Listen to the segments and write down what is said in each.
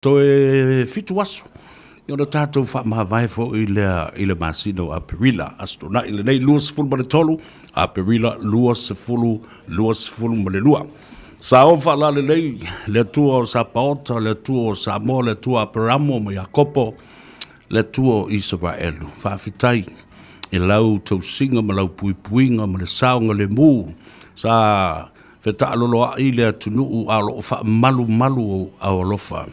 toe fitu aso. Ia ona tātou whaamahawai fo i le masino a Perila. Asto na i le nei lua sefulu ma le tolu, a Perila lua sefulu ma le lua. Sa o wha le nei, le tua o sa paota, le tua o Samoa, le tua a Peramo, ma Iakopo, le tua o Israelu. Whaafitai, e lau tau singa, ma lau puipuinga, ma le saunga le mū. Sa wheta aloloa i le atunuu a lo wha malu au alofa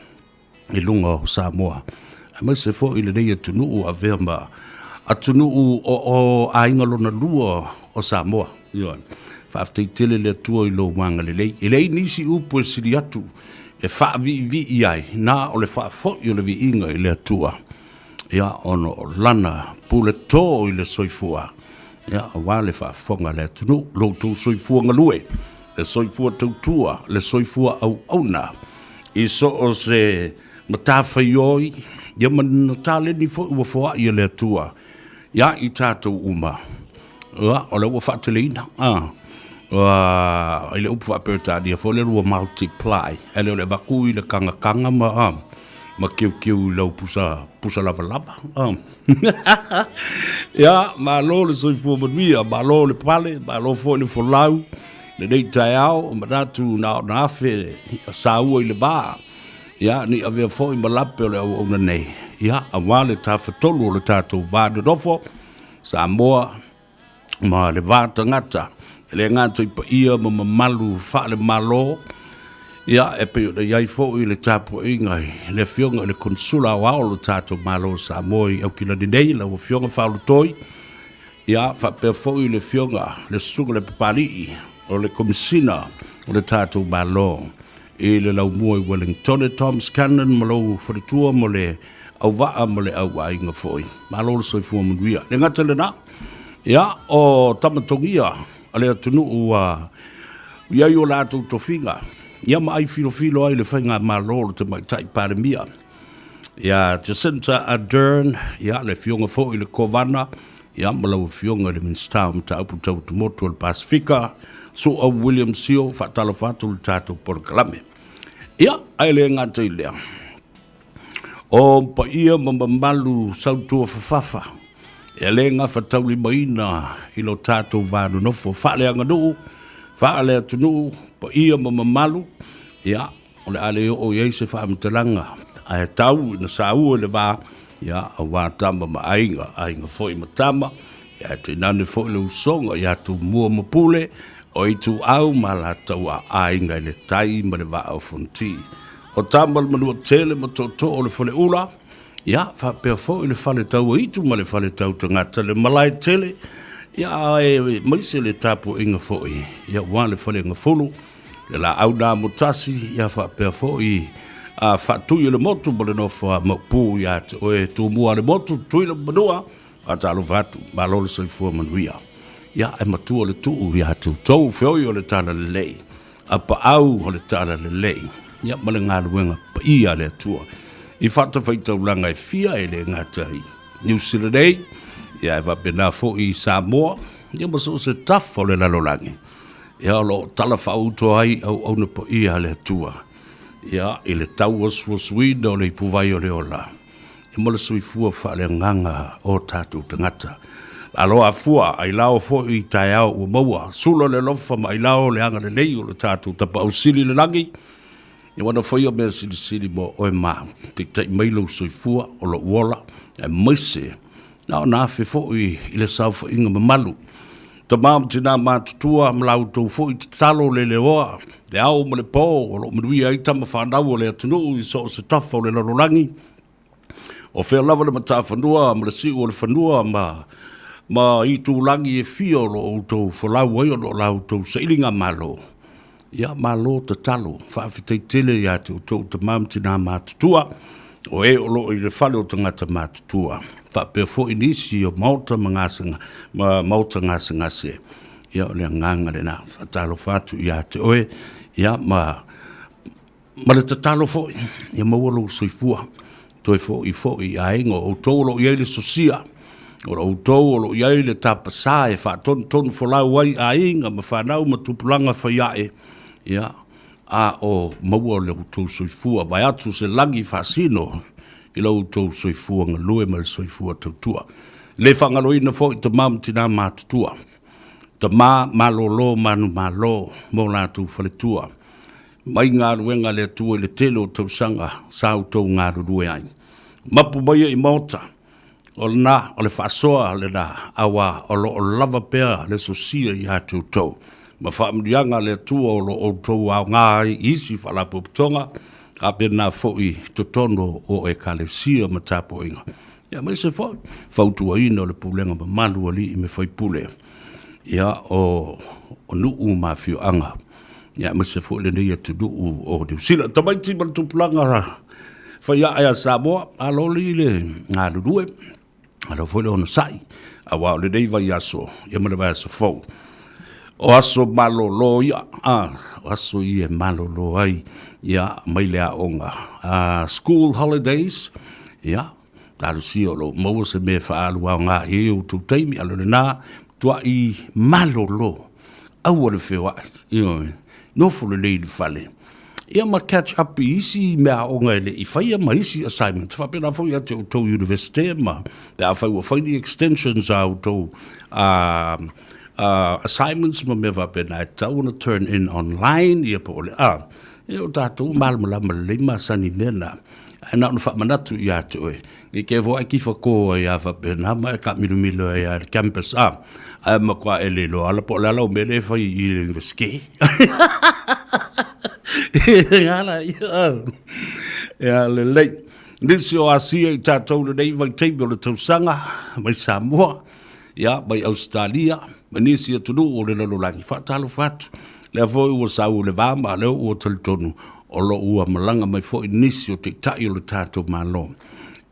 i lunga o Samoa. Mai se fo i le nei atunuu a vea ma atunuu o ainga lona lua o Samoa. Ioan. Whaaftei tele le atua i lo manga le lei. I lei nisi upu e siri atu e wha vi i ai. Nā o le wha fo i o le vi inga i le atua. Ia ono o lana pule tō i le soifua. Ia a wā le wha fonga le atunuu. Lo tō soifua ngalue. Le soifua tautua. Le soifua au auna. I so o se matawhaioi. Ia mana tāle ni fo ua foa i le atua. Ia i tātou uma. Ia o le ua whaateleina. I le upu whapertani a fo le rua multiply. E le o le waku i le kanga ma kiu lau pusa lava. Ia ma lo le soifua manuia. Ma lo le pale. Ma lo fo le folau. Le nei tai au. Ma natu na afe sa ua i le baa. Ia ni avea fo i malape o le au ona nei. Ia a wale ta fatolu o le tātou vāne rofo. Samoa ma le vāta ngata. Le ngata i pa ia ma malu wha le malo. Ia e pe o le iai fo i le tāpua ingai. Le fionga le konsula o ao le tātou malo Samoa i au kila ni nei. La o fionga whaulu toi. Ia wha pia fo i le fionga le sunga le papali o le komisina o le tātou malo. I le lau mua i Wellington e Thomas Cannon ma lau wharitua mo le au waa mo le au ainga foi. Ma lau le soifua manuia. Le ngata le na. Ia o tamatongia a le atunu ua iai o lātou tofinga. Ia ma ai filo ai le whainga ma lau le te maitai pāremia. Ia Jacinta Ardern. Ia le fionga foi le Kovana. Ia ma lau fionga le Minstown ta upu tau tumotu al Pasifika. So a William Seal whaatalo whātou le tātou Porokalame. Ia, ai le ngata i lea. O pa ia mamamalu sautua whawhafa. E le ngā whatau li maina i lo tātou vānu nofo. Whaale anga nuu, whaale atunu, pa ia mamamalu. Ia, o le ale o iei se whaamitalanga. Ai tau ina sa ua le vā. Ia, a wātama ma ainga foi matama. Ia, te nane foi le usonga, ia tu mua mapule. O i tu au ma la tau a ainga le tai ma le wa au fonti. O tamal manua tele ma toto o le fale ula. Ia, wha pia fo i le fale tau i tu ma le fale tau tangata le malai tele. Ia, e maise le tapu inga fo i. Ia, wa le fale inga fulu. Le la au na mutasi. Ia, wha pia fo i. Wha tui le motu ma le nofa mapu. Ia, o e tu mua le motu tui le manua. A talo vatu. Ma lo le soifua manuia. Ia e matua le tuu ia tu tau whioi o le tala le lei. A pa au o le tala le lei. Ia ma le ngā luenga pa ia le atua. I whata whaitau langa e fia e le ngata i New Zealand ei. Ia e wapena fo i Samoa. Ia ma so se taf o le lalolangi. Ia lo tala whauto ai au na pa ia le atua. Ia i le tau o suasuida o le ipuvai o le ola. Ia ma le suifua wha le nganga o tātou tangata. Alo a fua, ai lao fo i tai au o maua. Sula le lofa ma ai lao le anga le nei o le tātou tapa au sili le langi. I wana fwoi o mea sili mo oe maa. Te tai mailo soifua o lo uola. E maise. Nao na fe fo i le saufa inga mamalu. Ta maam tina mātutua mlau tau fo i te talo le oa. Le au ma le pō o lo manui ai tama whanau o le atunu i so se tafa o le larolangi. O whea lava le mata whanua ma le si o le whanua ma i tū langi e fia o lo tau whalau ai o lo lau tau sailinga malo. Ia malo ta talo, whaafitei tele ia te o tau ta mamtina mātutua, o e o lo i le whale o tangata mātutua. Whapea fo inisi o mauta ngasa ngase. Ia o lea nganga le nā, whatalo whatu ia te oe, ia ma le ta talo fo, ia mawalo soifua, toi fo i aingo o tau lo i eile sosia, o lo tau o lo iai le tapasa e wha ton folau ai a inga ma whanau ma tupulanga whaiae. Ia, a o maua le utou soifua, vai atu se langi fasino, i la utou soifua ngalue ma le soifua tautua. Le whangaloina fo i te mamtina mātutua, ta malolo manu malo, mo lātu whaletua, mai ngā ruenga le tua i le telo tausanga, sa utou ngā rurue ai. Mapu mai i mauta, o na o le whaasoa le na awa o lo o lava pea le sosia i hatu tau. Ma whaamrianga le tua o lo o tau au ngā isi whalapo pitonga, a pena fo i totono o e kalesia ma tapo inga. Ia mai se fo, whautua ina o le pulenga ma malu ali i me whaipule. Ia o nuu ma fio anga. Ia mai se fo le nei atu nuu o New Zealand. Tamaiti ma tupulanga ra. Whaia ea Samoa, a loli le ngā rurue. Alo foi le ona sai. A wao le nei vai aso. Ia ma le vai aso fau. O aso malolo ia. O aso i e malolo ai. Ia mai lea onga. School holidays. Ia. Taru si o lo. Maua se me whaalu au ngā e o tau teimi. Alo le nā. Tua i malolo. Au ale whiwa. No fu le nei le fale. Ia ma catch up i isi mea onga ele i whaia ma isi assignment. Whapena fo ia te o tau universite ma. Te a whai whai the extensions a o tau assignments ma me whapena. E tau na turn in online. Ia po ole. Ia o tātou malmula ma leima sani mena. E na unu whamanatu i atu e. I ke vo aki whakoa i a whapena. Ma e ka mirumilo e a campus. A ma kwa e lelo. Ala po le alau mele whai i le universite. Ia le lei nisi o asia i tātou le nei vai teimi o le tausanga mai Samoa ia mai Australia mai nisi a tunu o le lalolangi whaatalo whatu le foi ua sau le vama leo ua talitonu o lo ua malanga mai foi nisi o te tai o le tātou malo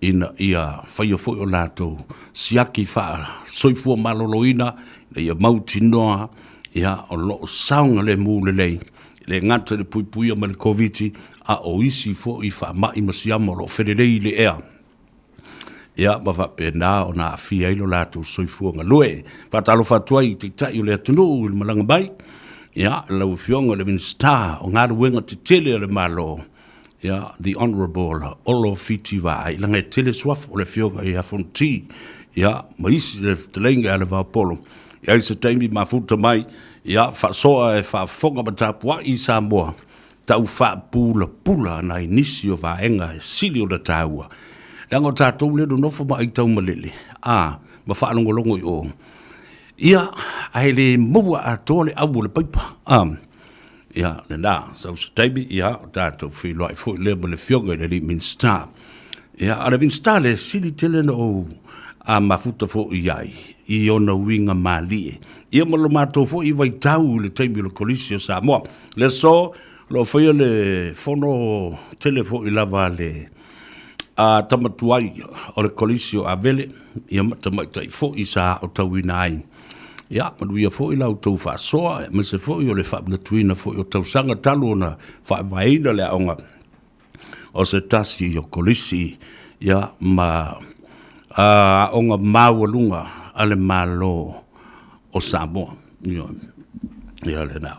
ina ia whaia foi o lātou siaki wha soifua maloloina le ia mautinoa ia o lo saunga le mū le lei le ngata le pui ma le COVID a o isi fo i wha mai masiama lo whenelei le ea. Ia ma wha pēnā o nā awhia ilo lātou soifua ngā lue. Whatalo whatua i te tai o le atunu i le malanga bai. Ia, lau whionga le minstar o ngā ruenga te tele o le malo. Ia, the Honourable Olo Fiti vai. Langa e tele swaf o le whionga i hafonti. Ia, ma isi le telenga ale vapolo. Ia, i se taimi ma futa mai. Ia, whasoa e whafonga matapua i Samoa. Tau whapula na inisi o vaenga e sili o da taua. Lango tātou le do nofo ma i tau malele. Ma whaanongolongo i o. Ia, ai le mua a tole au le paipa. Ia, le nā, sau sa taimi, ia, tātou whiloa i fwoi le mo le fionga i le li minstar. Ia, a le minstar le sili tele na o mafuta fo i ai. I ona winga malie. Ia malo mātou fo i vai tau le taimi o le kolisi o Samoa. Le so, lo whaia le fono telefo i lava le tamatuai o le kolisi o Avele. Ia matamaitai fo i sa o tau ina ai. Ia, manuia fo i lau tau whaasoa. Ma se fo i o le whaamnatuina fo i o tau sanga talo na whaavaina le aonga. O se tasi o kolisi. Ia, ma aonga maualunga ale malo o Samoa. Ia le nā.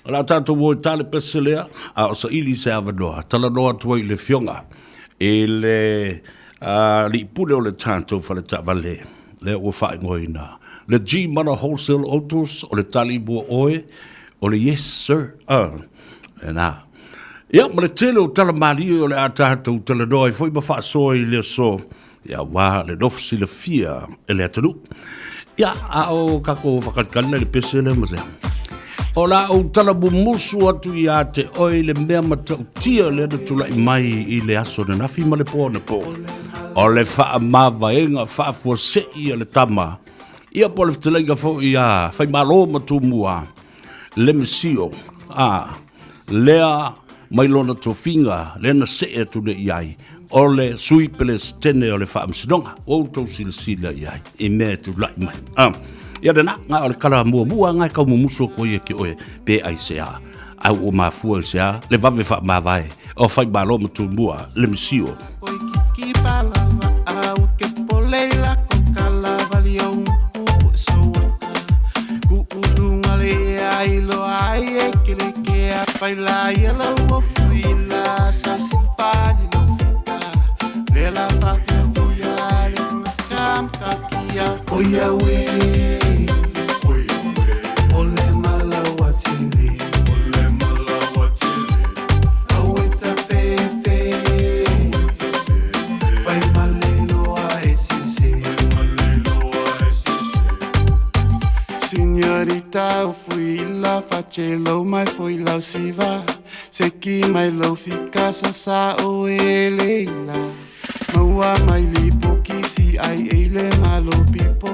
La tātou o tale peselea, o sa ili se avanoa, tala noa tua i le fionga, e le li pule o le tātou whale tavale, le o whaingoina, le G mana wholesale autos, o le tali bua oe, o le yes sir, e nā. Ia, ma le tele o tala mali o le a tātou tala noa, e fwoi ma whaasoa i le so, ia wā le nofsi le fia, e le atanu. Ia, a o kako whakatkana le pesele ma se. O la o tala bumusu atu i a te oi le mea matau tia le na tula i mai i le aso na nafi ma le po na po. O le wha mawa enga wha fua se i le tama. Ia po le ftelenga fo i a whai malo matu mua. Le mesio. Lea mai lona to finga le na se e tu le i ai. O le sui pele stene o le wha amsinonga. O tau sila sila i ai. I mea tu lai mai. Ia dena, ngā o le kala mua ngai kau mumuso ko ia ki oe pe ai sea. Au o mafua sea, le vave wha mawai. O whai malo matu mua, le misio. Oi ki palava au ke poleila ko kalava liong ku soa. Ku urunga le ai lo ai e ke le ke Baila yellow fuila sa simpani no fika lela papia boya le kam kakia oya we ole malawatili aweta fefe pai malelo aesise Signorita fuila facelo mai fuila siva seki mai lo fica sa o eleila maua mai lipo kisi ai ele malo pipo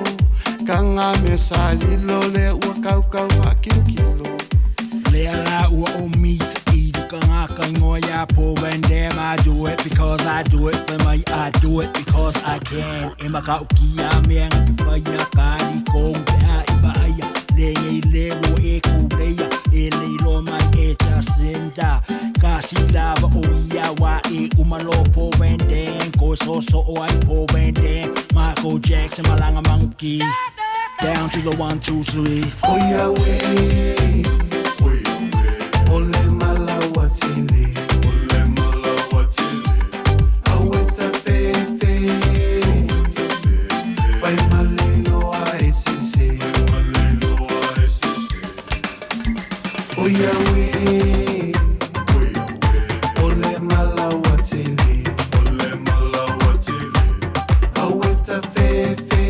kanga me sali lo le ua kau kau fa kilo le ala ua o meat eat kanga kangoya po when them I do it because I do it for my I do it because I can e maka ukia me fa ya kali kong ya ibaya le levo e kubreya ele lo mai e chasinda kasi lava o ia wa e umalo po wenden ko so o ai po wenden Michael Jackson malanga monkey down to the 1 2 3 oh yeah way ole malawatili aweta fefe pai malelo aesise oh yeah way ole malawatili aweta fefe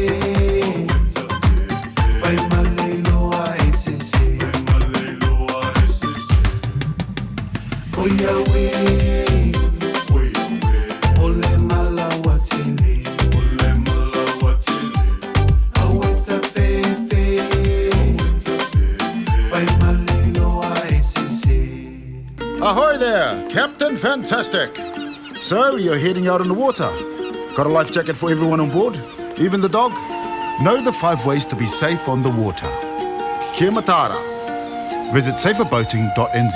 pai malelo aesise oh yeah way ole malawatili aweta fefe pai malelo aesise Ahoy there, Captain Fantastic! So, you're heading out on the water. Got a life jacket for everyone on board? Even the dog? Know the 5 ways to be safe on the water. Kia matara. Visit saferboating.nz.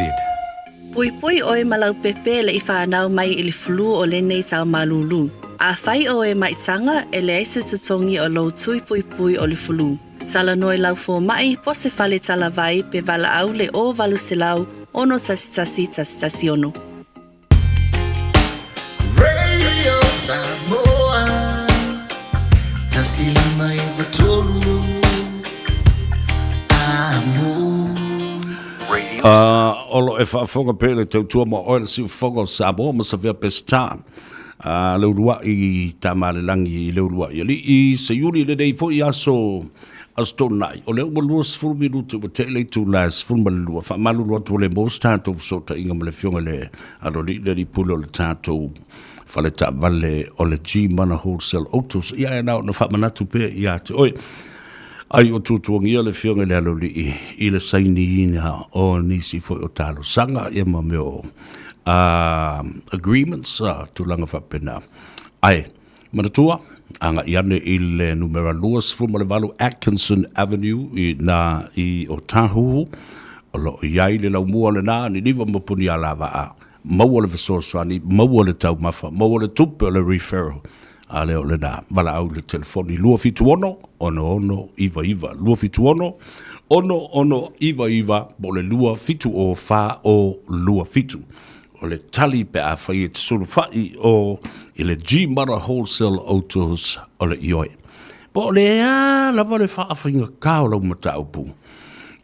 Pui pui oe malau pepe le I whanau mai I le flu o le nei tau malulu. A whai oe mai tanga e le aise tutongi o lo tui pui pui o le flu. Sala noi lau fo mai po se fale tala vai pe vala au le o valu se lau ono tasi ono. Radio Samoa Tasili mai batolu Amu Olo e whaafonga pele tau tua mo oe si whonga Samoa ma Savea Pestan. Leurua I tamalelangi I leurua I li I se yuri le dei fo I aso astonai. O leo malua sifuru minutu wa tele tu la sifuru malua. Fa malua tu le most tato sota inga male fionga le aroli le pulo le tato fale ta vale o le G mana wholesale autos. Ia e nao na fa manatu pe ia te oi. Ai o tutuangia le fionga le aloli I le saini ina o nisi fo o talo sanga ia ma meo agreements tulanga whapena. Ai, manatua, anga iane I le numera luas fuma le valu Atkinson Avenue I o Tahuhu, o lo iai le lau mua le nā, ni niwa mapuni a lava a. Maua le visoswani, maua le tau mafa, maua le tupe o le referral. A leo le nā, wala au le telefoni. Lua fitu ono, iva, lua fitu ono, iva, bo le lua fitu o fa o lua fitu. O le tali pe a whai e te surufai o I le G Mara Wholesale Autos o le ioi. Po le lava le wha awhinga kao lau mata upu.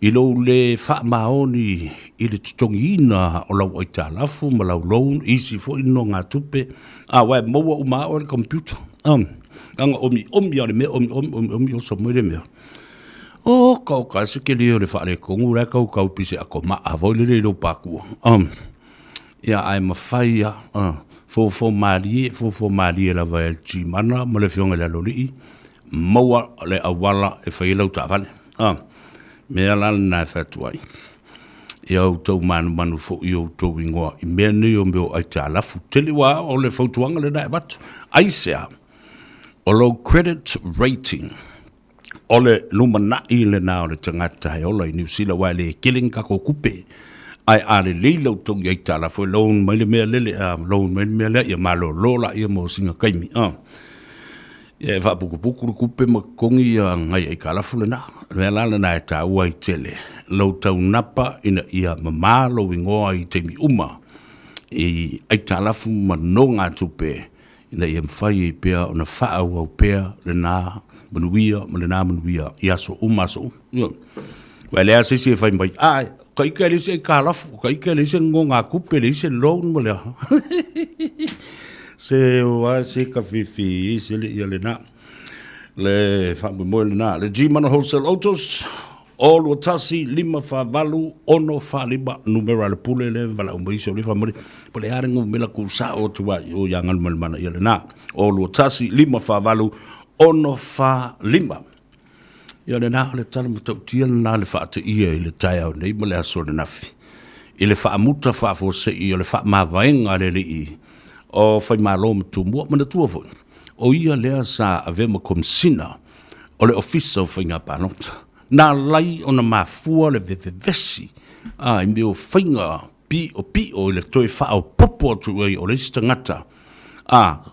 I lo le wha maoni I le tutongi ina o lau oita lafu ma lau loan isi fo ino ngā tupe. Wai maua uma o le computer. Anga omi o le mea, omi o sa mwere mea. O kau kasi ke leo le wha le kongu rea kau pise ako maa voi le lo pakua. Ia ai mawhaia, fo malie la vai G mana, ma le fionga le alolii, maua le awala e whailau ta vale. Mea lana na e whatuai. Ia au tau manu fo I au tau ingoa, I mea ni o meo ai ta alafu, tele wa o le whautuanga le nai watu. Aisea, o low credit rating, o le lumanai le nao le tangata he ola I New Zealand wai le killing kako kupe, ai ale leilo tong ia tala foi loan mai le mea lele loan mai mea le ia malo lola ia mo singa kaimi E fa puku kupe makongi ngai ai kalafu le na. Le lana na e ta ua i tele. Lau tau napa ina ia mamalo ingoa i teimi uma. I ai kalafu manonga tupe. Ina ia mwhai i pia o na wha au pia le na manuia, ma le na manuia i aso uma so. Wai lea sisi e whai mai. Ai, ka ika le se kalafu, ka ika le se ngonga kupe le se loan mo lea. Se wa se ka fifi se le ia le na le fa mo le na le G-Mana Wholesale Autos all watasi lima fa valu ono fa lima numero le pule le vala umbai se le fa mo le are ngu mela ku sa o tu wa o yangal mal mana ia le na all watasi lima fa valu ono fa lima ia le na le tala mo tau tia na le fa te ia le tai au nei mo le aso le nafi ile fa muta fa fo se ia le fa ma vaenga le i o fai malo mtu mua mana tua fo o ia lea sa ave ma komsina o le ofisa o fai ngā panota na lai o na mafua le vevesi i me o fai ngā pi o le toi fa o popo atu ai o le stangata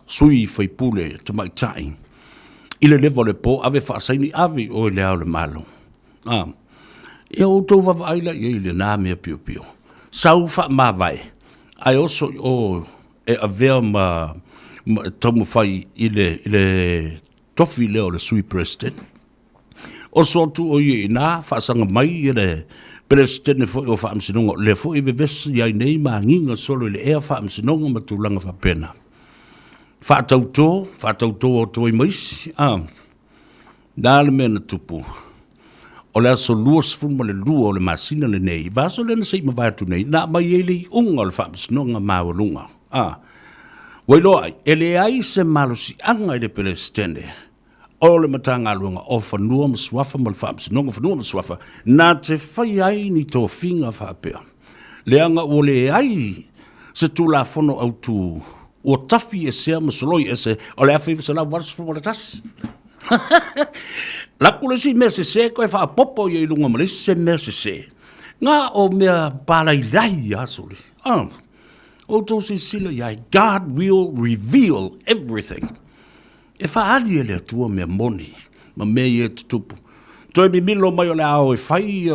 sui fai pule te mai tai ile levo le po ave fa saini ave o le au le malo ia o tau vava aila ia ile nā mea pio pio sau fa ma vai ai oso o e avea ma tamu fai ile tofi leo le sui president. O sotu o i nā whaasanga mai i le president fo o whaamsinonga. Le fo i vevesi iai nei ma nginga solo i le ea whaamsinonga ma tūlanga whapena. Whaatauto o toi maisi. Nā le mea na tupu. O le aso lua sifuma le lua o le masina le nei. Vaso le na seima vai atu nei. Nā mai e le i unga le whaamsinonga mawalunga. Wailoa, ele ai se malusi anga i le pelestene. O le matanga luanga o whanua masuafa ma le whaamsinonga whanua masuafa. Nā te whai ai ni tō whinga whapea. Le anga o le ai se tūla whono au tū. O tafi e sea masoloi e se o le awhi visa lau warsu mo le tasi. Laku le si mea se koe wha popo i lunga ma le se mea se. Ngā o mea palai lai asuri. O tō se sila iai, God will reveal everything. E whaari e lea tua mea moni, ma mea i e tutupu. Toi mi milo mai o le ao e whai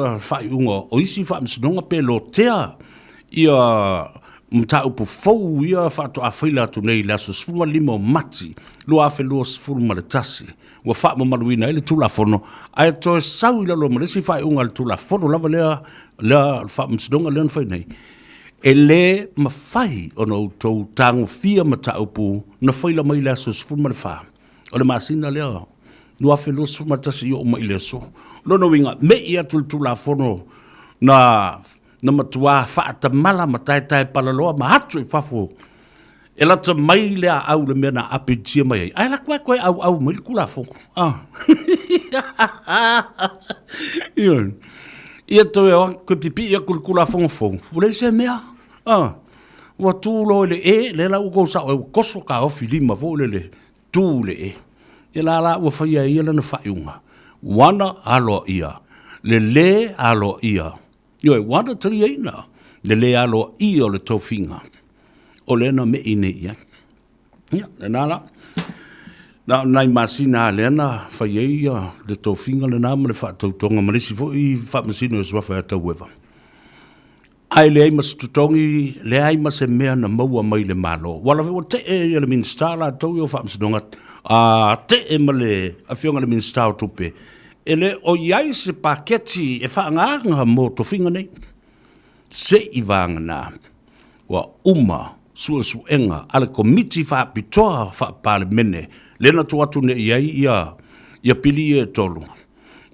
unga, o isi whaamsinonga pe lo tea, ia mta upu fau, ia whaato a whaila atu nei, lea so sfuma lima o mati, lua awhi lua sfuma le tasi, ua wha maruina ele tula fono, ai toi sau ila lo maresi whai unga le tula fono, lava lea whaamsinonga leon whai nei. E le mawhai o na utou tango fia mata upu na whaila mai lea so sfuma le wha. O le masina lea, nua whelua sfuma tasi o mai lea so. Lono winga, me ia tultula fono na matua whaata mala matai palaloa ma hatu i pafo. E lata mai lea au le mea na ape tia mai ai. Ai la koe au mai kula foko. Ia tau ea koe pipi ia kula fongo. Ule se mea. Wa tūlo le le la uko sa o koso ka ofi lima fo le tū le e la ua whaia ia lana whaiunga. Wana alo ia. Le alo ia. Ioi, wana tari eina. Le alo ia o le tauwhinga. O le na me ine ia. Ia, le nala. Nai masina leana whaia ia le tauwhinga le nama le whaatautonga marisi fo i whamasino e swafa e tauwewa. Ai le ai mas tutongi, le ai mas e mea na maua mai le malo. Wala wa te e le minsta la tau yo whaamsinonga. Te e ma le awhionga le minsta o tupe. E le o iai se paketi e whaanganga mo to whinga nei. Se i vanga nā. Wa uma suenga ale komiti whaapitoa whaapale mene. Lena tu atu ne iai ia pili e tolu.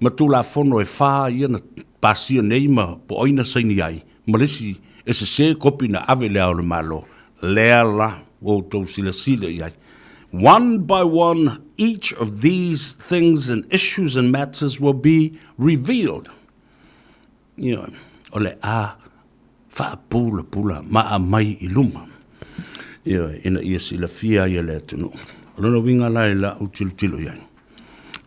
Ma tu la fono e wha ia na pasia nei ma po oina saini ai. Malisi e se kopi na ave lea le malo. Lea la o tau sila iai. One by one, each of these things and issues and matters will be revealed. You know, ole wha pula, maa mai i luma. Ina ia sila fia ia lea tunu. Lona winga lai la utilo iai.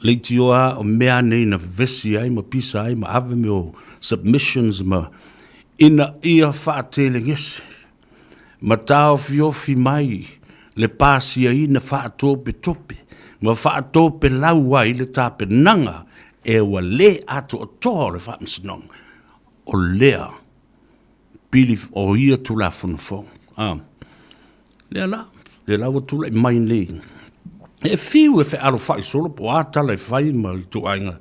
Leiti oa o mea nei na vesi ai, ma pisa ai, ma ave me o submissions, ma ina ia whaatele ngese. Ma tau fiofi mai, le pāsia ina whaatope tope, Ma whaato pe laua I le tāpe nanga e wa le atu o toa le whaamsinong. O lea pili o ia tula whanufo. Lea la wa tula I mai le. E fiu e whi alo whai solo po atala e whai ma tu ainga.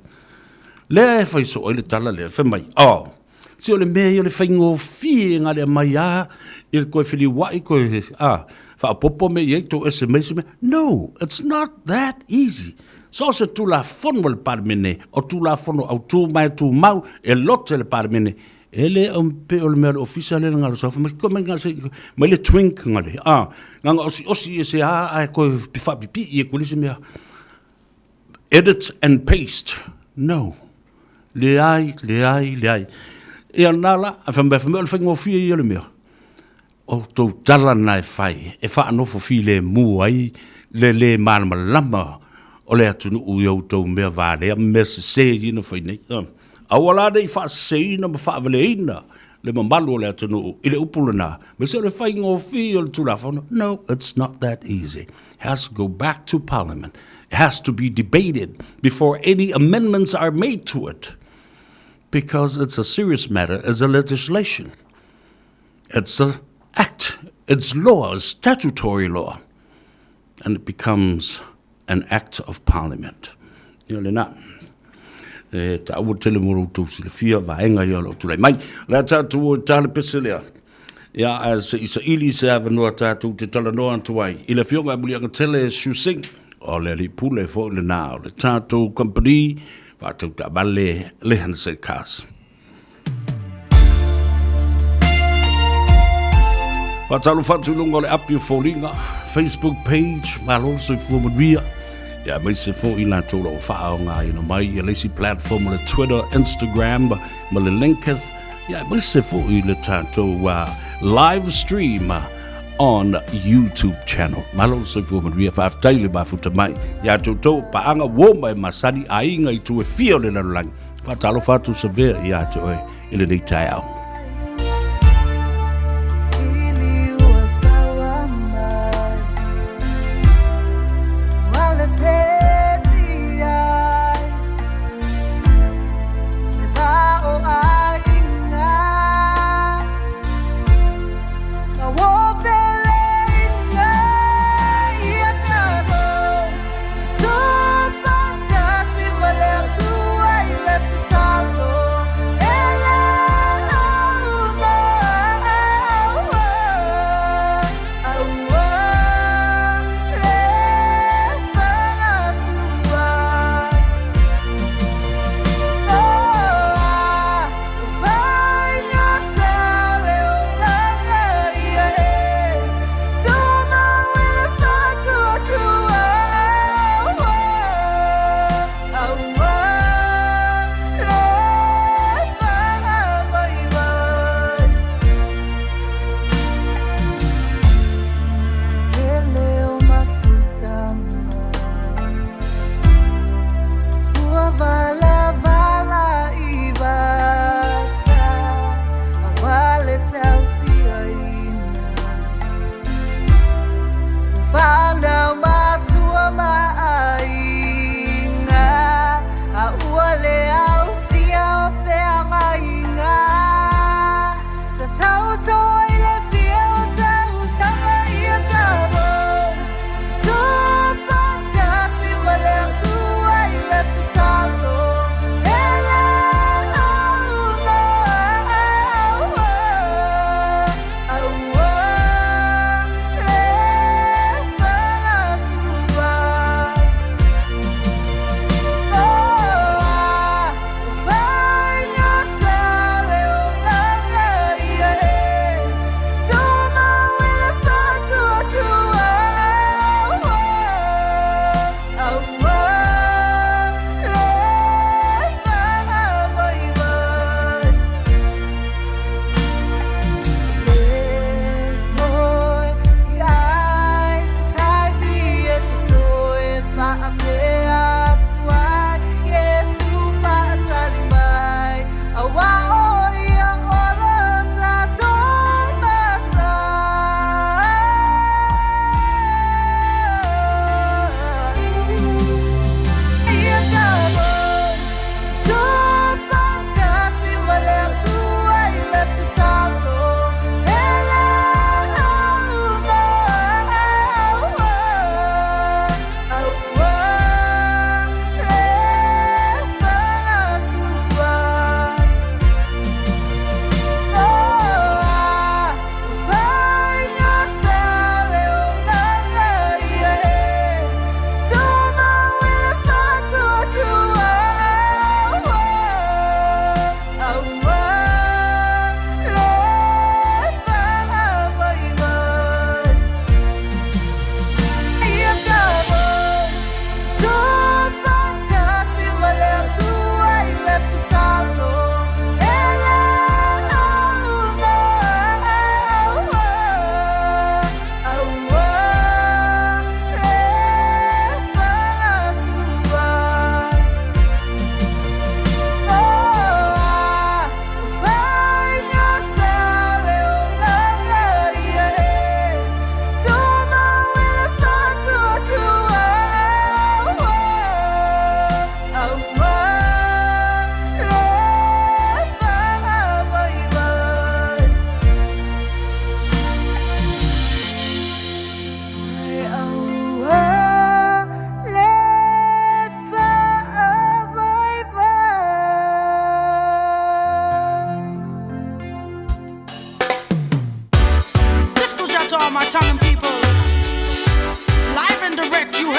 Lea e whai so o le tala lea whi mai. Si o le mea I o le whai ngō fie ngā lea mai I le koe whili wai koe whaapopo me I to SMS me. No, it's not that easy. So se tu la fono le parmene, o tu la fono au tu mai tu mau, e lote le parmene. Ele pe o le mea ofisa le ngalo sofa, ma ko menga se ma le twink ngale. Nganga osi e se ko pifa pipi e ko lisi mea. Edit and paste. No. Le ai. E anala, a famba le fango fie I le mea. O tau tala nai fai, e wha anofo fi le mu ai, le mana lama, o le atunu ui au tau mea vārea, mea se ina whai nei. Awala dei wha se ina ma wha vale ina, le mamalu o le atunu, I le upulana, me se le whai ngō fi o le tula whana. No, it's not that easy. It has to go back to Parliament. It has to be debated before any amendments are made to it, because it's a serious matter as a legislation. It's a act, it's law, it's statutory law, and it becomes an act of Parliament. Ia le nā, ta ua tele moro tau sile fia, vaenga ia lo tulai mai, la tātou o tāle pese lea. Ia as isa ili se avanua tātou te talanoa antuai, I le fionga muli anga tele shusing, o le li pule fo le nā, o le tātou company, whātou ta vale le hanse kās. Whatalo whatulunga le api o fōringa, Facebook page, malo se fuamaria. Ia mai se fō I nā tōla o whao ngā ina mai, ia leisi platform le Twitter, Instagram, ma le Linketh. Ia mai se fō I le tātou live stream on YouTube channel. Malo se fuamaria, whaaftaile bafuta mai. Ia tōtou paanga woma e masani a inga I tu e fio le larulangi. Whatalo whatu Savea ia to e ile nei tai au.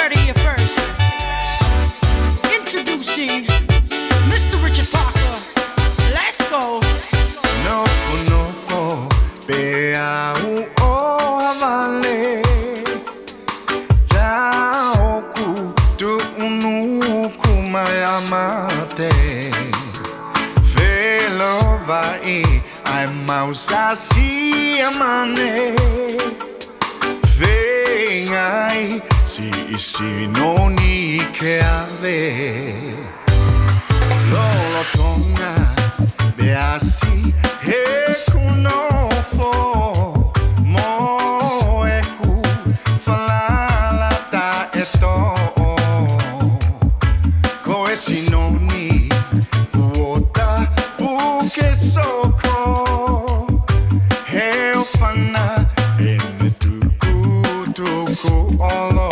heard it here first. Introducing Mr. Richard Parker. Let's go. No, pea o havale. Ya oku tu unu kumayamate. Felo vai ai mausasi amane. Vengai si no ni ke ave. Lolo tonga beasi he kunofo mo eku falala ta eto ko esinoni kuota buke soko he ofana emetuku toko olo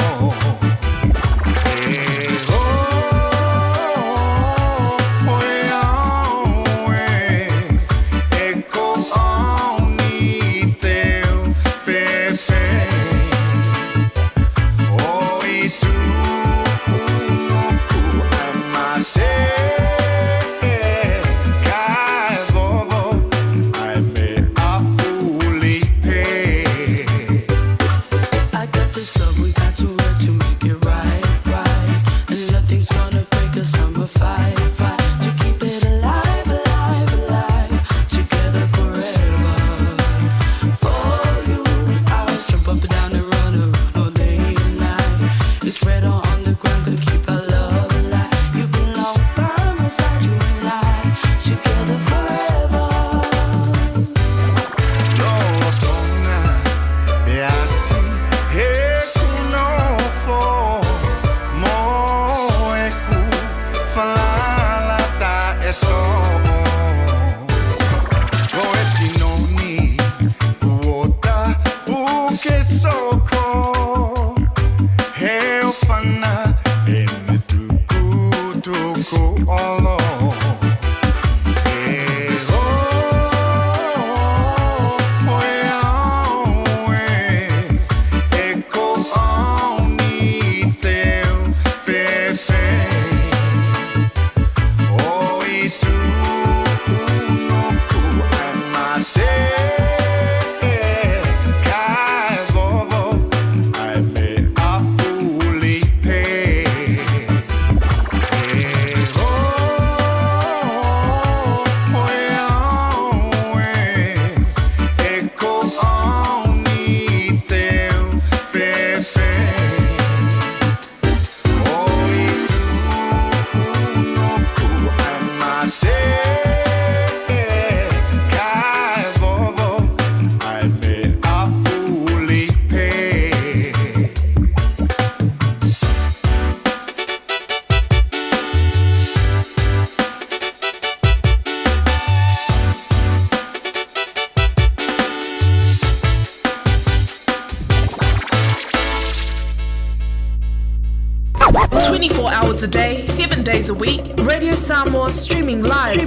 A day, 7 days a week. Radio Samoa streaming live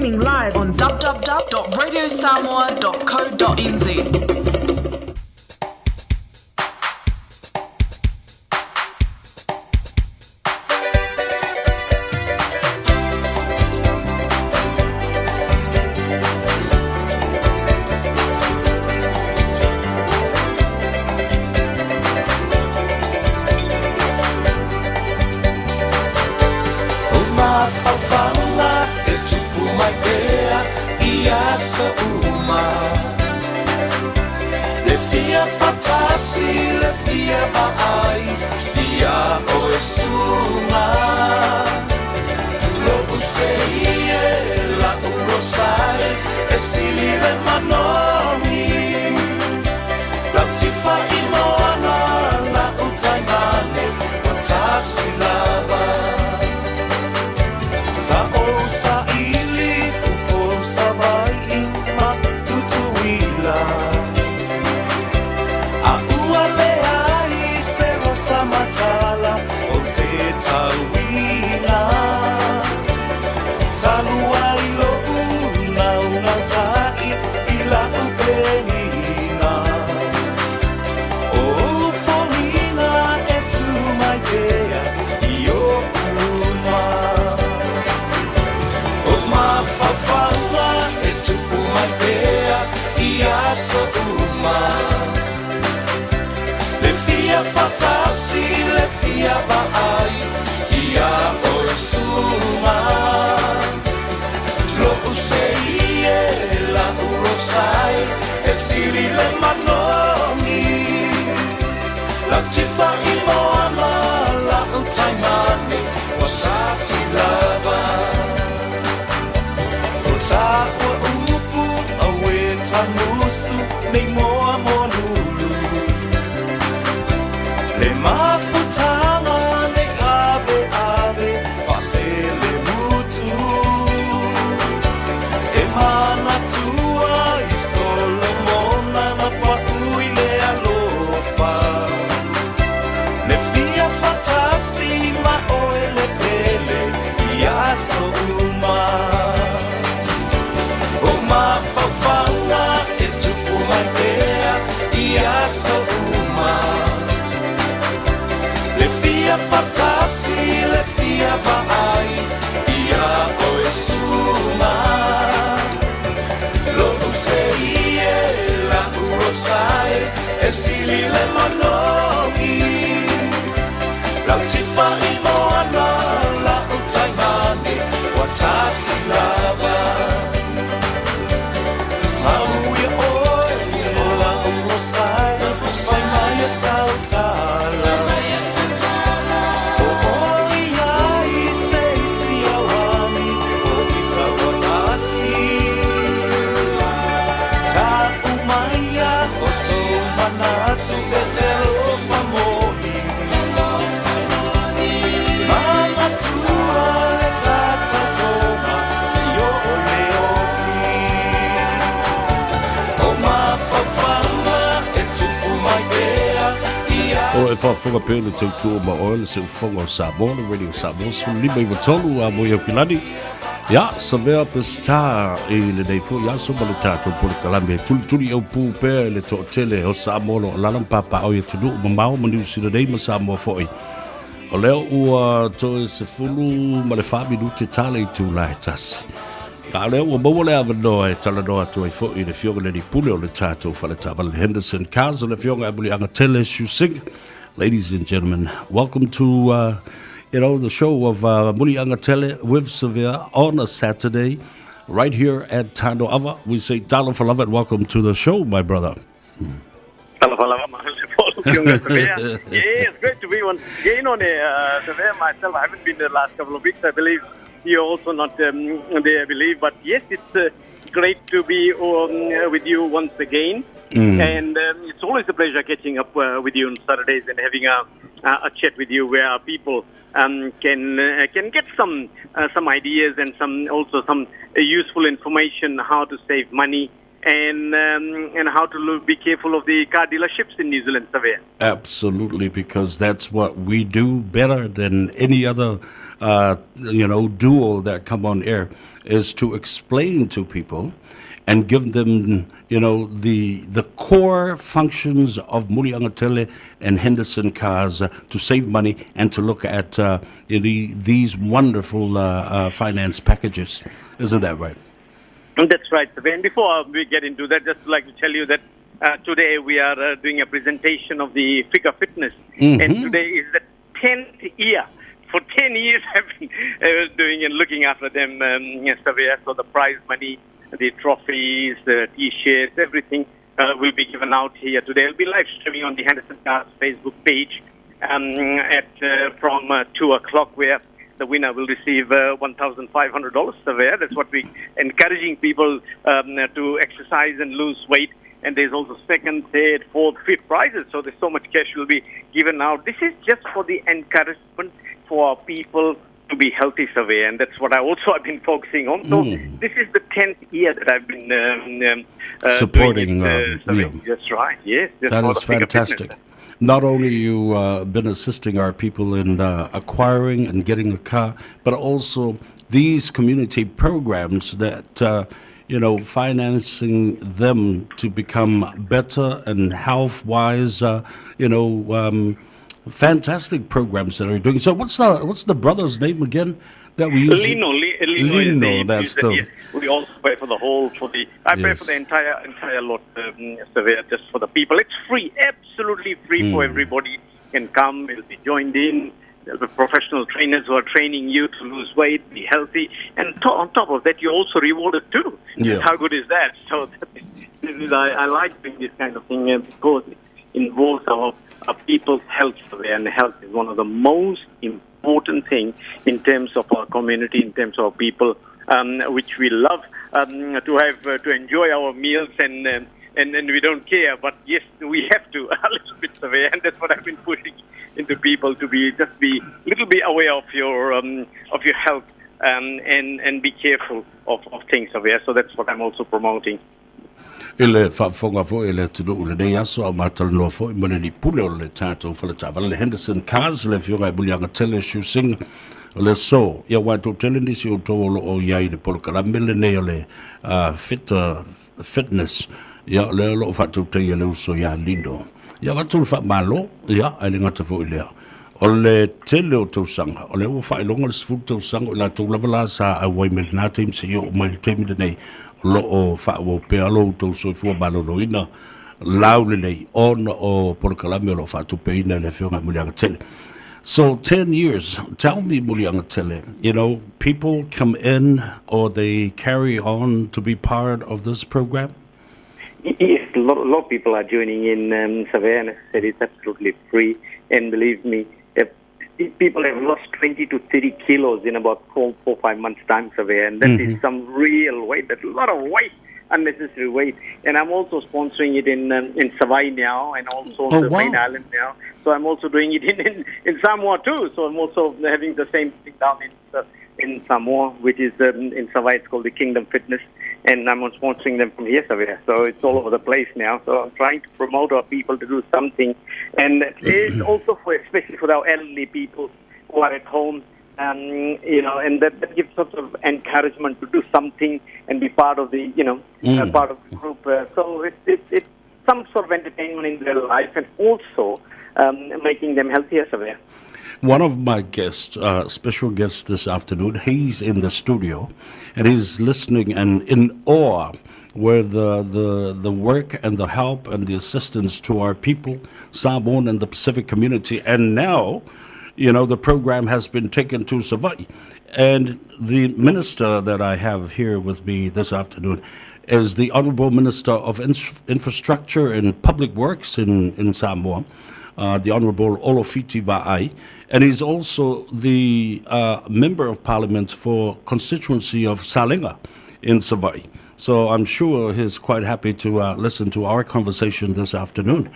on www.radiosamoa.co.nz. 'Folina e tu mai pea fia vai ia o suma lo useie la urosai e siri le manomi la tifa I moana la utaimani o sasi lava o ta o upu a we tanusu nei moa molulu le mafutanga nei ave ave fasele mutu e mana tua I solo mona na paui le alofa le fia fatasi ma oele pele ia so uma o ma fafanga e tupu mai pea ia so uma le fia fatasi le fia vai ia o suma lo useie la urosai e sili le manomi la tifa I moana la utaimani watasi lava Samoa oe la urosai fai mai sautala o oia I se siawani o ita watasi ta umaya o so manatsu betelo famoni mama tua le tata toma se yo leoti o ma fafanga e tupu mai bea O e whaafunga pēle te tua ma oile se ufonga o Samoa, Radio Samoa, su lima I watolu a moia kilani. Ya, Savea pesta e le nei fu ya so male tato por kalame tuli au pu pe le to tele o Samoa o lalam papa o tu mamau manu sira dei ma Samoa foi. O leo ua to se fulu male fabi du te tale tu laitas. Ka leo ua maua le avano e tala noa tu ai foi le fionga le ni pule o le tato fa le tava le Henderson Cars le fionga abuli anga tele shusing. Ladies and gentlemen, welcome to the show of Muli Angatele with Savea on a Saturday, right here at Tanoa Ava. We say Talo for love and welcome to the show, my brother. Talo for love, yeah, it's great to be once again on Savea. Myself, I haven't been the last couple of weeks. I believe you're also not there, I believe. But yes, it's great to be with you once again. And it's always a pleasure catching up with you on Saturdays and having a chat with you where people can get some ideas and some useful information how to save money and how to be careful of the car dealerships in New Zealand, Savea. Absolutely, because that's what we do better than any other duo that come on air is to explain to people and give them, the core functions of Muri Angatele and Henderson Cars to save money and to look at these wonderful finance packages. Isn't that right? That's right. And before we get into that, just like to tell you that today we are doing a presentation of the Figure Fitness. And today is the 10th year. For 10 years I've been doing and looking after them, Savea. So the prize money, the trophies, the T-shirts, everything will be given out here today. It'll be live streaming on the Henderson Cars Facebook page from 2 o'clock, where the winner will receive $1,500. Savea. That's what we're encouraging people to exercise and lose weight. And there's also second, third, fourth, fifth prizes. So there's so much cash will be given out. This is just for the encouragement for people to be healthy, Savea, and that's what I've been focusing on. So this is the 10th year that I've been supporting you. That's right, yes. That is fantastic. Not only you been assisting our people in acquiring and getting a car, but also these community programs that, financing them to become better and health-wise, fantastic programs that are doing. So what's the brother's name again that we use? Lino, that's the... Yes. We also pay for the whole, I pay for the entire lot, Savea, just for the people. It's free, absolutely free for everybody can come, will be joined in. There'll be professional trainers who are training you to lose weight, be healthy, and on top of that, you're also rewarded too. Yeah. How good is that? So I like doing this kind of thing because it involves our people's health, and health is one of the most important things in terms of our community, in terms of our people, which we love to have to enjoy our meals and we don't care. But yes, we have to a little bit aware, and that's what I've been pushing into people to be a little bit aware of your health and be careful of things aware. So that's what I'm also promoting. Ele whafonga fo ele tudu le nei aso au matal no fo imone ni pule o le tato whala tavala le Henderson Cars le whiunga bulianga tele shusing o le so ia wato tele nisi o tolo o iai le polo karamele nei o le fitness ia le lo whatu te ia le uso ia lindo ia watu le whamalo ia ai ngata fo ilea o le tele o tausanga o le ua whailonga le sifu tausanga o la tau lavala sa a wai me na team se o mai team de nei lo o whao pea lo tau soifua maloloina laule nei on o polokalame lo whatu peina le whiunga mulianga tele. So 10 years, tell me mulianga tele, you know, people come in or they carry on to be part of this program? Yes, a lot of people are joining in Savea, and said it's absolutely free, and believe me, people have lost 20 to 30 kilos in about 4-5 months' time, Savea, and that is some real weight. That's a lot of weight, unnecessary weight. And I'm also sponsoring it in Savea now, and also on the main island now. So I'm also doing it in Samoa too. So I'm also having the same thing down in Samoa, which is in Savea. It's called the Kingdom Fitness, and I'm sponsoring them from here, Savea. So it's all over the place now. So I'm trying to promote our people to do something, and it's also especially for our elderly people who are at home, you know, and that gives sort of encouragement to do something and be part of the, part of the group. So it's some sort of entertainment in their life, and also making them healthier, Savea. One of my guests, special guests this afternoon, he's in the studio and he's listening and in awe with the work and the help and the assistance to our people, Samoan and the Pacific community. And now, you know, the program has been taken to Savea. And the minister that I have here with me this afternoon is the Honorable Minister of Infrastructure and Public Works in Samoa, the Honorable Olofiti Va'ai, and he's also the Member of Parliament for constituency of Salinga in Savea. So I'm sure he's quite happy to listen to our conversation this afternoon.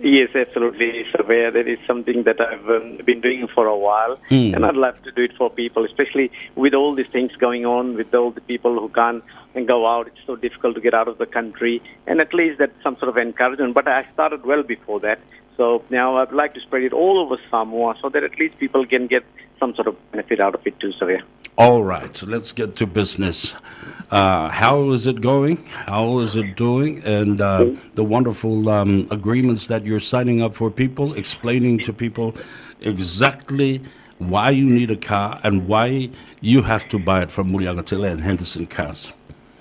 Yes, absolutely, Savea. That is something that I've been doing for a while, and I'd love to do it for people, especially with all these things going on, with all the people who can't go out. It's so difficult to get out of the country, and at least that's some sort of encouragement. But I started well before that, so now I'd like to spread it all over Samoa so that at least people can get some sort of benefit out of it too, Savea. All right, let's get to business. How is it going? How is it doing? And the wonderful agreements that you're signing up for people, explaining to people exactly why you need a car and why you have to buy it from Muliangatele and Henderson Cars.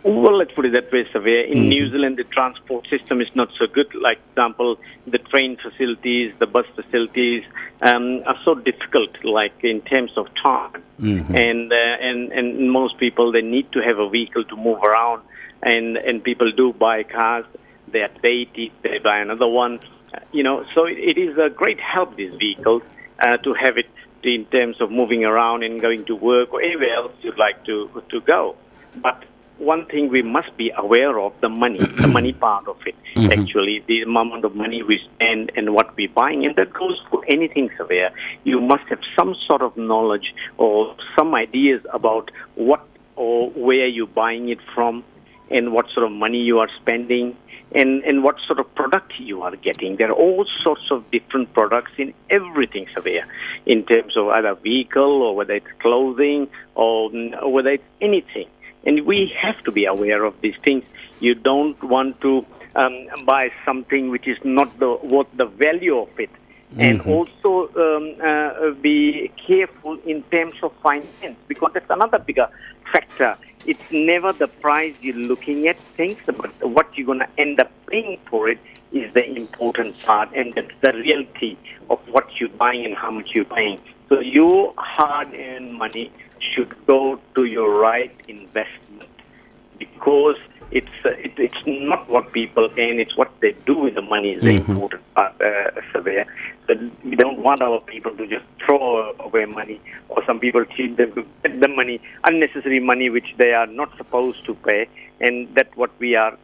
Well, let's put it that way, Savea. In New Zealand, the transport system is not so good. Like, example, the train facilities, the bus facilities are so difficult, like in terms of time. And most people, they need to have a vehicle to move around. And people do buy cars. They are dated. They buy another one. So it is a great help, these vehicles, to have it in terms of moving around and going to work or anywhere else you'd like to go. But one thing we must be aware of, the money part of it, actually, the amount of money we spend and what we're buying, and that goes for anything, Savea. You must have some sort of knowledge or some ideas about what or where you're buying it from and what sort of money you are spending and what sort of product you are getting. There are all sorts of different products in everything, Savea, in terms of either vehicle or whether it's clothing or whether it's anything. And we have to be aware of these things. You don't want to buy something which is not worth the value of it. And also be careful in terms of finance, because that's another bigger factor. It's never the price you're looking at things, but what you're going to end up paying for it is the important part, and that's the reality of what you're buying and how much you're paying. So your hard-earned money should go to your right investment, because it's not what people earn, it's what they do with the money is the important part, Savea. So we don't want our people to just throw away money, or some people cheat them to get the money, unnecessary money which they are not supposed to pay, and that's what we have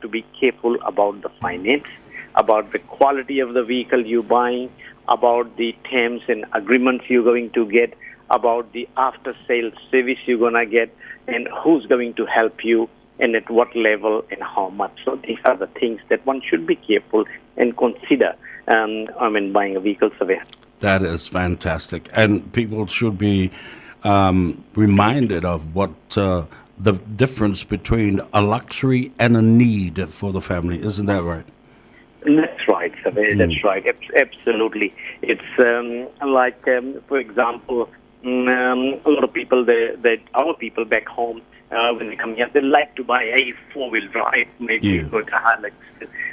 to be careful about the finance, about the quality of the vehicle you're buying, about the terms and agreements you're going to get, about the after-sales service you're going to get, and who's going to help you, and at what level and how much. So these are the things that one should be careful and consider buying a vehicle, Savea. That is fantastic. And people should be reminded of what the difference between a luxury and a need for the family. Isn't that right? That's right, Savea. That's right. Absolutely. It's for example, a lot of people, our people back home, when they come here, they like to buy a four-wheel drive, maybe a car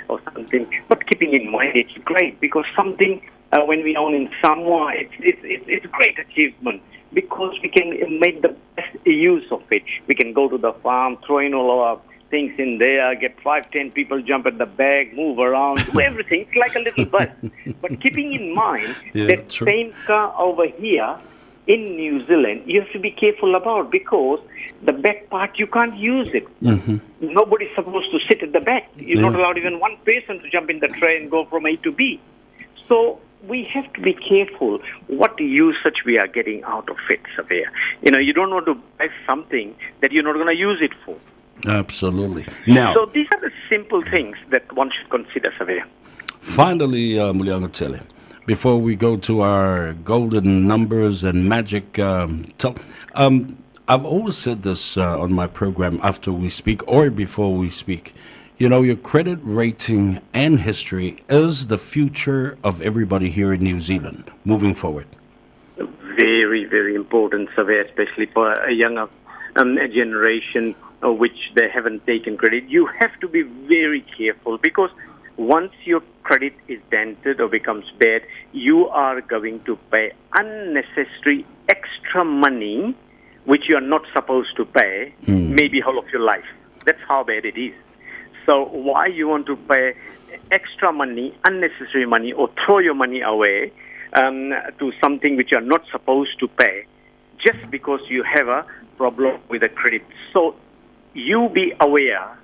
or something. But keeping in mind, it's great because something when we own in Samoa, it's a great achievement because we can make the best use of it. We can go to the farm, throw in all our things in there, get 5-10 people jump at the back, move around, do everything. It's like a little bus. But keeping in mind that same car over here in New Zealand, you have to be careful about because the back part, you can't use it. Nobody's supposed to sit at the back. You're not allowed even one person to jump in the tray and go from A to B. So we have to be careful what usage we are getting out of it, Savea. You don't want to buy something that you're not going to use it for. Absolutely. Now, so these are the simple things that one should consider, Savea. Finally, Muliangatele, before we go to our golden numbers and magic, I've always said this on my program after we speak or before we speak. Your credit rating and history is the future of everybody here in New Zealand moving forward. Very, very important, Savea, especially for a younger generation which they haven't taken credit. You have to be very careful because once your credit is dented or becomes bad, you are going to pay unnecessary extra money which you are not supposed to pay, maybe whole of your life. That's how bad it is. So why you want to pay extra money, unnecessary money, or throw your money away to something which you are not supposed to pay just because you have a problem with the credit? So you be aware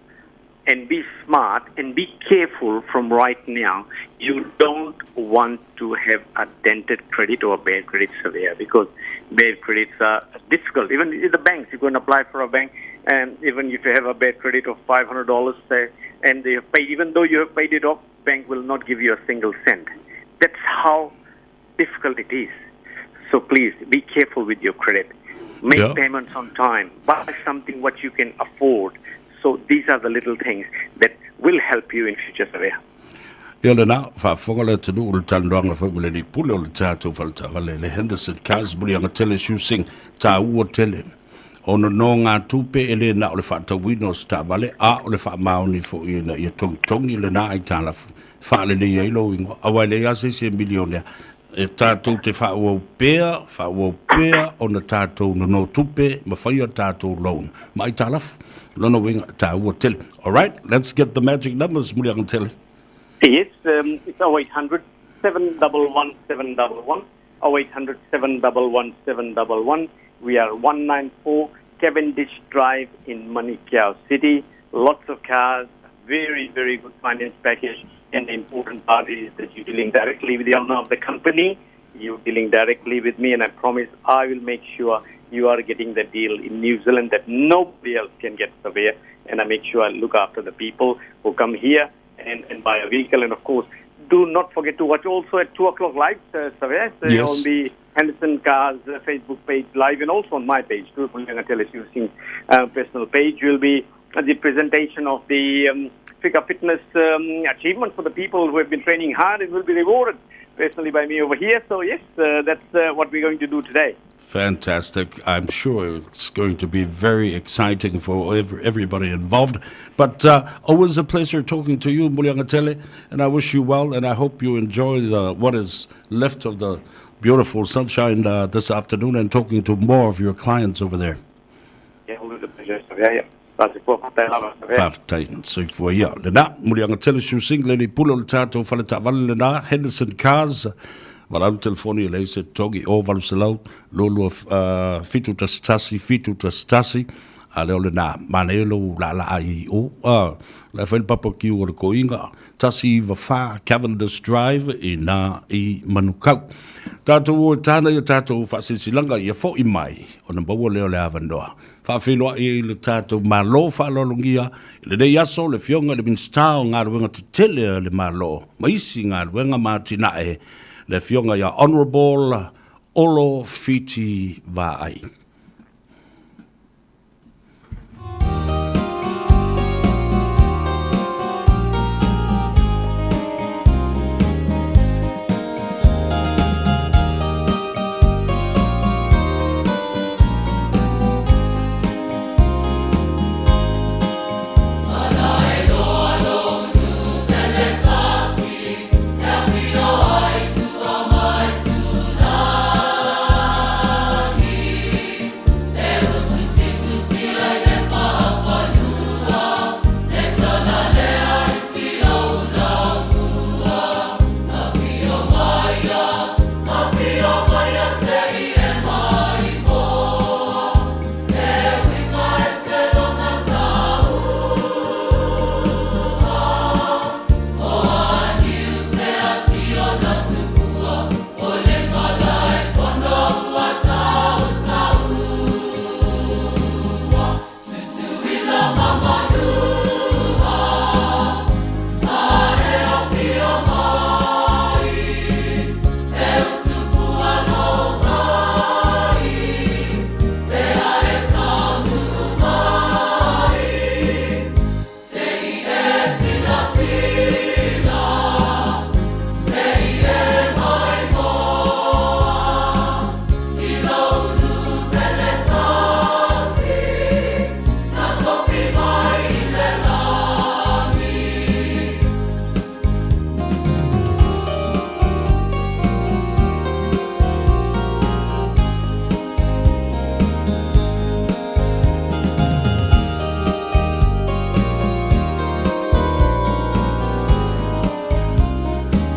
and be smart and be careful from right now. You don't want to have a dented credit or a bad credit, Savea, because bad credits are difficult. Even in the banks, you go and apply for a bank, and even if you have a bad credit of $500, say, and they have paid, even though you have paid it off, bank will not give you a single cent. That's how difficult it is. So please be careful with your credit. Make payments on time. Buy something what you can afford. So these are the little things that will help you in future, Savea. Yelena, Fafola to do Tandanga family, Pulo Tato Faltavale, Henderson Cars, Buliangatele shooting, Tau telling. Ono no ngā tupe ele na o le whaatawino sta vale a o le whaamaoni fo i na i tongi le na i tāla whaale le ielo ingo awa le ase se milionea e tātou te whaua pēr o na tātou no tupe ma whai o tātou loan ma i tāla lono winga tāua tele. Alright, let's get the magic numbers, Muliang tele. Yes, it's 0800 711 711 0800 711 711. We are 194 Cavendish Drive in Manukau City. Lots of cars, very, very good finance package. And the important part is that you're dealing directly with the owner of the company. You're dealing directly with me, and I promise I will make sure you are getting the deal in New Zealand that nobody else can get, Savea. And I make sure I look after the people who come here and buy a vehicle. And, of course, do not forget to watch also at 2 o'clock live, Savea, on the Henderson Cars Facebook page live, and also on my page, too, using personal page, will be the presentation of the figure fitness achievement for the people who have been training hard and will be rewarded personally by me over here. So, yes, that's what we're going to do today. Fantastic. I'm sure it's going to be very exciting for everybody involved. But always a pleasure talking to you, Muliangatele, and I wish you well, and I hope you enjoy what is left of the beautiful sunshine this afternoon and talking to more of your clients over there. Yeah, always a pleasure. Yeah. Whaftain, so for ya. Lena, Muliangatele shusing, Lady Pulo Tato, Faleta Valena, Henderson Cars. Walau telefoni le se togi o valu selau lolo fitu tastasi a le ole na manelo la ai o la fel papa ki o ko inga tasi va fa Cavendish Drive i manukau tato o tana ya tato fa silanga ia fo i mai o na bawo le ole avandoa fa filo i le tato malo fa lolungia le de yaso le fionga le binstao nga wenga tele le malo maisi nga wenga matina le fionga ya Honorable Olo Fiti Vai.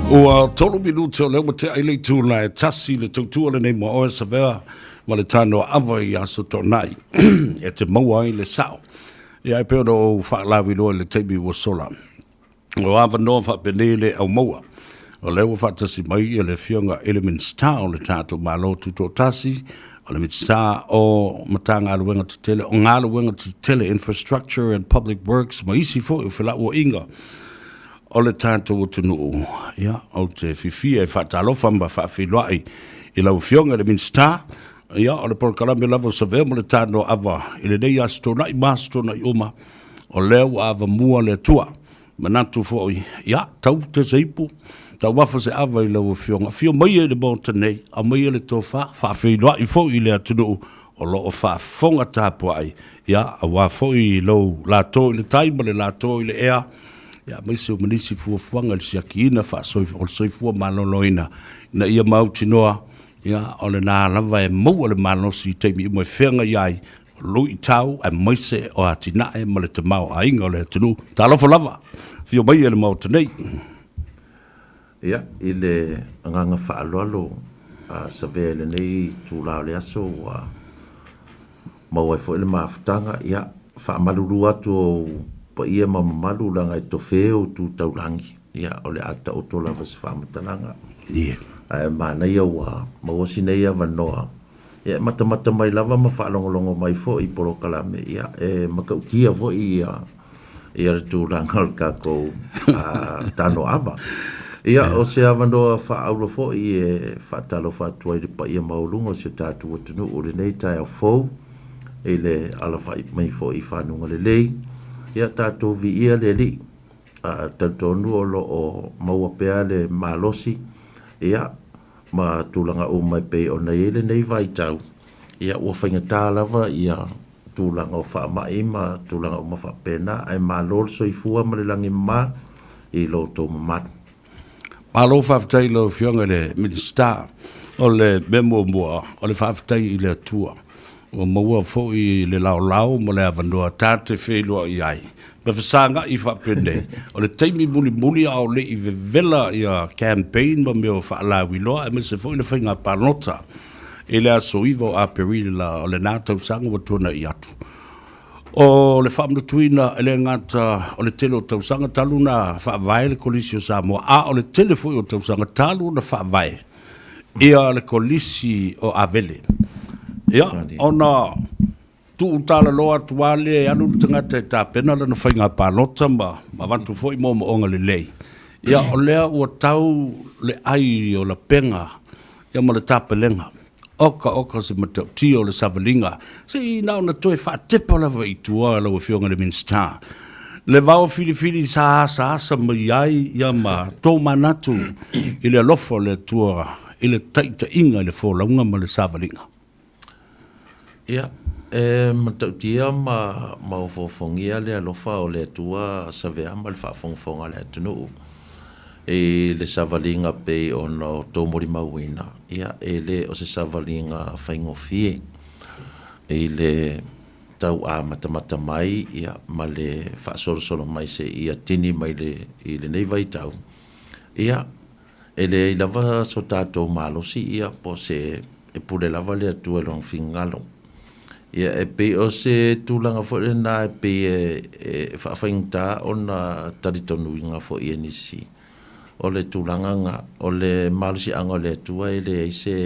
Ua tolu minuti o leo te aile tu la tasi le tautua le nei mo oe Savea ma le Tanoa Ava i aso tonai e te maua i le sao e ai peo o whaalawi loa le teimi ua sola o awa noa whapene au maua o leo whatasi mai e le fionga Elements Town le tato malo tuto tasi o le mitsta o matanga aluenga tutele o ngā aluenga tutele Infrastructure and Public Works ma isi fo i whila ua inga o le tātou o tunu ia o te whiwhia e whatalofa mba whawhiloai i lau fionga le minsta ia o le porkalame lava Savea mo le Tanoa Ava i le nei astona i mastona i oma o leo ava mua le tua manatu fo ia tau te seipu tau wafa se ava i lau fionga fio mai e le bonta nei a mai e le tofa whawhiloai fo i le atunu o lo o whafonga tāpua ai ia a wa fo i lau lato i le taima le lato i le ea ya mai se manisi fuafuanga le siakina fa soifua maloloina na ia mautinoa ya o le nā lava e mau le malosi teimi i moe whenga iai lui tau e maise o atina e ma le te mau a inga o le tunu talofa lava fio mai e le mautanei ia i le nganga whaaloalo a Savea le nei tūlao le aso mau e fo le mawhatanga ia whaamaluru atu o pa ia mamalu langa e tofeo tu taulangi ia o le ata o tola vase whamatalanga ia mana ia ua maosi nei a vanoa ia mata mai lava ma whaalongolongo mai fo i poro kalame ia e makaukia fo i ia le tūlanga o kako Tanoa Ava ia o se avanoa whaaulo fo i e whaatalo whaatua i le pa ia maulunga o se tātu o tunu o le nei tai au fau e le alawhai mai fo i whanunga le lei ia tātou vi ia le li tātonu o lo o maua pea le malosi ia ma tūlanga o mai pei o nei ele nei vai tau ia ua whaingatā lava ia tūlanga o whaamai ma tūlanga o mawhapena ai mālol soifua ma le langi mā I lo tō mamatu. Malo whawhatai lo whionga le minister o le memo mua o le whawhatai I le atua o maua fo I le lao mo le avandoa tāte whelua I ai. Me whasanga I whapene o le teimi muli au le I vevela I a campaign ma meo whaalawi loa e me se fo I le whainga panota I le aso iwo APR la o le nātau sanga wa tūna I atu. O le whamatuina e le ngata o le tele o tausanga talu na whaavae le kolisi o Samoa a o le tele foi o tausanga talu na whaavae ia le kolisi o Avele ia ona tu utala loa tuale e anu tangata e tāpena lana whainga pānota ma vantu foi mo onga le lei ia o lea ua tau le ai o la penga ia ma le tāpelenga oka se matau tio le savalinga se nao na toe whaatepa lava I tua la ua whionga le minsta le vau fili sa mai ai ia ma tō manatu I le alofo le tua I le taita inga le fōlaunga ma le savalinga ia matau tia ma ufofongia le alofa o le tua Savea ma le whaafonga le atunu e le savalinga pe ono tōmori mauina ia e le o se savalinga whaingofie e le tau a matamata mai ia ma le whaasoro mai se ia tini mai I le nei vai tau ia e le lava so tātou malosi ia po se e pule lava le atua long fingalo ia e pe o se tūlanga fo le na e pe e whaafingta o na taritonuinga fo I nisi o le tūlanga o le malusi anga le tua I le se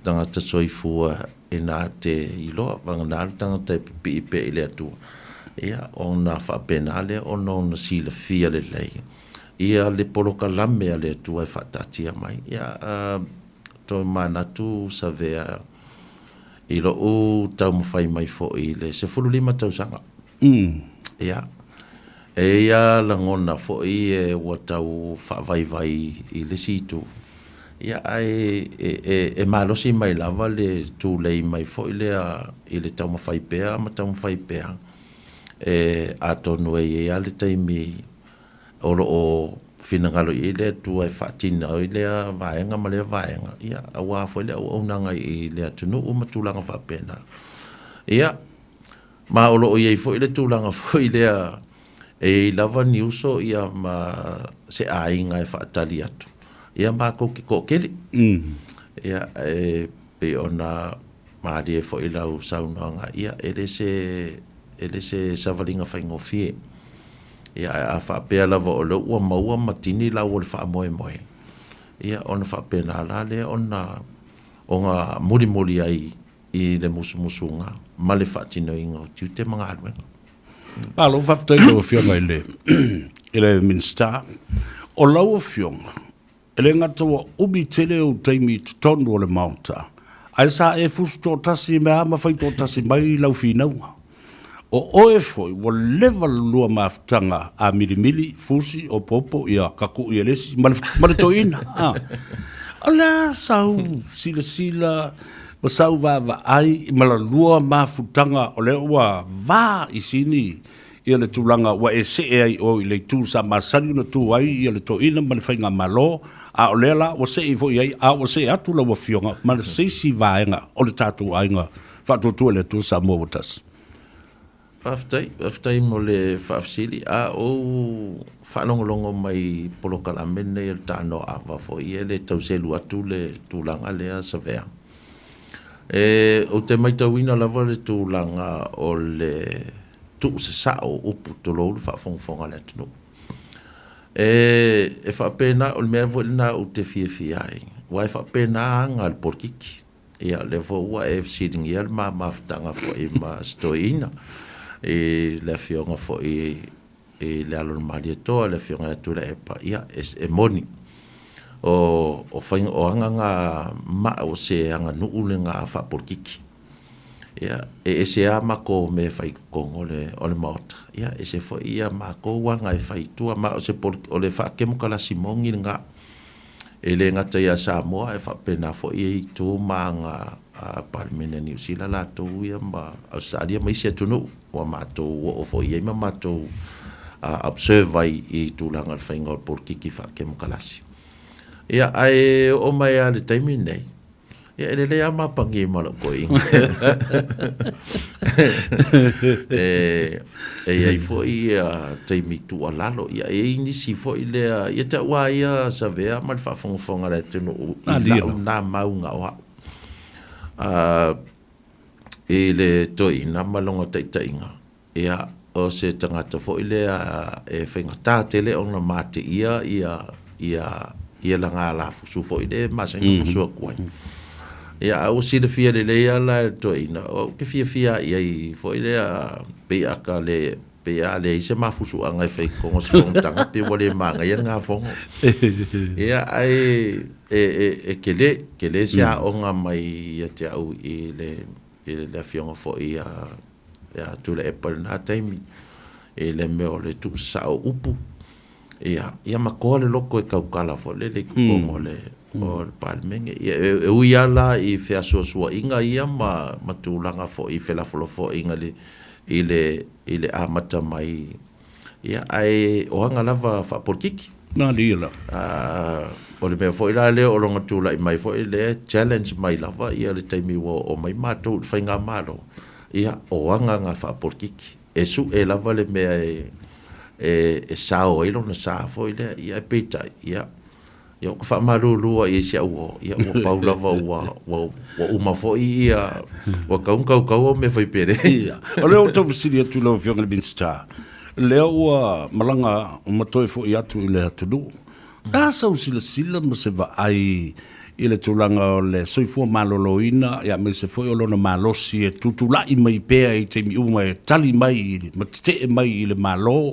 tangata soifua e nā te iloa wangana tangata I pe I le atua ia o na whaapena le o na sila fia le lei ia le poloka lame a le atua e whaatatia mai ia to manatu Savea I lo o tau mawhai mai fo I le se 15 tausanga ia e ia langona fo I ua tau whaavaivai I le situ ia e malosi mai lava le tūlei mai fo I le tau mawhai pea ma tau mawhai pea atonu e ia le taimi oro o finangalo I le tua e whaatina I le vaenga ma le vaenga ia awa fo I le au nanga I le atunu o matulanga whaapena ia ma olo o iei fo I le tūlanga fo I le e lava niuso ia ma se ainga e whaatali atu ia ma koki kokeli ia pe ona maari e fo I lau saunanga ia ele se savalinga whaingofie ia a whaapea lava o leo ua maua matini lau o le whaamoe ia ona whaapena la le ona onga muri ai I le musumusunga ma le whaatino inga o tiu te mga aluenga Alo whaftai lo whionga I le minsta o lau whionga ele ngatawa ubi tele o teimi tonu o le mauta ai sa e fusto tasi me ama whaito tasi mai lau whinaunga o oe foi wa level lua maftanga a milimili fusi o popo ia kaku ia lesi male toina ala sau sila Masau va ai mala lua mafutanga o le ua va isini ia le tulanga wa e se ai o le tu sa masani no tu ai ia le toina ma le whainga malo a o lela wa se i fo iai a o se atu la wa fionga ma le se si vaenga o le tatu ainga whatutu le tu sa movotas Aftai mo le whaafsili a o whanongolongo mai polokala mene i Tanoa Ava fo ia le tauselu atu le tūlanga lea Savea o te maitawina lava le tūlanga o le tu se sao upu tolo le whaafonga le atunu e whaapena o le mea voilina o te fia ai wai whaapena anga le porkiki ia le vo ua e fsiding ia le maftanga fo I ma stoina e le fionga fo I le alon maria toa le fionga atu le epa ia e moni o whainga o anga ma o se anga nuu le ngā whapurkiki ia e se a mako me whai kongo o le maota ia e se fo ia mako wanga e whai tua ma o se o le whakemuka la simongi ngā e le ngata ia Samoa e whapena fo ia I tū ma Parliament New Zealand la to ia ma Australia mai se tunu wa ma to o fo ia ma to observe I tūlanga whainga o porkiki whake mukalasi. Ia ai o mai a le taimi nei. Ia ele le ama pangi mala ko inga. Ai fo ia taimi tu alalo ia inisi fo ile ia ta wa ia Savea mal fa fonga le tunu na maunga o ele to ina malonga taitainga. Ia o se tangata fo ile e whainga tātele o na mate ia langa la fusu fo ile masenga fusu kuai. Ia au si le fia le ia la to ina o ke fia ia I fo ile pe aka le pe ale se mafusu anga e whai kongo se tanga pe wale manga ia ngā fongo. Ia ai kele se a onga mai ia te au I le fionga fo ia tu le Apple na taimi le meo le tu sa upu ia makoa le loko kaukala fo le kongo le o palmenge ia la I fea sua inga ia ma tūlanga fo I fela fo inga le amata mai ia ai o anga lava fa porkiki na dila o le mea fo ila le o longa tūla I mai fo le challenge mai lava ia le taimi o mai mātou whainga malo ia o anga ngā whaaporkiki. Su lava le mea sao ilo na saa fo ile ia peitai ia o ka whaamarulua I sia ua ia ua paulava ua uma fo ia ua kau me whai pere. O leo tau visiri atu leo fionga le Binstar. Leo ua malanga matoe fo I atu I le atudu. Rasa usila ma se va ai I le tūlanga o le soifua maloloina, ia me se foi o lona malosi e tutulai mai pēa I te mi uma e tali mai, ma te mai I le malo.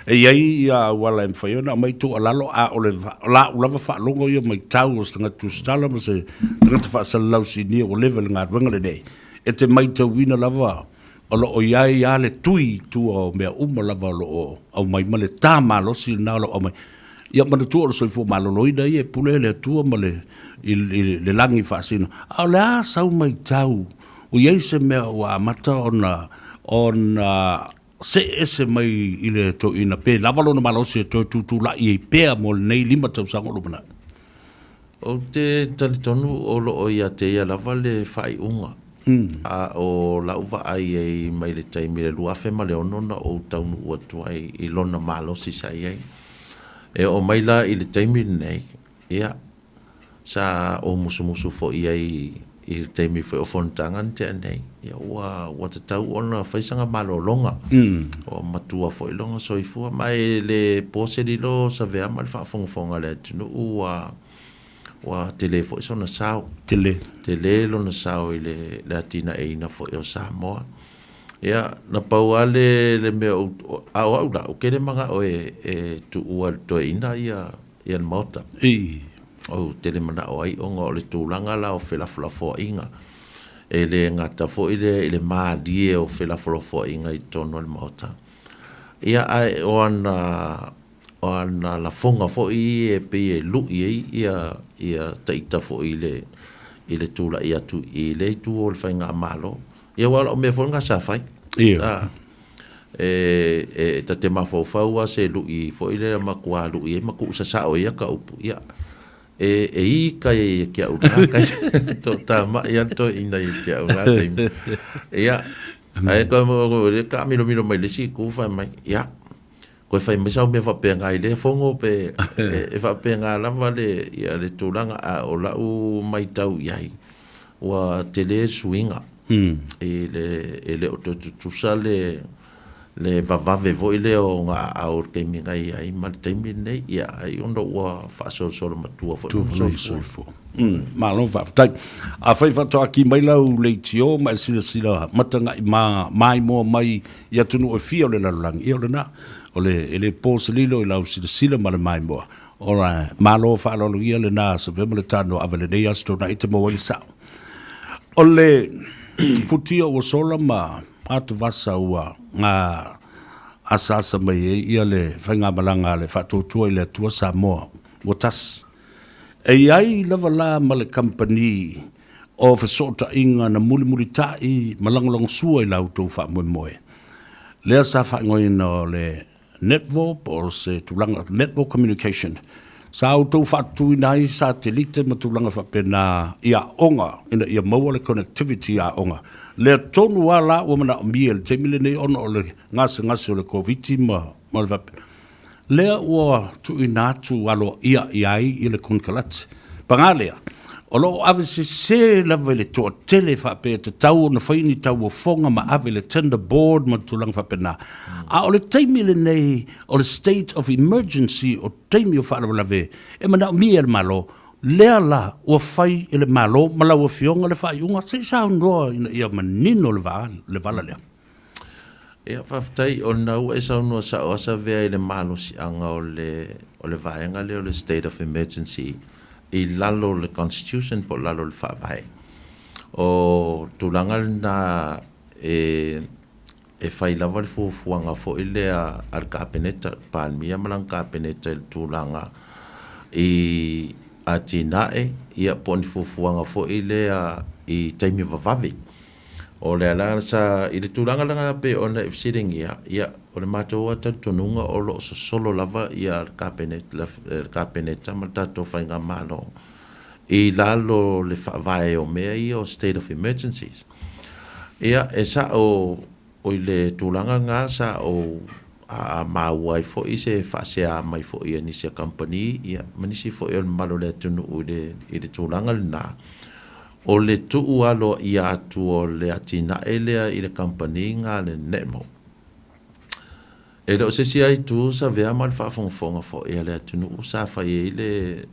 E iai ia wala e mwhaiona, mai tō alalo a o le la ulava whaalongo ia mai tau o stanga tūstala, ma se tangata whaasala lausi nia o level ngā ruanga le nei. E te mai tau wina lava, o lo o iai a le tui tua o mea uma lava o lo au mai ma le tā malosi na lo au mai. Ia mana tua o soifua maloloina ia e pule le tua ma le langi whaasina. Au le a sau mai tau. O iei se mea o amata ona se ese mai I le to ina pe. Lavalo na malosi e toi tutula I pēa mo le nei lima tau sango lumana. O te talitonu o lo o ia te ia lava le whai unga. O lauwa ai mai le taimi le luafe ma le onona o taunu ua tuai I lona malosi sa iei. E o mai la I le taimi nei. Ia. Sa o musu fo ia I le taimi fo o fontangan te nei. Ia ua te tau ona whaisanga malolonga. O matua fo I longa soifua. Mai le pose li lo Savea ma le whaafongafonga le tunu ua tele fo I sona sao. Tele lo na sao I le atina e ina fo I o Samoa. Ia na pau ale le mea au la o kere manga o tu ua to ina ia le mauta. O tele mana o ai onga o le tūlanga la o whelafo inga. E le ngata fo I le maadie o whelafo inga I tono le mauta. Ia ai o ana la fonga fo I e pe e lu ia taita fo I le tūla ia tu I le tu o le whainga malo. Ia wala o mea fonga sa whai. Ta te mawhauwhaua se lui fo I le makua lui e maku sa o ia ka upu. Ia I ka e kia ura kai to ta ma ia to ina I kia ura kai. Ia ai ka milo mai le si ku fa mai. Ia ko fai mai sa me fa pe ngai le fongo pe e fa pe nga lava le ia le tūlanga a o la u mai tau iai. Wa tele swinga. E le o tu sale le vavave vo ile o nga au ke minga ia I mal taimi nei ia ai ondo wa fa so matua fo so malo va tai a fai fa to aki mai lau le tio mai sila matanga mai mo mai ia tunu o fio le lang ia le na o le poselilo I lau sila mai mo ora malo fa lo ia le na so ve le Tanoa Ava le nei asto na ite mo le sa o le futio o sola ma atu vasa ua ngā asasa mai ia le whainga malanga le whatotua I le atua Samoa o tas. E ai lava la ma le company o fesota inga na muli ta I malangolong sua I lau tau wha moe. Lea sa wha ngoi no le network o se tulanga network communication. Sa au tau wha tui nai sa te lite ma tulanga wha pena ia onga, ina ia maua le connectivity ia onga. Lea tonu wala o mana o mia le teimile nei ono o le ngase o le COVID ma le wha pena. Lea ua tui nātu alo ia iai I le konkalati. Pangalea. O lo ave se lava le toa tele wha pe te tau na whaini tau o fonga ma ave le tender board ma tulang wha pena. A o le taimi le nei, o le state of emergency o taimi o wha lave, e mana o mia le malo, lea la ua whai le malo, ma lau a fionga le wha iunga, se sa unroa ina ia manino le vala lea. Ia whaftai o nau e sa unroa sa o Savea le malo si anga o le vaenga le o le state of emergency. I lalo le constitution po lalo le whaavai. O tulanga na e whai lava le fuanga fo I lea ar kapeneta, paan mia malang kapeneta le tulanga I a tinae, ia po ni fuanga fo I lea I taimi vavavi. O lea langa sa, I le tulanga langa pe ona if sitting ia, o le mātou ata tonunga o lo solo lava ia kapeneta ma tatou whainga malo I lalo le whaavae o mea ia o state of emergencies. Ia e sa o I le tūlanga ngā sa o a māuai fo I se whaasea mai fo I anisia company ia manisi fo I o malo le tunu I le tūlanga le nā. O le tuu alo I atu o le atina elea I le company ngā le netmo. E lo se si ai tu Savea mal fa fonga fo e le tunu sa fa I le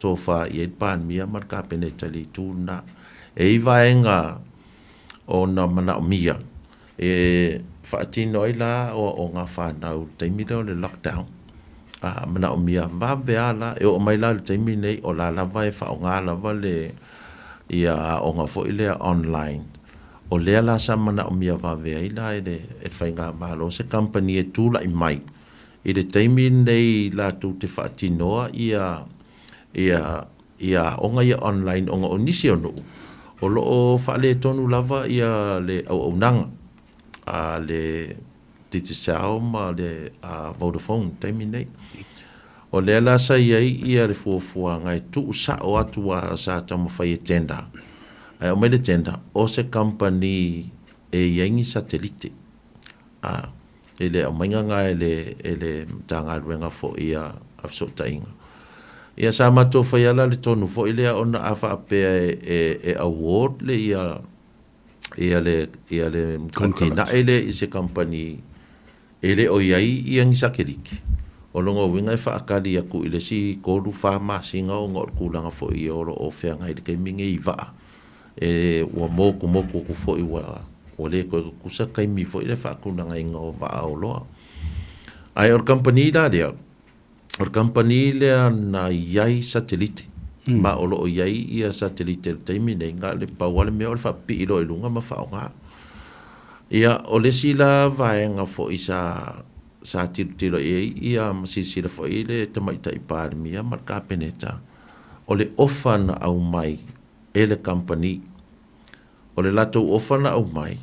to fa I pan mia mar ka peneta li tu na e vaenga o na mana mia e fa tino ila o nga fa na te mi le lockdown a mana mia va veala e o mai la te mi nei o la vai fa nga la vale ia o nga fo ile online. O lea la sa mana o mia vavea ila e whainga malo se company e tūla I mai. I le teimi nei la tū te whaatinoa ia onga ia online onga o nisi onu. O loo whaale tonu lava ia le au nanga. A le titi sao ma le Vodafone teimi nei. O lea la sa ia le fuafua ngai tu sa o atua sa tamu whai e tenda. O mai le tenda, o se company e iengi satellite. Ele o mainga ngā ele tanga ruenga fo ia afsota inga. Ia sa mato whaiala le tonu fo ilea ona afa apea e award le ia le kontina ele I se company ele o iai iengi sakeliki. O longa winga e whaakali aku ile si koru wha singa o ngor kulanga fo ia oro o whianga ili kei minge I waa. E ua moku ku fo I wa o le ko kusa kai mi fo I le whaakuna ngai ngā o waa o loa. Ai or company la lea. Or company lea na iai satellite. Ma o lo iai ia satellite taimi nei ngā le pauale mea o le whapi I lo I lunga ma whao ngā. Ia o le sila vaenga fo I sa tiro ia masisira fo I le tamaita I pārmia mar ka peneta. O le ofa na au mai e le company. O le latou ofa na au mai.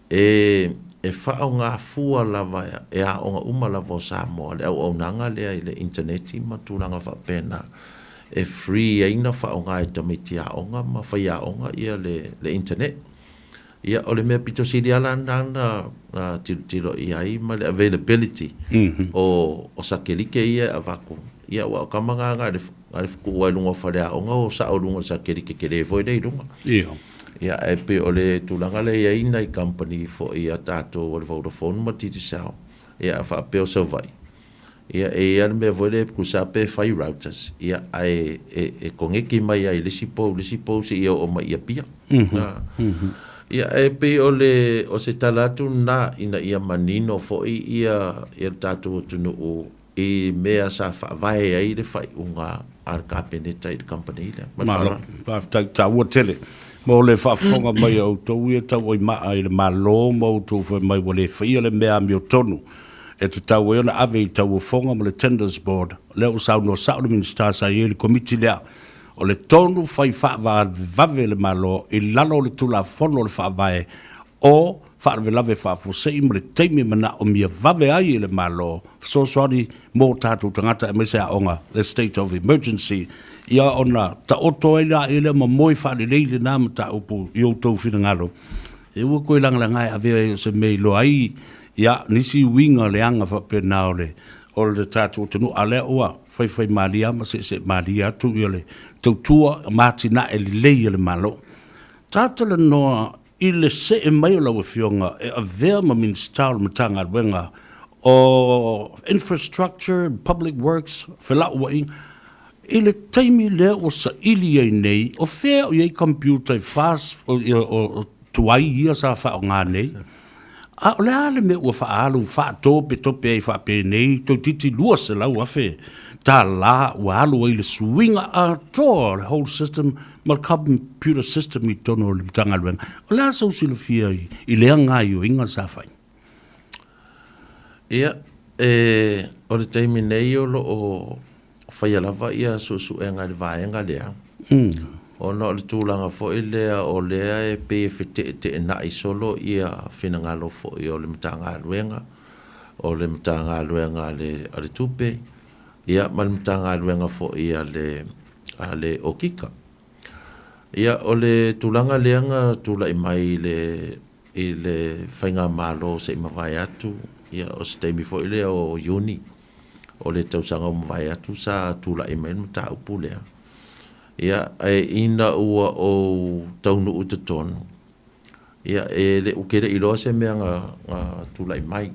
E whao ngā fua lava e a o ngā uma lava o Samoa. Le au nanga lea I le interneti ma tūranga whapena. E free aina whao ngā e tamiti a onga ma whai a onga ia le internet. Ia o le mea pito siri ala nana tiro I ai ma le availability o sakelike ia a vaku. Ia wa kamanga ngā le fuku wailunga whare a onga o sa o lunga sakelike ke le foi nei lunga. Ia e pe o le tūlanga le ia ina I company fo ia tātou o le Vodafone ma titi sao. Ia a wha peo sa vai. Ia e ane mea voile kusa pe whai routers. Ia e kongeki mai ai lisi pou si ia o mai ia pia. Ia e pe o se talatu na ina ia manino fo ia tātou tunu o I mea sa whaavae ai le whai unga ar kapeneta I le company le. Malo, ta ua tele. Mo le whaafonga mai au tau ia tau oi maa I le malo mo tau whai mai wa le whaia le mea mi o tonu. E te tau e ona ave I tau o fonga mo le tenders board. Leo sau no sau le minister sa I le komiti lea. o le tonu fai vave le malo i lalo le tula fono le whaavae o whaarvelave whaafosei ma le teimi mana o mia vave ai le malo so soari mō tātou tangata e mese a onga le state of emergency ia ona ta oto e la ele ma moi whaare leile nā ma ta upu i o tau whina ngaro e ua koe langalangai a vea se mei lo ai ia nisi winga le anga whapena o le tātou tunu a lea ua whai maria ma se maria tu i le tautua mātina e li leia le malo tātala noa i le se e mai o lau e fionga e a vea ma minister ma tanga wenga o infrastructure, public works, whela ua i le taimi lea o sa ili ei nei o whea o iei computer fast o tuai ia sa wha o ngā nei a o lea le me ua wha alu wha tope ei wha pe nei to titi lua se lau awhe tā la ua alu ai le swinga a toa le whole system ma le computer system i tono le mtanga luenga o lea sa usila fia i lea ngā i o inga sa whai ia o le taimi nei o lo o whaialawa ia susu e ngā le vaenga lea ona o le tūlanga fo i lea o lea e PFT te na i solo ia whinangalo fo i o le mtanga luenga o le mtanga luenga le tupe ia ma le mtanga luenga fo i a le okika ia o le tūlanga leanga tūla i mai i le whainga malo se i mawai atu ia o se teimi fo i lea o Juni o le tausanga o mawai atu sa tūla i mai mta upu lea ia e ina ua o taunu utatonu ia e le ukere i loa se mea ngā tūla i mai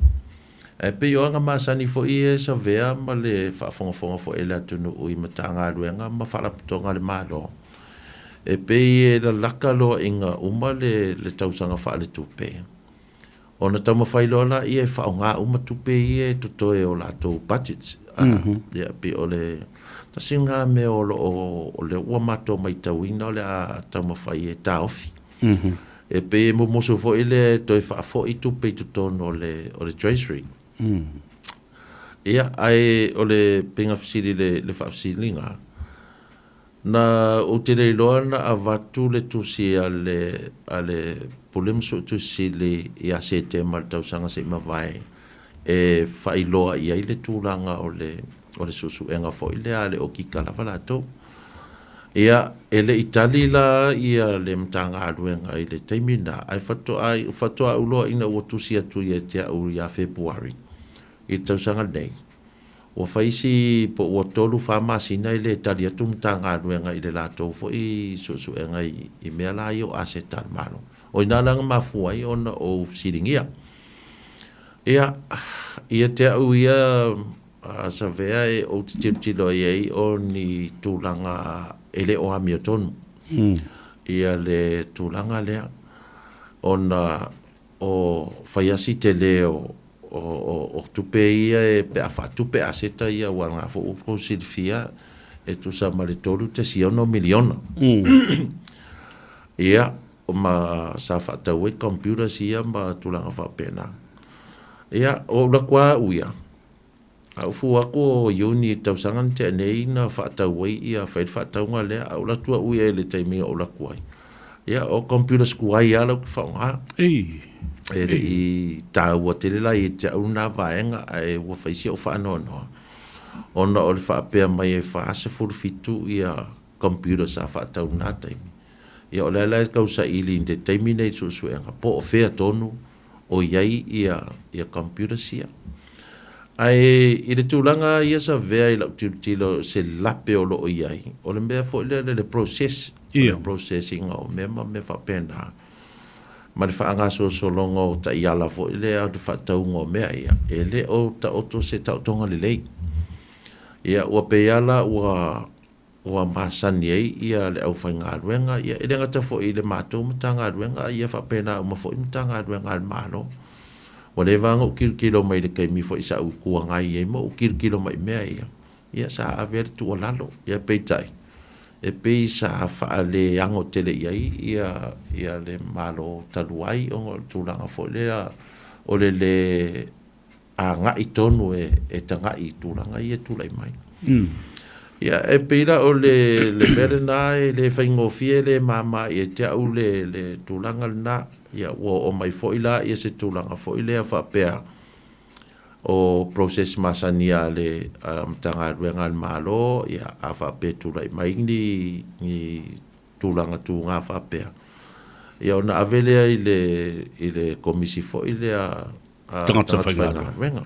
e pe yo nga masani fo i e Savea ma le whaafongafonga fo e le atunu ui matanga luenga ma whalaputonga le malo e pe e la laka loa inga uma le tausanga wha le tupe ona tau mawhailola i e whaonga uma tupe i e tutoe o lato budgets ia pe o le tasi ngā me o le ua mato mai tauina o le a tau mawhai e taofi e pe e momoso fo i le toi whaafo i tupe i tutono o le treasury ia ai o le pinga fisili le whaafisilinga na o te leiloa na a watu le tusi a le polemso tusi le i a se te mal tausanga se mawai e whailoa i ai le tūranga o le susu enga fo i le a le o ki kalawala tau ia e le itali la ia le mtanga aluenga i le teimina ai whatoa uloa ina ua tusi atu i e te au ia Februari i tausanga nei o faisi po o tolu famasina i le tali atu mtanga aluenga i le lato fo i susu enga i mea la i o asetan malo o ina langa mafua i ona o siringia ia te au ia Savea e o tilo i o ni tūlanga ele o amiotonu ia le tūlanga lea ona o whaiasi te leo o tupe ia e pe a whatupe a seta ia wanga fo uko silfia e tu sa mare tolu te siono miliona ia o ma sa whatau e computer sia ma tūlanga whapena ia o lakua uia au fu ako Juni tausangan te nei na whatau wai ia whatau ngā lea au latua ui e le taimi o lakua ia o computer skuai ala ku whaunga e re i tāua te lela i te au nā vaenga e ua whaisi o whaanoa ona o le whaapea mai e whaase furufitu ia computer sa whatau nā taimi ia o lela e kausa ili te taimi nei susuenga po o whea tonu o iai ia computer sia ai i le tūlanga ia Savea i lau tilo se lape o loo iai o le mea fo le process le processing o me whapena ma le whaanga so longo o ta iala fo le au te whataunga o mea ia e le o ta oto se tautonga le lei ia ua pe iala ua masani ei ia le au whainga aluenga ia e le ngata fo i le mātou matanga aluenga ia whapena uma fo i matanga aluenga al malo o le vanga o kilo mai le kaimi fo isa u kua ngai e mo o kilo mai mea ia sa aver tu olalo ia peitai e pei sa fa le ango tele ia le malo taluai o tulanga fo le o le a nga i tonu e tanga i tulanga ia tulai mai Ia e pila o le merena e le whaingofie le mama i e te au le tūlanga na ia o mai foila i se tūlanga foile a whapea o process masania le tanga ruenga malo ia a whapea tūlai mai ni tūlanga tū ngā whapea. Ia ona avele i le komisi foile a tangata whainga ruenga.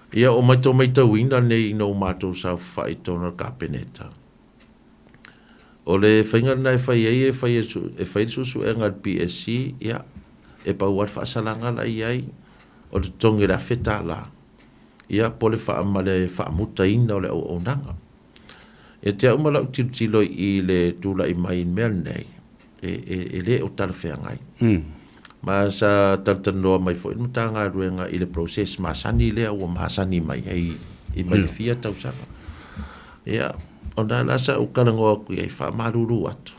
Ia o mai tau ina nei no mātou sa whai tōna kapeneta. O le whainga nei whai e whai susu e ngar PSC, ia, e pau wat whaasalanga la iai, o te tongi la wheta la. Ia, po le whaamale whaamuta ina o le au nanga. E te au mala utilo i le tūla i mai in mea nei, e le o tala whengai. Ma sa Tanoa mai fo in tanga ruenga i le process masani le o masani mai ai i mai fia tau sanga. Ia, ona la sa o kalango ku ai fa maruru atu.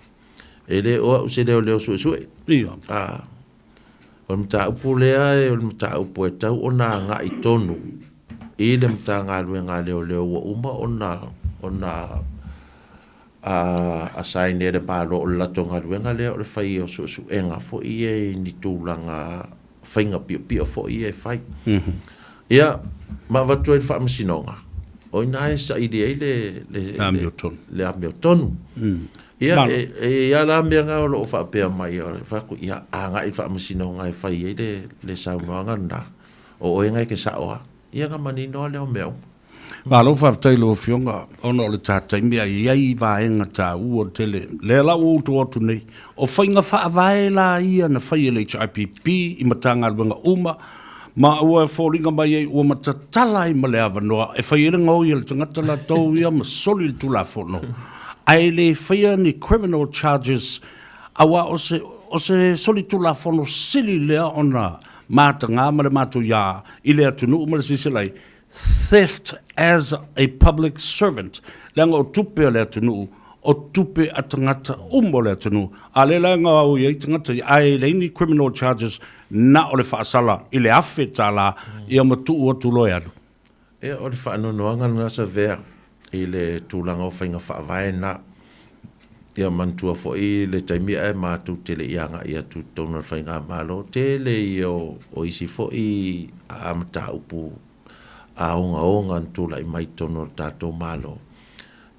E le o se le su. Ia. O mta upulea e o mta upu e tau ona nga i tonu. I le mtanga ruenga le o uma ona a saine le malo o la tonga ruenga le o le fai o su enga fo i e ni tūlanga whainga pio fo i e fai. Ia, ma watu e wha masinonga. O ina e sa idea le amio tonu. Ia, e ala mea ngā o lo wha pēr mai o le whaku. Ia, a ngā i wha masinonga e whai e le saunoanga na. O ngai ke sa oa. Ia ngā manino leo mea. Valo whaftailo o fionga, ono le tātai mea iai vaenga tā ua tele. Le la o tu nei. O whainga whaavae la ia na whai le HIPP i matanga ruenga uma. Ma ua e whoringa mai ei ua matatala i male awanoa. E whai ere ngau i le tangata la tau ia ma soli le tula whono. Ai le whaia ni criminal charges awa o se soli tula whono sili lea ona mātanga ma le mātu ia i lea tunu ma le sisilai. Theft as a public servant. Langa o tupe le atunu, o tupe atangata umbo le atunu. A le langa o iei tangata ai le ini criminal charges na o le whaasala i le afe tā la i a matu ua tuloi anu. E o le whaanonoanga nga Savea i le tūlanga o whainga whaavae na i a mantua fo i le taimia e mātu te le ianga i atu tōna whainga malo. Te le i o isi fo i a amata upu a onga tula i mai tono tātou malo.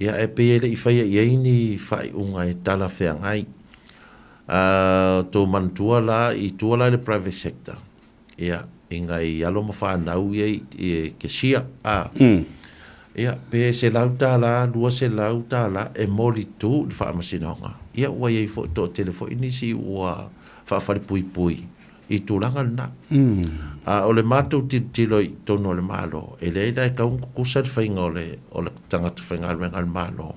Ia e peele i whaia i eini whai unga e tala whea ngai. Tō mantua la i tuala le private sector. Ia, inga i alo ma whanau i ke sia. Ia, pe se lau tāla, lua se lau tāla e mori tū i whaamasinonga. Ia, ua iei fo tō telefo inisi ua whaafari pui. I tūlanga na. O le mātou tilo i tono le malo. E leila e kaungu kusar whainga o le tangata whainga ruenga le malo.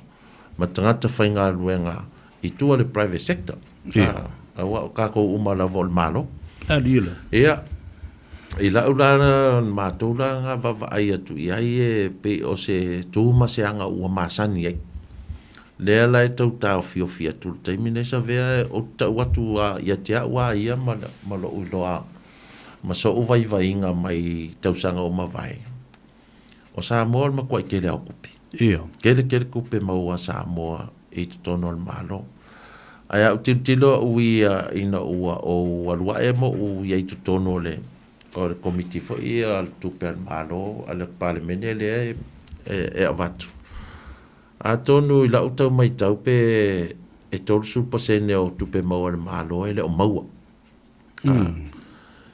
Ma tangata whainga ruenga i tua le private sector. O kako umala vo le malo. Ia, i laurana mātou la ngā vava ai atu i ai e pe o se tūma se anga ua masani ai. Lea lai tau tau fio tu taimine Savea o tau atu ia te aua ia ma lo uloa ma so uvai vainga mai tau sanga o mawai. O Samoa ma kwa kele au kupi. Kele kupe maua Samoa i tutono al malo. Aya utilo ui ina ua o walua e mo u ia i tutono le o le komiti fo ia al tupe al malo al parlemene le e avatu. A tonu i lau tau mai tau pe e tolu supasene o tupe maua le malo e le o maua.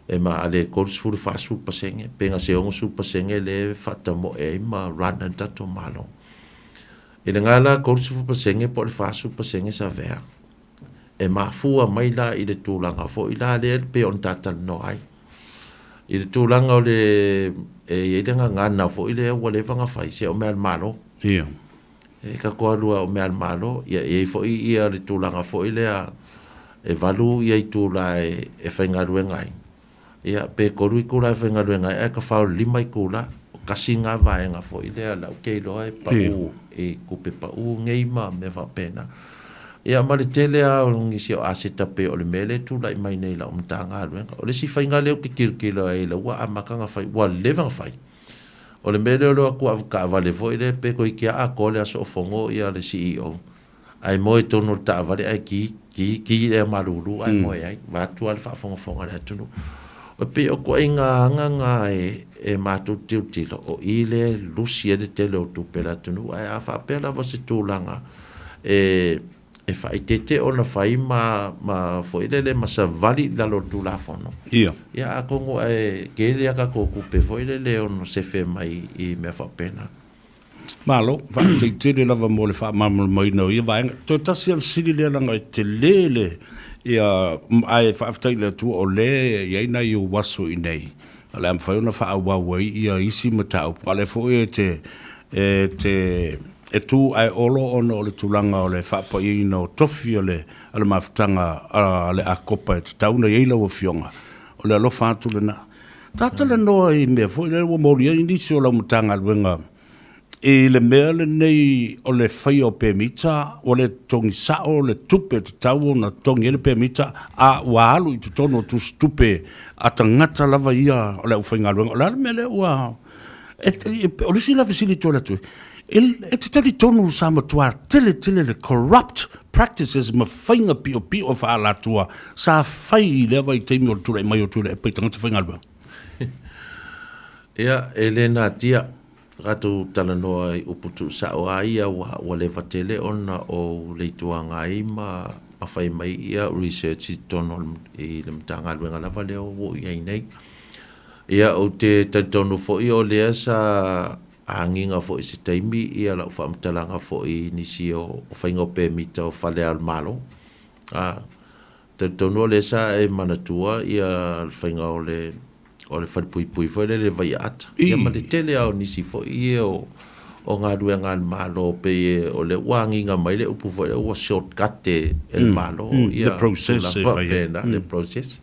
E ma ale korus furu fa supasene, pe nga se ongo supasene le fata mo e ma rana tato malo. E le ngala korus supasene po le fa supasene Savea. E ma fua mai la i le tūlanga fo i la le pe on tatal no ai. I le tūlanga o le e le ngana fo i le wale vanga fai se o mea malo. E ka koa lua o mea malo, e fo i ia le tūlanga fo i lea e valu ia i tūla e whaingarue ngai. Ia pe koru i kura e whaingarue ngai, e ka whao lima i kura, o kasi ngā vaenga fo i lea lau kei loa e pau, e kupe pau ngei ma me whapena. Ia ma le tele a o ngisi o aseta pe o le mele tūla i mai nei la o mta ngā ruenga. O le si whainga leo ki kirkila e la ua amakanga whai, ua levanga whai. O le mele o loa kua ka vale foi le pe ko kia a ko le aso fongo ia le CEO. Ai mo tonu ta vale ai ki le maruru ai mo ai va tu al fa fonga le tunu. O pe o ko nga e matu tilo o ile lucia de tele o tu pela tunu ai a fa pela vo se tu langa e fa itete ona fai ma foi le masa vali la lo tu la fono. Ia ko ngo e ke le ka ko ku pe foi le on se fe mai I me fa pena. Malo, fa te lava mo le fa ma mai no ia vai. To tasi al sili le langa te lele ia ai fa aftai le tu o le ia na you waso I nei. Ala am fa una fa wa wai ia isi mata o pale fo e tu ai olo ono le tulanga o le fa pa I no tofi o le ala maftanga ale akopa e tauna ia la o fionga. O le lo fa tu le na. Tata le no I me fo le mo ia indi so la mutanga luenga. E le mea le nei o le whai o pēmita, o le tongi sao, le tupe te tau na tongi ele pēmita, a wahalu I te tono tu stupe a tangata lava ia o le uwhai ngā luenga. O le mea le ua, o risi la visili tōla tui, e te tali tonu sa matua tele le corrupt practices ma whainga pio wha la tua, sa whai lewa I teimi o le tura mai o tura e pei tangata whai ngā luenga. Ia, Elena tia, rato talanoa I uputu sa o aia wa le vatele ona o le tuanga I ma whai mai ia research I tono I le mtanga luenga lava leo wo ia nei. Ia o te tono fo I o lea sa anginga fo I se taimi ia la ufa mtalanga fo I nisi o whainga o pēmita o whale al malo. Te tono lea sa e manatua ia whainga o le whaipui foi le vai ata. Ia ma le tele au nisi fo I o ngā ruenga al malo pe o le wanginga mai le upu foi o shortcut el malo. The process. Le process.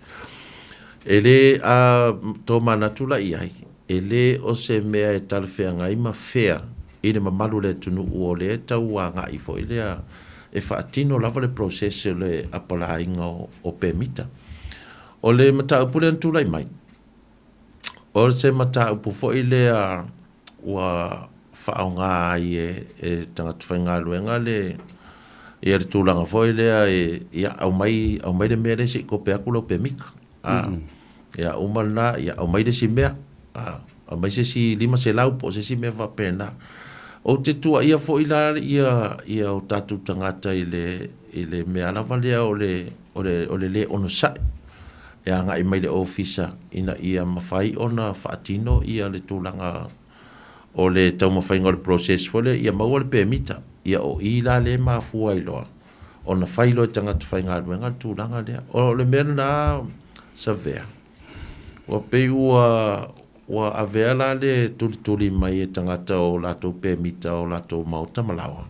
Ele a to manatula iai. Ele o se mea e talwhea ngai ma fair. Ine ma malu le tunu o le tau a ngai foi le a e whaatino lava le process le apalainga o pēmita. O le mata upule antulai mai. O se mata upu foi le a wa whaonga ai e tangatu whainga luenga le e are tūlanga foi le a ia au mai le mea le si ko pea kula o pēmika. Ia umana ia au mai le si mea. Au mai se si lima se lau po se si mea whapena. O te tua ia foi la ia o tatu tangata I le mea lava lea o le ono sai. E anga I mai le ofisa ina ia mawhai ona whaatino ia le tūlanga o le tau mawhainga o le process fole ia maua le pēmita ia o ila le mafua I loa ona whailo e tangata whainga ruenga tūlanga lea o le mea na Savea o pei ua avea la le tuli mai e tangata o lato pēmita o lato mauta malawa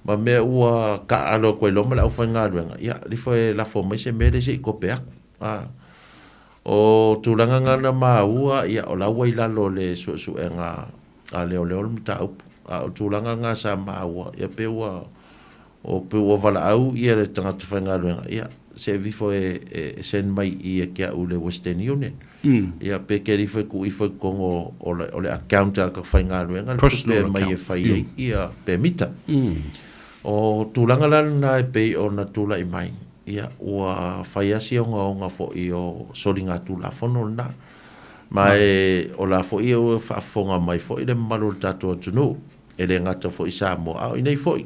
ma mea ua ka alo koe loma le au whainga ruenga ia lifo e lafo mai se mele se I kopea o tūlanga ngana maua ia o laua I lalo le su e ngā a leo le mta upu o tūlanga ngā sa maua ia pe ua vala au ia le tangata whainga ruenga ia se vifo e sen mai I e kia u le Western Union ia pe ke rifo ku I fo kongo o le account ka whainga ruenga pe mai e whai ia pe mita o tūlanga lana e pe o na tūla I mai ia ua whaiasi o ngā fo I o sori ngā tūla whono na mai o la fo I o whaafonga mai fo I le malu tatua tunu e le ngata fo I Samoa I nei fo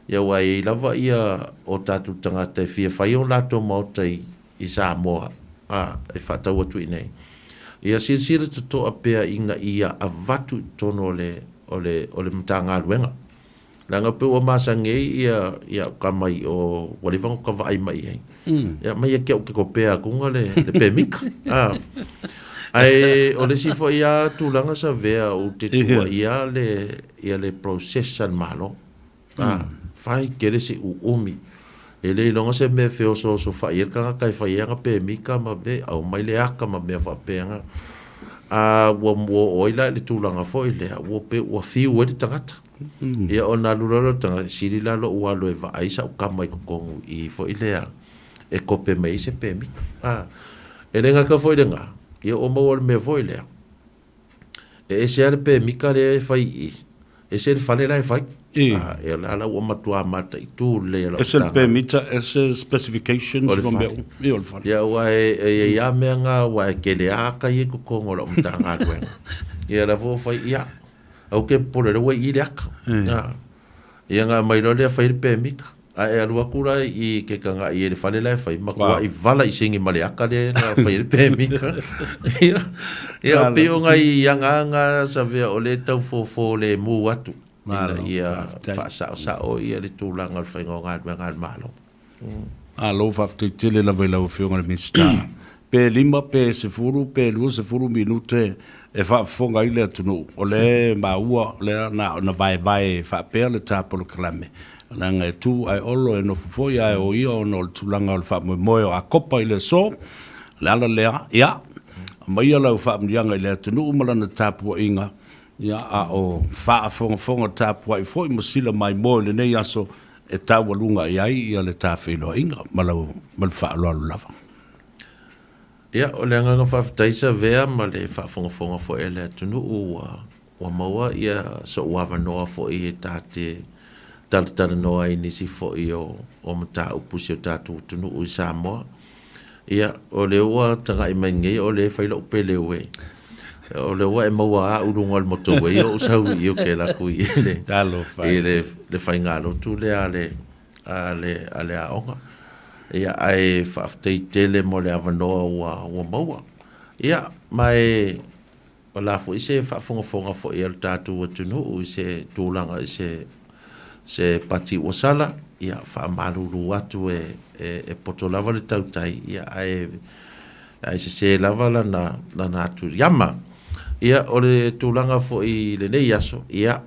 ia wai lava ia o tatu tangata e fia whai o lato mauta I Samoa e whatau atu I nei ia sira to a pea inga ia a vatu tono o le mtanga ruenga langa pe o masangei ia kamai o walivang ka vai mai ai ia mai ke o ke ko pea kunga le pemika ai o le sifo ia tūlanga Savea o te tua ia le process al malo fai kere se umi ele longa se me feo so fai ka kai fai nga pemika ma be au mai le aka ma me fa penga wo oila le tūlanga foi le wo pe wo fiu e tangata ia ona lulolo tanga siri lalo ua lo e vaisa o kama I kongu I fo ilea e kope mei se pemika e renga ka fo ilenga ia o maua me fo ilea E se ale pe mika le fai i. E se le fale lai fai. E ala ua matua mata i tū le ala. E se le pe mita, e se specifications o mea. I o le fale. Ia ua e ia mea ngā ua e kele aka i e kukongo la umta ngā duenga. Ia la vo fai ia. Au ke pole le ua i le aka. Ia ngā mailo le fai le pe mika. A e alua kura i ke kanga i e le fale lai fai. Makua i vala i singi male aka le ngā fai le pe mika. Ia pio ngā i ngā Savea o le tau fōfō le mū atu. Ia whaasao ia le tūlanga le whaingo ngā malo. Alo whafte tele la vai lau whionga le mista. Pe lima, pe se furu, pe lua se furu minute e whaafonga i le atunu. O le maua, le na vai whaapea le tāpolo kalame. Nanga e tū ai olo e no fufoi ai o ia o no le tūlanga o le whaamoe a kopa i le so. Le ala lea, ia. Mai ala u whaamrianga i le atunu umalana tāpua inga. Ia a o whaafonga tāpua i foi masila mai moe le nei aso e tāwalunga i ai i le tāwhino inga. Malau whaaloalu lava. Ia, o le anganga whawhitaisa vea ma le whaafonga fo e le atunu ua maua ia so uawa noa fo i e tāte tala noa i nisi fo i o mata upusi o tātu tunu i Samoa. Ia, o le ua tanga i maingi o le whaila upe le ue. O le ua e maua a urunga le moto ue i o usau i o ke laku i le whaingalo tu le a le aonga. Ia ai whaaftei tele mo le awanoa ua maua. Ia, mai o la fo i se whaafonga fo i al tātu o tunu i se tūlanga i se pati o sala. Ia whaamaruru atu e poto lava le tautai. Ia ai se lava lana atu yama. Ia o le tūlanga fo i le nei aso. Ia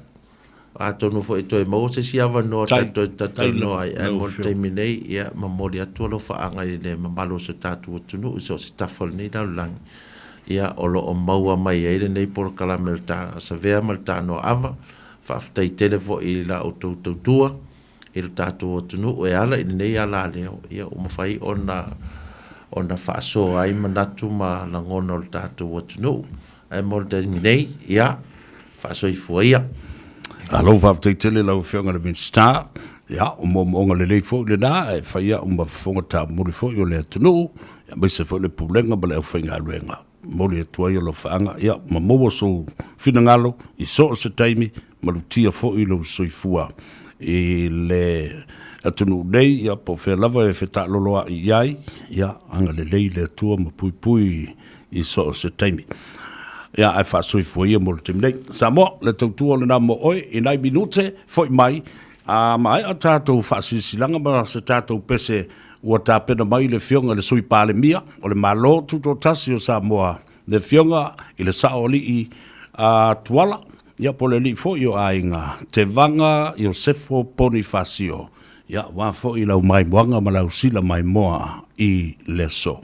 a tonu fo i toi mau se si awanoa tato noa ai mo le taimi nei. Ia mamori atu alo whaanga i le mamalo se tātu o tunu. So se tafal nei laulangi. Ia o lo o maua mai e le nei por kalame le tā Savea ma le Tanoa Ava. Whaaftai tele fo i la o tautua. I le tātou o tunu o e ala i nei ala leo. Ia o mawhai ona whaaso ai manatu ma langona o le tātou o tunu. Ai mo le nei, ia, whaaso i fua ia. Alo whaaftei tele lau whionga le Minster. Ia, o monga le lei fo le nā, e whaia o mawhonga tā muri fo i o le atunu. Ia, mai se fo le pulenga ma le au whainga aluenga. Mori e tuai o lo whaanga. Ia, ma moa so whinangalo, i so o se taimi, ma lutia fo i lo soifua. I le atunu nei ia po fe lava e feta loloa i ai ia anga le lei le tua ma pui i so se taimi ia ai fa soi foi mo le tim nei Samoa le tautua le namo oi i nai minute foi mai a mai a tātou fa sisilanga ma se tātou pese ua tāpena mai le fionga le sui pale mia o le malo tuto tasi o Samoa le fionga i le saoli i tuala ia po le li fo i o ainga te vanga i o sefo Bonifacio. Ia wa fo i lau mai moanga ma lau sila mai moa i le so.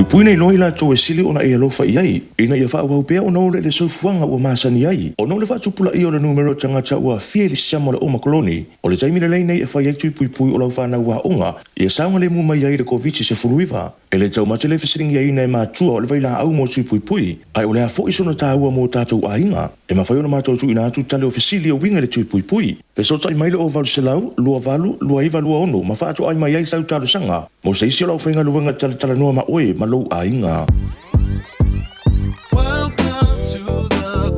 Pui nei loi la tō e sili ona e alofa i ai. Ina ia wha wau pea o nau le sofuanga ua masani ai. O nau le wha tupula i o le numero tangata ua fie li siamo le oma koloni. O le taimina lei nei e whai aitu i pui pui o lau whanau wa onga. Ia saunga le muma iai le COVID se furuiva. E le tau mate le fesiringi ai nei mātua o le vaila au mo tui pui pui. Ai o le a fo isona tā ua mo tātou a inga. E mawhai ona mātou tu ina atu tale o fesili o winga le tui pui pui. Pesota i maile o valu se lau, lua valu, lua iva, lua ono. Ma wha atu ai mai ai sau tālu sanga. Mo se isi o lau whainga luenga tala noa ma oe, ma lou a inga. Welcome to the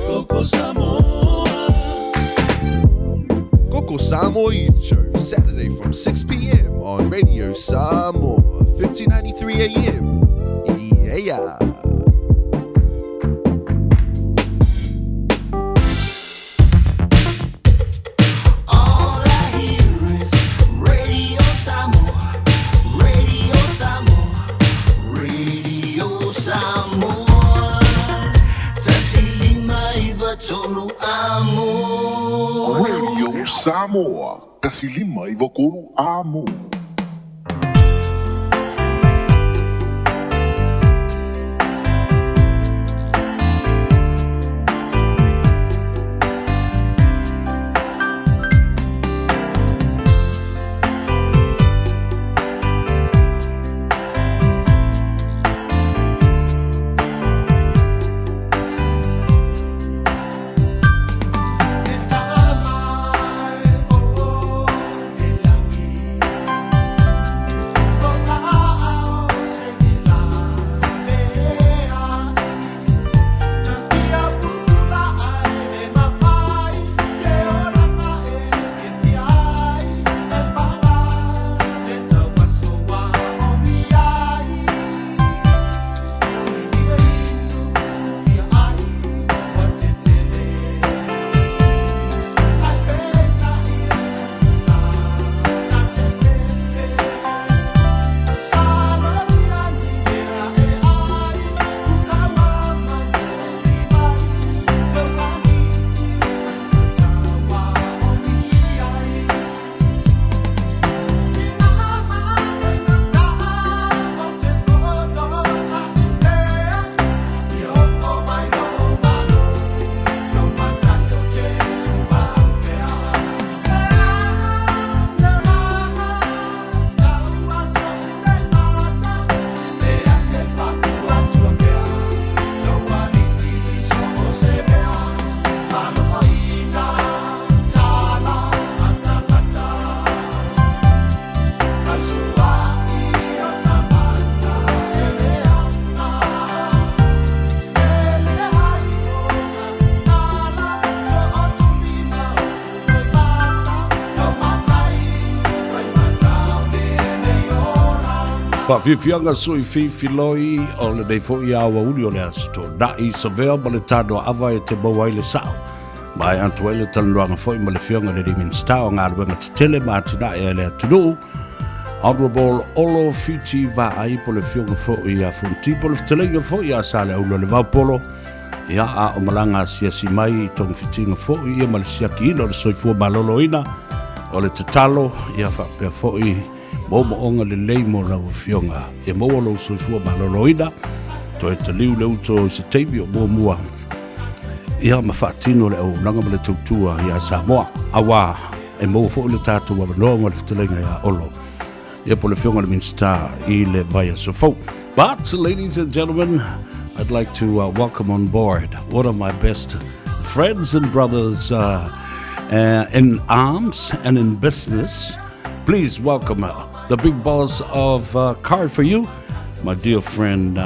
Coco Samoa. Coco Samoa Youth Show, Saturday from 6 p.m. on Radio Samoa, 1593 AM. Yeah. Radio Samoa, kasilima i Vakuru amo. Whawhiwhianga sui whiwhiloi o le nei fo i awa uli o le asto. Na i Savea ma le Tanoa Ava e te mau ai le sao. Mai antu ai le tanuanga fo i ma le whianga le rimin stao ngā ruenga te tele ma tina e le atunu. Honorable Olo Fiti va ai po le whianga fo i a funti po le ftelenga fo i a sale au le vaupolo. Ia a o malanga siasi mai tong fitinga fo i a ma le siaki ino le soifua malolo ina. O le tatalo ia whapea fo i mo onga le lei mo lau fionga e mo lo soifua maloloina to e te liu leu to se teimi o mo mua ia mawhaatino le au nanga ma le tautua ia Samoa awa e mo fo le tātou wa noa le fitelenga ia olo ia po le fionga le minsta i le vaya sofo. But ladies and gentlemen, I'd like to welcome on board one of my best friends and brothers in arms and in business. Please welcome the big boss of Card for You, my dear friend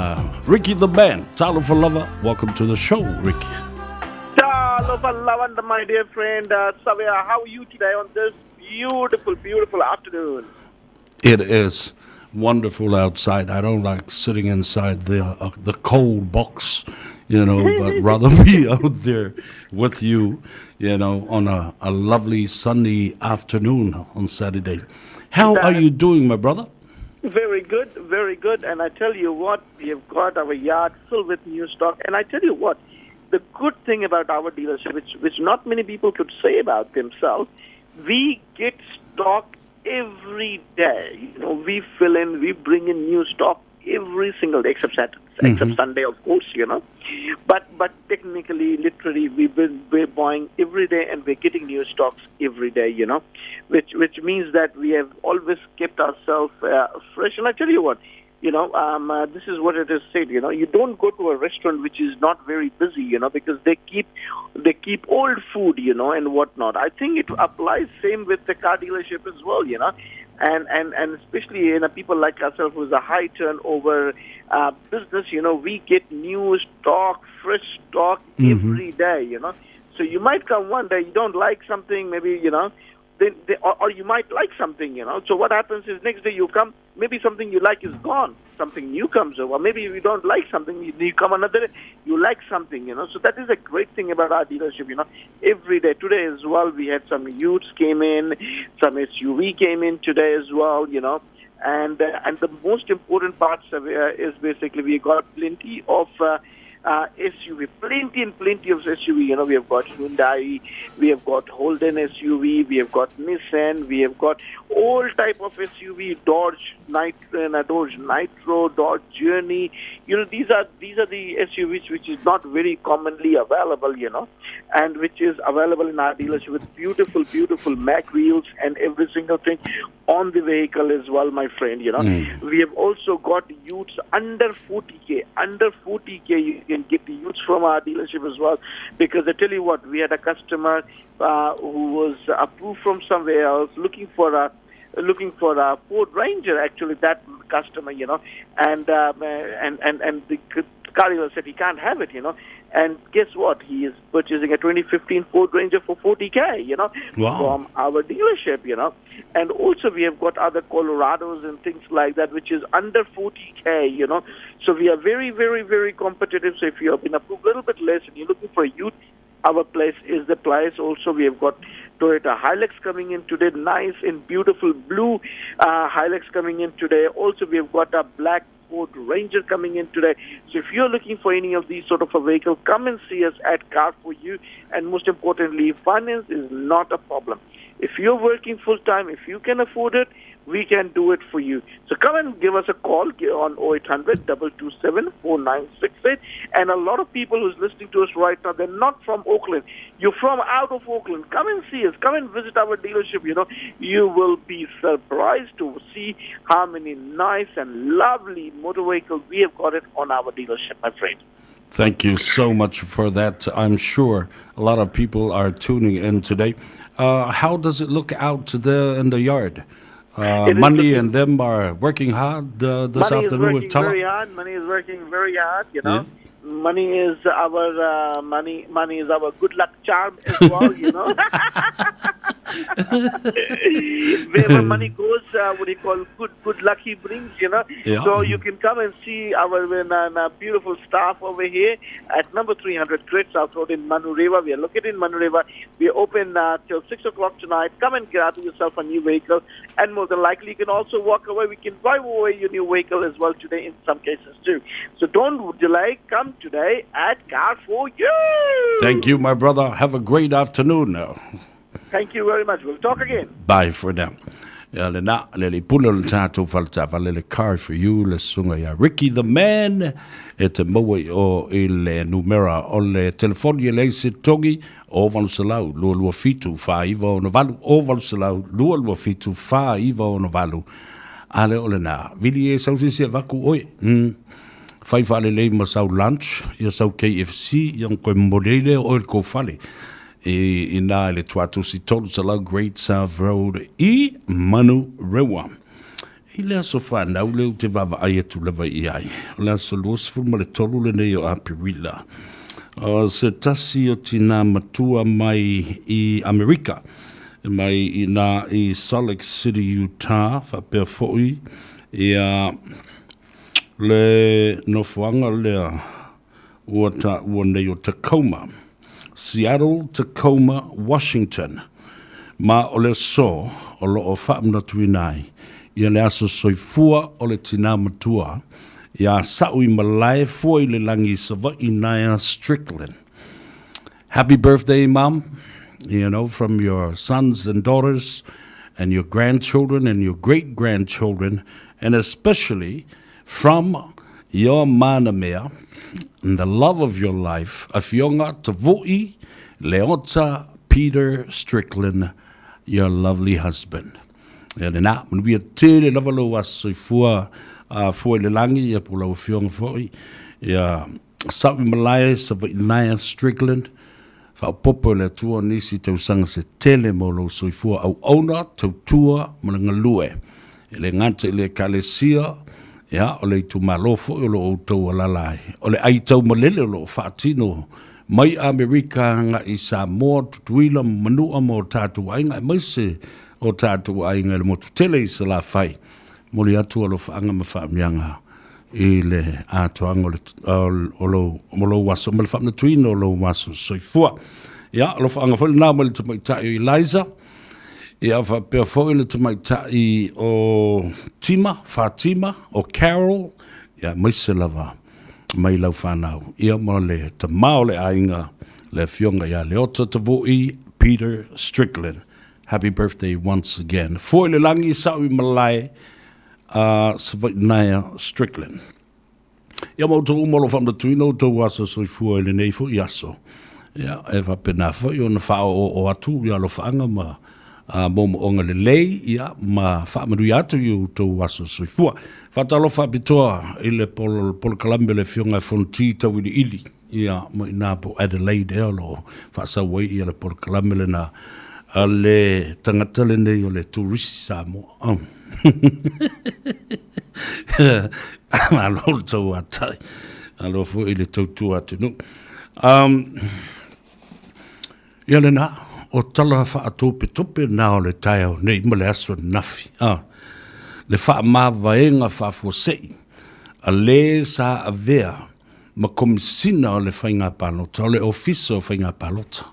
Ricky the Man. Talofa Lover, welcome to the show, Ricky. Talofa Lover, my dear friend Savea. How are you today on this beautiful afternoon? It is wonderful outside. I don't like sitting inside the cold box, you know, but rather be out there with you, you know, on a lovely sunny afternoon on Saturday. How are you doing, my brother? Very good, very good. And I tell you what, we have got our yard filled with new stock. And I tell you what, the good thing about our dealership, which not many people could say about themselves, we get stock every day, we fill in, we bring in new stock every single day, except Saturday, except Sunday, of course, But technically, literally, we're buying every day and we're getting new stocks every day, which means that we have always kept ourselves fresh. And I tell you what, this is what it is said, you don't go to a restaurant which is not very busy, because they keep old food, and whatnot. I think it applies same with the car dealership as well, and especially people like ourselves who's a high turnover business, we get new stock, fresh stock every day, So you might come one day, you don't like something, maybe, or you might like something, So what happens is next day you come, maybe something you like is gone, something new comes over. Maybe you don't like something, you come another day, you like something, So that is a great thing about our dealership, Every day, today as well, we had some Utes came in, some SUV came in today as well, And the most important part is basically we got plenty of SUV, plenty of SUV. We have got Hyundai, we have got Holden SUV, we have got Nissan, we have got all type of SUV, Dodge Nitro, Dodge Journey. These are the SUVs which is not very commonly available, and which is available in our dealership with beautiful Mac wheels and every single thing on the vehicle as well, my friend. We have also got Utes under 40k. Under 40k, you can get the Utes from our dealership as well. Because I tell you what, we had a customer who was approved from somewhere else, looking for a Ford Ranger. Actually, that customer, and the car dealer said he can't have it, And guess what? He is purchasing a 2015 Ford Ranger for 40k, from our dealership, And also we have got other Colorados and things like that, which is under 40k, So we are very, very, very competitive. So if you have been approved a little bit less and you're looking for a youth, our place is the place. Also, we have got Toyota Hilux coming in today, nice and beautiful blue Hilux coming in today. Also, we have got a black Ford Ranger coming in today. So if you're looking for any of these sort of a vehicle, come and see us at Car For You. And most importantly, finance is not a problem. If you're working full-time, if you can afford it, we can do it for you. So come and give us a call on 0800-227-4968. And a lot of people who's listening to us right now, they're not from Auckland. You're from out of Auckland. Come and see us. Come and visit our dealership. You will be surprised to see how many nice and lovely motor vehicles we have got it on our dealership, my friend. Thank you so much for that. I'm sure a lot of people are tuning in today. How does it look out there in the yard? Money and them are working hard this afternoon with Tala. Money is working very hard, Yeah. Money is our money is our good luck charm as well, Wherever money goes, what do you call good luck he brings, Yeah. So you can come and see our beautiful staff over here at number 300 Great South Road in Manureva. We are located in Manureva. We are open till 6 o'clock tonight. Come and grab yourself a new vehicle, and more than likely you can also walk away. We can drive away your new vehicle as well today in some cases too. So don't delay. Come today at Car For You. Thank you, my brother. Have a great afternoon now. Thank you very much. We'll talk again. Bye for now. Le na le pula le tatou faltava le Car For You le sunga ya Ricky the Man e te maua o le numera o le telefoni le se tongi o valusalau lua fitu whaiva o navalu o valusalau lua fitu whaiva o navalu ale o le na vili e sausisi e vaku oi fai fale le masau lunch ia sau KFC yang koe morele o il kofale i nā le tuatu si tolu salau Great South Road I Manu Rewa. I lea so whanau leo te wawa ai atu lewa I ai. O lea so luosfu ma le tolu le nei o Apirila. Se tasi o tina matua mai I Amerika. Mai I nā I Salt Lake City, Utah. Whapea fo'i. Ia le nofuanga lea ua nei o Tacoma. Seattle, Tacoma, Washington. Ma o le so o lo o whaamna tuinai. Ia le aso soifua o le tina matua. Ia sau I malae fua I le langi sava I Naya Strickland. Happy birthday, Mom. From your sons and daughters. and your grandchildren and your great-grandchildren, and especially from your mana mea and the love of your life, a fionga tavui Leota Peter Strickland, your lovely husband. And na when we tere lavalo was fua le langi ya pula fionga foi ya sabi malaya sa Naya Strickland fa popo le tua nisi te usanga se tele molo fua au ona te tua mangalue ele ngante le kalesia ya ole tu malofo o lo tau lalai ole ai tau malele lo fatino mai Amerika nga i Samoa tutuila manua mo tatu ainga mai se o tatu ainga le motu tele i sa la fai moli atu alo whaanga ma whaamianga i le atoanga o lo waso ma le whaamna tuina o lo waso soifua ia alo whaanga whale nā ma le tamaitai o Eliza ia whapea whoi le tamaitai o Fatima o Carol ia mai se lava mai lau whanau. Ia mo le ta mao le ainga le fionga ia le ota tavui Peter Strickland. Happy birthday once again. Foi le langi sawi malai Naya Strickland. Ia mo tō umolo whamda tuino tō wasa soi fua le neifo iaso. Ia e whapena whai o na whao o atu ia lo whaanga ma momo onga le lei ia ma whaamaru atu iu tō waso soifua. Whatalo whapitoa i le polo kalambe le fionga fonti tau ili ili ia mo ina po Adelaide eo lo whaasawai ia le polo kalambe le na le tangata le nei o le tourist Samoa. Alo tau atai. Alo fu i le tautua atu nu. Ia le na o tala wha atope tope nao le taio nei ma le aso nafi. Le wha mawaenga wha fuosei. A le sa avea ma komisina o le whainga palota, o le ofisa o whainga palota.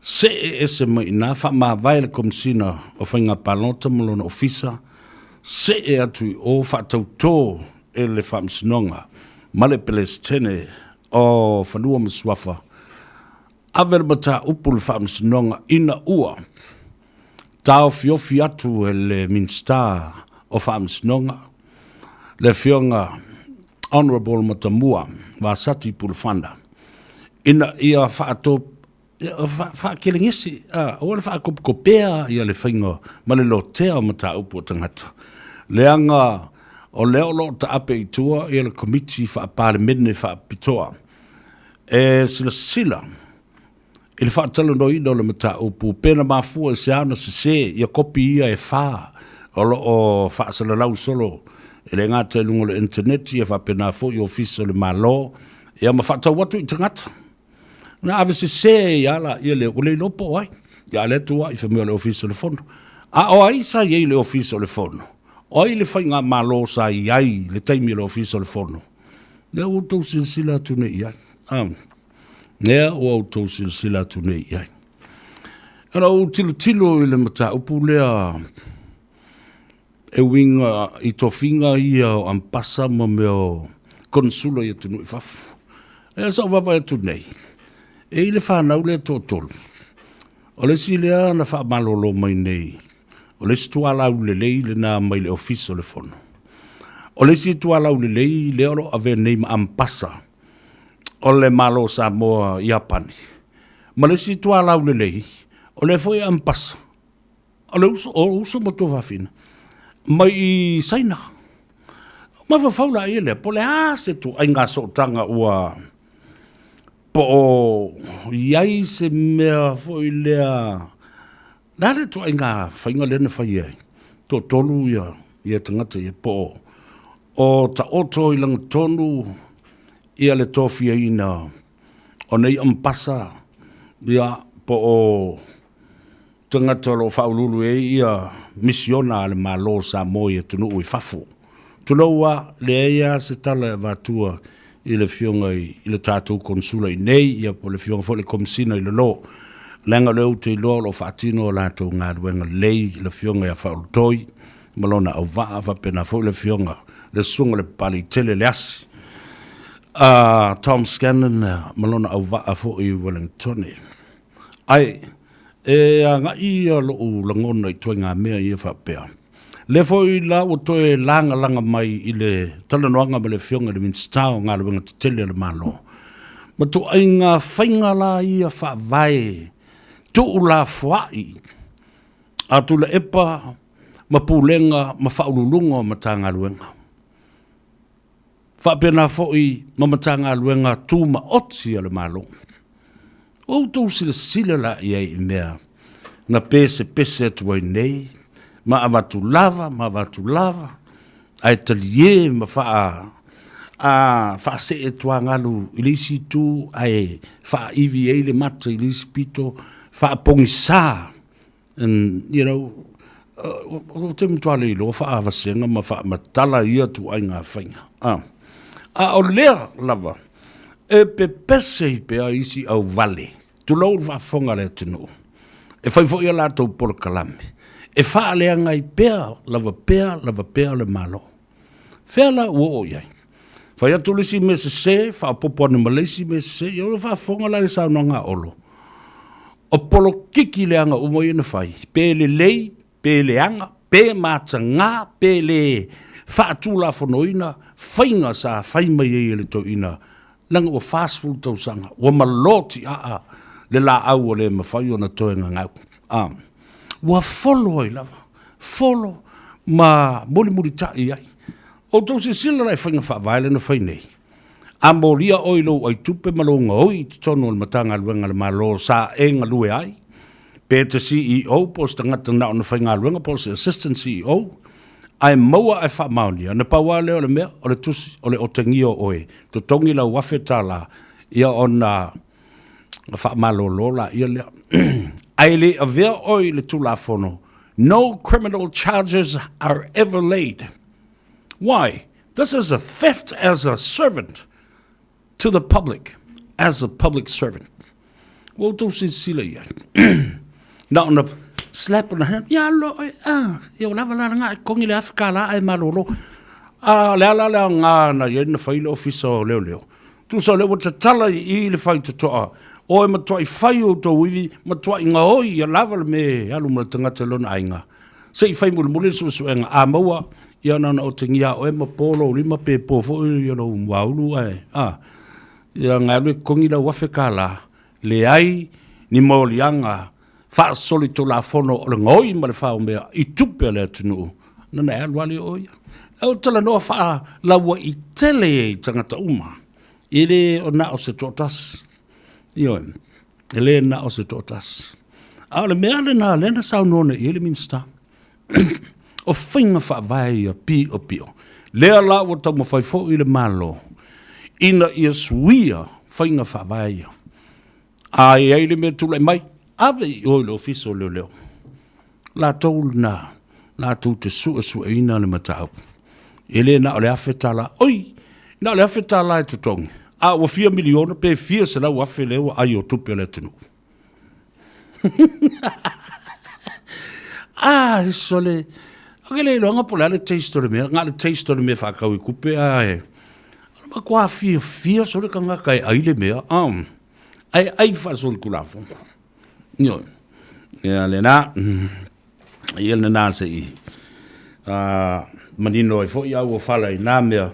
Se e se mai nā wha mawae le komisina o whainga palota malona ofisa, se e atu o wha tautō e le wha msinonga, ma le pelestene o whanua mswafa. Aver bata upul whaamsinonga ina ua. Tau fiofi atu e le minsta o whaamsinonga. Le fionga Honorable Matamua wa sati pulfanda. Ina ia whaatop whaakilingisi. O le whaakopkopea ia le whainga ma le lotea o mata upu o tangata. Leanga o leolo ta ape i tua ia le komiti whaapare mene whaapitoa. E sila il whaatala no ina o le mata upu pena mafua e se ana se ia kopi ia e wha o whaasala lau solo e le ngata lungo le internet ia whapena fo i ofisa le malo ia ma whaatau watu i tangata na ave se ia la ia le ule lopo ai ia le tua i whamea le ofisa le fono o ai sa ia le ofisa le fono o ai le whainga malo sa iai le taimi le ofisa le fono ia utou sinsila tune iai nea o autou silsila tunei iai. Ana o tilo i le mata upu lea e winga i tofinga ia o ampasa ma meo konsula ia tunu i fafu. E sa wawa e tunei. E i le whanau lea tōtolu. O le si lea na wha malolo mai nei. O le si tualau le lei le na mai le ofisa le fono. O le si tualau le lei le oro ave nei ma ampasa. O le malo Samoa Iapani. Ma le si tua lau le lei, o le foi ampasa. O le uso moto whawhina. Mai i saina. Ma whawhaula i ele, po le se tu ai ngā sotanga ua po o iai se mea foi lea. Nare tu ai ngā whainga lena whai ai. Tō tolu ia tangata ia po o ta oto i langa tonu ia le tofia ina o nei ampasa ia po o tangata lo whaululu e ia misiona le malo Samoa ia tunu ui fafu. Tuloa le ea se tala e vatua i le fionga i le tātou konsula i nei ia po le fionga fo le komisina i le lo. Lenga leo te lo lo whaatino o lātou ngā ruenga lei le fionga ia whaulutoi malona au vaa whapena fo le fionga le sunga le pali tele le asi. Tom Scanlon malona au vaa fo i Wellington. Ai E anga ia lo u langona I toi ngā mea ia whapea. Le foi la o toi langa mai I le talanoanga ma le fionga le minstao ngā le wanga tele le malo. Ma to ai ngā whainga la ia whawai. Tu la fuai. A tu la epa ma pulenga ma whaululunga ma tā ngā luenga. Whapena foi ma mata ngā luenga tū ma oti le malo. O tau sila la I mea. Na pese tuai nei. Ma avatu lava. Ai talie ma wha se e tua ngalu ilisi tu. Ai wha iwi e le mata ilisi pito. Wha pongi sā. And, you know, o te mtua leilo, wha avasenga ma wha matala ia tu ai ngā whainga. A o lea lava. E pe pese I pe a isi au vale. Tu lau wa fonga le tino. E whai fo ia lātou polo kalame. E wha lea ngai pea lava le malo. Whea la ua o iai. Whai atu lisi me se, wha popo ane malesi me se, ia o wha fonga la sa no ngā olo. O polo kiki le anga umo ina whai. Pe le lei, pe le anga, pe mata ngā, pe le wha atu la fonoina, whainga sa whai mai e le to ina. Langa o fast food tau sanga. Wa maloti le la au o le mawhai o na toe ngau. Wa follow ai lava. Follow ma muri tai ai. O tau se sila lai whainga whaavaile na whai nei. A moria oilo ai tupe malonga oi tono le matanga luenga le malo sa e ngalue ai. Pete CEO pos tangata nao na whainga luenga pos assistant CEO. Ai maua ai wha maunia. Na paua leo le mea o le tusi o le otangio oe. To tongi la wafeta la ia o na wha malolo la ia lea. Ai le avea oi le tula fono. No criminal charges are ever laid. Why? This is a theft as a servant to the public, as a public servant. Well, to see sila ia. Now on the slap on the hand. Ya lo yo lava la nga kongi le Afrika la ai malolo. La nga na ye na faile officer leo. Tu so le wata tala I le fai to toa. O e matoi fai o to wivi matoi nga oi ya lava me alu ma tangata lona ainga. Sei fai mule so nga a maua ya na o tingia o e mapolo lima pe po fo yo no waulu ai. Ya nga le kongi la wafeka la le ai ni molianga fa solito la fono o le ngoi ma le fa o mea I tupe le tunu. Nana e alwali o ia. Au tala noa fa la wa I tele tangata uma. Ile o na o se totas. Io ele na o se totas. A le mea le na lena sau nona ele minsta. O whainga wha vai a pi o pio. Lea la o tau ma whai fo I le malo. Ina ia suia whainga wha vai. Ai ai le mea tula mai. Ave I oi le ofiso leo. La tau na. La tau te sua ina le matau. Ele na o le awhetala. Oi! Na o le awhetala e tutongi. A wa 4 miliona pe 4 se la wa fe leo ai o tupe le tunu. Sole. Akele lo nga pola le taste le me, nga le taste le me fa ka kupe ai. Ma kwa 4 sole ka nga kai ai le me. Ai fa sol kulafo. Nyo. Ya le na. Ia le na se I. Manino I fo ia o fala I na me.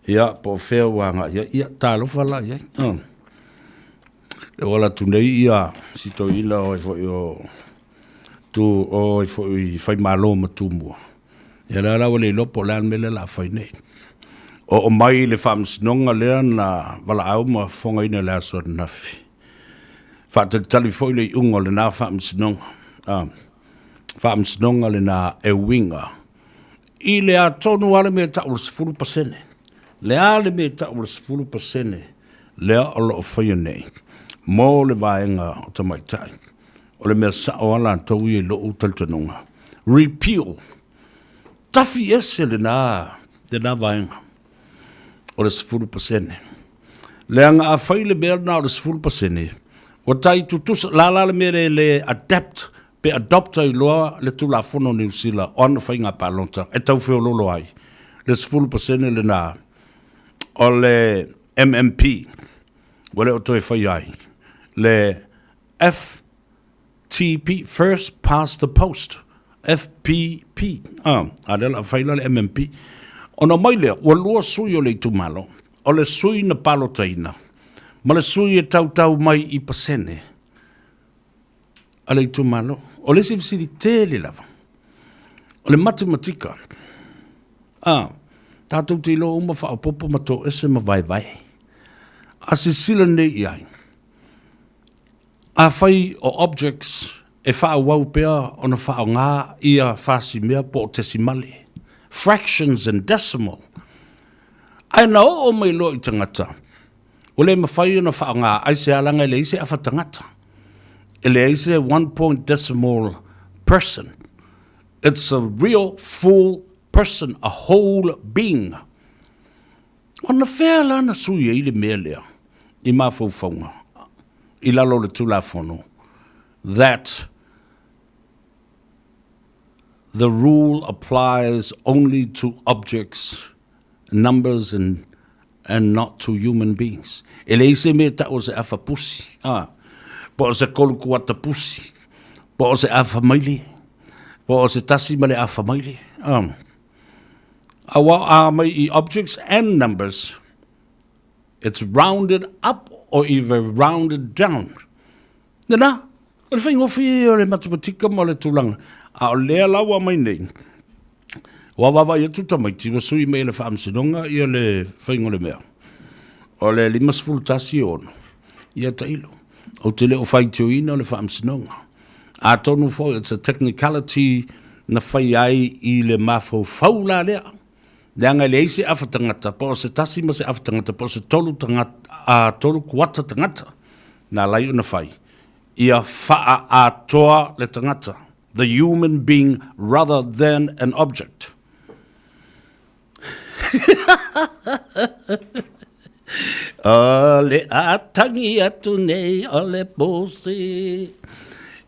Ia po fea wanga ia talo fala ia e wala tu nei ia sito ila o fo yo tu o fo I fai malo matumbo ia la wale lo polan mele la fai nei o mai le fams nonga le na wala au ma fonga ina la so na fi fa te telefone le ungo le na fams nonga le na e winga ile a tonu ale me ta ul 0%. Lea le me ta ula 0%. Lea o lo whaia nei. Mō le vaenga o tamaitai. O le mea sa o ala tau I lo o taltanunga. Repeal. Tafi ese le na vaenga. O le 0%. Lea nga a whai le mea na o le 0%. O tai tutusa la le mea le adapt pe adopta I loa le tula fono New Zealand on whainga palonta. E tau whio lolo ai. Le 0% le na o le MMP wale o toi whai ai le FT FTP, first past the post. FPP. Adela faila le MMP. Ona mai lea, ua lua sui o le itumalo. O le sui na palo taina. Ma le sui e tau mai I pasene. A le itumalo. O le sifisiri tele lava. O le matematika. Tātou te ilo uma whaopopo mato ese ma vai vai. A se sila nei ai. A whai o objects e whao wau pea o na whao ngā ia whasi mea po te simale. Fractions and decimal. Ai na o mai lo I tangata. O le mawhai o na whao ngā ai se alanga le ise awha tangata. E le ise 1 point decimal person. It's a real full person, a whole being. Ona whea lana sui e ile mea lea. I mawhauwhaunga. I lalo le tulafono. That the rule applies only to objects, numbers, and not to human beings. E le ise mea ta o se awha pusi. Po o se kolu kuata pusi. Po o se awha maili. Po o se tasi male awha maili. My objects and numbers, it's rounded up or even rounded down. Nena, o le whaingofi o le matematika mo le tulanga. A o lea lawa mai nei. Wawawa ia tuta mai tiwa sui mei le whaamsinonga ia le whaingo le mea. O le 5 tasi ono. Ia tailo. O te leo whaitio ina o le whaamsinonga. A tonu fo, it's a technicality na whai ai I le mafau faula lea. Leanga le eise awha tangata, po se tasi ma se awha tangata, po se tolu tangata, tolu kuata tangata, na lai una whai. Ia wha atoa le tangata, the human being rather than an object. O le atangi atu nei o le posi.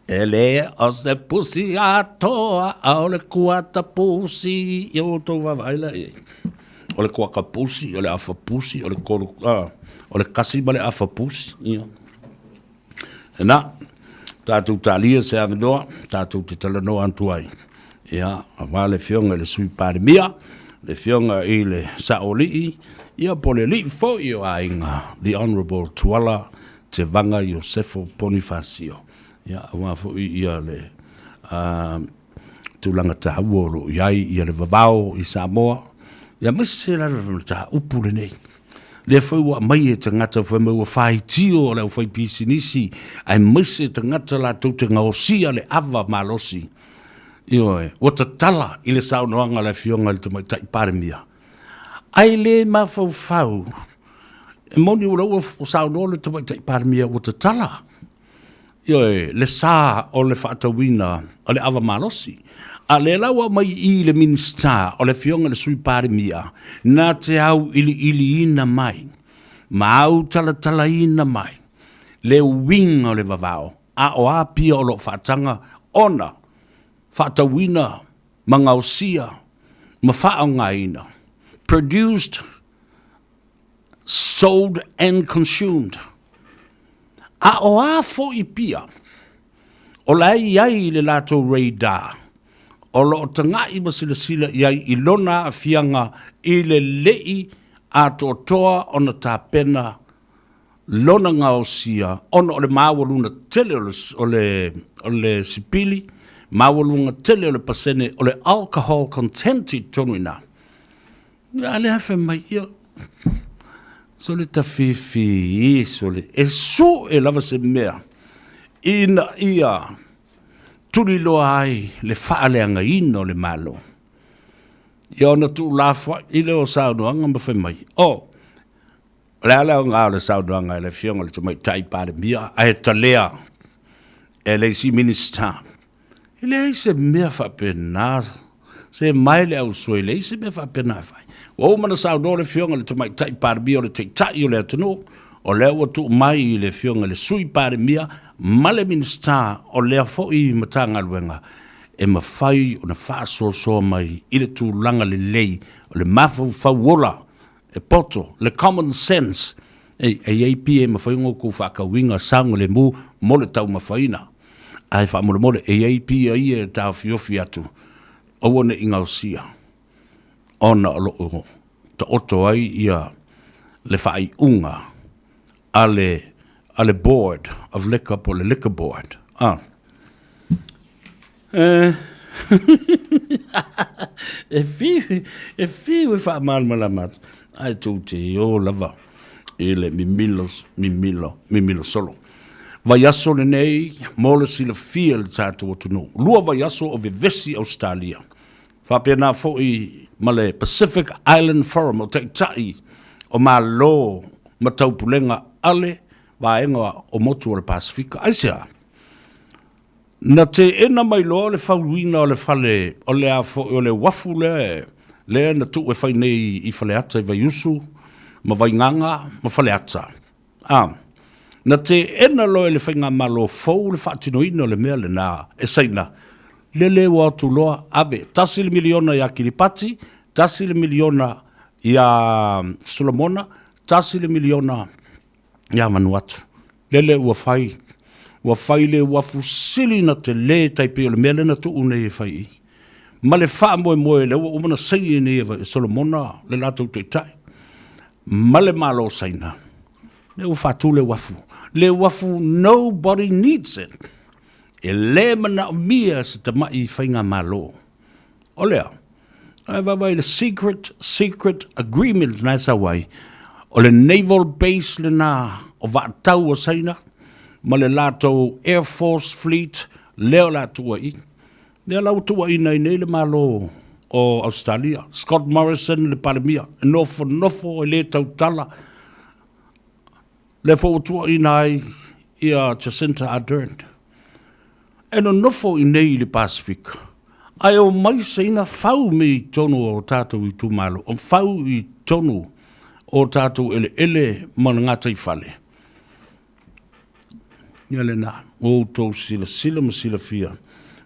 Ele o se pusi atoa o le kuata pusi. Ia tau wawaila e. O le kuaka pusi, o le afa pusi, o le kolu, o le kasi ma le afa pusi. Ia. E na, tātou tālia se avinoa, tātou te talanoa antuai. Ia, a le fionga le sui pāremia, le fionga I le saolii, ia po le li fo I o ainga, the Honourable Tuala Te Vanga Iosefo Bonifacio. Ia, awa fo ia le tūlanga ta hauoro iai ia le vavao I Samoa. Ia mese la ta upu le nei. Le fai wa mai e tangata fai mau whai tio o le whai pisinisi. Ai mese tangata la tau te ngaosia le ava malosi. Io e, o ta tala I le saunoanga le fionga le tamai tai pāremia. Ai le mawhau. E moni ura ua saunoa le tamai tai pāremia o ta tala. Io le sa o le whaatawina o le ava malosi. A le lawa mai I le minista o le fionga le sui pāremia. Nā te au ili ina mai. Ma au tala ina mai. Le wing o le vavao. A o a pia o lo whaatanga ona. Whaatawina, mangausia, ma whaongaina. Produced, sold and consumed. A o a fo I pia, o lai iai le lato radar, o lo o tanga I masila iai I lona a fianga I le lei a toa o na tāpena lona ngausia, ona o le mawaluna tele o le sipili, mawalunga tele o le pasene o le alcohol content I tonu ina. Ale hafe mai ia. So le tafifi, so le e su e lava se mea. Ina ia tuli loa ai le whaaleanga ino le malo. Ia ona tu lafwa I le o saunoanga mawhai mai. O, le ala o ngā le saunoanga le fionga le tumai tai pāre mia, a he talea e le si minister. I le se mea whapena, se mai le au soi le se mea whapena whai. O mana saunoa le fionga le tumai tai pāre mia o le te tai o le atano, o le o tu mai I le fionga le sui pāre mia, ma le minister o le a fo I matanga luenga. E mawhai o na whaasoa mai I le tūlanga le lei o le mawhau whauola e poto, le common sense e APR mawhai ngō ku whakawinga sango le mu mo le tau mawhaina ai wha mole mole, e ei pia i e tau fiofi atu, o wane inga o sia, ona o loo, ta oto ai ia le whai unga, ale board of liquor po le liquor board. E fi we wha malmala mat, ai tū te o lava, e le mimilo solo. Vai aso le nei, mole si le fia le tātou o tunu. Lua vai aso o vevesi Australia. Whapea nā fo i male Pacific Island Forum o tai o mā lo mataupulenga ale vaenga o motu o le Pasifika. Aisea, na te ena mai loa le whauina o le whale o le afo o le wafu le na tu e whai nei i whale ata i vai usu, ma vai nganga, ma whale ata. Na te ena loa le whainga malo fau le whaatino ino le mea le nā e saina. Le wa tu loa ave, tasi le miliona ia Kiripati, tasi le miliona ia Solomona, tasi le miliona ia Vanuatu. Le ua whai le ua fusili na te le taipi o le mea le na tu une e whai i. Ma le wha moe le ua umana saini ni e Solomona le lato te tai. Ma le malo saina. Le ua whatu le wafu. Le wafu, nobody needs it. E le mana o mia se te mai whainga malo. O lea, ai wawai le secret agreement na sa wai, o le naval base le nā o waatau o saina, ma le lato Air Force Fleet, leo la tua i. Leo lau tua i nei le malo o Australia. Scott Morrison le palemia, e nofo e le tautala. Le fo tua i nei ia Jacinta Ardern. E no nofo i nei le Pacific. Ai o mai seina fau mi tonu o tātou i tūmalo. O fau i tonu o tātou ele mana ngata i whale. Niale nā, o tō sila ma sila fia.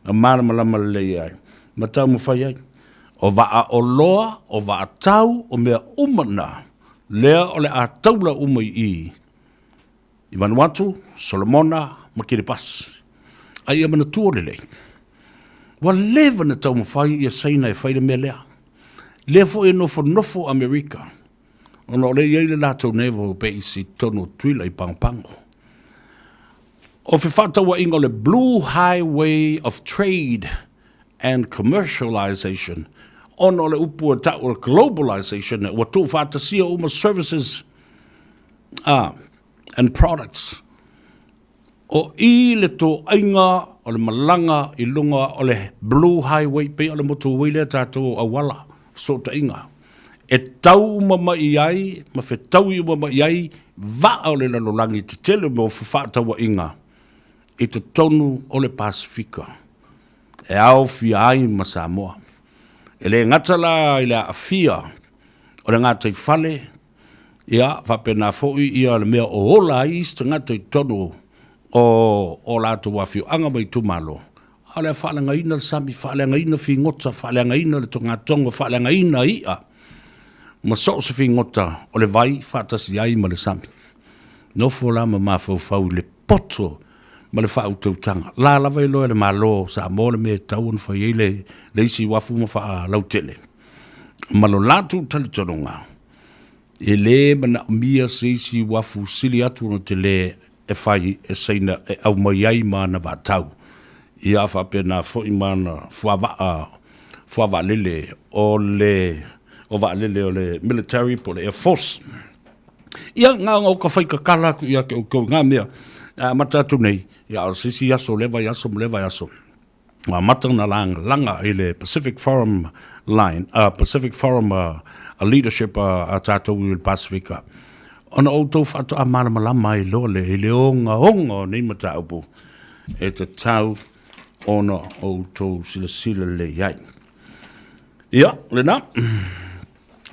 A mana malama lei ai. Ma tau mu whai ai. O waa o loa, o waa tau, o mea umana. Lea o le a taula umai i. I Vanuatu, Solomona, ma Kiribati. Ai e mana tua lelei. Wa lewa na tau mawhai i a saina e whaile mea lea. Lea fo e nofo Amerika. Ono le iei le lātou nevo pe isi tono tuila i pango. O fe whatawa ingo le Blue Highway of Trade and Commercialization. Ono le upua tau le globalization. Wa tū whatasia uma services and products. O i le tō ainga, o le malanga, i lunga, o le Blue Highway, pe o le motu wile tātou awala, so ta inga. E tau mama i ai, ma fe tau i mama i ai, va o le lalolangi te tele mo whatawa inga, i te tonu o le Pasifika. E au fia ai ma Samoa. E le ngatala i le afia, o le ngata i whale, ia, whapena fōi ia le mea o ola i ista ngata i tonu o lātou wafio anga mai tumalo. Ale whaalanga ina le sami, whaalanga ina fi ngota, whaalanga ina le tonga tonga, whaalanga ina ia. Ma so se fi ngota o le vai whaatasi ai ma le sami. No lama ma fau le poto ma le whau tautanga. La lava i loe le malo sa mo le me tauan whai le isi wafu ma wha lautele. Ma lo lātou talitononga. E le mana mia se isi wafu sili atu no te le e whai e seina e au mai ai mana wātau. I a whapena fo i mana fuawa lele o le military po le Air Force. Ia ngā ngau ka whaika kala ia ke o ngā mea matatu nei. Ia al sisi yaso lewa yaso. Ngā matana langa i le Pacific Forum line, Pacific Forum leadership a tātou i le Pasifika. Ona outou whatu a malamalama i lole, i le onga nei mata upu. E te tau ona outou sila le iai. Ia, lena.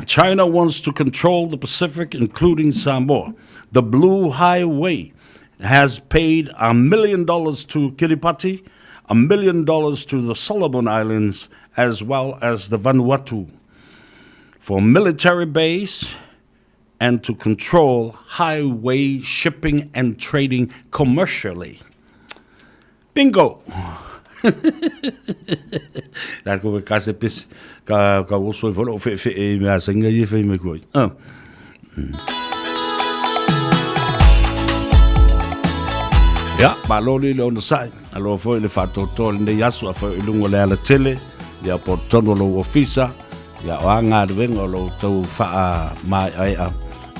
China wants to control the Pacific, including Samoa. The Blue Highway has paid $1 million to Kiribati, $1 million to the Solomon Islands, as well as the Vanuatu, for military base and to control highway shipping and trading commercially. Bingo! Daar kom ik als het ka oso i folo fe e me asenga i fe me koi. Ja, ma lo li lo sai. Alo foi le fatto tol ne yasu a foi lungo le ala tele, ya portono lo ofisa, ya anga de vengo lo to fa mai ai a.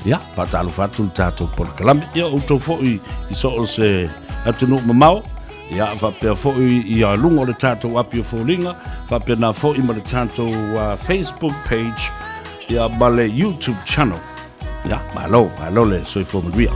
Ja, pa talo fatu tato por kalam. Ya o to foi i so se atunu mamau. Ja, fa pe fo i a lungo le tato api fo linga, fa pe na fo i ma le tato Facebook page, ya bale YouTube channel. Ja, ma lo le so fo mo ria.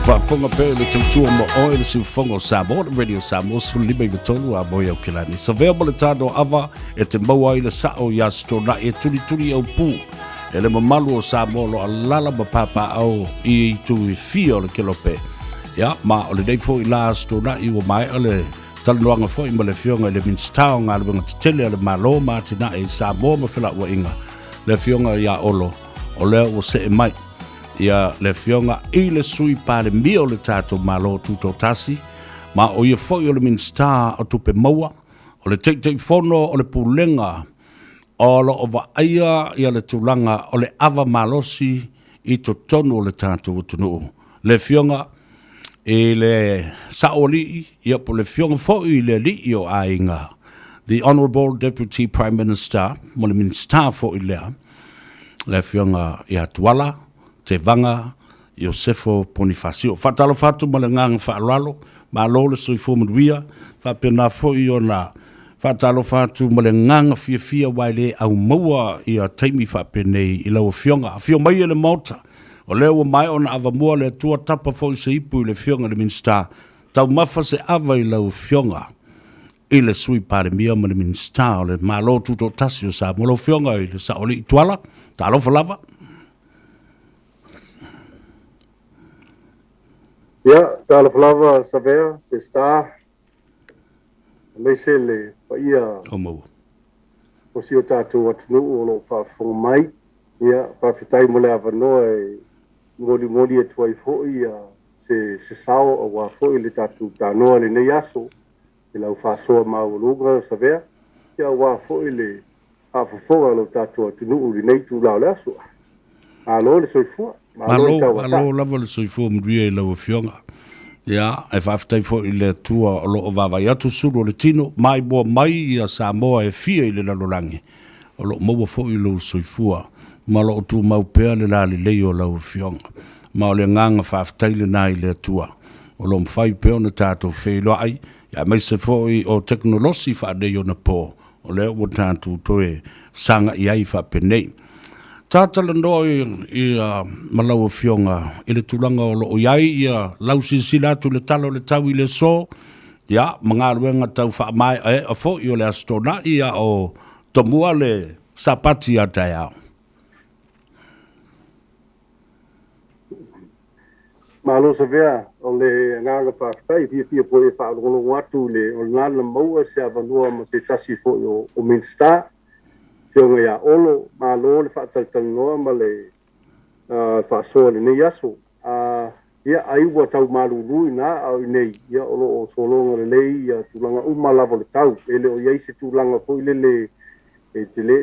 Whaafonga pēr le tautua mo oe le siufonga o Samoa, Radio Samoa, sifulima i vatolu a moe au kilani. Savea mo le Tanoa Ava e te maua i le sao i astona e turi au pū. E le mamalu o Samoa lo alala ma papa au i tu i fia o le kelope. Ya, ma o le neifo i la astona i o mai o le talanoanga fo i ma le fionga i le minstao ngā le wanga titele a le malo ma tina e Samoa ma whila ua inga. Le fionga i a olo, o lea o se e mai. Ia le fionga i le sui pa le mia o le tato malo tuto tasi, ma o ia foi o le minsta o tupe maua, O le te fono o le pulenga o lo o vaia ia le tulanga o le ava malosi I to tonu o le tātou tunu. Le fionga e le saoli ia po le fionga fo I le li o ainga. The Honourable Deputy Prime Minister, mo le minister fo I lea, le fionga ia tuala, te vanga, Iosefo Bonifacio. Fatalo fatu ma le ngang whaalalo, ma lo le sui fumuduia, whapena fo I ona fatalo fatu ma le ngang fia waile au maua ia taimi whapenei I lau fionga. Fio mai le mauta, o leo mai ona ava mua le tua tapa fo I se ipu I le fionga le minister, tau mafa se ava I lau fionga. I le sui pare mia ma le minister, o le malo tuto tasio sa, mo lau fionga I le saoli I tuala, ta alofa lava. Ja, tala flava Savea, te sta. Mesele, pa ia. Omo. O si o tātou atunu o lo whaafonga mai. Ia, pa fitai mo le avanoa e mori e tuai foi se sao o wa foi le tātou Tanoa le nei aso. E lau whaasoa maurunga Savea. Ia wa foi le whaafonga lo tātou atunu le nei tu lau le aso. Alo le soifua. Malo lava le soifua mria I lau fionga. Ia, e whaafitai fo I le tua o lo o vavai atu suru o le tino, mai boa mai ia Samoa e fia I le lalolangi. O lo maua fo I lau soifua, ma lo o tu mau pea le la le lei o lau fionga. Ma o le nganga whaafitai le nai le tua. O lo mwhai pea na tātou whelo ai, ia mai se fo I o teknolosi whaadei o na pō. O leo o tātou toe sanga I ai whaapenei. Tātala noi I malau o fionga I le tulanga o lo o iai ia lau sinsila atu le talo le tau I le so ia mga ruenga tau wha mai a fo I o le astona ia o tomua le sapati a tai au. Malo Savea o le nganga whaatai pia po e whaalongo watu le o ngana maua se avanua ma se tasi fo o Minsta. Fionga ia olo, ma lo le whaataitangoa ma le whaasoa le nei aso. Ia aiwa tau marurui nā au nei, ia olo o solonga le lei, ia tūlanga umalava le tau, ele o iei se tūlanga po ile le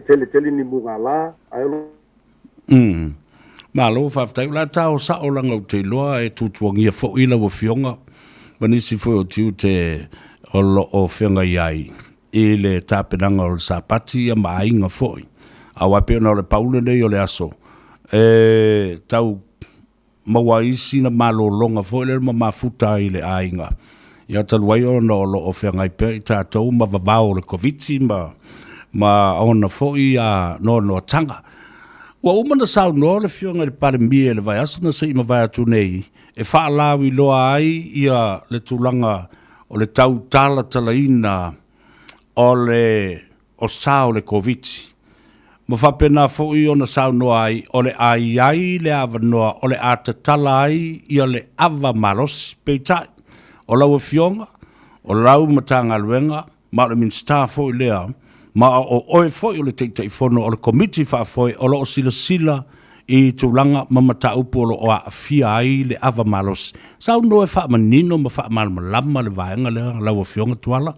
tele ni munga la, ai olo. Ma lo whaatai, la tau sa o langa o te loa e tutuangia fo ila wa fionga, manisi fo o tiu te olo o fionga iai. I le tāpenanga o le sāpati a maainga foi. A wapena o le paule nei o le aso. Tau maua isi na malo longa foi le mafuta I le ainga. Ia taluai o na o whiangai pe I tātou ma vavao le koviti ma ona foi a no tanga. Wa umana sau no le fionga le pare mie le vai aso na se ima vai atu nei. E wha alawi loa ai ia le tulanga o le tau tala talaina o sao le koviti. Mo whapena fo I ona sao noa ai, o le ai le ava noa, o le atatala ai, I o le ava maros peitai. O lau fionga, o lau matanga luenga, ma o le minsta fo I lea, ma o oe fo I o le teitei fono, o le komiti wha fo I, o lo o sila I tūlanga ma mata upu o lo o a fia ai le ava maros. Sao noa wha manino ma wha malama le vaenga lea, lau fionga tuala.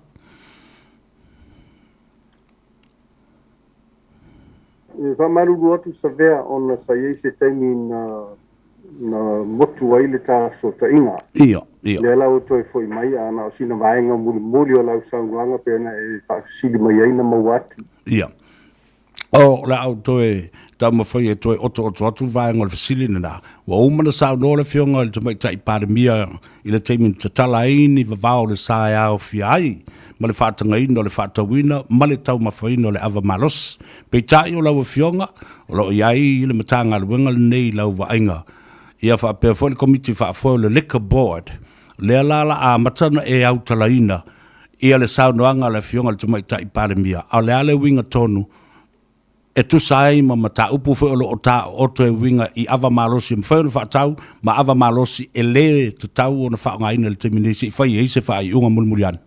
Fa maruru atu Savea ona sa iei se taimi na motu ai le tā so ta inga. Ia. Le lau toi foi mai ana o sina vaenga muri o lau sanguanga pena e whaafisili mai ai na mauati. Ia. O la au toi tau mawhai e toi oto atu vaenga o le fasili na. Wa umana sao no le fionga le tamai tai pāremia I le taimi ta tala ini vavao le sae au fia ai. Ma le whaatanga ino le whaatawina, ma le tau mawhaino le ava malos. Pei tai o lau fionga, o lau iai le matanga le wenga le nei lau vaenga. Ia whaapea fo le komiti whaafo le liquor board. Le alala a matana e au talaina. Ia le sao noanga le fionga le tamai tai pāremia. A le ale winga tonu. E tu sai ma mata upu fo o ta oto e winga I ava malosi mfano fa tau ma ava malosi e le te tau ona fa ngai na le terminisi fa I se fa I unga mulmurian.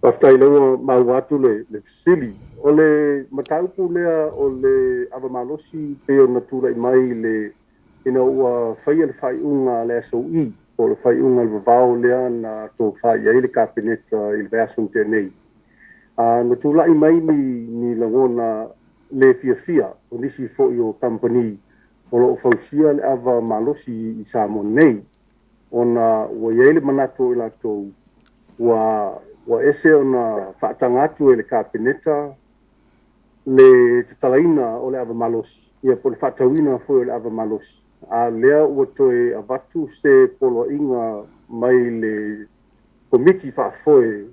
Paftai lo ma watu le sili o le mata upu lea o le ava malosi pe o natura I mai le ina ua fa I le fa unga le so I o le whaiunga le vavao lea na tō whai ai le kapeneta i le veasum tēnei. Na tūlai mai ni langona le fia o nisi fo i o company o lo fausia le ava malosi i Samoa nei. Ona ua iai le manato i latou ua ese ona whaatanga atu e le kapeneta le tatalaina o le ava malosi. Ia po le whaatawina fo i le ava malosi. A lea ua toe avatu se polo inga mai le komiti whaafoe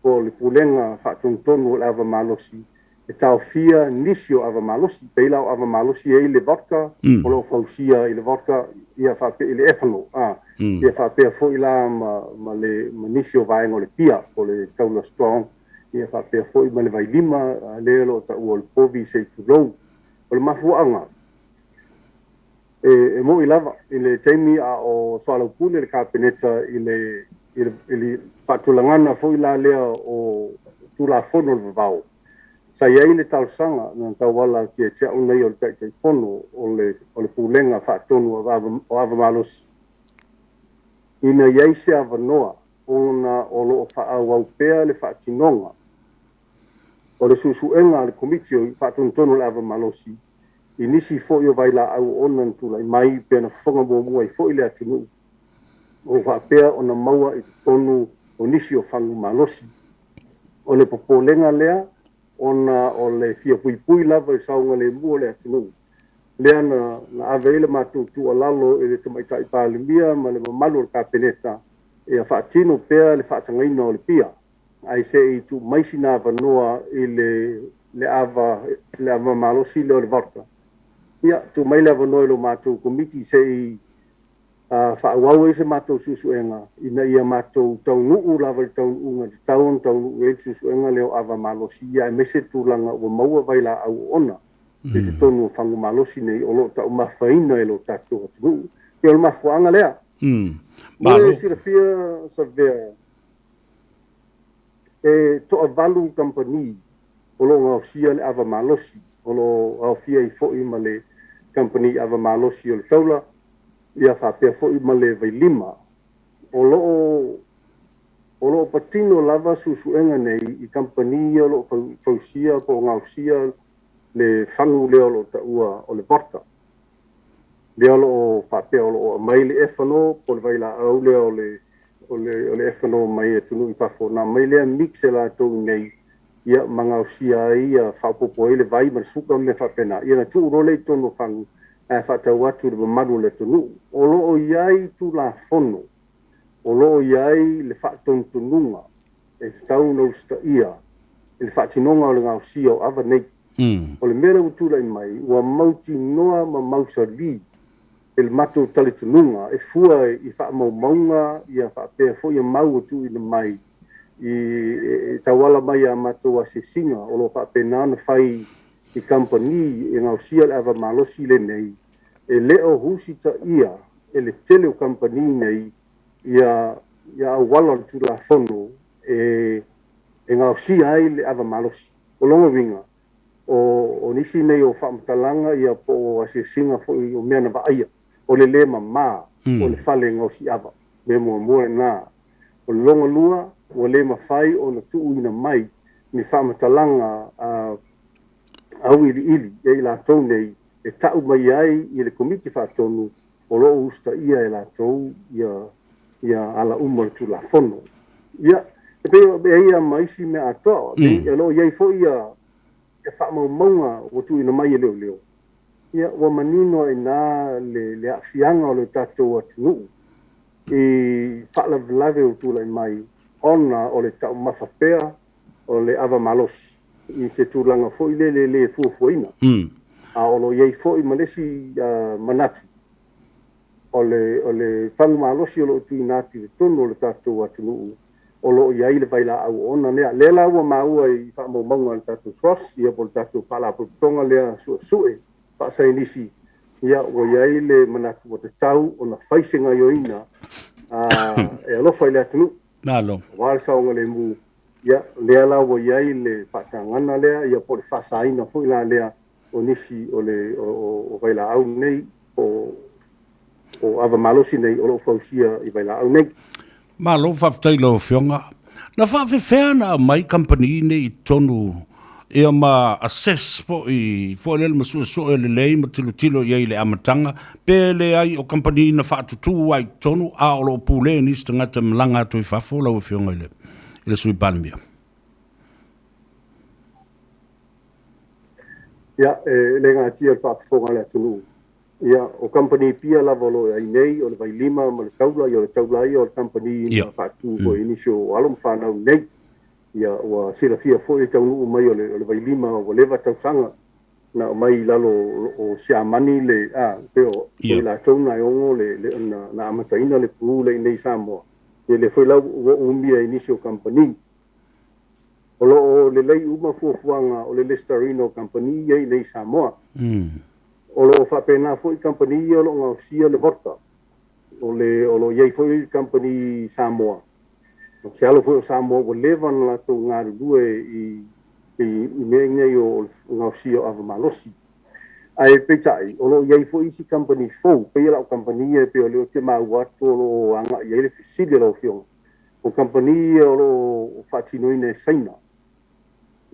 po le pulenga whaatongtonu o le ava malosi. E tau fia nisio ava malosi, peila o ava malosi e le vodka, o lo fausia i le vodka, ia whape i le efano. Ia whapea fo i la ma le nisio vaenga o le pia, o le taula strong. Ia whapea fo i ma le vai lima, le lo ta ua le povi se tulou. O le mafuanga. E mo i lava, i le teimi a o soalau pule le kapeneta i le whaatulangana fo i la lea o tula fono le vavao. Sa iai le tausanga na tauwala ki e tia unai o le taitai fono o le pulenga whaatonu o ava malosi. Ina iai se ava noa ona o lo whaau au pea le whaatinonga o le susuenga le komiti o whaatontonu le ava malosi. I nisi fo i o vaila au onan tula i mai pia na whonga mua i fo i le atinu. O whaapea o na maua i tonu o nisi o whangu malosi. O le popolenga lea ona o le fia pui lava i saunga le mua le atinu. Lea na aveile mātou tu alalo e le tamaitai pālimia ma le mamalu le kapeneta e a whaatino pea le whaatangaina o le pia. Ai se i tu maisi nā vanoa i le ava malosi le o le vodka. Ia, tu mai le vanoa i lo mātou komiti se i whaauau e se mātou susuenga. Ina ia mātou taunuu lava i taununga di taunuu e susuenga leo ava malosi. Ia e mese tūlanga ua maua vaila au ona. E te tonu o whangu malosi nei o lo tau mawhaina e lo tātou atunu. Ia o mafuanga lea. Mule sira fia Savea. E toa valu company o lo ngau sia le ava malosi. O lo ngau fia i fo i ma le company ava malosi o le taula. Ia whapea fo i ma le vailima. O lo patino lava susuenga nei i company o lo fausia po ngau sia le whangu leo lo taua o le vodka. Leo lo whapea o lo mai le efano po le vaila au leo o le efano mai e tunu i whafo. Nā mai lea mixe la tau nei ia mangau sia ia whapopo e le vai ma suka me whapena. Ia na tu role i tono whangu e whatau atu le mamaru le tunu. O loo iai tu la fono. O loo iai le whatontununga. E tau no sta ia. E le whatinonga o le ngau sia o ava nei. O le mera utula i mai. Ua mauti noa ma mausa li. E le mato tali tununga. E fua i wha mau maunga. Ia whapea fo ia mau atu i le mai. I tawala mai a mato a se singa. O lo whapea nana whai i company e ngau sia le ava malosi le nei. E leo husi ta ia. E le tele o company nei. Ia awala tu la fono. E ngau sia ai le ava malosi. O longa winga. O nisi nei o whaamatalanga ia po a se singa fo i o mea na vaia. O le lema maa. O le whale ngau si ava. Me mua nā. O le longa lua. O lema whai o na tuu ina mai. Ni whaamatalanga au ili. E la tau nei. E tau mai ai i le komiti whaatonu. O loo usta ia e la tau. Ia ala umar tu la fono. Ia. E pe ia maisi me atoa. E lo iai fo ia. E whaamau maunga o tu ina mai e leo. Ia wa manino e nā le afianga o le tātou atunu. I whaalavlave o tu lai mai. Ona o le tau mawhapea o le ava malosi. I se tūlanga fo i le fuafuaina. A o lo iei fo i malesi manatu. O le whangu malosi o lo tu inati le tono o le tātou atunu. O lo iai le vaila au ona nea. Le la ua maua i whaamau maunga le tātou swas. Ia po le tātou pala putonga lea sue. Whaasai nisi. Ia ua iai le manatu o te tau o na whaisenga ioina. E alofa i le atunu. Nalo. Wale saonga le mu. Ia lea la ua iai le whaatangana lea. Ia po le whaasaina fo i la lea o nisi o le o vaila au nei. O o ava malosi nei o lo fausia I vai la au nei. Malo whaftai lo whionga. Na whawhewhea na mai company nei I tonu ia ma assess fo le masu so le lei ma tilo ia le amatanga pe le ai o company na whaatutu ai tonu a o lo pule ni stangata mlanga tu I whafo la whionga le sui palmia. Ia, le ngā tia whaafonga le tunu. Ia, o company pia la volo ai nei, o le vai lima, ma le taula, i o le taula i o le company na whaatu ko inisio o alom whanau nei. Ia, ua sila fia fo e taunu o mai o le vai lima, o lewa tausanga, na o mai lalo o siamani le, peo, o la tauna e ongo le, na amataina le pulu le nei Samoa. Ia le whailau o umia inisio company. O lo le lei uma fuafuanga o le Listerino company ai nei Samoa. O lo whapena fo I company o lo ngausia le vodka. O lo iei fo I company Samoa. O se alo fo o Samoa o levan la tō ngāru due I mea ngai o ngausia o Avamalosi. Ai peitai, o lo iei fo isi company fo, pei la o company e pe o leo te mau atu o lo anga iei le fisili lo fionga. O company o lo whatinoine saina.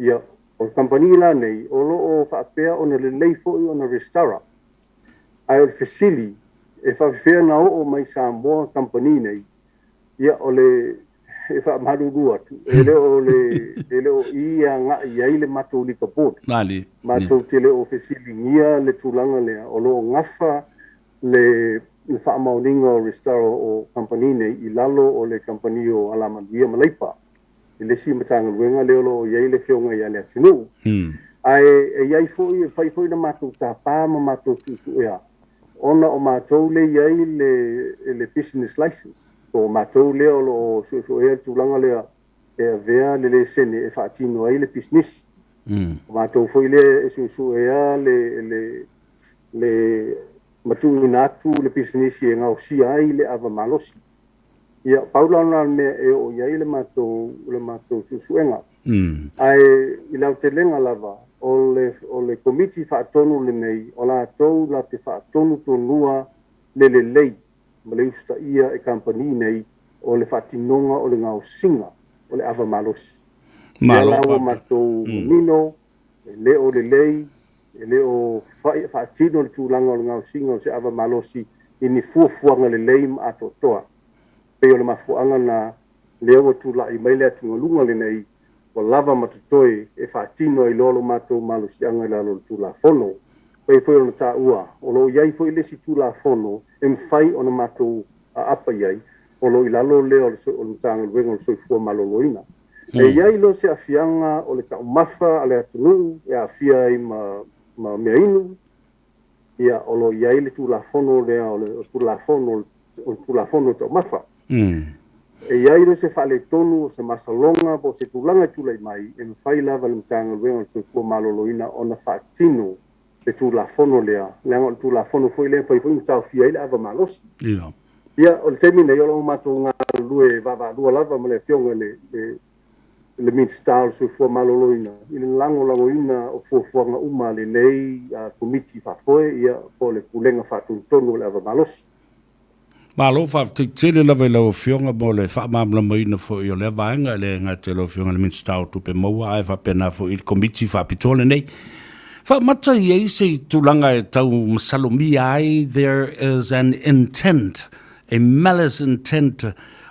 Ia, o company la nei, o lo o whaapea o na le leifo I o na restara. Ai o le fasili, e whawhea na o mai Samoa company nei, ia o le, e whaamaru atu, e leo ia ngā iai le matou lika board. Nali. Matou te leo fasili ngia le tūlanga lea, o lo ngafa le whaamauninga o restara o company nei, I lalo o le company o Alamanuia Malaipa. I le si matanga luenga leo lo iei le whionga ia le atunu. Ai iei foi, fai foi na matou tāpā ma matou susu ea. Ona o matou le iei le business license. O matou leo lo susu ea tūlanga lea e avea le sene e whaatino ai le business. O matou foi le susu ea le matuu inatu le business e ngau si ai le Avamalosi. Ia paulana me e o iai le matou susuenga. Ai I lau te lenga lava o le komiti whaatonu le nei o la tau la te whaatonu tonua le lei ma le usta ia e company nei o le whaatinonga o le ngau singa o le Avamalosi. Ia lau matou mino e le o le lei e le o whaatino le tūlanga o le ngau singa o se Avamalosi I ni fuafuanga le lei ma ato toa. Peo le mafuanga na leo tula I maile atu lunga le nei o lava matutoi e whaatino I lolo matou malusianga I lalo tula fono. Pei foi o ta ua. O lo iai foi le si tula fono e mwhai o na matou a apa iai. O lo I lalo leo o le tanga luenga o le soifua maloloina. E iai lo se afianga o le tau mafa a le atunu e afia I ma mea inu. Ia o lo iai le tula fono lea o le tula fono tau mafa. E iai no se whale tonu o se masalonga po se tūlanga tūlai mai e mwhai lava le mtanga luenga o se kua maloloina o na whaatino e tūla fono lea. Leanga o tūla fono foi lea pai pui mtau fia ila Avamalosi. Ia o le temine i o matou ngā lue vava lua lava ma le fionga le minsta o se kua maloloina. I le langoina o fuafuanga uma le nei komiti whafoe ia po le kulenga whaatunu le Avamalosi. Malo whaafteitele lawa I lau whionga mo le whaamamla maina fo I o le vaenga le ngā te lau whionga le minstau tupe maua ai whapena fo I komiti whaapitole nei. Whaamata I eise I tūlanga e tau masalomi ai, there is an intent, a malice intent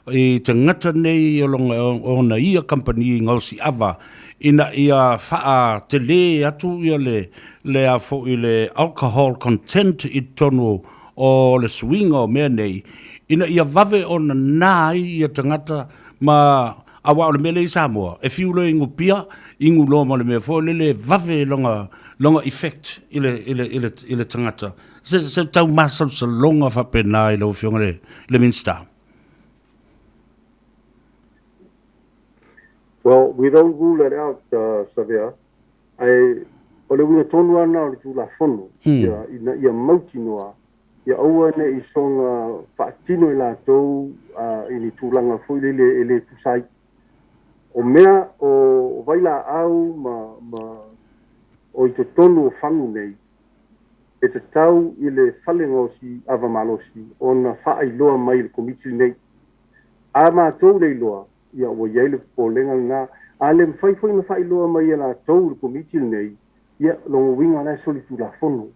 I te ngata nei o longa o na ia company I Ngausi Ava ina ia whaa te le atu ia le a fo I le alcohol content I tonu o le swing o mea nei, ina ia vave o na nai ia tangata ma awa o le mele I Samoa. E fiulo ingu pia, ingu loa ma le mea fo, le vave longa effect I le tangata. Se tau masal sa longa whapena I lau fionga le minsta. Well, we don't rule it out, Savea. O le wina tonu ana o le tūla fono, ia mauti noa, ia aua ne I songa whaatino I lātou I ni tūlanga fuilele e le tusai. O mea o waila au ma o I te tonu o whangu nei, e te tau i le whalengosi ava malosi o na whaailoa mai le komiti nei. A mātou le iloa, ia o iei le polenga ngā, a le mwhaifoi na whaailoa mai la tau le komiti nei, ia longo winga lai soli tu la fono.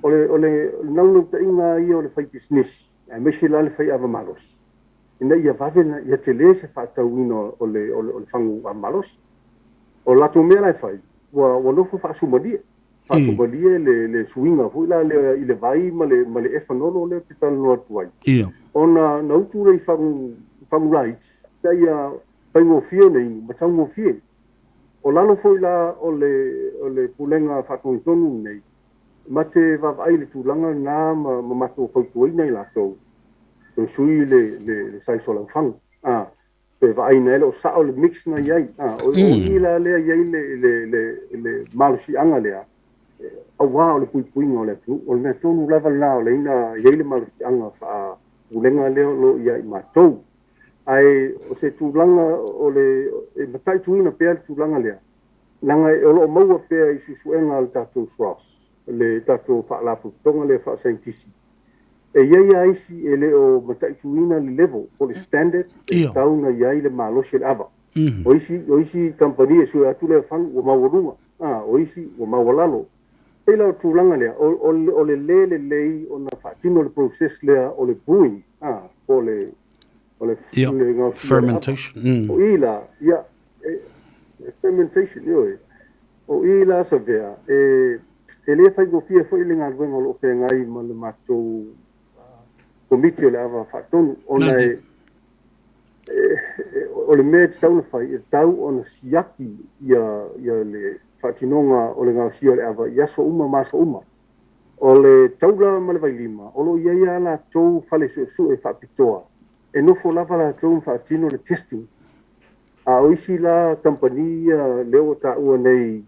O le naunau ta inga ia o le whai business, a mesi la le whai ava malosi. Ina ia vavena, ia te le se whaatau ino o le whangu ava malosi. O lato mea lai whai, wa nofo whaasumadia. Whaasumadia le suinga, hui la i le vai ma le efanolo le te tala noa tuai. Ona na utu rei whangu right, ta ia paingo fie nei, matango fie. O lalo foi la o le pulenga whakoi tonu nei, ma te vavai le tūlanga nā ma mato whautuai nei lato. O sui le saisola whangu. Pe vai nei o sao le mix na iai. O ila lea iai le malusi anga lea. Awa o le puipuinga o le atu. O le mea tonu lava nā o le ina iai le malusi anga wha pulenga leo lo iai matou. Ai o se tūlanga o le matai tuina pēr tūlanga lea. Nanga o lo maua pēr i susuenga le tatou sros. Le tatou whaalapu tonga le wha saintisi. E iai aisi e le o matai tuina le level o le standard e tauna iai le malosi le ava. O isi company e sui atu le whangu o mawarunga. O isi o mawalalo. E lau tūlanga lea. O le lei o na whaatino le process lea o le brewing. O le fermentation. O ila, ia, fermentation, ioi. O ila Savea, e le whai go fia fo ili ngā ruenga o lo whengai ma le mātou komiti o le awa whaatonu. O le mea te tauna whai, e tau o na siaki ia le whaatinonga o le ngā sia o le awa, ia so uma maso uma. O le taula ma le vai lima, o lo ia la tau whale su e whaapitoa. E nofo lava la tau whaatino le testing. A oisi la kampania leo ta ua nei,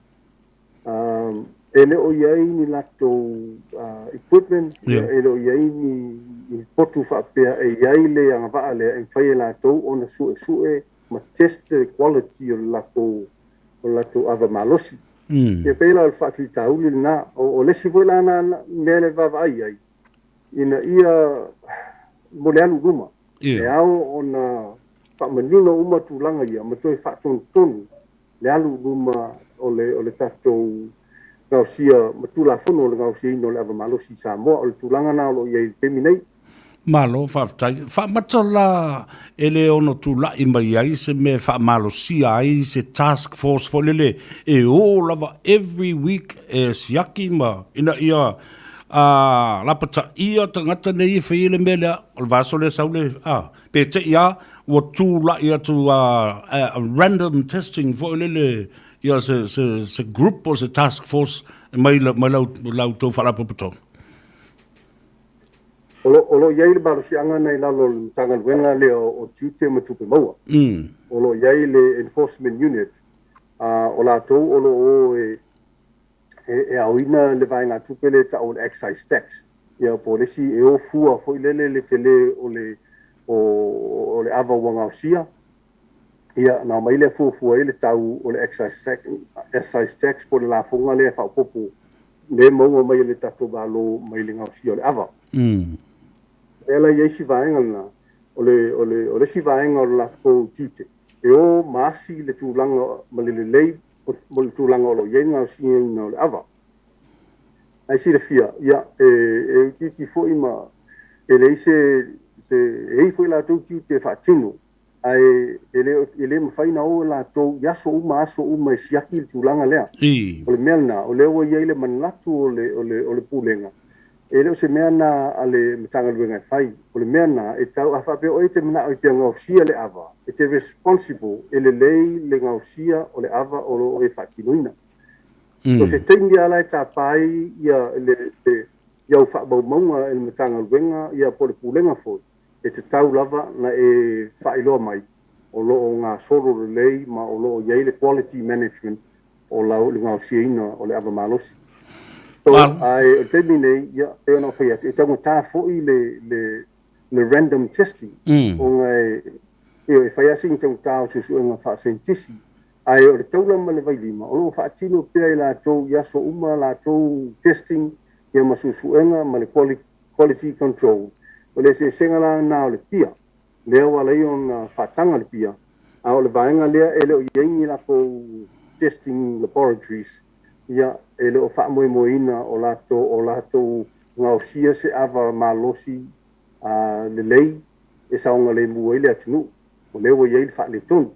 e leo iai ni lato equipment, e leo iai ni potu whaapea, e iai le angawaa le, e whai la tau o na sue, ma test the quality o lato ava malosi. E pēla o whaatui tauli na, o lesi voi la na mele vavai ai, ina ia mole alu ruma. E au o na whaamanino uma tūlanga ia, ma toi whaatonu, le alu ruma o le tatou ngau sia, ma tūla whono o le ngau sia ino le ava malosi Samoa, o le tūlanga na lo iai temi nei. Malo, whaafatai. Whaamatala e le ono tūla i mai ai se me whaamalosia ai se task force wholele e o lava every week e siaki ma ina ia lapata ia tangata nei e whiele melea o le vaso le saule pe te ia ua tūla ia tu random testing wholele ia se group o se task force mai lau tau whalapapatonga. Olo iai le malusianga nei lalo le tagaluega lea o tiute ma tupe maua. Olo iai le enforcement unit. O latou olo o e auina le vaega tupe le ta'o le excise tax. Ia po lesi e o fua foi lele le tele o le ava ua gaosia. Ia na mai le fuafua ai le tau o le excise tax po le lafoga lea fa'apopo le maua mai le tatou valo mai le gaosia o le ava. Ela ia si vaenga na o le si vaenga o lakou tite. E o maasi le tūlanga ma le lei mo le tūlanga o lo ienga o sienga o le ava. Ai si le fia, ia, e titi foi ma e le se hei foi la tau tite whaatino. Ai e le mawhaina o la tau yaso uma aso uma e siaki le tūlanga lea. O le melna, o le oa iei le manatu o le pūlenga. E leo se mea na ale matagaluega e whai, o le mea na e tau a whapea o e te mana o te ngausia le ava, e te responsible e le lei le ngausia o le ava o lo e whakinuina. O se teimi ala e tā pai ia iau whaabaumaunga e le matagaluega ia po le pulenga foi, e te tau lava na e whailoa mai, o lo o ngā soro le lei ma o lo o iei le quality management o lau le ngausia ina o le ava malosi. So ai temi nei ia e ona fai e tango tā foi le random testing o ngai e fai asing tango tā o susu nga fa scientisi ai o le taula ma le vai lima o lo fa tino pe la to ya so uma la to testing ia masusuenga ma le quality control o le senga la na o le pia lea wala i ona whatanga le pia a o le vaenga lea e leo iengi la ko testing laboratories ia e leo whaamoemoina o lato ngau sia se ava malosi le lei e saunga le mua i le atunu o leo iei le wha le tonu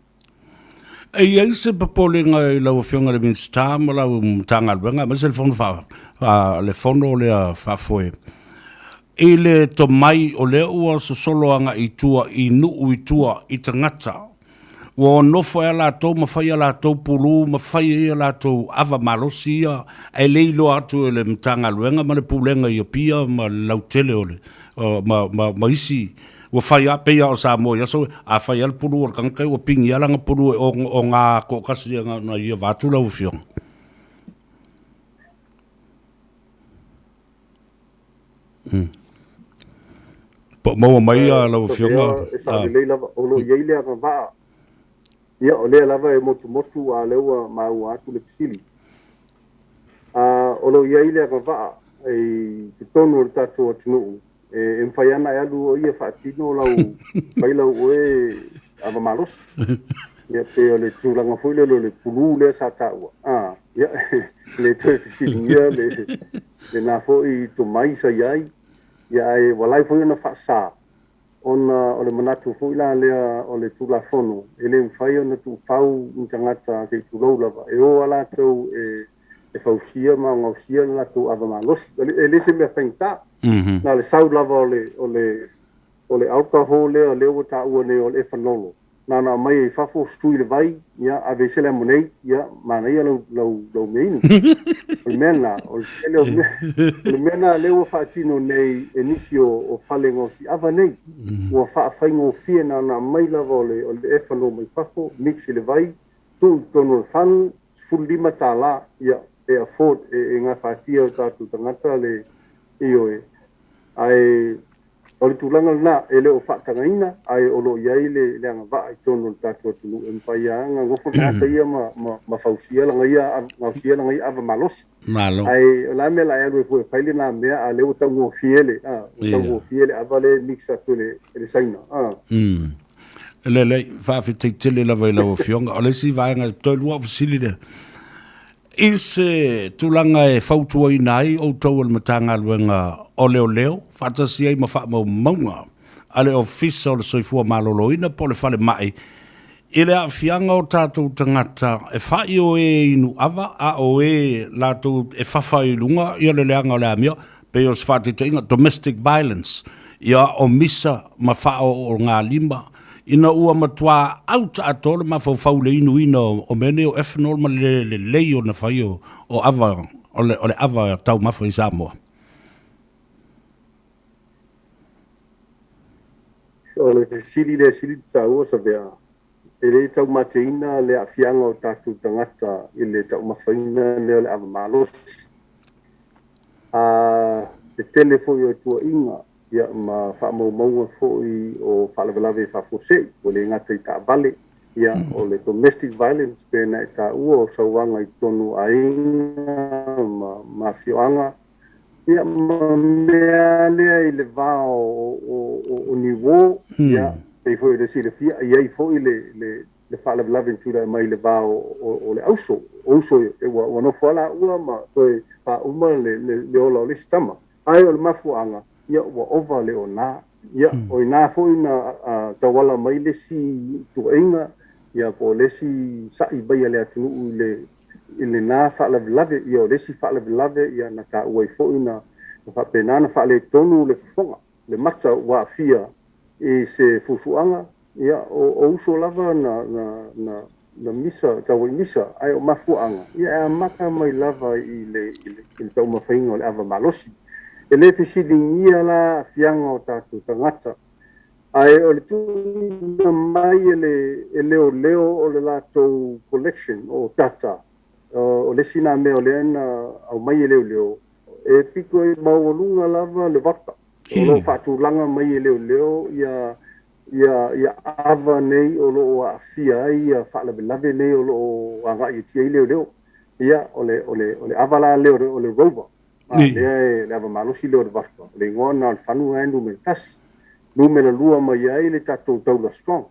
Ai ai se papolenga i lau whionga le minsta ma lau tanga luenga ma se le fono le fono le whafoe i le to mai o le ua so soloanga i tua i nuu i tua i tangata o nofo e la tau mawhai a la tau pulu mawhai e la tau ava malosi ia e leilo atu e le mtanga luenga ma le pulenga i a pia ma lautele o le ma isi ua whai a peia o Samoa ia so a whai al pulu o kankai ua pingi alanga pulu o ngā kokasi na ia vātula u whiong. Po maua mai a lau whionga. e sa le lava o lo iei lea va ia o lea lava e motu a leua mau atu le pisili o lo iei lea va e te tonu o tatou atunuu e mwhai ana e alu o ia whaatino lau mai lau oe ava malos ia pe o le tūlanga fwile lo le pulu lea sa taua ia le toe pisili ia le nā fo i to mai sa iai ia e walai fwile na whaasa ona o le manatu fwila lea o le tūlafono e le mwhai ona tu whau mtangata kei tūlau lava e o ala tau e fausia ma ngausia la tu ava malos e le se me whaingta na le sau lava o le alcohol le o le o ta ua ne o le fanolo na mai e fafo stui le vai ia ave se lemonade ia mana ia lau meinu o mena o mena le o fatino nei inicio o fale ngosi ava nei o fa faingo fie na mai lava o le fanolo mai fafo mix le vai tu tono fan full lima tala ia e afford e ngā whātia o tātou tangata le ioe. Ai, o le tūlanga na e leo whātanga ina, ai o lo iai le anga wā i tono le tātou atunu. E mpai a ngā ngofo tāta ia ma whausia langa ia, ngausia langa ia ava malosi. Malo. Ai, o la mea la ea rue whaile nā mea a leo tango fiele, tango fiele ava le mixa tu le saina. Lele, whawhitei tele la vai lau fionga, o le si vaenga toi lua fasili de. I se tulanga e whautua i nai o tau al matanga luenga o leo, whatasi ei ma wha maunga, ale o fisa o le soifua maloloina po le whale mai. I le a fianga o tātou tangata e whai o e inu ava, a o e lātou e whawhai lunga, i le leanga o le amia, pe o se whatiteinga domestic violence, ia o misa ma whao o ngā lima, ina ua matua auta atole ma fau le inu ina o mene o ethanol ma le lei o na whai o ava, o le ava tau mafa i Samoa. O le sili tau o Savea. E le tau mateina le a fianga o tātou tangata i le tau mawhaina le o le ava malos. Le telefoi o tua inga ia ma whaamaumau foi o whalawalawe whafosei o le ngata i tā vale ia o le domestic violence pēna i tā ua o sauanga i tonu ainga ma fioanga ia ma mea lea i le vā o niwo ia pei foi le sile fia ia i foi le whalawalawe tura mai le vā o le auso e wanofo ala ua ma toi pa uma le ola o le stama ai o le mafuanga ia ua ova le o nā. Ia o i nā fo ina tawala mai le si tuainga, ia po le si sai baia le atunu i le nā whaalawelawe, ia o le si whaalawelawe, ia na ka uai fo ina whapenana whaale tonu le fufonga, le mata wa fia i se fusuanga, ia o uso lava na misa, tawai misa, ai o mafuanga, ia maka mai lava i le tau mawhainga o le ava malosi. E le fisiling ia la fianga o tātou tangata. Ai o le tūna mai e leo o le lātou collection o tata. O le sina mea o le ana au mai e leo. E piko e maualunga lava le wata. O lo whaatūlanga mai e leo ia ava nei o lo a fia ia whaalawelawe nei o lo anga i tia i leo. Ia o le avala leo o le rover. le ava malosi le o le vafa le ngona o le fanu ai nume tas nume la lua mai ai le tatou taula strong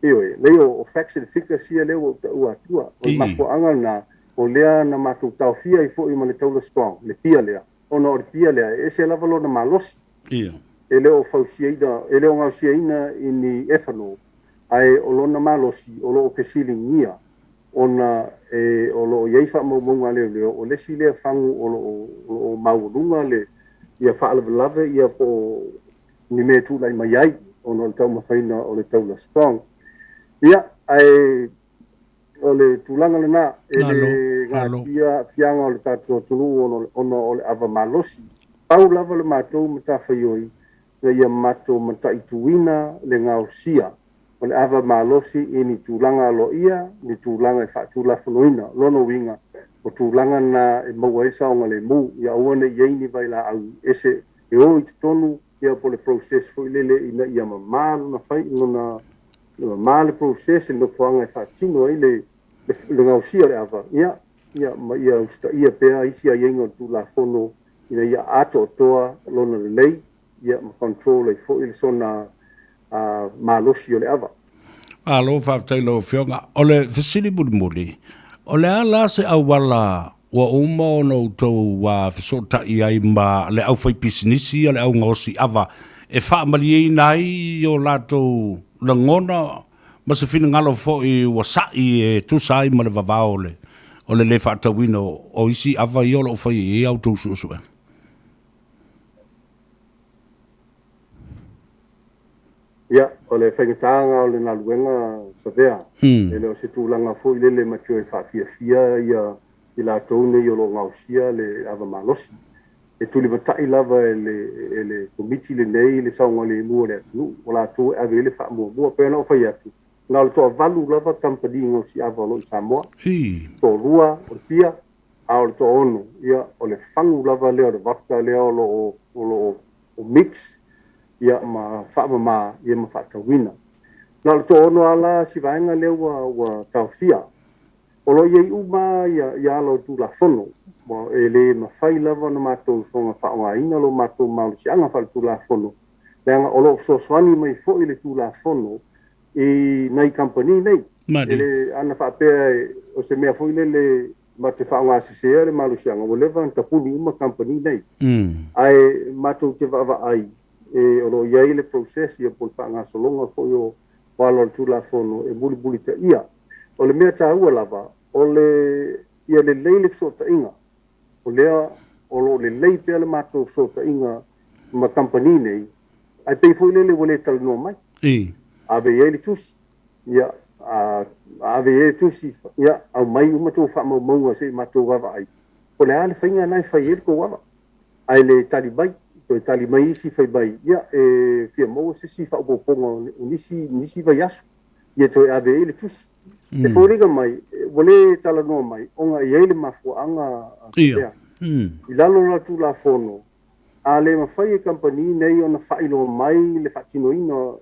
ioe le o facts and figures ia le o ua tua o mafuanga na o lea na matou taufia i fo'i ma le taula strong le pia lea ona o le pia lea e se lava lona malosi ia e le o fausiaina e le o ngausiaina ini efano ai o lona malosi o lo fesilingia ona o lo iai fa mo le o le sile fangu o maulunga le ia fa lave ia po ni me tu lai mai ai ona le tau mafaina o le taula strong ia ai o le tulanga lana e le gatia fianga o le tatou tunu ona o le ava malosi pau lava le matou mata faioi le ia matou mata ituina le ngausia o le ava malosi i ni tūlanga alo ia, ni tūlanga e whaatūla whanoina, lono winga, o tūlanga na e maua e saonga le mū, ia uane i eini vai la au, ese e o i te tonu, ia po le process fo ilele ina ia mamalu na whai, ino na mamalu process, ino fuanga e whaatino ai le ngausia le ava, ia usta ia pea, isi a ienga tūla whono, ina ia ato o toa, lona le lei, ia ma control e fo ili sona, malosi o le ava. Alo whaftailo whionga. O le whisiri muri. O le ala se au wala wa uma o no tau wa whisota i ai ma le au whai pisinisi a le au ngosi ava. E whaamali e nai o lato la ngona ma se whina ngalo fo i wasai e tusai ma le vavao le. O le whaatawino o isi ava i olo whai e au tau suusue. Ia, o le whaingatanga o le naluenga Savea. E leo se tūlanga fo i lele matio e whaafia i la tōne i o lo ngausia le ava malosi. E tuli matai lava e le komiti le nei le saunga le mua le atunu. O la tō e ave le wha mua pēna o whai atu. Nā le toa valu lava kampani ngausi ava lo i Samoa. Tō rua o le pia, a o le tō ono. Ia, o le whangu lava leo le waka leo o mix. Ia ma whaamama, ia ma whaatawina. Nā le tō ono ala si vaenga leo wa tauwhia. O lo iei uma ia alo tū la whono. E le ma whai lava na mātou songa whaonga ina lo mātou maulu si anga whale tū la whono. Leanga o lo so swani mai fo i le tū la whono i nei company nei. E le ana whaapea o se mea fo i le ma te whaonga asisea le maulu si anga. O lewa anta puni uma company nei. Ai mātou te wawa ai. E o lo iai le process ia po whaanga solonga fo i o walo tū la whono e buli ta ia. O le mea tā ua lava, o le ia le leile sota inga. O lea, o lo le lei pea le mātou sota inga ma company nei. Ai pei fo i lele wale talanoa mai. Ave iai le tusi. Ia, ave iai le tusi. Ia, au mai umatou wha maunga se mātou wawa ai. O le ale whainga nai whai ele ko wawa. Ai le tali bai. Ko tali mai isi fai bai. Ia, e fia mau se si wha upoponga nisi vai asu. Ia toi ave iai le tusi. E fōringa mai, wale talanoa mai, onga i eile mafuanga Savea. I lalo la tū la whono. A le mawhai e company nei ona whailo mai le whatino ino,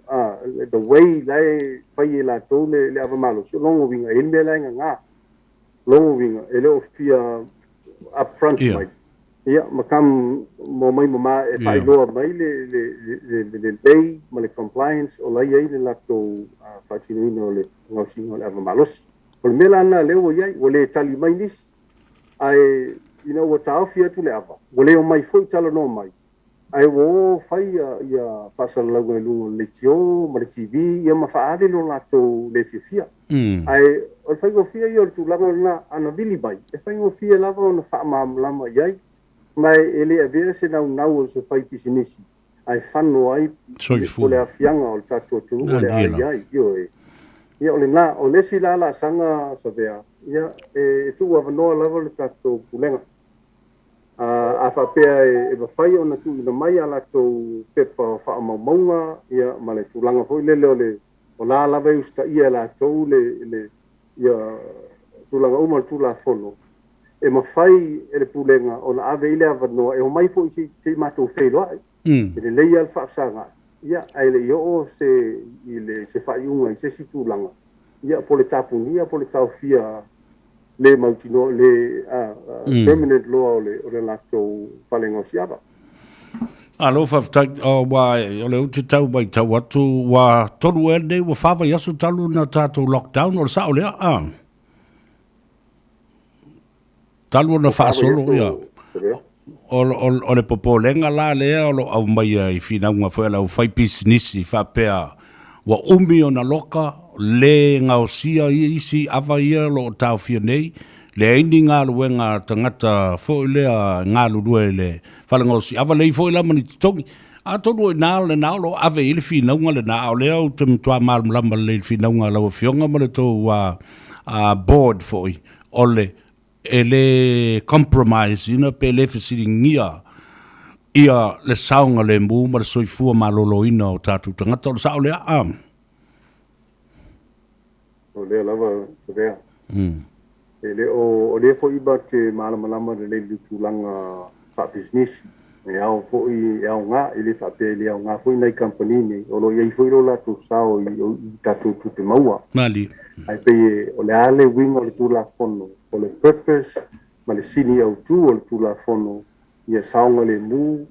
the way lai whai e la tō le ava malo. So longo winga, e mea lai ngā. Longo winga, e leo fia upfront mai. Ia, makam mo mai mama e whailoa mai le lei, ma le compliance, o lai ei le lato whatino ino le ngausinga le ava malos. O le mela ana leo iai, o le tali mai nis, ai, ina ua taofi atu le ava. O leo mai foi tala no mai. Ai wo fai ia whasala lagu e lungo le tio, ma le TV, ia ma whaare lo lato le fia. Ai, o le whai go fia ia o le tūlanga na ana vili bai. E whai go fia lava o na whaamama iai. Mai ele avea se nau o se whai pisinisi. Ai whano ai, o le afianga o le tatua tu, o le ai, io e. Ia o le nā, o le si la sanga Savea. Ia, e tu wavanoa lava le tatua pulenga. A whapea e whai o na tu ina mai ala tau pepa whaamaunga. Ia, ma le tūlanga hoi lele o la lava usta ia la tau ia tūlanga uma tūla whono. E mawhai e le pulenga o na ave ile avanoa e o mai fo i te mātou whailoa. E le lei al whaapsanga. Ia, ai le i o se whaiunga i se si tūlanga. Ia, po le tapungia, po le tau fia le mautino le permanent law o le lato falengo siaba. Alo whaftai o o le uti tau mai tau atu wa tonu ene wa whawa yasu talu na tātou lockdown o le sao lea talu na whaasolo ia o le popolenga la lea o lo au mai I whinaunga whaela au whai businessi whapea wa umi o na loka le ngausia isi awa ia lo tau whia nei le aini ngā luenga tangata fo lea ngā lurue le whalangosi awa lei fo ila mani tongi a tonu nā le nā lo ave ili whinaunga le nā o lea o te mtua malama le whinaunga lau whionga ma le tō board fo I o le ele compromise ina pe le fesiringia ia le saunga le mu ma le soifua malolo ina o tātou tangata o le sao lea o le lava Savea ele o le fo iba te malama le tulanga fa business e au fo I au nga ele fa pe ele au nga fo nei company ni o lo ia fo lo tu sao I tātou te maua mali ai pe o le ale winga le tula fono o le purpose ma le sini au tu o le tula fono ia saunga le mu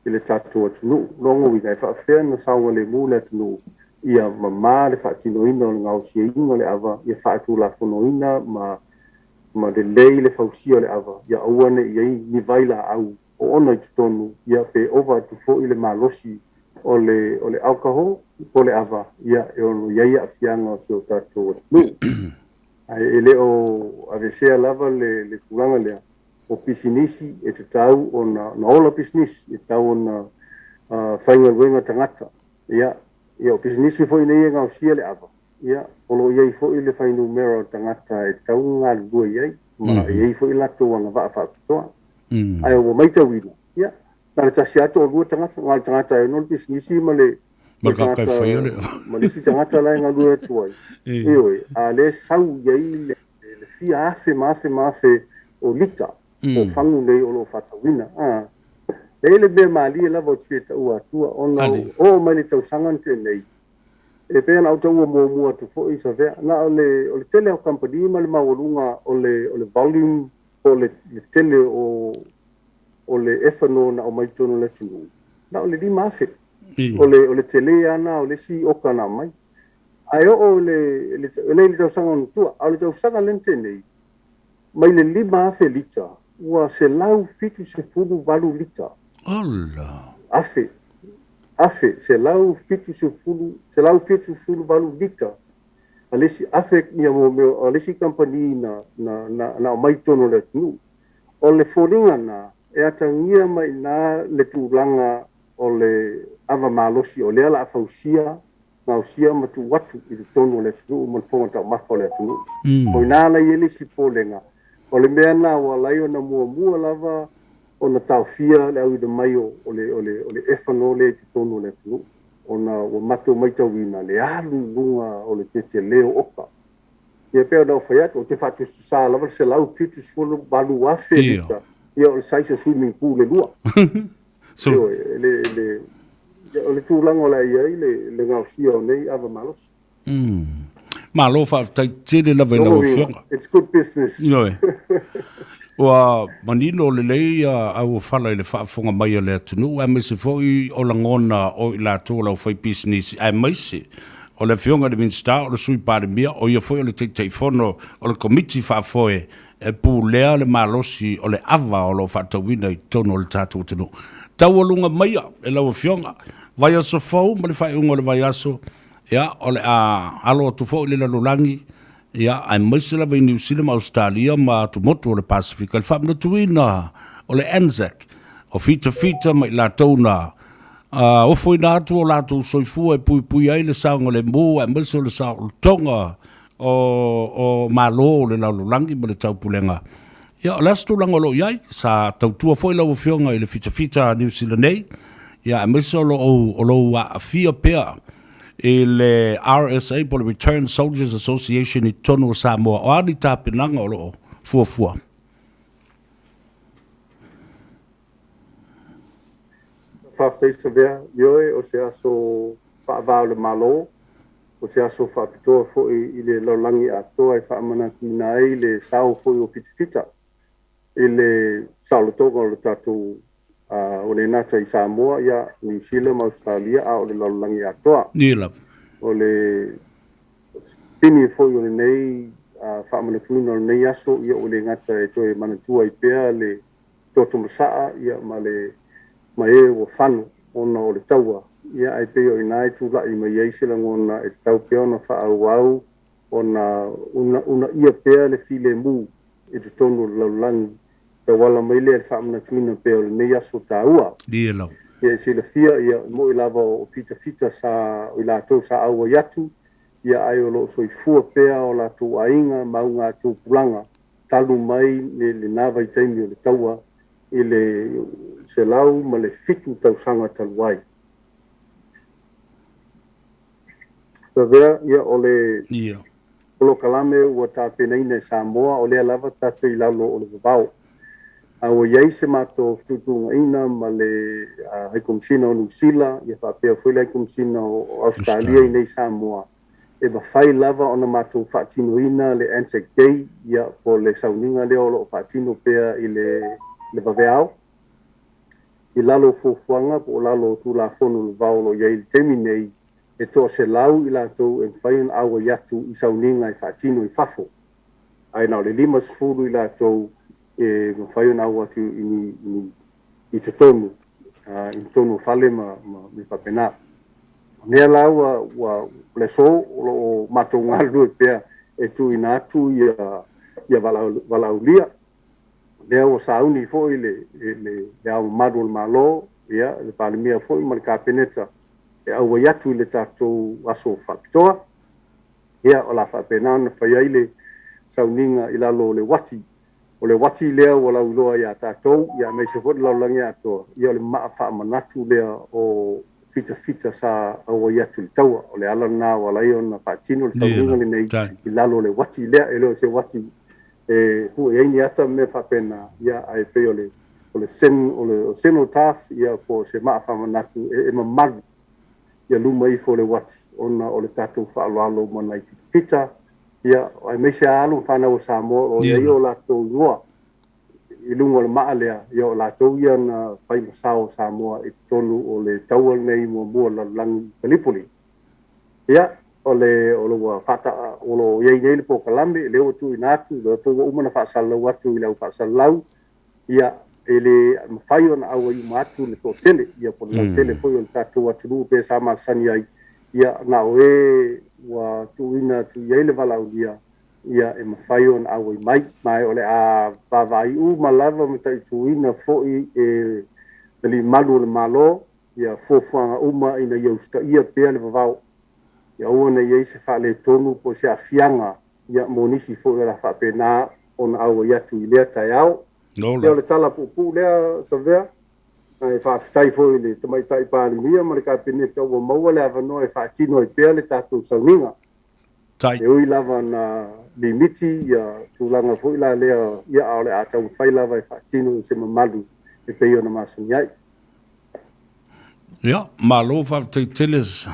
ele tātou atu longo wi dai fa fe na saunga le mu le tu ia mama le fa tino ina o ngau si inga le ava ia fa tula fono ina ma de lei le fausia le ava ia auane ia ni vaila au o ona I tonu ia pe over to fo ile malosi o le alcohol o le ava ia e ono ia afianga o seu tātou ai ele o avesea lava le tulanga lea o pisinisi e te tau o na ola pisinisi e tau o na whainga wenga tangata ia o pisinisi fo ina ia ngau sia le ava ia o lo ia fo ile whainu mera o tangata e tau ngā lua iai ma ia fo ila tō wanga vaa whapitoa ai o maita wina ia na le tasi ato o lua tangata ngā tangata e nol pisinisi ma le ma le si tangata lai ngā lua e tuai ioi a le sau iai le fia afe o lita o fangu nei o lo whatawina e le bea maali e lava o tia ua atua ona o mai le tausangan te nei e pea na auta ua mua tu fo I Savea na o le tele au company ma le mawalunga o le volume o le tele o le efano na o mai tono le tunu na o le di mafe o le tele ana o le si oka na mai ai o le tausangan tua o le tausangan lente nei mai le lima afe lita ua se lau fitu se furu valu lita Ola afe se lau fitu se furu valu lita alesi afe ia mo alesi company na o mai tono le tunu o le foringa na e atangia mai na le tulanga o le ava malosi o le ala afausia ngausia matu watu I tono le tunu mo fonga ta mafo le tunu o ina la yele si polenga o le mea na wa lai o na mua lava o na taufia le au I de maio o le efano le te tono le tunu o na o mato maita wina le alu lunga o le te leo oka ia peo na o whaiat o te whatu sa lava se lau fitus fulu balu afe lita ia o le saisa swimming pool le lua so o le tūlanga o le iai le ngausia o nei ava malos malo whaftai tere lava ina o whionga it's good business Wa manino le lei au whala I le whaafonga mai o le atunu a mese foi o la ngona o I la tōla o whai business a maise o le whionga le minsta o le sui pare mia o ia foi o le teitei whono o le komiti whaafoe e pū lea le malosi o le ava o lo whaatawina I tono o le tātou tunu tau alunga maia e lau whionga vai aso fau ma le whai unga le vai aso ia o le alo tu fo le lalulangi ia ai maise la New Zealand Australia ma tu motu o le Pacifica le whamna tuina o le Anzac o fita mai la tauna o foi na atu o la tu soifua e pui ai le saunga le mo ai maise o le saunga tonga o malo le lalulangi ma le taupulenga ia o lastu lango lo iai sa tautua foi lau fionga I le fita New Zealand nei ia ai maise o lo a fia pea le RSA po le Return Soldiers Association I tono Samoa o ani tāpinanga o lo fuafua whawhai Savea ioe o se aso whaavao le malo o o se aso whaapitoa fo i le laulangi atoa e whaamanakina ai le sao fo i o pitipita i le saulotoga o le tatou o le nata i Samoa ia New Zealand ma Australia a o le laulangi atoa o le pini fo i o le nei whaamanakina o le nei aso ia o le ngata e toe manatua i pea le toto masaa ia ma e o whanu ona o le taua ia ai pe o ina tu la i mai se la ngona e tau pe ona fa au ona una ia pe le file mu e te tonu la lang te wala mai le fa na tuna pe o nei aso taua Dielo. ia se le fia ia mo i lava o fita sa i la to sa au yatu ia ai o lo so i fu pe o la tu ainga maunga tu pulanga talu mai le nava i taimi o le taua i le se lau ma le fitu tau sanga taluai. Savea ia ole olo kalame ua tāpena ina Samoa o lea lava tātou i laulo o le vavao. O iai se mato tutunga ina ma le haikomsina o New Zealand, ia whapea fwile haikomsina o Australia i nei Samoa. E mawhai lava ona mato whaatino ina le Anzac Day, ia po le sauninga leo o whaatino pea i le vaveao. I lalo fufuanga po lalo tu la fono le vao lo iai le temi nei e to se lau i latou e whaion awa yatu i sauninga i whaatino i whafo. Ai nao le lima sfuru i latou e whaion awa tu i te tonu, i tonu whale me whapena. Nea lau wa le so o matou ngalu e pea e tu i natu ia walaulia. Lea o sauni fo i le au madu le malo, ia, le palimia fo i ma le kapeneta. E au yatu i le tatou aso whapitoa. Ia o la whapena na whai le sauninga i lalo le wati. O le wati lea o lau loa ia tatou, ia mei se fot lau langi atoa. Ia o le maa wha manatu lea o fita sa au yatu le taua. O le ala na o lai o na whaatino le sauninga le nei i lalo le wati lea, e leo se wati pu e ni ata me fa pena ia ai pe o le cenotaph ia po se ma fa manatu e mamalu ia luma i fo le wati ona o le tatu fa alo mo nai fita ia ai me se alu fa na o Samoa o ia o la to noa i lunga le maalea ia o la to ia na fai masao Samoa i tonu o le taua nei mo la lang Pelipoli ia o lo fata o lo ye ye po kalambe le o tu inatu le po uma na fa sala watu ile fa sala ia ele faio na au i matu le to tele ia po le tele foi o tatu watu pe sama sania ia na we wa tu ina tu ye le vala ia e faio na au i mai ole a va vai u malava me tai tu ina foi e le malu le malo ia fo fanga uma ina ia sta ia pe le vavao ia ona ia se fa le tonu po se afianga ia monisi fo la fa pena on au ia tu ile taiao ia le tala pupu lea Savea ai fa tai fo ile te mai tai pa ni mia ma le ka pene to mo mo le ava no e fa tino e pe le tatu sauninga tai e ui lava na limiti ia tu langa fo ila le ia ole a tau fai lava e fa tino se mamalu e pe ona masaniai ia malo fa te teles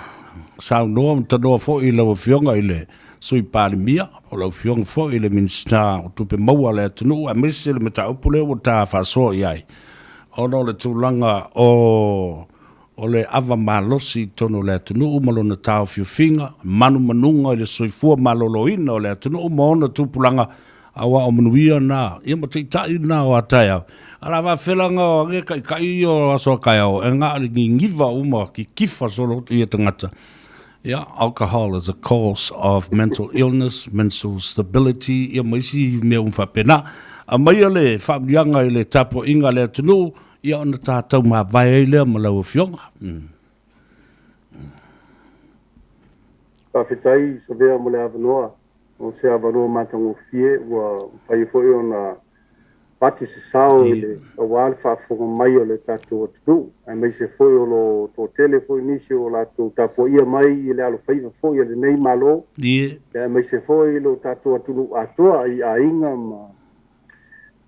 sao no Tanoa fo i lau fionga i le sui palimia o lau fionga fo i le minsta o tupe maua le tunu a misi le meta upule o ta fa so iai o no le tūlanga o le ava malosi tono le tunu umalo na tau fiufinga manu manunga i le sui fua maloloina o le tunu umona tupulanga awa o manuia na ia ma teitai na o ataya ala va felanga o ge kai o aso kai o nga ngiva uma ki kifa solo ia tangata. Yeah, alcohol is a cause of mental illness, mental stability. Ia maisi me whapena. A mai ale whabianga i le tapo inga le tunu, ia ona tātou ma vai le malau fionga. Whawhitai, Savea mo le avanoa. O se avanoa matango fie, ua whai fwoi ona pati se sao i le awal whaafonga mai o le tātou atu. Ai mai se foi o lo to tele foi nisi o la to tapo ia mai i le alo whaiva foi le nei malo. Ai mai se foi lo tātou atu atoa i a inga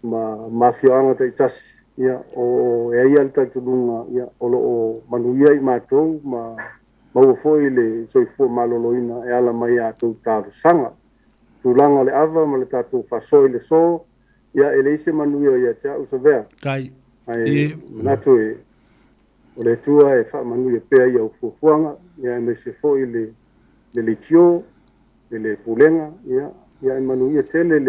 ma whioanga te tasi. Ia o e ia le tātou lunga ia o lo o manuia i mātou mau foi le soifua maloloina e ala mai atou talosaga tulaga o le ava ma le tatou fa'asoi le so ia e le ise manuia ia te a'u Savea Tai. ai manatu e o le tua e fa'amanuia pea ia ufuafuaga ia e maise fo'i le tio le pulenga ia e manuia tele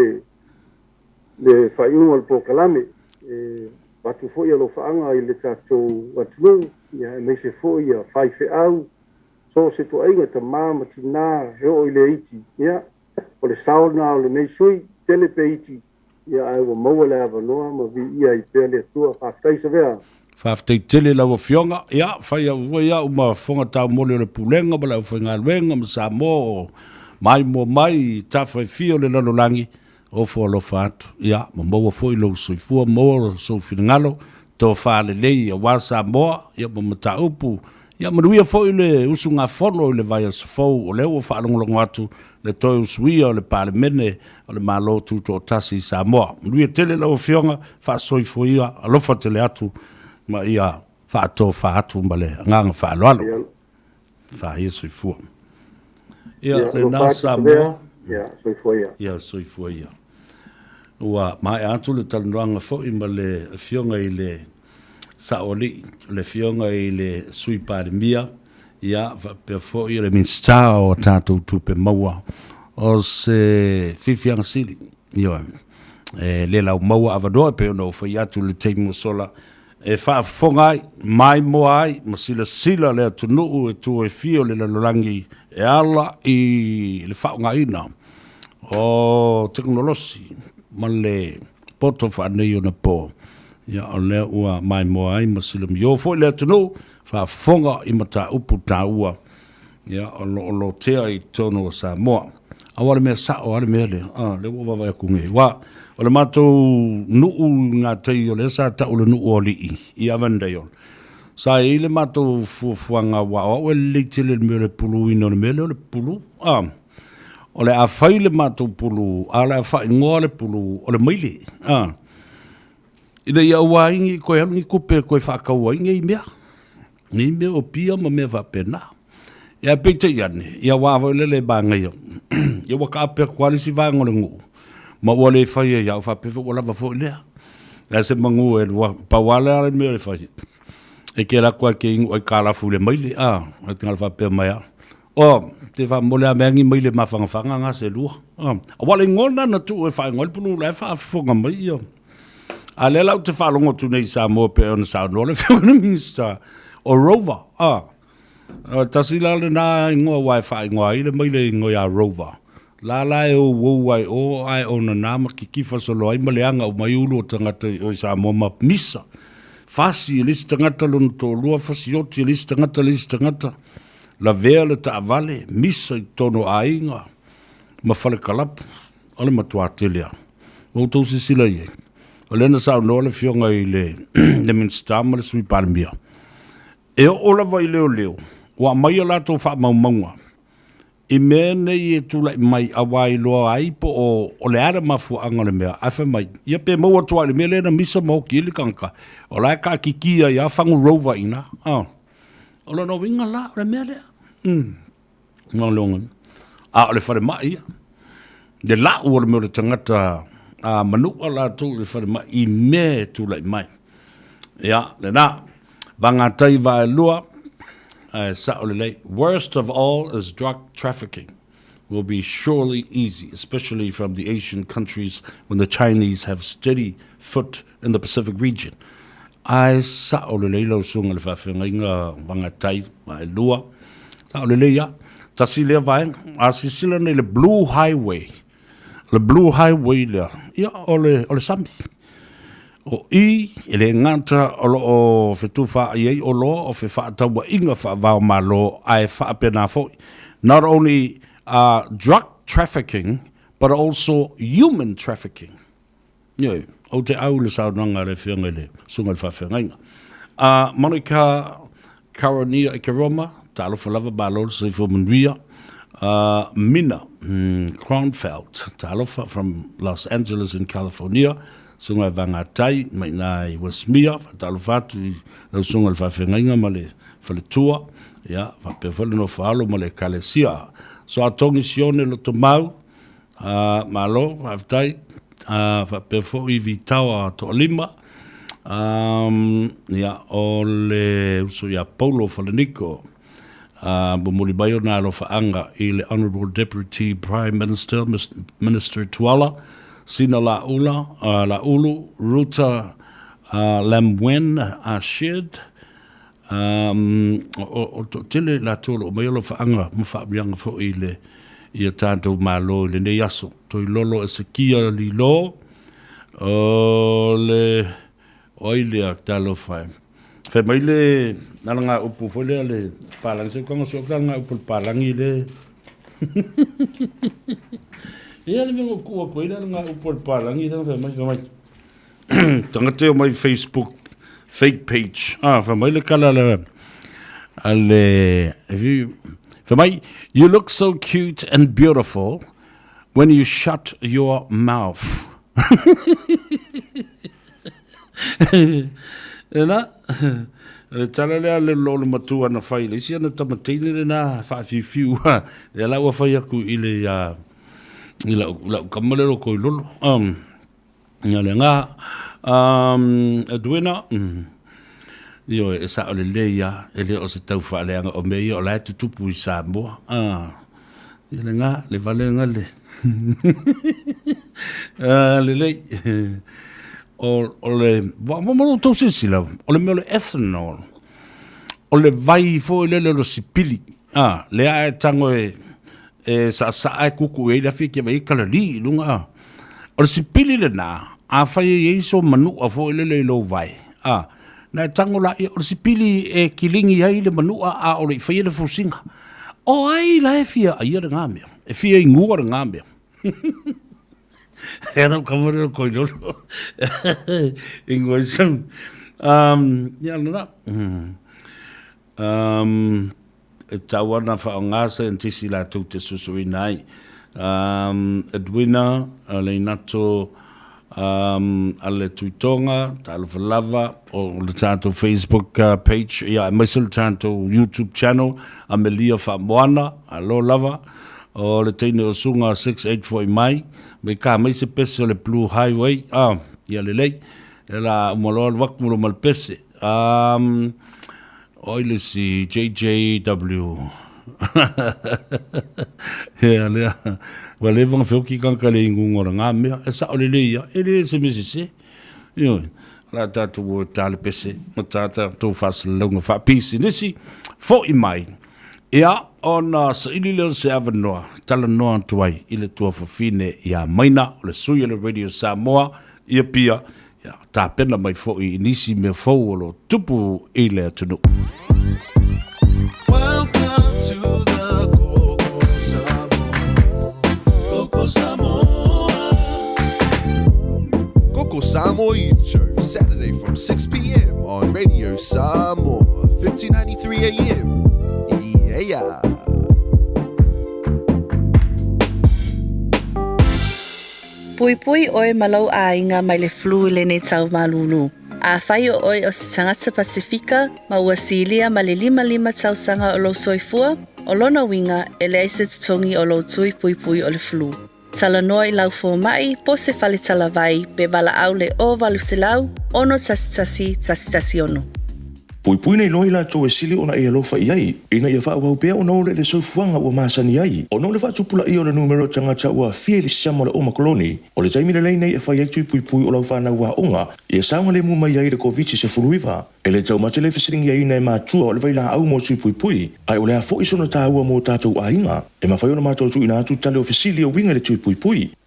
le fa'aiuga o le pokalame e watu fo'i alo fa'aga i le tatou atunuu ia e maise fo'i ia faife'au so se to'aiga tamā ma tinā he o i le iti ia o le saona o lenei sui tele pe iti ia ai ua maua le avanoa ma vi'ia i pea le atua fa'afetai Savea Whaaftei tele lau fionga, ia, whai au ua ia, uma whonga tau mole o le pulenga, ma lau whainga luenga, ma Samoa, mai mo mai, tawhai fio le lalolangi, o fo lo fatu, ia, ma maua foi lo soifua, maua so finangalo, to whaale lei, a wa Samoa, ia, ma mata upu, ia, ma nuia foi le usunga fono, le vai as fau, o leo whaalongolongo atu, le toi usuia, o le pale mene, o le malo tu to tasi Samoa, ma nuia tele lau fionga, wha soifuia, alofa tele atu, ma ia fa'atu mbale nganga fa'aloalo fa yesu fu ia le na Samoa ia soifua ia ua mai atu le talanoaga fo'i ma le fioga i le sa'oli'i le fioga i le sui palemia ia fa'apea fo'i le minsta o tatou tupe maua o se fifiaga sili ia le lau maua avanoa pe ona ufai atu le teimu sola e whaafonga ai, mai moa ai, ma sila le atunuu e tu e fio le lalolangi e ala i le whaunga ina o teknolosi ma le poto whanei o na po ia o lea ua mai moa ai ma sila mi o fo le atunuu whaafonga i mata upu ta ua ia o lo tea i tono o Samoa awale mea sao, awale mea le ua wawai kunge wa o le mātou nuu ngā tei o le sa tau le nuu o li i avandai o. Sa e le mātou fuafuanga wa o e leite le mea le pulu ino le mea le pulu. O le awhai le mātou pulu, a le awhai ngoa le pulu, o le maile. Ina ia ua ingi koe halungi kupe koe whakaua ingi i mea. Ni mea o pia ma mea whapena. Ia peite iane, ia wawa le banga ia. Ia waka apea kualisi vanga le nguu. Ma wale fai ya fa pe wala va fo le la se mangu e pa wala me le fai e ke la kwa ke o kala fu le mai e tanga fa pe mai o te fa mo le amengi mai le mafanga fanga nga se lu wale ngona na tu e fa ngol pu la fa fo nga mai yo ale la te fa longo tu nei Samoa pe on sa no le fe minista o rover tasila le na ngo wifi ngo ile mai le ngo ya rover la e o wai o ai ona nama ki kifa solo ai maleanga o mai ulu o tangata o Samoa ma misa fasi lista tangata lon to lua fasi oti lista tangata la vea le ta vale misa i tono ainga ma fale kalap ole matua telia o to sila ye ole na sa no le fionga i le minsta ma le sui palmia e o la vai leo wa mai la to fa maunga I mene I tula mai awai loa ai po o le ara mafu anga le mea afe mai ia pe maua tua le mea le na misa mau ki ili kanka o la ka kikia ia fangu rover ina o la no winga la le mea le ngā longan o le whare mai ia de la ua le mea le tangata manua la tu le whare mai I me tula mai ia le na vangatai vai lua worst of all is drug trafficking will be surely easy, especially from the Asian countries when the Chinese have steady foot in the Pacific region. Ai sa'olelei lau sunga le whawhenga inga wangatai mai lua. Sa'olelei ia, tasi lea vai, a sisila nei le Blue Highway. Le Blue Highway lea, ia ole sami. O I ele ngata o fetufa ai o lo o fe fa tawa inga fa va malo ai fa pena fo not only drug trafficking but also human trafficking. Yeah, o te au le sa nanga le fiangele sunga fa fenga. Monica Caronia Ikaroma talo fa lava balol se fo munria. Mina Kronfeld talo from Los Angeles in California. Sunga vangatai mai nai wasmia fatalo fatu sunga le fafenga ma le fale tua ia faapefole no faalo ma le ekalesia so atogi sione lo tomau malo faafetai faapea foʻi vitao a toʻalima ia o le uso ia Paulo Falaniko bumuli mai ona alofaaga i le Honourable Deputy Prime Minister Minister Tuala Sina Laulu Ruta Lamwen Ashid o tele la tolo mai lo faanga mo fa bianga fo ile ia tanto malo le ne yaso to lolo e sekia li lo o le oile a talo fa fe mai le nanga upu fo le palang se kongo so nga upu palang ile ia le mo ku ko ile nga upu palang ile fe mai tanga te mai Facebook fake page. For my you look so cute and beautiful when you shut your mouth. Ena, le tala le lolo matua na fai le sia na tamatini na fa fiu le la wa fai aku ile ya ila kamalero ko lolo nga Edwina yo e sa ole leia ele o se tau fa le o me o la tupu i Samoa ile nga le vale nga le le o le mo to se sila o le me le ethanol o le vai fo le lo sipili le a tango e sa kuku e la fi ke vai kala li lunga o le sipili le na a fai e so manu a fo le lo vai na tango la o sipili e kilingi ai le manu a o le fai le fosinga o ai la fia ai le ngame e fia ingua le ngame era kamera ko lo ingua sang ya na e tawana fa ngasa ntisi la tu te susui nai Edwina le nato alle tuitonga talo lava o le tanto Facebook page ia mesel tanto YouTube channel Amelia Famoana alo lava o le teine o sunga 684 mai me ka mai se pese le Blue Highway ia le lei la molo wak mulo mal pese oile si JJW ia le wale vang feo ki kan kale ngora ngame esa ole leia ele se misisi yo la tatu o tale pese mata to fas longa fa pisi nisi fo i mai ia ona sa ilile se avanoa tala noa tuai ile tua fine ia maina le suya le Radio Samoa ia pia ia ta pena mai fo i nisi me fo lo tupu ile tunu. Samoa Youth Show, Saturday from 6 p.m. on Radio Samoa, 1593 AM. Yeah. Pui oe malau a inga mai le flu le ne tau malulu. A whai o oe o se tangata Pasifika, ma ua silia ma le 5 tau sanga o lo soifua, o lona winga e le aise tutongi o lo tui pui o le flu. Tala noa I lau fō mai, po se whale tala vai, be wala au le o walu se lau, ono tasi ono. Pui nei loi la tō e sili ona e alofa I ai, ina ia whaau pea o nōre le sofuanga ua māsani ai, o nōre whaatupula I o le numero tangata ua fieli sama le o makoloni, o le taimina lei nei e whai ai tui pui o lau whanau wa onga, ia saunga le mu mai ai le COVID se furuiva, e le tau mate le fesiringi ai nei mātua o le vaila au mo tui pui, ai o le a fo isona tāua mo tātou a inga, e mawhai ona mātou tu ina atu tale o fesili o winga le tui pui,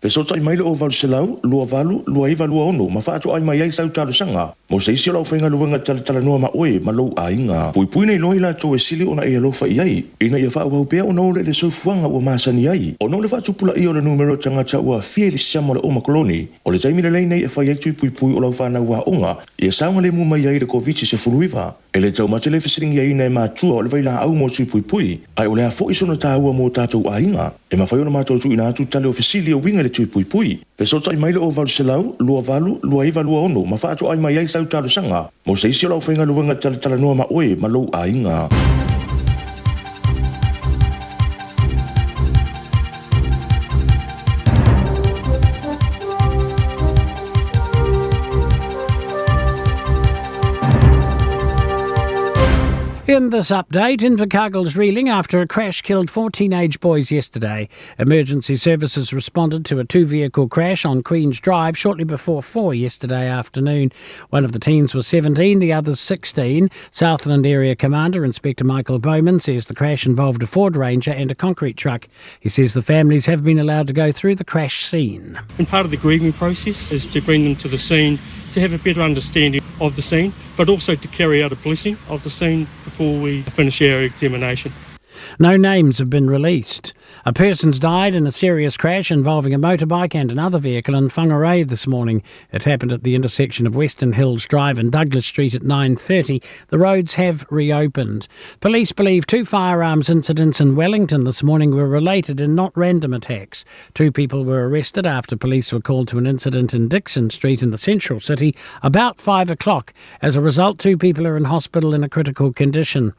pe so tai mai le o valu se lau, lua valu, lua iwa lua ono, ma whaatu ai mai ai sau tālu sanga, mo se isi o lau whainga luenga tala noa ma oe, ma lou a inga. Pui nei loi la tō e sili ona e alofa I ai, ina ia whaau pea o nōre le sofuanga ua māsani ai, o nōre whaatupula I o le numero tangata ua fieli sama le o makoloni, o le taimina lei nei e whai ai tui pui o lau whanau wa onga, ia saunga le mu mai ai le COVID se furuiva, e le tau mate le fesiringi ai nei mātua o le vaila au mo tui pui, ai o le a fo isona tāua mo tātou a inga, e mawhai ona mātou tu ina atu tale o fesili o winga le tui pui, pe so tai mai le o valu se lau, lua valu, lua iwa lua ono, ma whaatu ai mai ai sau tālu sanga, mo se isi o lau whainga luenga tala noa ma oe, ma lou a inga. In this update, Invercargill's reeling after a crash killed 4 teenage boys yesterday. Emergency services responded to a 2-vehicle crash on Queen's Drive shortly before 4 yesterday afternoon. One of the teens was 17, the others 16. Southland Area Commander Inspector Michael Bowman says the crash involved a Ford Ranger and a concrete truck. He says the families have been allowed to go through the crash scene. And part of the grieving process is to bring them to the scene to have a better understanding of the scene, but also to carry out a blessing of the scene before we finish our examination. No names have been released. A person's died in a serious crash involving a motorbike and another vehicle in Whangarei this morning. It happened at the intersection of Western Hills Drive and Douglas Street at 9:30. The roads have reopened. Police believe 2 firearms incidents in Wellington this morning were related and not random attacks. 2 people were arrested after police were called to an incident in Dixon Street in the central city about 5 o'clock. As a result, 2 people are in hospital in a critical condition.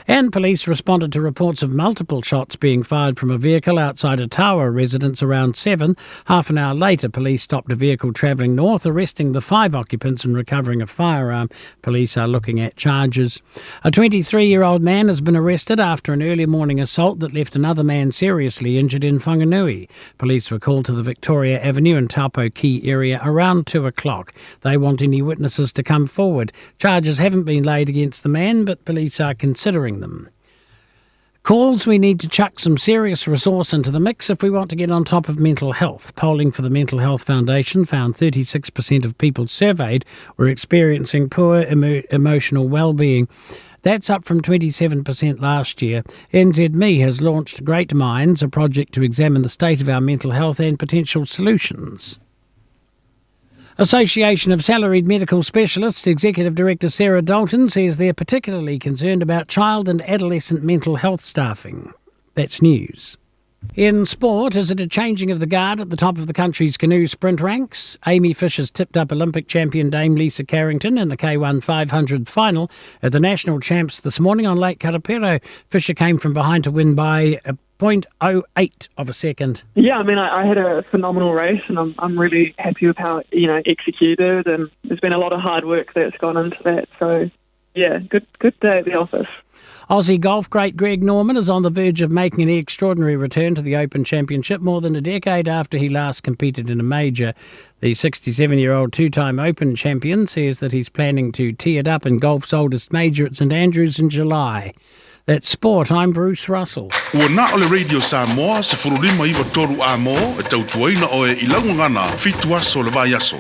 And police responded to reports of multiple shots being fired from a vehicle outside a Tower residence around 7. Half an hour later, police stopped a vehicle travelling north, arresting the 5 occupants and recovering a firearm. Police are looking at charges. A 23-year-old man has been arrested after an early morning assault that left another man seriously injured in Whanganui. Police were called to the Victoria Avenue and Taupo Quay area around 2 o'clock. They want any witnesses to come forward. Charges haven't been laid against the man, but police are considering them. Calls we need to chuck some serious resource into the mix if we want to get on top of mental health. Polling for the Mental Health Foundation found 36% of people surveyed were experiencing poor emotional well-being. That's up from 27% last year. NZME has launched Great Minds, a project to examine the state of our mental health and potential solutions. Association of Salaried Medical Specialists Executive Director Sarah Dalton says they're particularly concerned about child and adolescent mental health staffing. That's news. In sport, is it a changing of the guard at the top of the country's canoe sprint ranks? Amy Fisher's tipped up Olympic champion Dame Lisa Carrington in the K1 500 final at the National Champs this morning on Lake Karapiro. Fisher came from behind to win by a 0.08 of a second. Yeah, I mean, I had a phenomenal race, and I'm really happy with how it executed, and there's been a lot of hard work that's gone into that. So, yeah, good day at the office. Aussie golf great Greg Norman is on the verge of making an extraordinary return to the Open Championship more than a decade after he last competed in a major. The 67-year-old 2-time Open champion says that he's planning to tee it up in golf's oldest major at St Andrews in July. That's sport. I'm Bruce Russell. Ua na ole Radio Samoa se furulima iwa toru a mo e tautuaina o e ilaungangana fitu aso le vai aso.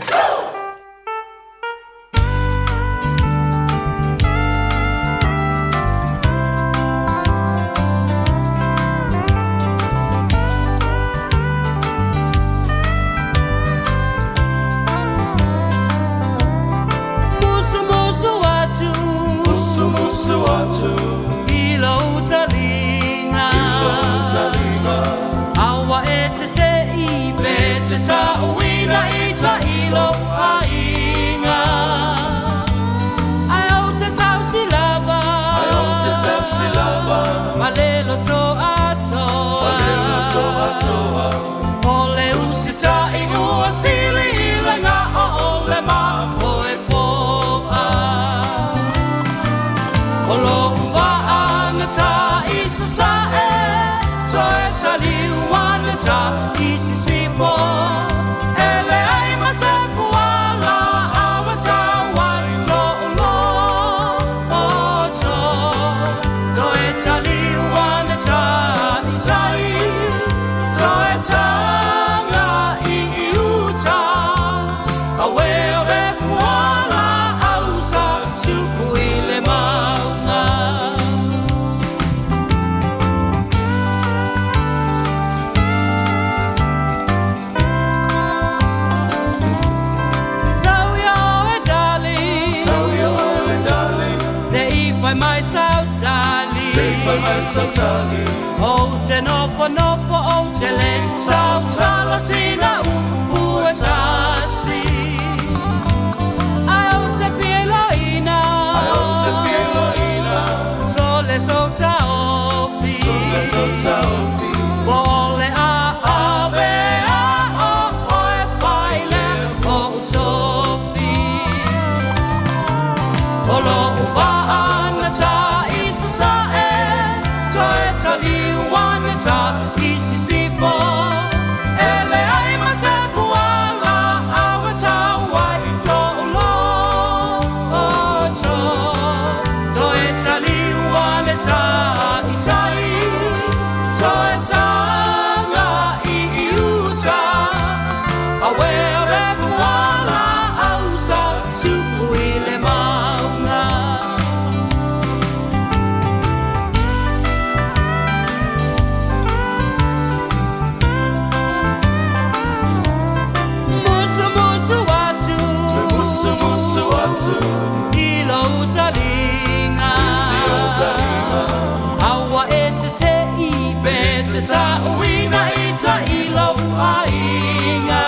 O te nofo o te le Sau sala sina ua tasi Ai o te filoina Sole sota ofi Bole a ave a o e whaile o sofi Olo uwa ana ta isa ta uina i ta ilo ainga.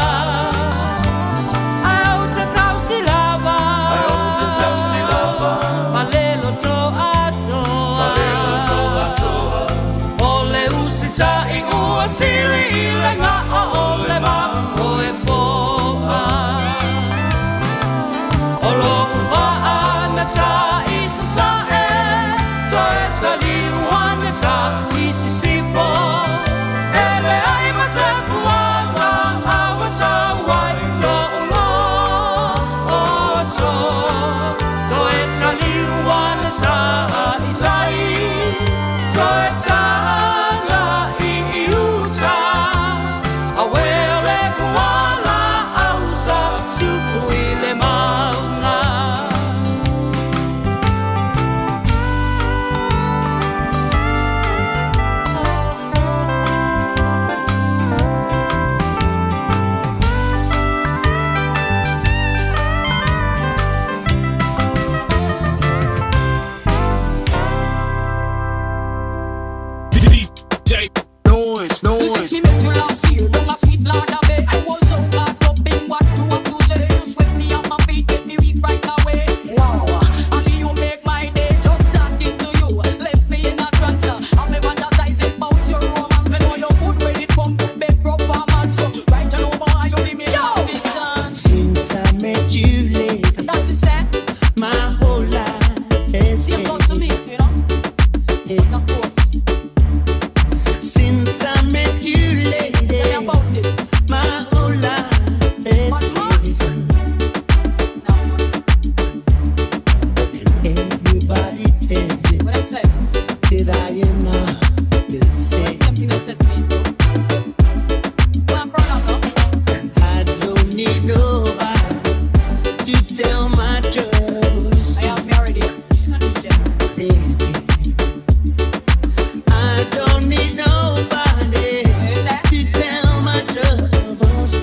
Ai au te tau silava, malelo to atoa, o le usita i ua sili i le ngā o le ma o e poa. O lo waa na ta i sa sae, to e sa liwa na ta i si sifo. Ele ai ma se fuanga awa ta wai lo lo o to. To e sa liwa na ta i sai, to e ta nga i uta. A wele fuala au sa tupu i le maunga. Noise. Me met you last year, don't last sweet Lord of it. I was so caught up in what you have to say. You swept me on my feet, get me weak right away. Wow, only you make my day. Just talking to you, left me in a trance. I me fantasize about your romance. Me know you're good when it comes to big performance. So right on over, you give me long distance. Since I met you, lady, That's it, say. my whole life has You're close to me, you know. changed. Of course. Since I met you, lady, Tell me about it. my whole life has changed. Everybody tells it What I say? that I am not the same. Something that said to me, too. Well, I'm proud of them. I don't need nobody to tell my troubles. I am married here. I don't need nobody to tell my troubles to.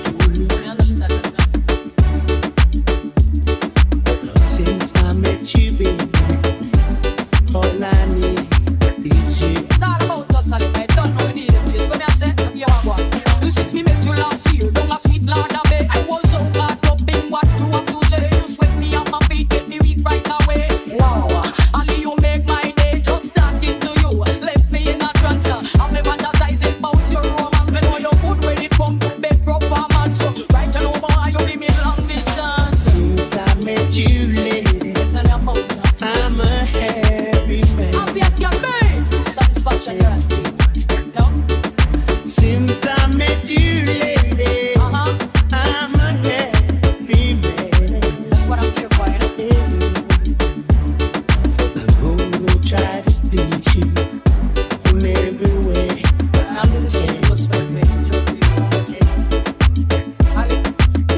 Since I met you, baby, all I need is you. It's all about us, Sally. I don't know we need a place. When I say, you are one. You since me met you last year, don't last sweet Lord of it. I was so caught up in what you have to say. You swept me on my feet, get me weak right away. Wow, only you make my day. Just talking to you, left me in a trance. I me fantasize about your romance. Me know you're good when it comes to big performance. So right on over, you give me long distance. Since I met you, lady, Tell me about it. I'm a happy man. Obvious can be satisfaction, yeah. No? Since I met you, lady, I'm a happy man. That's what I'm here for, you know? I'm gonna try to please you in every way. I'm the same was for me.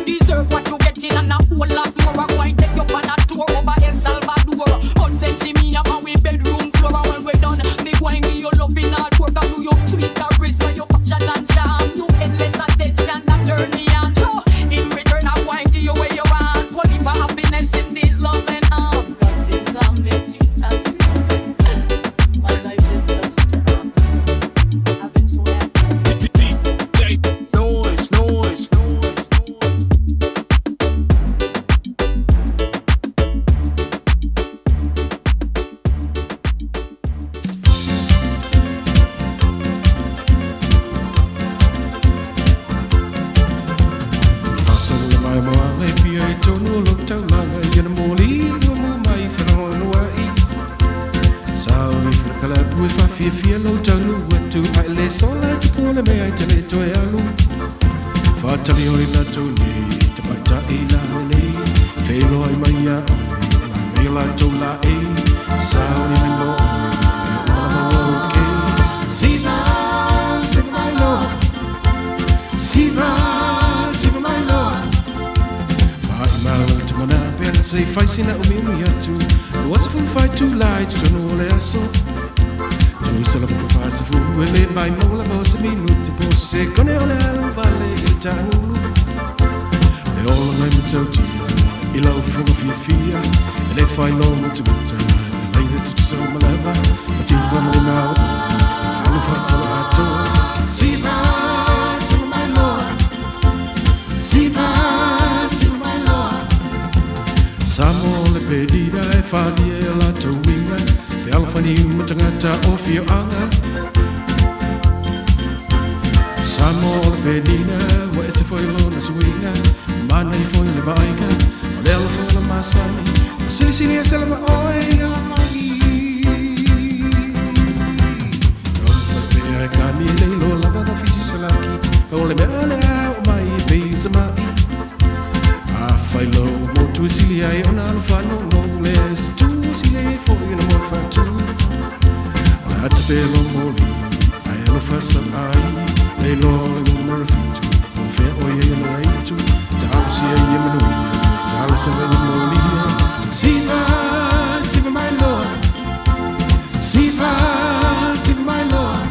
You deserve what you get in and a whole lot more. I'm going to take you on a tour over El Salvador. Unsexy me up on we bedroom floor. And when we're done, me going give you love in hard work. I do your sweet charisma, your passion and charm. You endless attention that turn me on. So in return, I'm going to give you where you want. Only for happiness in this love and all. Cause since I met you, my life is just I've been so happy. Noise. Fatali oi na tuni, te paita i la honi, whelo ai mai a oi, na mela tau la e, sauri mai lo oi, me wala ok. Siva, Siva my Lord, Siva, Siva my Lord. Mai mau te mana pena sei fai sina o mimi atu, was a full fight too light, to no le aso. Tu sala pa fa se fu ele mai mola bo se minuti po se kone ole alba le tanu. E ola mai mutauti, I lau fuga fia, ele fai no muta, ele tu so malava, pati wa mo na, alu fa sala ato. whāni e la tau winga, te alawhani umatangata o whio anga. Samoa le penina, wa e se whoi lona suinga, mana I whoi le vaiga, o le alawhana masani, o sili sili e salama oi le langi. Roma pea kami e leilo lava na fiti salaki, o le mea le au mai e peiza mai. A whailo mo tu sili ai ona alawhano no le stu sili whoi na mo whatu. O le ata pelo moli, ai alawhasa ai, leilo le marafitu, o whea o ia na reitu, tau si ai e manuia, tau sa le molia. Siva, Siva my Lord, Siva, Siva my Lord.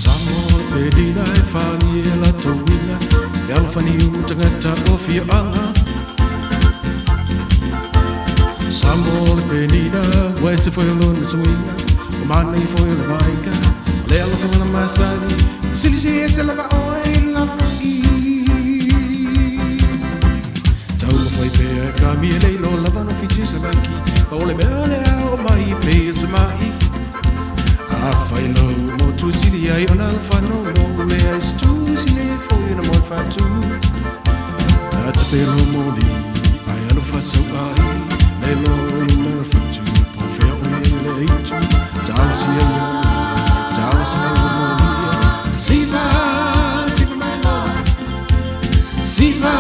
Samoa pedina e whani e la tauina, e alawhani umatangata o whio anga. Samoa le penina, wa e se whoi lona suinga, o mana I whoi le vaiga, le alawhana masani, o sili si e se lava oi langi. Tau ma whai pea kami e leilo lava no fiti se laki, o le mea le au mai pea se mai. A whailo mo tu siri ai ona alawhano no le ais tu siri e whoi na mo whatu. A te pero moli, ai alawhasau ai, leilo I marafitu, po whea o le eitu, tau si ai tau si ai molia. Siva, Siva my Lord, Siva,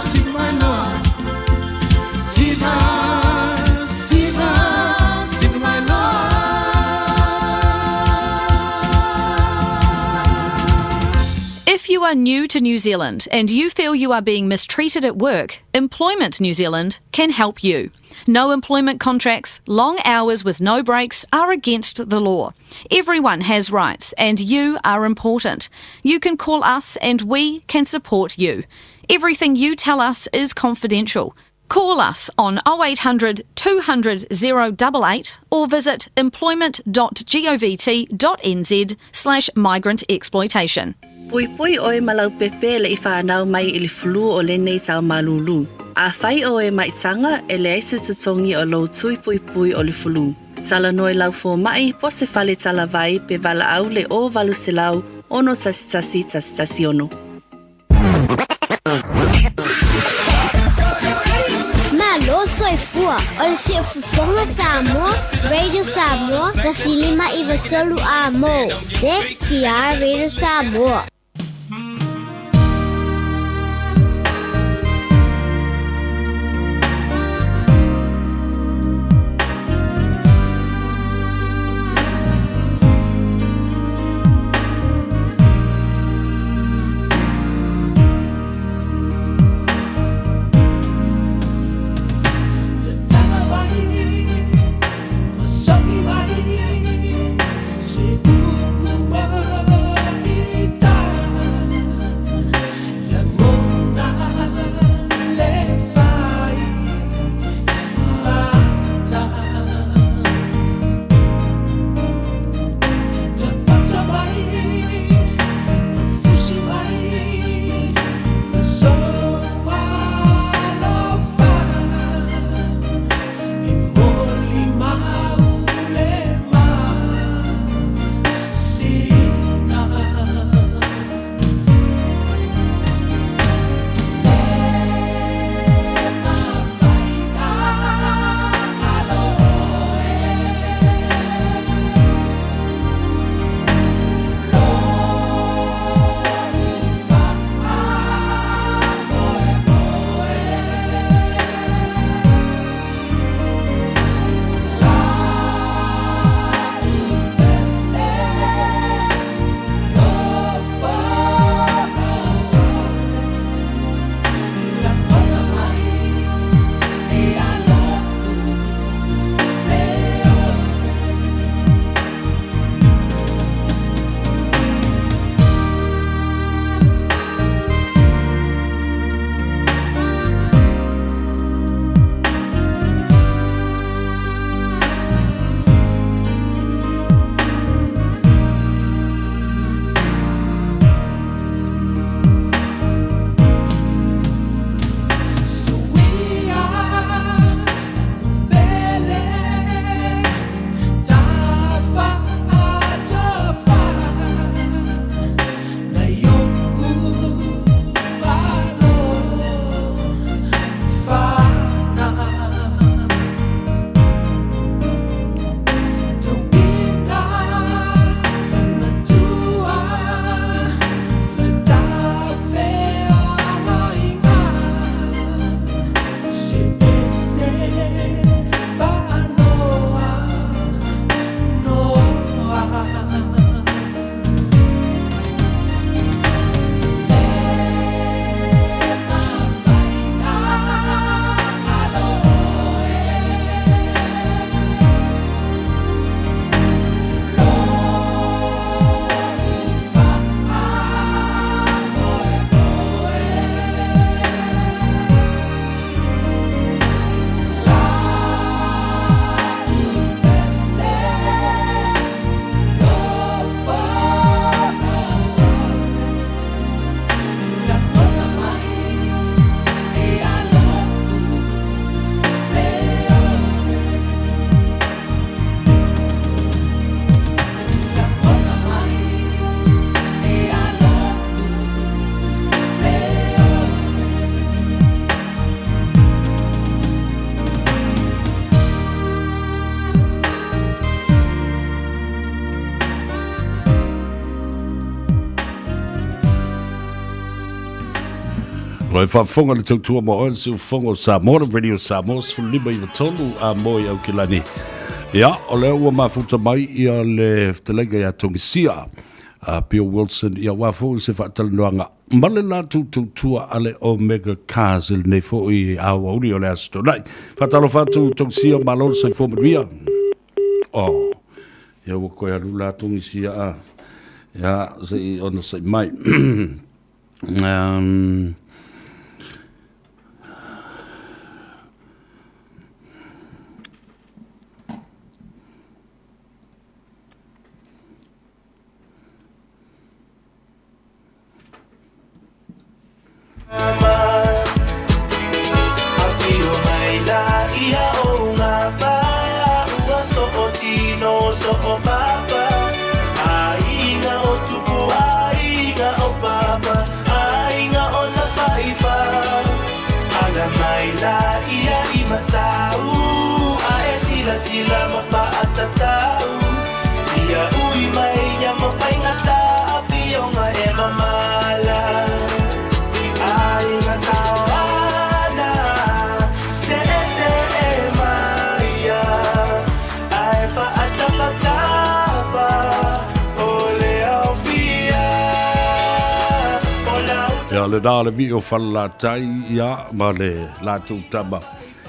Siva my Lord, Siva, Siva, Siva my Lord. If you are new to New Zealand and you feel you are being mistreated at work, Employment New Zealand can help you. No employment contracts, long hours with no breaks are against the law. Everyone has rights and you are important. You can call us and we can support you. Everything you tell us is confidential. Call us on 0800 200 088 or visit employment.govt.nz/migrant exploitation. Pui pui oe malau pepe le I whanau mai I le flu o le nei tau malulu. A whai oe mai tanga e le aise tutongi o lo tui pui pui o le flu. Tala noi lau fo mai po se whale tala vai pe wala au le o walu se lau ono tasi ono. Malo soy fua, o le se fufonga Samoa, Radio Samoa, tasi lima I watolu a mo, se kia Radio Samoa. Die. Oi whaafonga le tautua mo oil si ufonga o Samoa, Radio Samoa, lima i watonu a moi au kilani. Ia, o leo ua mafuta mai ia le telega ia tongisia. Pio Wilson ia wafu se whaatalanoanga. Male la tautua ale Omega Cars il ne fo i au auri o le astonai. Whaatalo whatu tongisia malon sai fōmanuia. Oh, ia ua koe alu la tongisia a. Ia, se ona sai mai. Sila mafaatatau ia ui mai ia mafaingata apio nga e mamala ai ngatawana se e maia ai faatapatapa ole aufia ia le nā le vi o whalatai ia ma le lātou tama.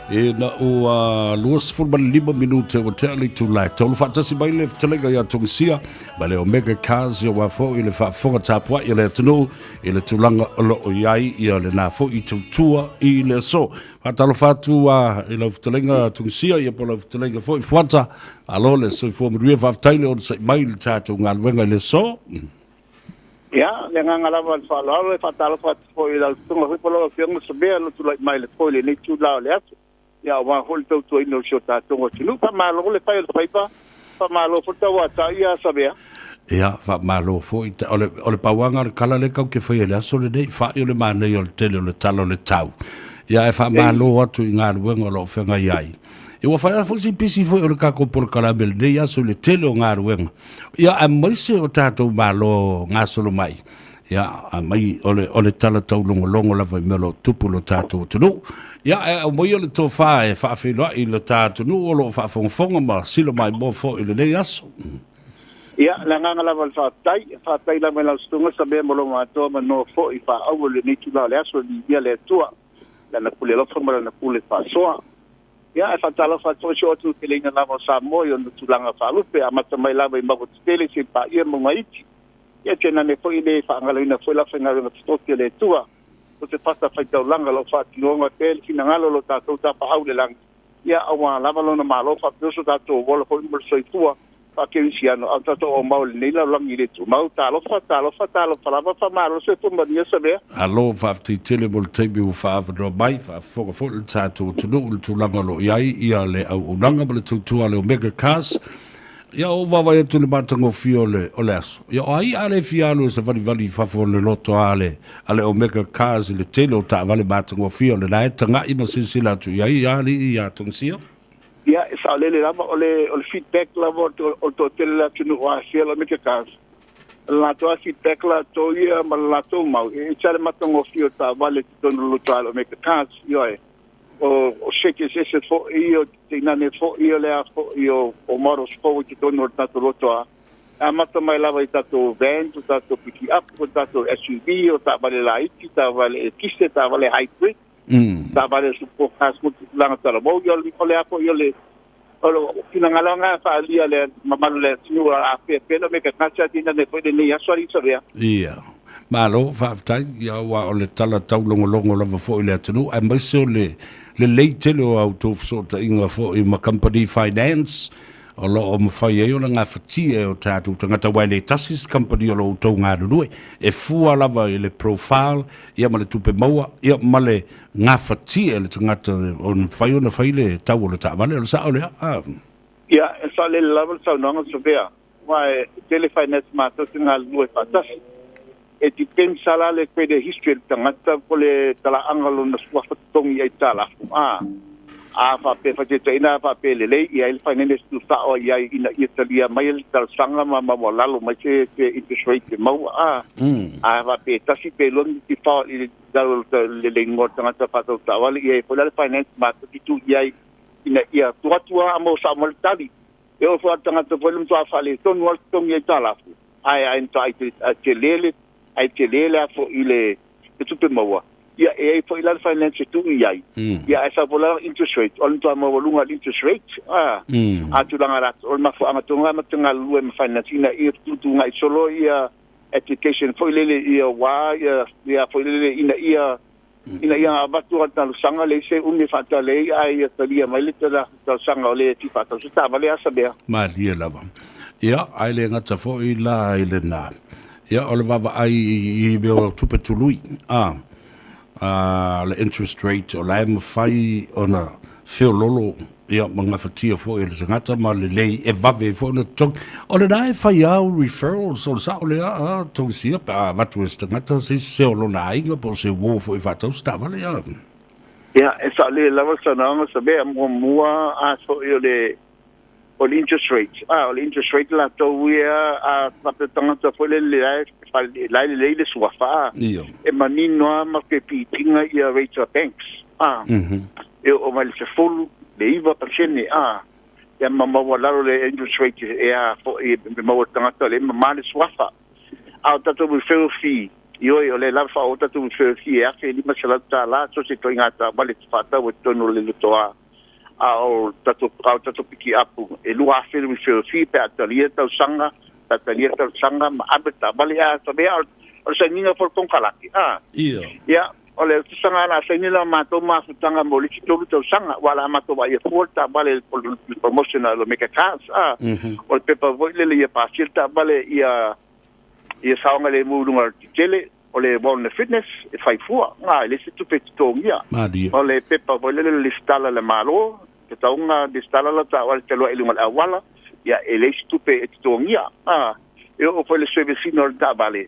E na o luas fulman 5 minute o te ali tu lai. Tolu whaatasi mai le talenga ia tongsia. Ma le Omega Cars ia wafo i le whaafonga tāpua i le tunu. I le tulanga olo o iai i le nā fo i tautua i le so. Whaatalo whatu i le talenga tongsia i po le talenga fo i fuata. Alo le so i fōmaruia whaftaile o le mai le tātou ngā luenga i le so. Ya, le ngangalawa le whaaloalo e whaatalo whatu fo i lau tunga whipolo o whionga Savea no tulai mai le koile ni tu lao le atu. Ya wa hol tau tu ino sio ta tongo tinu pa malo le pai le paipa pa malo fo tau ata ia Savea ya fa malo fo ole pawanga le kala le kau ke foi le aso le dei fa yo le mane yo le tele le talo le tau ya e fa malo atu inga ruenga lo fenga yai e wa fa fo si pisi fo le ka ko por kala bel dei aso le tele nga ruenga ya a mai se o tato malo nga solo mai ya mai ole tala tau longo la vai melo tupu lo tato tunu ya o moi le to fa e fa fe lo i le tato nu o lo fa fonga ma silo mai bo fo ile le aso ya la nganga la val fa tai la mela stunga Savea mo lo ma to ma no fo i fa au le ni tu la le aso di dia le tua la na pule lo forma na pule fa soa ya e fa tala fa to sho tu ke le na mo Samoa yo no tulanga fa lu pe amata mai la vai ma ko tele se pa ia mo mai ya tena ne foi le fa ngalo ina foi la fa ngalo na stoke le tua o te pasta fa tau langa lo fa tinonga tel fina ngalo lo ta tau ta pa haule lang ya awa lava lo na malo fa peso ta to wala ko mo soi tua pa ke siano a ta to o maul ni la lang ile tu mau ta lo fa lava fa malo se to mania Savea alo fa ti tele mo te bi fa do mai fa fo le ta to tu langa lo yai ia le au langa mo le tu ale Omega Cars. Ya o va vai tu le matango fiole o le aso. Ya o ai ale fialo se vali fafo le loto ale Omega Cars le telo ta vale matango fiole la tanga i masisila tu ya ali ya tongsia. Ya sa le lava ole feedback lava o to tele la tu no wa fielo Omega Cars. La to feedback la to ia ma la to mau e chale matango fiole ta vale tu no loto ale Omega Cars yo e o shake se fo io tina ne fo io le fo io o moro spo ki to no tato roto a mata mai lava i tato van to tato pick up to tato SUV o ta vale la iti ta vale kiste ta vale hybrid ta vale supo has mo langa tala mo yo le apo yo le o kina ngalanga fa lia le mamalu le tinu a APR no me ka kacha tina ne fo de ni aswari Savea malo whaafitai ia wa o le tala tau longo lava fo i le atanu a maise o le leitele o au tōwhasota inga fo i ma company finance o lo o mawhai e o la ngā whatia o tātou tangata wai le tasis company o lo tau ngā rurue e fua lava i le profile ia ma le tupe maua ia ma le ngā whatia le tangata o whai o na whai le tau o le tāwale o le sa o le ia e sa le lava sau nonga Savea wai tele finance mātou te ngā lue whatasi e ti pensala le kwede history tangata pole tala angalo na swa fatongi ai tala a fa pe fa te ina fa pe le ia il finance tu sa o ia ina Italia mai il tal sanga ma lalo mai te interest rate mau a fa pe tasi pe lon ti fa i dal le ngota ngata fa ta wali ia po le finance ma tu ia ina ia tua mo sa mo tali eu fa tanga to volume to fa le ton wal ton ia tala ai ai te lele fo ile tu pe maua ia fo ile finance tu ia esa vola interest rate on to mo volunga interest rate tu langa rat on ma fa ma tunga lu ma finance ina tu ngai solo ia application fo ile ia wa ia fo ile ina ia abatu ta sanga le se uni fata le ai talia mai le ta sanga le ti fata sta vale asabea ma lia lava ia ai le ngata fo ila ile na ia ole vava ai I be tupe tului le interest rate o la fai ona feo lolo ia mga fatia fo ele ngata ma le lei vave fo na tok ole dai fai au referrals o sa ole tong sia pa vatu ngata se lo na inga po se wo fo vatu sta vale ia esa le la sa na sa be mo mua so ile o interest rate o interest rate la to ia pa tanga fo le le suafa e manino ma ke pitinga ia rate of banks e o mal se full le iva persene ia mama wala le interest rate fo e mo tanga le ma le suafa tato referral fee io le la fa tato referral fee ke ni masala ta la so se to ingata vale fata o tono le toa au tato piki apu e lua fe referral fee pe atalia tau sanga ma abeta vale sabea o se ninga for konkalaki ia ole sanga na se nila mato ma futanga moli to sanga wala mato ba ia porta vale promotional make a cars o pepa voile ia pasilta vale ia saunga le mulunga tele ole bon fitness e fai fua le se tu pe tongia ole pepa voile le listala le malo te taunga listala la ta wal telo ilunga awala ia ele se tu pe tongia eu foi le service no da vale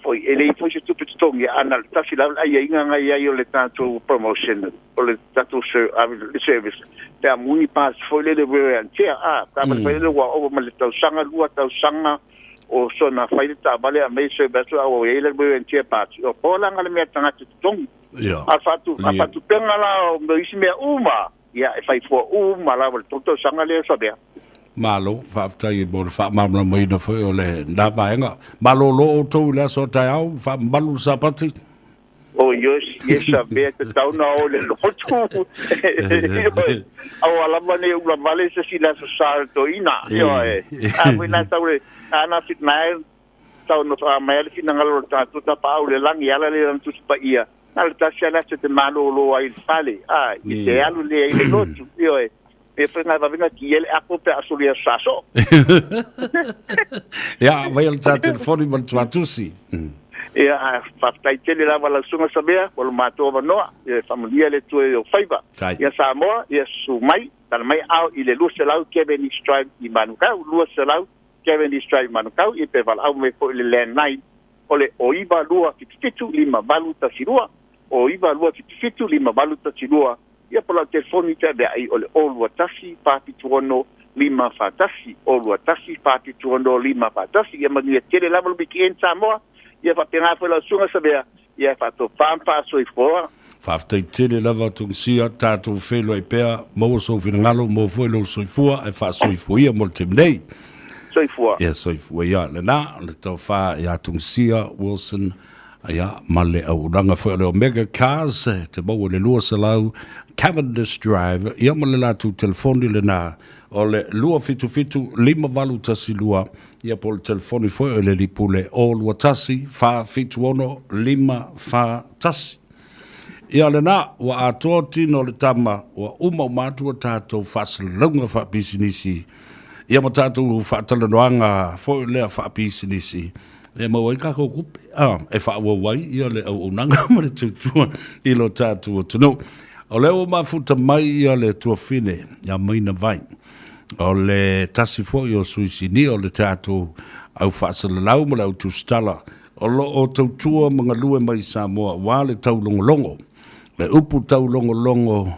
foi ele foi se tu pe tongia anal ta sila ai inga ia le tanto promotion ole tanto service te muni pas foi le antia ta foi le wa o ma le tau sanga o so na fai ta vale a me se beso o ele be en tie pat o pola ngale me tanga tong a fatu penga la o me isi me uma ia e fai fo uma la to sanga le so bea malo fa ta I bo fa mamla mai no foi ole na vaenga malo lo to la so ta au fa balu sapati o yes sabe te tau na ole lo tu ala mane u la vale se si la so salto ina wina taure ana fit mai tau no fa mai fi na ngalo tu ta pa le lang yala le tu pa ia al ta shala te malo lo ai fale I te alu le lo tu e foi na vinga ki ele a pe asulia saso ja vai al ta telefoni mal tuatusi ia fatai tele la wala sunga sabea wala mato va no familia le tu o faiba ia Samoa ia sumai tal mai au ile lu se lau Kevin Stripe I manukau lu se lau Kevin Stripe manukau I pe val au me ko le land nine ole oiba lua fititu lima valuta silua oiba lua fititu lima valuta silua ia pola telefoni te de ai ole olua tasi pati tuono lima fatasi olua tasi pati tuono lima fatasi ia mania tele la biki en Samoa ia fa pena foi la sunga sabea ia fa to pampa so ifo fa tele lava tu sia tatu felo I pea mo so finalo mo foi lo so ifo e fa so ifo ia mo temnei so ifo ia so ifo ia na le to fa ia tu sia Wilson ia male au ranga foi le Omega Cars te mo le lua salau Cavendish Drive ia male la tu telefoni le na o le lua fitu lima valuta silua ia pol telefoni foi le lipule o lua tasi fa fitu ono lima fa tasi ia le na wa atoti no le tama wa uma matua tatou fasalunga fa bisinisi ia mo tatou fatalanoanga foi le fa bisinisi e mo ka ko kupe e fa wai ia le au nanga ma le tutua I lo tatou tuno o le o mafuta mai ia le tuafine ia maina vai o le tasi foi o suisini o le tatou au faasalalau ma le au tustala o lo o tautua mga lue mai Samoa wa le taulongolongo le upu taulongolongo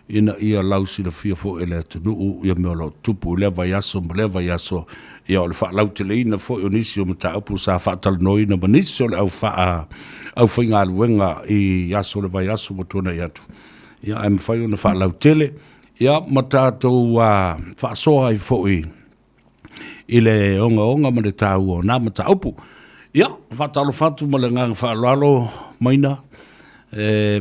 ina ia lausi na fia fo ele tunu ia me lo tupu le vai aso ia o le fa lau te leina fo o nisi o mata upu sa fa tal noi na manisi o le au fa inga luenga i aso le vai aso mo tona iatu ia am fa o na fa lau tele ia mata to fa soa i fo i ile onga ma le tau o na mata upu ia fa talo fatu mo le ngang fa lalo maina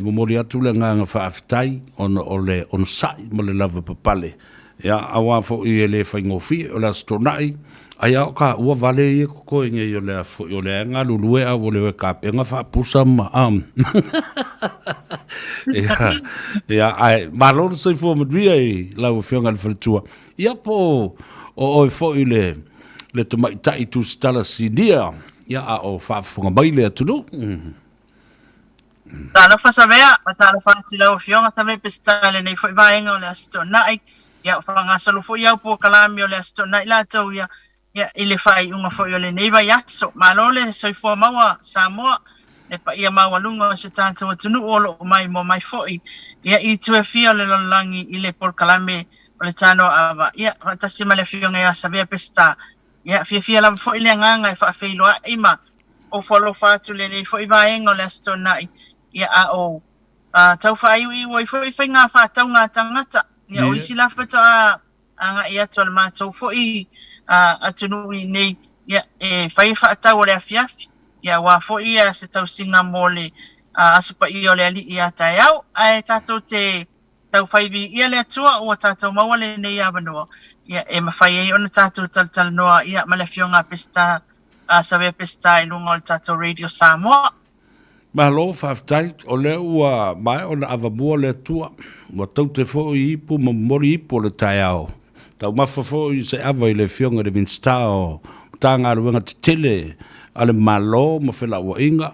momori atu le nganga whaafitai on sai mo le lava papale. Ia awa fo i ele whaingofi o le astonai. Ai au ka ua vale i koko inge i o le anga lulue a o le ka penga whaapusa ma am. Ia ai malona sai fo madria i lau whionga le whalitua. Ia po o fo i le tamaitai tu stala sinia. Ia a o whaafunga mai le atunu. Tala fa Savea, tala fa tila o fionga tame pistale nei foi vaenga o le astonai. Ia fa nga solo foi au po kalami o le astonai la tau ia ile fai unga foi o le nei vai aso. Malole soi fo maua Samoa e pa ia maua lunga se tata o tunu olo mai mo mai foi. Ia i tue fia le lolangi ile por kalami o le Tanoa Ava. Ia tasima le fionga ia Savea pista. Ia fia la foi le nganga e fa feiloa ima o folo fatu le nei foi vaenga o le astonai. Ia o tau whai ui wai whai ngā whātau ngā tangata. Ia o isi lafa to anga ia toa le mātou whai atunu i nei ia whai whātau o le afiafi. Ia wā whai ia se tau singa mō le asupa i o le ali ia tai au. Ai tātou te tau whai vi ia le atua o tātou maua le nei awanoa. Ia mawhai ei ona tātou tal noa ia ma le fionga pesta Savea pesta i lunga o le tātou Radio Samoa. Mahalo whaftai, o le ua mai o na avamua le tua. Wa tau te fo i ipu, ma mori ipu le tai ao. Tau mafa fo i se ava i le fionga de vinsta o tanga ruenga te tele, ale malo, ma whela ua inga,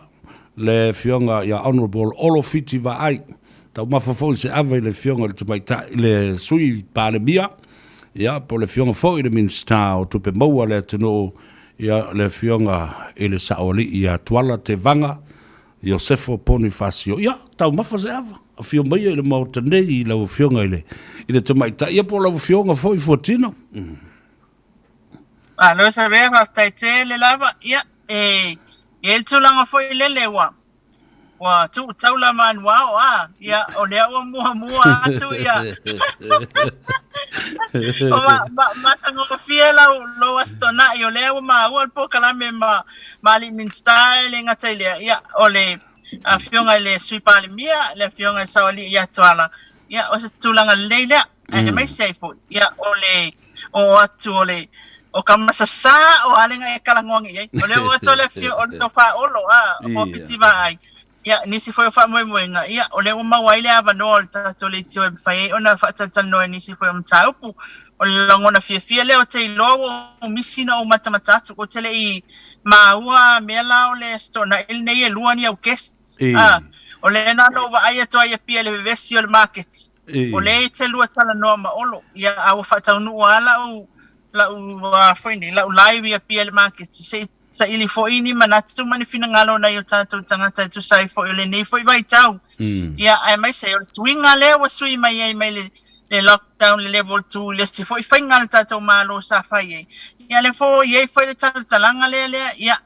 le fionga ia honorable olo fiti wa ai. Tau mafa fo i se ava i le fionga le tumaita, le sui pāle mia, ia, po le fionga fo i le vinsta o tupe maua le tino, ia le fionga i le saoli ia tuala te vanga, Iosefo Bonifacio. Ia, tau mafa se ava. A fio mai e le mauta nei i lau fionga i le tamaita. Ia po lau fionga fo i fuatino. Lo Savea whaftai te le lava. Ia, el tulanga fo i lele wa. Wa tu taula man wao ia o lea ua mua atu ia. O ma tango fia lo astona i o lea ua ua po kalame ma li min style ngata ilea ia o le fionga le suipa le mia le fionga sawali ia toala. Ia o se tulanga leilea e mai seifo ia o atu o kamasasa o alenga e kalangongi ia. O lea ua tole fio o topa olo o pitiva ai. Ia nisi foi fa moi nga ia o le uma waile ava no ta to le tio fai ona fa ta no nisi foi mtaupu o longona fia le o te lo o misina o matamata o tele i maua mela o le stona il nei luani au guests o le na no va ai to ai pia le vesi o market o le te lua tala no ma olo ia au fa ta no ala o la u foi ni la live ia pia le market se sa ili fo ini manatu mani fina ngalo na yo tātou tangata tu sai fo ile nei fo i vai tau. Ia ai mai se o tuinga le wa sui mai ai mai le lockdown le level 2 le si fo i whainga le tātou malo sa fai ei. Ia le fo i ei fo i le tātou talanga le ia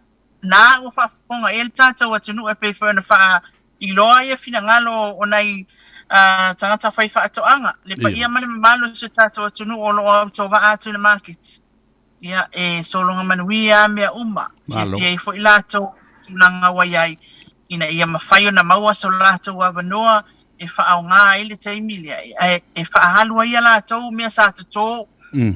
na o whafonga e le tātou atunu e pei fo na wha i loa ia fina ngalo o nei tangata whai wha atoanga. Le pa ia male malo se tātou atunu o loa to wa atu na markets. Ia solonga manuia mea uma. Ia fo ilato tulanga waiai ina ia mawhaio na maua so lato wavanoa e whaau ngā ele te imilia. E whaahalua ia lato mea sa to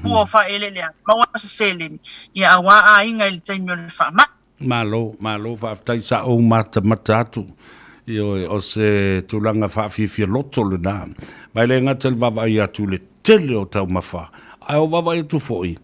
pua wha ele lea. Maua sa seleni. Ia awa a inga ele te imio le whaama. Malo whaaftai sa o mata atu. O se tulanga whaafifia loto le nā. Mai le ngatel wawai atu le tele o tau mawha. Ai o wawai atu fo'i.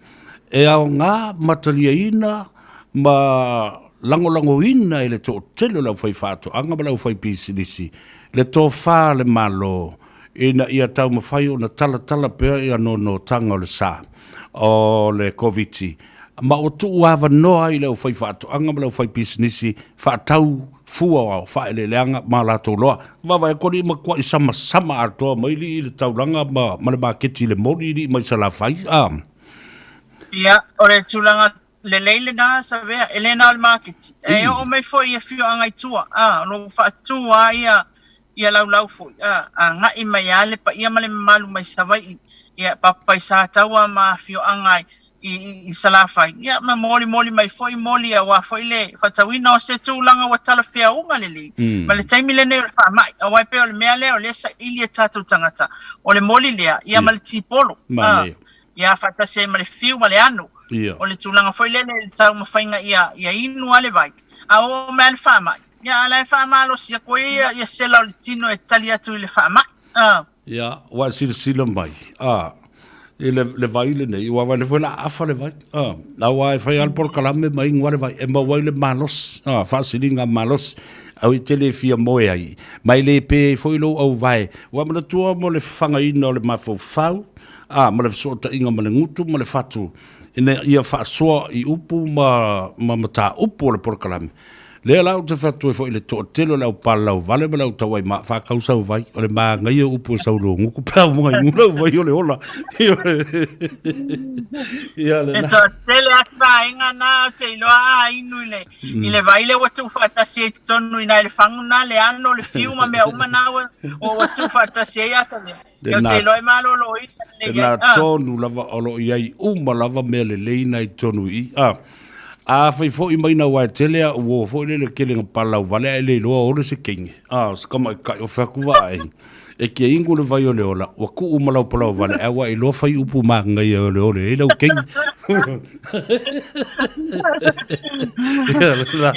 E au ngā mataliaina ma lango ina e le tō telo lau whai whātu, anga ma lau whai pisinisi, le tō whā le malo, ina ia tau mawhai o na tala pēr ia no tanga o le sā, o le COVID-19. ma o tu ava noa i leo fai whaatoanga ma leo fai pisinisi whaatau fua o whaeleleanga ma la tō loa. Wawa e kori ma kua i sama atoa maili i le tauranga ma le maketi le mori i mai sa la fai. Ia, o le tūlanga le leile na Savea, elena al maketi. E o mai foi ia fio angai tua. Lo whaatua ia lau foi. Ngai mai ale pa ia male malu mai savai. Ia papai sa taua ma fio angai. I salafai ia ma moli mai foi moli wa foi le fatawina o se tūlanga wa tala fea unga lele ma le taimi le ne fa mai a wai pe o le mea le o le sa ili tatu tangata o le moli lea ia ma le tipolo ia fata se ma le fiu ma le anu o le tūlanga foi le tau ma fainga ia inu ale vai a o me le fa mai ia ala fa mai lo sia ko ia sela o le tino e tali atu le fa mai ia wa sila mai le vai le nei wa le fola afa le vai la wa fa al por kalame mai ngwa le vai e ma wa le malos fasilinga malos au tele fia moe ai mai le pe foi lo au vai wa ma tua mo le fanga ino le mafofau ma le sota inga ma le ngutu ma le fatu ina ia fa so I upu ma mata upu le por kalame le la o te fatu e foi le to telo la pala o vale ma la o tawai ma fa kausa o vai o le ma ngai o upu sa lo nguku pa mo ngai ngula o vai o le ola ia le na to tele asa inga na te lo inu ile vai le watu fata se tonu ina le fanguna le ano le fiu ma me uma na o watu fata se ya ta le te lo ma lo le na tonu lava o lo ia uma lava me le leina I tonu fai fo I mai na wa tele o fo le kelinga pala o vale le lo o se kingi se kama ka o fa ku vai e ke ingo le vai o le ola o ku uma la pala o vale wa I lo fai upu ma ngai o le ole e lo kingi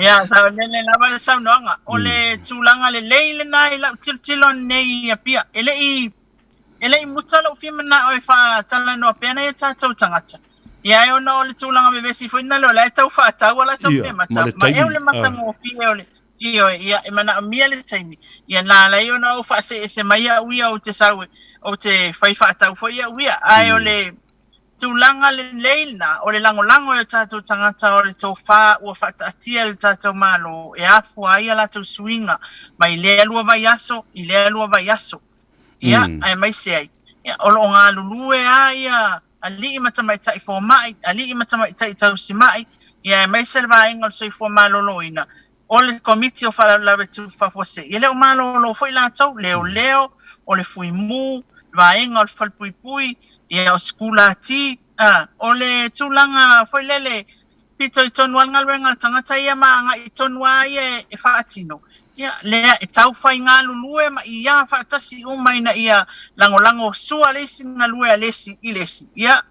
ya sa le lava sa nonga o le tulanga le leile na I la tilo nei ya pia ele I mutala o fi mana o fa tala no pena e ta tangata ia e ona o le tūlanga me vesi foi na le tau whaatau ala tau me mata ma e o le matanga o fi e o le ia e mana mia le taimi ia nā lai ona o whaase e se mai a uia o te saue o te whai whaatau foi a uia ai o le tūlanga le leina o le lango e o tātou tangata o le tō wha ua whaataatia le tātou malo e afu ai ala tau suinga mai lea lua vai aso I lea lua vai aso ia ai mai se ai ia o lo ngā lulue a ia ali mata mai tai fo mai ali mata mai tai tau si mai ia mai selva ingal so fo maloloina o le committee o fala la vetu fa fose ile o malolo foi la tau leo o le fui mu va ingal fal pui ia o skula ti o le tulanga foi lele pito I tonwal ngal wenga tangata ia ma nga I tonwa ia e fa atino ia le e tau fai ngā lulue ma ia whaatasi umai na ia lango sua lesi ngā lue a lesi I lesi ia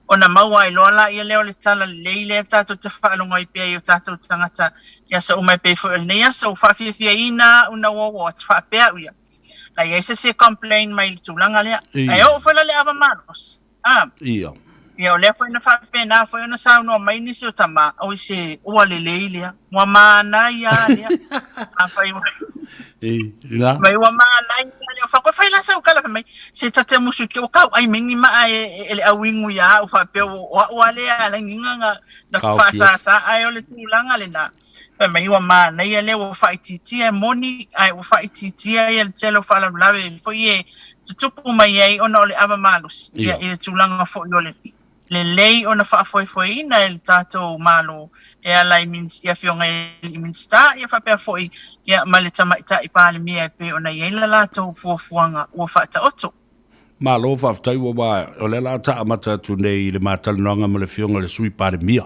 ona maua I loala ia leo le tala leile tātou te whaalonga I pia I o tātou tangata ia sa umai pei fo el nea sa uwhawhiawhia ina una wawa te whaapea uia la ia se complain mai le tūlanga lea ai o whala le ava manos ia o lea fo ina whaapena fo ina sa unua mai nisi o tama o I se ua le leilea mua mana ia lea mai wa mana ia fa ko fa la sa kala mai se tate musu ki o ka ai mingi ma ele awingu ya o fa pe o ale ala nginga na fa sa ai o le tulanga le na mai wa mana ia le o fa titi e moni ai o fa titi ia le telo fa la lave fo ye tupu mai ai ona le ava malus ia ile tulanga fo yo le lei ona fa foi na el tato malo e ala I means ia fionga I mean sta ia fa pe foi ia male tama I pale mia pe ona ia la to fuanga o fa ta oto malo fa tai wa o le la ta mata tu nei le matal nonga male fionga le sui pale mia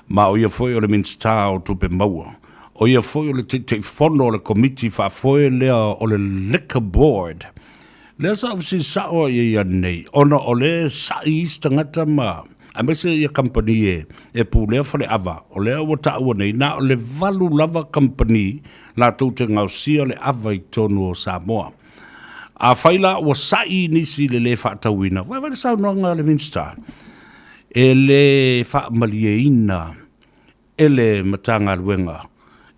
ma o ia foi o le mean sta o tu pe maua o ia foi o le te fondo le committee fa foi le o le liquor board le sa sa o ia nei ona o le sa istangata ma a mese ia company e pule fa le ava o le o ta o nei na o le valu lava company la tu te ngausia le ava I tonu o Samoa a faila o sai nisi le fa tawina wa va sa no nga le minsta ele fa malieina ele matanga luenga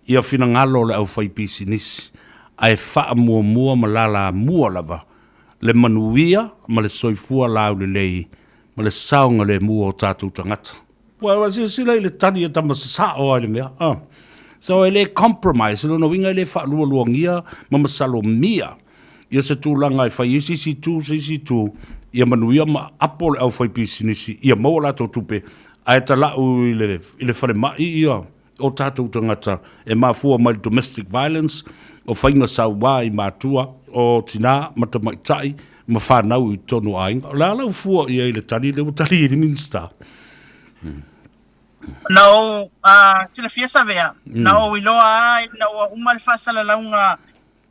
ia fina ngalo le au fai business ai fa mua malala mua lava le manuia ma le soifua lau le lei ma le saunga le mua o tātou tangata Well, sila ile tani ta masasa o ile mea. So ele compromise no winga ele fa luongia mamasalo mia. Ia se tūlanga e whai isi tu ia manuia ma apole au whai pisinisi ia maua lato tupe a e talau ile whare mai ia o tātou tangata e mafua mai domestic violence o whainga sauwa i mātua o tina matamaitai ma whanau i tonu ainga. O la lau fua ia ile tani le utali i minsta. No, tila fia Savea. No, iloa ai na ua umal fasala launga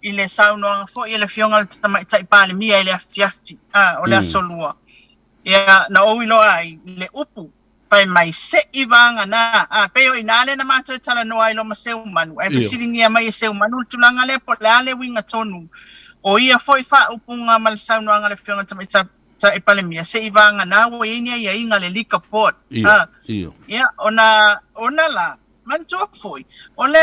ile saunoanga fo ile fionga tamaitai pale mia ile afiafi o le asolua. Ia na o iloa ai le upu pai mai se ivanga na peo inale na mato tala no ai lo maseu manu. Ai fisiringia mai seu manu tulanga le po le winga tonu. O ia foi fa upunga mal saunoanga le fionga tamaitai ta ipalемia se ivanga na o inia ia inga le lika pot ia ona la manto foi ole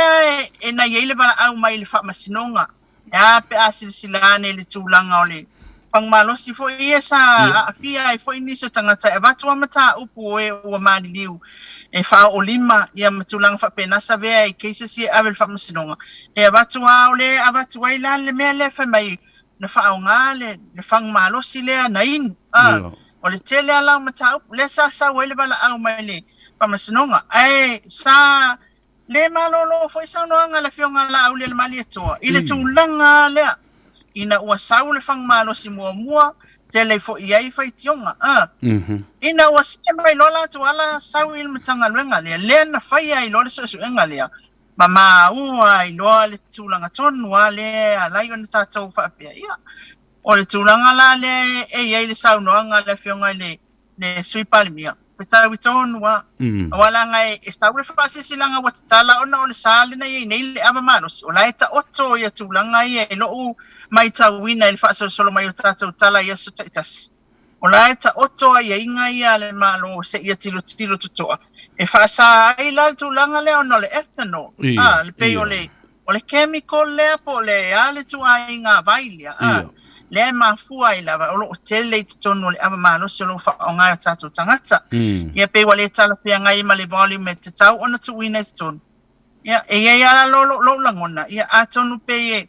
ena ia le bala au mai le fa masinonga ya pe asilsilane le tulanga ole pangmalosi foi ia sa afia ai foi ni so tangata e batu mata upu e o maliliu e fa olima ia matulanga fa pena Savea i keise si avel fa masinonga e batu ole abatu ai la le mele fa mai na whaonga le whang malosi lea na inu. O le tele ala matau, le sa wele bala au mai le pamasinonga. Ai, sa le malolo foi sa noanga le fionga la au le mali atoa. I le tūlanga lea. Ina ua sau le whang malosi mua, te le fo iai fai tionga. Ina ua sike mai lola tu ala sau il matanga luenga lea. Lea na fai ai lola so enga lea. Mama ua I loa le tūlanga tonu a le alai o na tātou whaapea ia. O le tūlanga la le iei le saunoanga le fionga le sui palimia. Petau I tonu a. Wala ngai e stau le whaasisilanga wa tatala ona o le sāle na iei nei le ava manos. O la e ta oto ia tūlanga ia e loo mai tauina I le whaasolo mai o tātou tala ia so taitas. O la e ta oto ia inga ia le malo se ia tilo tutoa. E whaasa ai la tūlanga lea ono le ethanol. Le pei o le chemical lea po le ale tu ai ngā vailia. Le mafua I lava o lo tele I tonu le ava malosi o lo whaongai o tātou tangata. Ia pei wale tala pia ngai ma le volume te tau ona tu wina te tonu. Ia e ia ala lo langona. Ia a tonu pei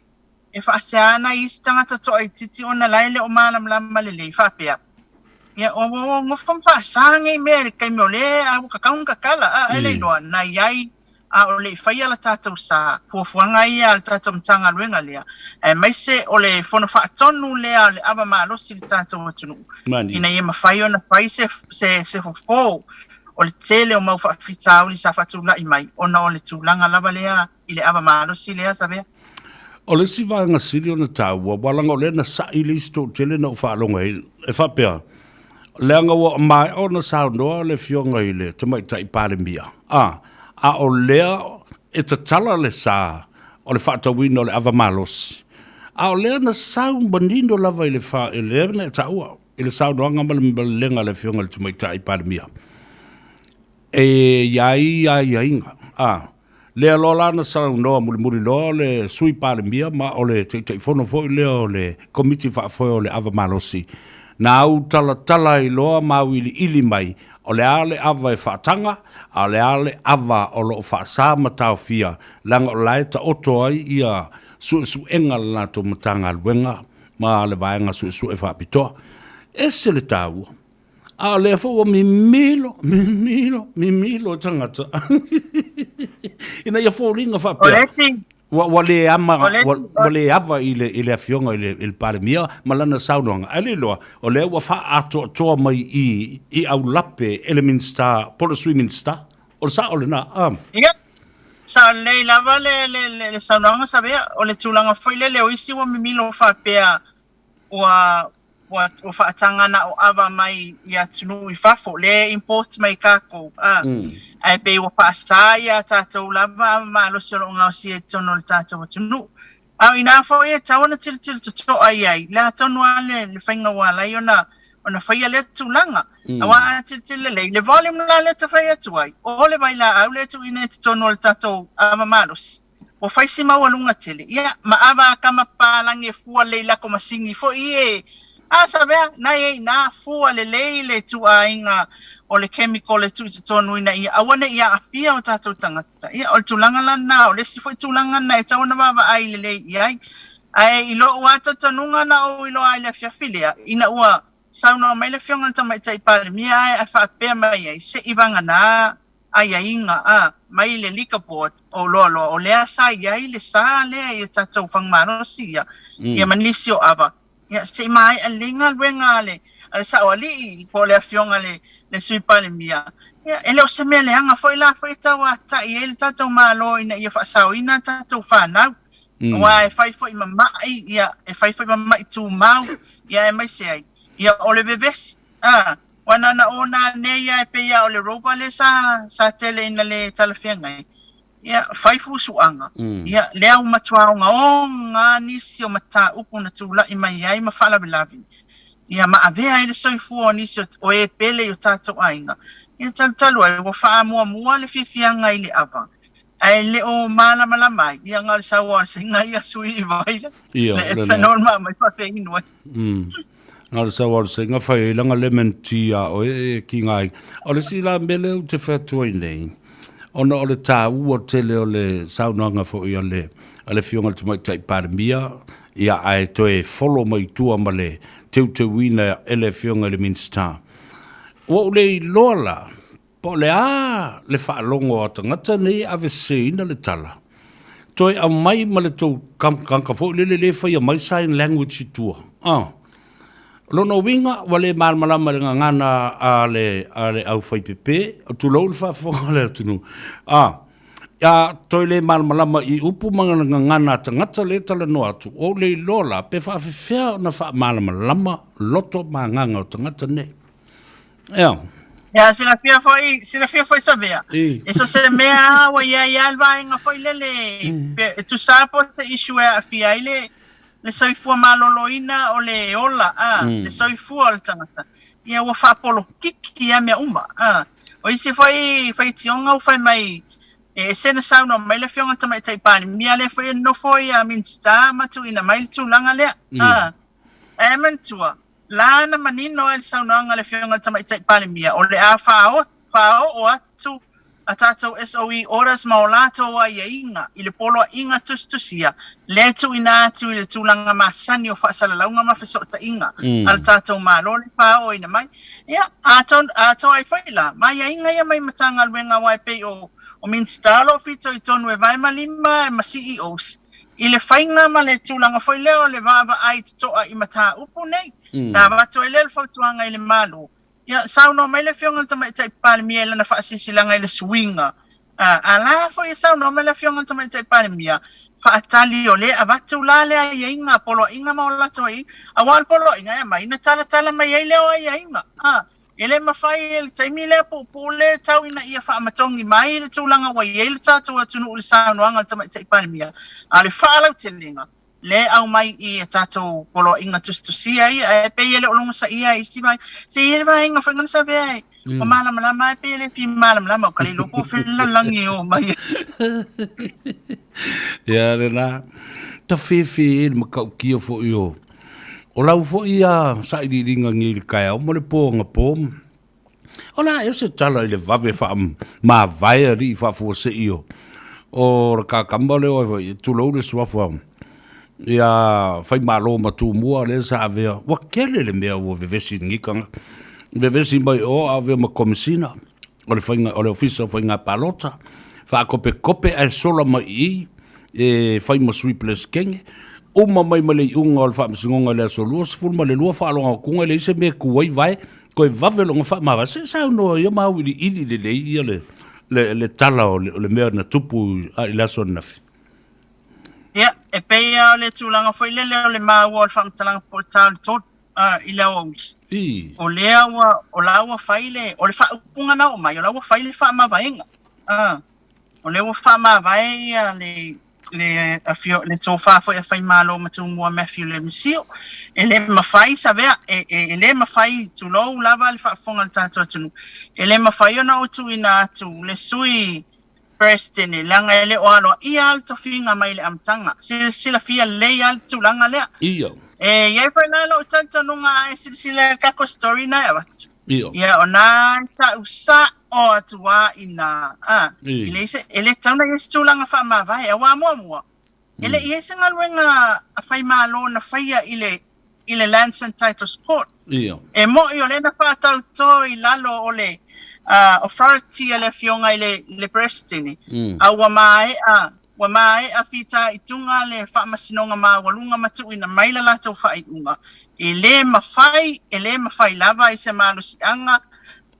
e whaaseana I tangata to ai titi ona laile o malam lama le lei whapea. Ia o ngofampa sangai me kai me ole a kakaun kakala ele loa na iai a ole fai ala tātou sa fuafuanga ia ala tātou mtanga luenga lea e mai se ole fono whaatonu lea ole ava maalosi le tātou atunu ina ia mawhai ona fai se fofo ole tele o mau whaafitau li sa whatula I mai ona ole tūlanga lava lea I le ava maalosi lea Savea o le si vanga siri ona tāua walanga ole na sa I le isto tele na whaalonga e whapea Leanga wa mai ona saunoa le fionga I le tamaitai palemia. A o lea e ta tala le sa o le whaatawina o le ava malos. A o lea na sau banino lava I le wha e lea na e taua. I le saunoanga malenga le fionga le tamaitai palemia. E iai inga. Lea lola na saunoa muri loa le sui palemia ma o le teitai fono foi lea o le komiti whaafoi o le ava malosi. Na au tala I loa mawili ili mai, o le ale ava e whaatanga, a le ale ava o lo whaasa matau fia, langa o lai ta oto ai ia su enga la to matanga luenga, ma le vaenga su e whaapitoa. E se le tāua. A le fo mimilo tangata. Ina ia fo ringa whaapea. Wale ava I le afionga I le palemia malana saunoanga ale loa o le wa fa ato toa mai I au lape eleminsta polo swiminsta o sa o le na ia sa le lava le saunoanga Savea o le tūlanga foi le o isi wa mimilo fa pea wa fa tangana o ava mai ia tunu I fafo le import mai kako ai pe o pasaya tātou lava ma lo solo ngā si e tono le tātou tunu. Au ina fo e tawana til to ai la tono ale le whainga wala I ona whaia le tūlanga. Awa til le volume la le ta whaia tuai. O le vai la au le tu ina te tono le tātou ama malos. O whaisi mawalunga tele. Ia ma ava kama pālangi e fua le lako masingi fo I Savea na fua le tu ainga o le chemical le tu tonu ina ia awana ia afia o tatou tangata ia o le tulanga lana o le sifo tulanga na e tauna mava ai le ia ai ilo wata tanunga na o ilo ai le fiafilia ina ua sauna mai le fionga tama tai pale mia ai fa pe mai ai se ivanga na ai inga mai le likaport o lolo o le sa ai le sa le ia tatou fangmano sia ia manisio ava ia se mai alinga wengale ale sa wali po le fionga le sui pale mia ia ele o se mele anga foi la foi tawa ta ia tatou malo ina ia fa sao ina tatou fana wa fai foi mama ia e fai foi mama tu mau ia e mai se ai ia o le veves wana na ona ne ia e pe ia o le ropa le sa tele ina le talafenga ia fai fu suanga ia le au matua nga nisi o mata upu na tula i mai ai ma fala belavi ia ma avea ile soifu o nisi o e pele o tatou ainga ia talu ai wo fa mua le fifianga ile ava ai le o mala mai ia ngal sa wa singa ia sui vai le fenolma mai fa fe inu ngal sa wa singa fa langa lemon tea o e ki ngai o le sila mele o te fa toi nei ona o le tau o tele o le saunanga fo ia le fionga te mai tai parmia ia ai toe follow mai tua male te wina ele fionga le minsta o le lola po le le fa longo o tangata nei ave seina le tala toi a mai male to kam ka fo le fa ia mai sign language tua lono winga wale mar malama ngana ale au fai pepe tu lo fa fo le tunu ya toile mal malama I upu manga ngana tangata le tala no atu o le lola pe fa fe na fa mal malama loto manga o tangata ne ya sila fia foi Savea eso se mea wa ya alba nga foi lele tu sapo te issue a fia ile le soifua maloloina o le ola le soifua o le tangata ia ua faapolo kiki ia mea uma o isi fai tionga o fai mai e sena sauna mai le fionga tamai taipani mia le fai no foi a minsta matu ina mai le tūlanga lea e mantua lana manino e sauna le fionga tamai taipani mia o le a fao o atu a tātou SOE oras maolato wa ia inga I le polo inga tustusia le tu ina atu I le tūlanga masani o whaasalaunga mawhesota inga ala tātou malole pā o ina mai ia ato ai whaila mai ia inga ia mai matanga luenga wai pei o minstalo fito I tonu e vai malima e ma CEOs I le whainga ma le tūlanga whaileo le vava ai toa I mata upu nei na wato I le whautuanga I le malo ia sauno mai le fionga tamai tai palmia na fa sisilanga le swinga ala fo ia sauno mai le fionga tamai tai palmia fa atali o le avatu la le ia inga polo inga ma la toi awal polo inga mai na tala mai ai le o ia inga ele mafai ele taimi le po le tau ina ia fa matongi mai le tulanga wa ia le tatu atunu le sauno anga tamai tai palmia ale fa la telinga le au mai I tatou polo inga tustusia I pe ele o longa sa ia I si vai se ele vai inga fanga Savea o malama mai pe ele fi malama o kali lopo fela langi o mai ya rena ta fifi il makau kia fo io o lau fo ia sa I ringa ngi kai o mo le po nga pom ola ese tala ile vave fa ma vai ri fa fo se io o ka kambale o tu lo le swafo ia fai malo matu mua le Savea wa kele le mea o vevesi ngikanga vevesi mai o ave ma komisina o le fainga o le ofisa fainga palota fa kope al sola mai e fai ma sweepless kenge o mai male unga o le fa msingonga le solos ful ma le lua fa longa kunga le se me kuai vai ko vavelo nga fa ma se sa no ia ma wi I le tala o le mea na tupu I la son nafi ia e peia le tūlanga foi lele o le maua o le whamtalanga portal tot I le aongi o lea o laua whaile o le whaupunga na o mai o laua whaile whaamavaenga o le ua whaamavae le tō whafo e whai malo matu mua Matthew le misio e le mawhai Savea e le mawhai tūlou lava le whaafonga le tātua tunu e le mawhai ona o tu ina atu le sui Preston langa ele o alo ia alto finga mai le amtanga sila fia le alto langa le ia ia fa na lo tanto nunga sila ka ko story na Ia ona ta usa o atua ina ile tauna ia stulanga fa ma vai awa mo ele ia sanga luenga a fai malo na faia ile lands and titles court e mo io le na fa tau to i lalo ole authority ele fionga le prestini awa mai a fita itunga le fa masinonga ma walunga matu ina maila la tau fa iunga ele mafai lava i se malo si anga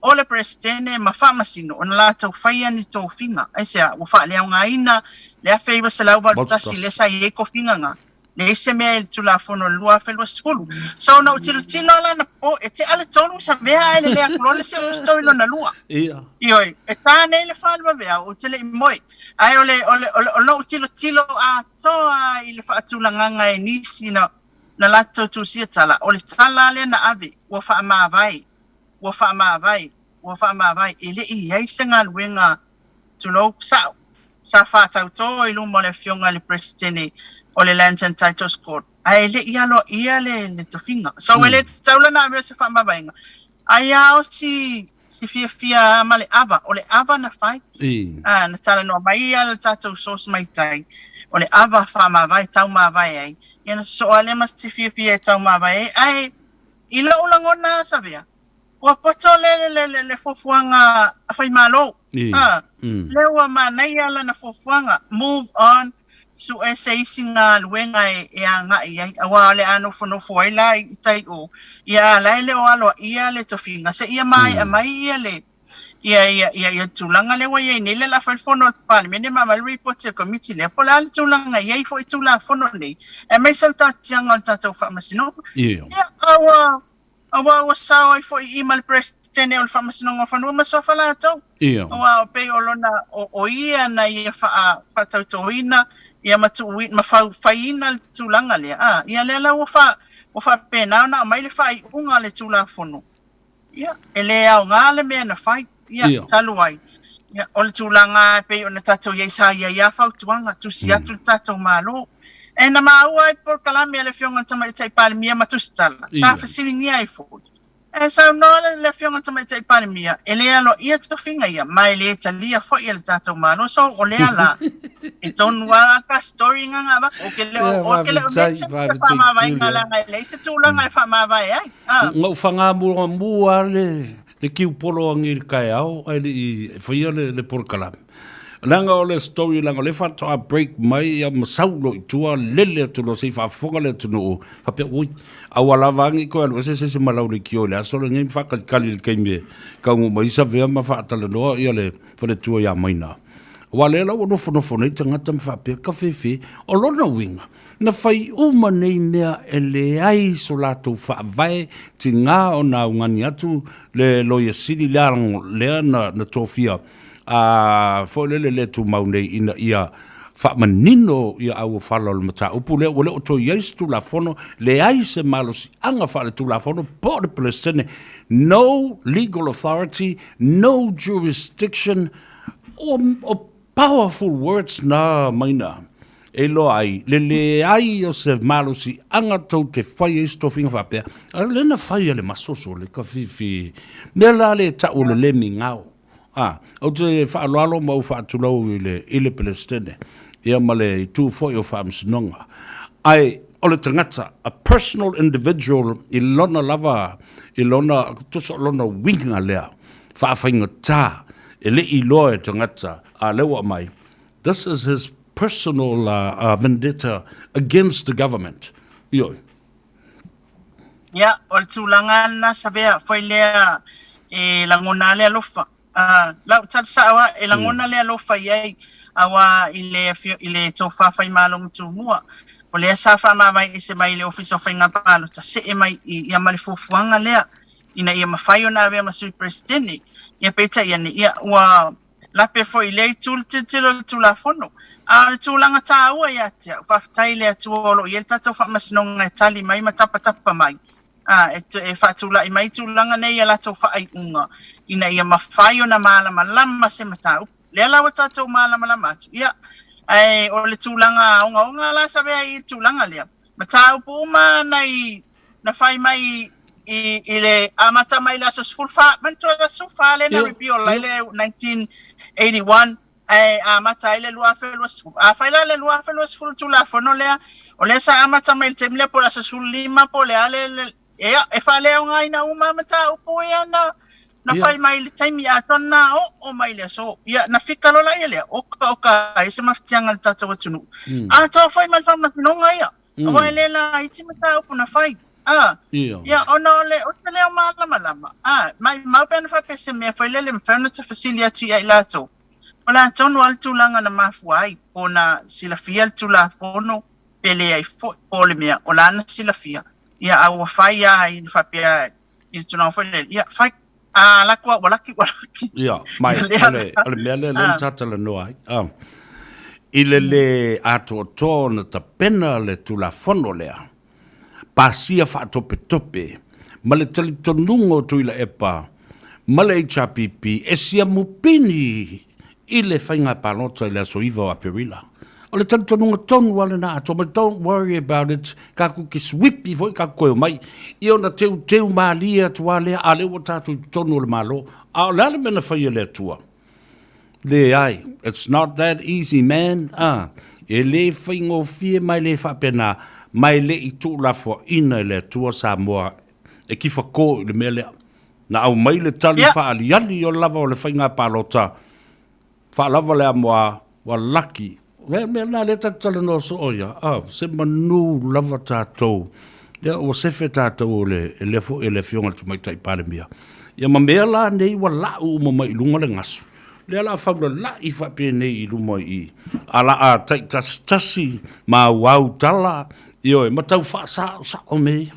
o le presidente mafamasino ona la tau faia ni tau finga ai se o fa le nga ina le a feiva se lau valtasi le sa ye ko finga nga le se me tu la fono lua felo skulu so na utilo la na po e te ale tonu sa vea ele le aklo le se sto ilo na lua io e tane le falva vea o te le moi ai ole no utilo a toa ile fa tulanga e nisi na lato tu sia tala o le tala le na ave wo fa ma vai ele i ai senga luenga tu lo sa fa tau to i lu mo le fionga le presidente o le lands and titles court ai le ia le to finga so ele taula na ave se fa ma vai ai au si fia ma le ava o le ava na fai na tala no mai al tato sos mai tai o le ava fa ma vai tau ma vai ai ia na so ale ma si fia tau ma vai ai ila ulangona Savea wa poto le fofuanga fai malo le wa manai ala na fofuanga move on su ese singa luenga e anga ia awa le ano fono foila i tai o ia le o alo ia le tofinga se ia mai ia le ia tulanga le wa ia ni le la fa fono pal mene mama report committee le pola le tulanga ia fo tula fono le e mai salta tianga tato fa masino ia awa wasao fo email presidente o famasino ngofano masofa la to awa pe olona o ia na ia fa tautoina ia matu faina tulanga le ia le la wo fa pena na mai le fai unga le tula fono ia ele au ngale me na fai ia taluai ia o le tulanga pe ona tato ia sa ia fa tuanga tu sia tu tato malo e na maua por kalami le fionga tama tai palmia matustala sa fasilingia i fo e sa no le fionga tama tai palmia ele alo ia to finga ia mai le talia fo ia tato malo so o le ala e ton wa ka story nga ba o ke le fa ma vai ngala le se tu la fa ma vai ai ngo fanga mu le kiu polo ngir kai au ai le fo ia le por kalami langa o le story langa le fa to break mai ya masaulo tua lele to lo se fa fonga le to no fa pe ui awala vangi ko lo se malau le kio le so le ngi fa kali ke me ka ngo mai sa ve ma fa tala no ya le fa le tua ya maina wale la no fo ne tanga tam fa pe ka fe o lo na winga na fai uma nei mea ele ai so la to fa vai tinga o na ngani atu le lo ye sili le na tofia fo le tu maune ina ia fa manino ia au falo le mata upu le o to yes tu la fono le ai se malos anga fa le tu la fono po de plesene no legal authority no jurisdiction or powerful words na maina elo ai le ai o se malusi anga to te fai sto finga fa pe le na fai le masoso le ka fi me la le ta o le mingao o te fa alo mo fa tu lo ile Palestine ia male tu fo yo fams nonga ai o le tangata a personal individual ilona lava ilona to so lona winga lea fa fainga ta ele ilo e tangata a lewa mai this is his personal vendetta against the government yo o tulanga na Savea foi lea e langona le alofa la tsawa e langona le alofa ye awa ile tofa fai malong tu mua o le sa fa ma vai se mai le office of inga palo ta se e mai ia mali fuanga le ina ia mafai ona ve masu presidente ia peta ia ni ia wa la pe foi le tu la fono a tulanga ta ua ia te fa tai le tu olo ia ta fa masnonga tali mai matapa mai e fa tula i mai tulanga nei ia la to fa ai unga ina ia mafai ona malama se matau le la wata to malama ia ai o le tulanga onga la sabe ai tulanga le matau puma nai na fai mai ile amata mai la sos fulfa man to la sufa le na review la ile 1981 ai amata ile lua felos a faila le lua felos ful tu la fono le o le sa amata mai temle por la sul lima po le ale e fa le ngai na uma mata upo ya na fai mai le time ya tonna o mai le so ya na fika lo la ile o ka ese maftianga tata watunu a to fai mal fa no ngai ya o le la iti mata upo na fai ya ono le o le malama mai mau pen fa pese me foi le furniture facility ai lato ola ton wal tu langa na mafuai ona sila fiel tu la fono pele ai fo ole me ola na sila fia ya au fai ya ai fa pe il tu na foi le ya fai la kwa walaki ya mai ale mele le tata le no ai ile le ato ton ta pena le tu la fono le pasia fa tope ma le tali tonungo tu ila epa ma le HPP e sia mupini ile fainga palota ile soiva a perila o le tali tonungo tonu wale na ato but don't worry about it kaku ki swipi foi kaku mai io na teu malia tuale ale wata tu tonu le malo a le mena fai le tua le ai it's not that easy man ele faingo fie mai le fa pena mai le i tu la fo ina le tua Samoa e ki ko le mele na au mai le tali fa ali o lava o le fainga palota fa lava le amoa wa lucky me na le tatala no so oia se manu lava tatou le o se fe tatou le fo ele fionga tu mai tai pale mia ia mamela nei wa la u mo mai lunga le ngasu le ala fa la i fa pe nei i lumo i ala a tai tasi ma wau tala io ma tau fa sa o me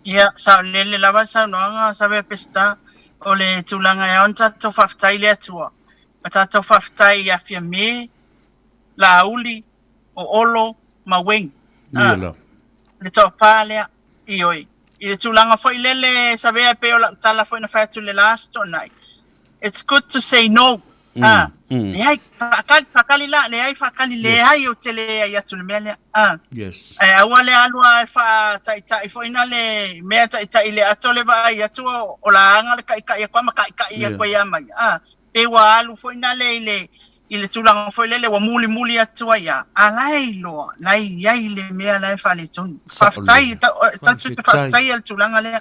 ya sa le lava sa no nga sabe pesta o le tulanga ya on tato fa tai le tua tato fa tai ya fia me la uli o olo ma weng le to pale io i tulanga foi le sabe pe o tala foi na fa tu le last night it's good to say no le ai fakali la le ai fakali le ai o tele ya tulmele yes awale alwa fa tai fo ina le me tai le atole va ya tu o la anga le kai kwa ma kai ya kwa ya mai pe wa alu fo ina le ile tulang fo le wa muli atu ya alai lo lai ya ile me la fa le ton fa tai el tulang le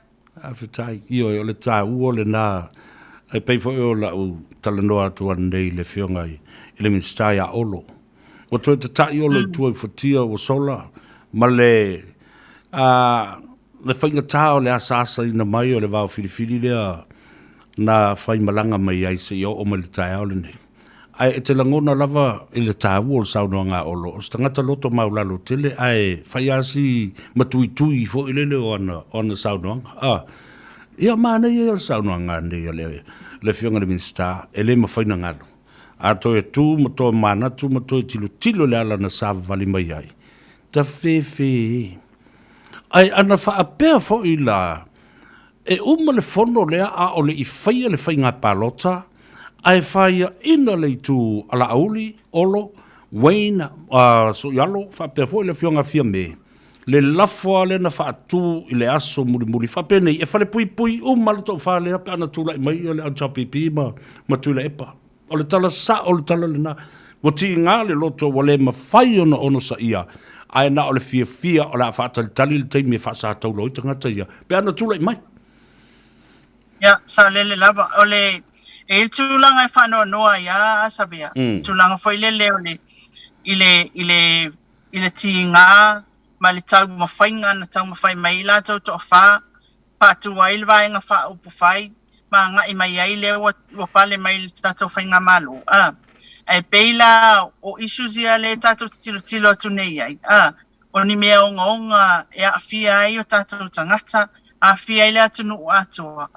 fa tai io le ta u le na ai pei fo o la u talanoa tu andei le fionga ile min sta olo o to te tai olo tu fo tia o sola ma le le fainga tau le asasa ina mai o le vau filifili le na fai malanga mai ai se o le tai olo nei ai te langona lava ile tau o sauno nga olo o stangata loto maulalo tele ai fai asi matui fo ile le ona sauno ia mana ia sauno nga nei le fionga le minsta ele mafaina ngalo ato e tu moto mana tu moto tilo le ala na sa vali mai ai ta fefe ai ana fa apea fo ila e le fono le a o le i faia le fainga palota ai faia ina le tu ala auli olo Wayne so yalo fa apea fo le fionga fia me le lafo le na fa tu le aso muri fa pene e fa le pui mal to fa le ana tu la mai le ancha pipi ma tu le epa o le tala sa o le tala le na wo ti nga le loto wale ma fai ono sa ia ai na o le fia o la fa tali le te me fa sa tau lo tanga ta ia pe ana tu le mai ya sa le lava o le e tu langa fa no ya Savea tu langa foi le ile ti nga ma le tau mawhainga na tau mawhai mai la tau to wha patu wail vai nga wha upu whai ma nga i mai ai leo wa pale mai le tato whainga malo e peila o issues ia le tato tilo atu nei ai o ni mea onga e a fia ai o tato tangata a fia i le atu nu atua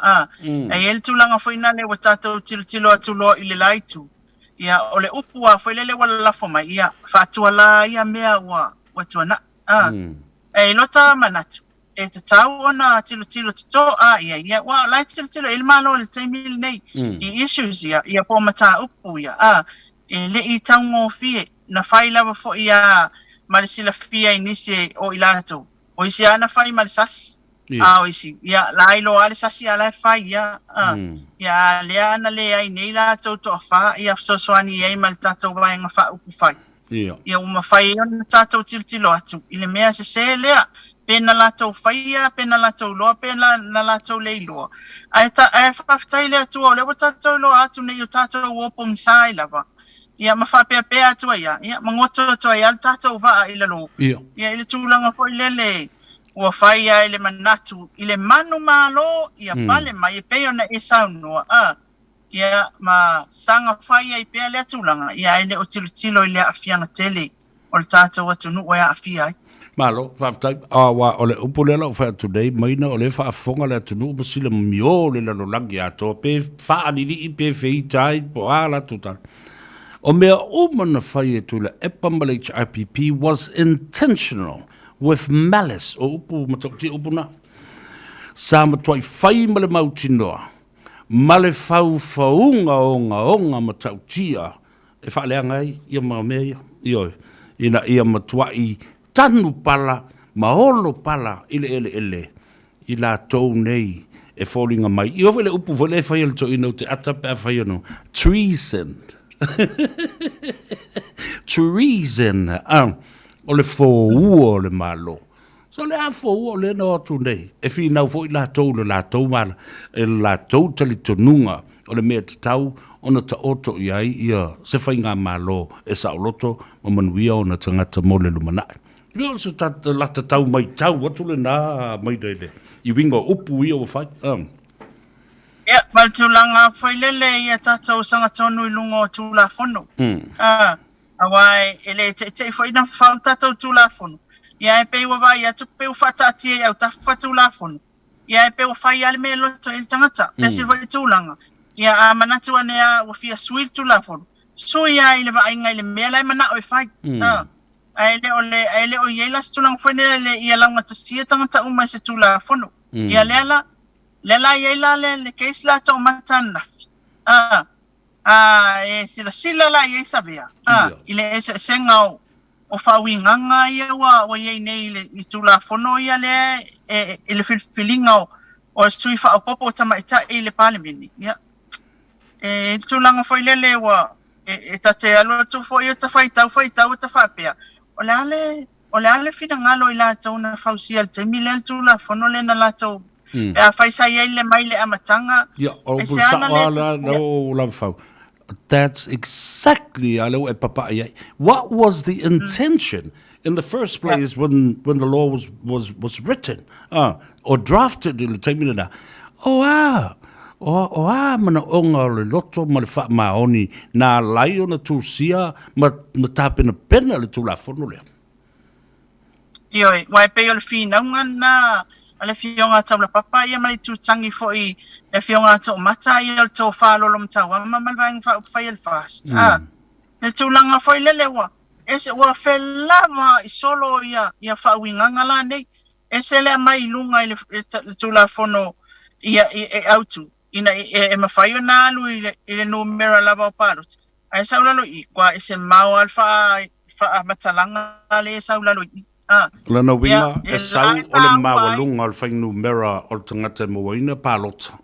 e el tulanga whaina le wa tato tilo atu lo i le laitu ia o le upu a whailele wala lafo mai ia whatua la ia mea wa tuana e lota manatu e te tau ona tilo to ia wa lai tilo il malo le taimil nei i issues ia po mata upu ia e le i tango fie na fai lava fo ia malisila fia inise o ilato o isi ana fai malisas Au isi. Ia, la ilo ale sasi ala fai ia. Ia, lea ana le ai nei la tau toa wha. Ia, sosoani ei mal tatou vai nga wha upu fai. Ia, uma fai ona tatou tiltilo atu. Ile mea se lea. Pena la tau whaia, pena la tau loa, pena la tau leiloa. Ai whaftai lea tua, lewa tatou loa atu nei o tatou opo msai lava. Ia, ma whapea atua ia. Ia, mangoto atua ia, tatou vaa ila lo. Ia, ile tūlanga fo ilele. Ua whaia ile manatu, ile manu malo, ia pale mai e peo na e saunua. Ia, ma sanga whaia i pea lea tūlanga. Ia, ile o tilo ile afianga tele. O le tātou atu nua ia afia ai. Malo, whaftai, awa, ole upulela o whea today, maina ole whaafonga le atunu masila mio le lano langi ato, pe whaaniri i pe wheitai, po ala tutan. O mea umana whai e tula epamale HIPP was intentional with malice, o upu matokti upuna. Sa matuai whai male mautinoa, male whauwhaunga onga matautia, e whaalea ngai, ia mga mea ia, ia matuai tanu pala, maholo pala, ele, i la tau nei, e fōlinga mai. I ofele upu vole e whai to ino te atape a whai ano. Treason. Treason. O le fōua o le malo. So le a fōua o le no atu nei. E whi nau fōi la tau mala, e la tau tali tonunga, o le mea te tau, ona ta oto i ai, ia se whai ngā malo, e sa oloto, ma manuia o na tangata mo le lumanai. Io se tata lata tau mai tau watu le nā mai dele. I winga upu ia o whai. Ia, mal tūlanga whailele ia tātou sanga tonu i lungo tūla whono. Awai, ele te whaina whau tātou tūla whono. Ia e pei wawai, ia tuk peu whatati e au tawha tūla whono. Ia e peu whai ale me loto il tangata. Pesi whai tūlanga. Ia a manatu anea wafia suil tūla whono. So ia ile wa ainga ile mea lai mana oi whai. Aile o yela stulang fone le ia langa tasia tangata uma se tula fono. Ia lela yela le case la to matana. E sila la ye Savea. Ile ese senga o fawinganga ia wa ye nei le tula fono ia le ile filinga o suifa o popo tama ita ile parliament. Ia. Tulanga foi le wa tate alo tu foi ta faitau ta fapea. O le ale fina ngalo i la tau na fausi al te milel tu la fono le na la tau. E a faisa i le mai le amatanga. Ia, o pusa ala no la fau. That's exactly alo e papa ia. What was the intention in the first place when the law was written? Or drafted in the time na. O mana onga le loto ma le wha maoni nā lai o na tūsia ma tāpena pena le tūla whono lea. Ioi, wai pe o le whinaunga na ale whionga tau la papa ia mali tūtangi fo i le whionga tau mata ia le tō whālolo mtau ama malvaing whai el fast. Le tūlanga fo i lele wa. Ese wa whelama i solo ia whauinganga la nei. Ese lea mai lunga i le tūla whono ia autu. Ina e mawhai o nā alu i le numera lava o parut. Ai saulalo i, kwa e se mau alfa matalanga le saulalo i. Lana winga e sau o le mawalunga al whaing numera o le tangata mawaina palota.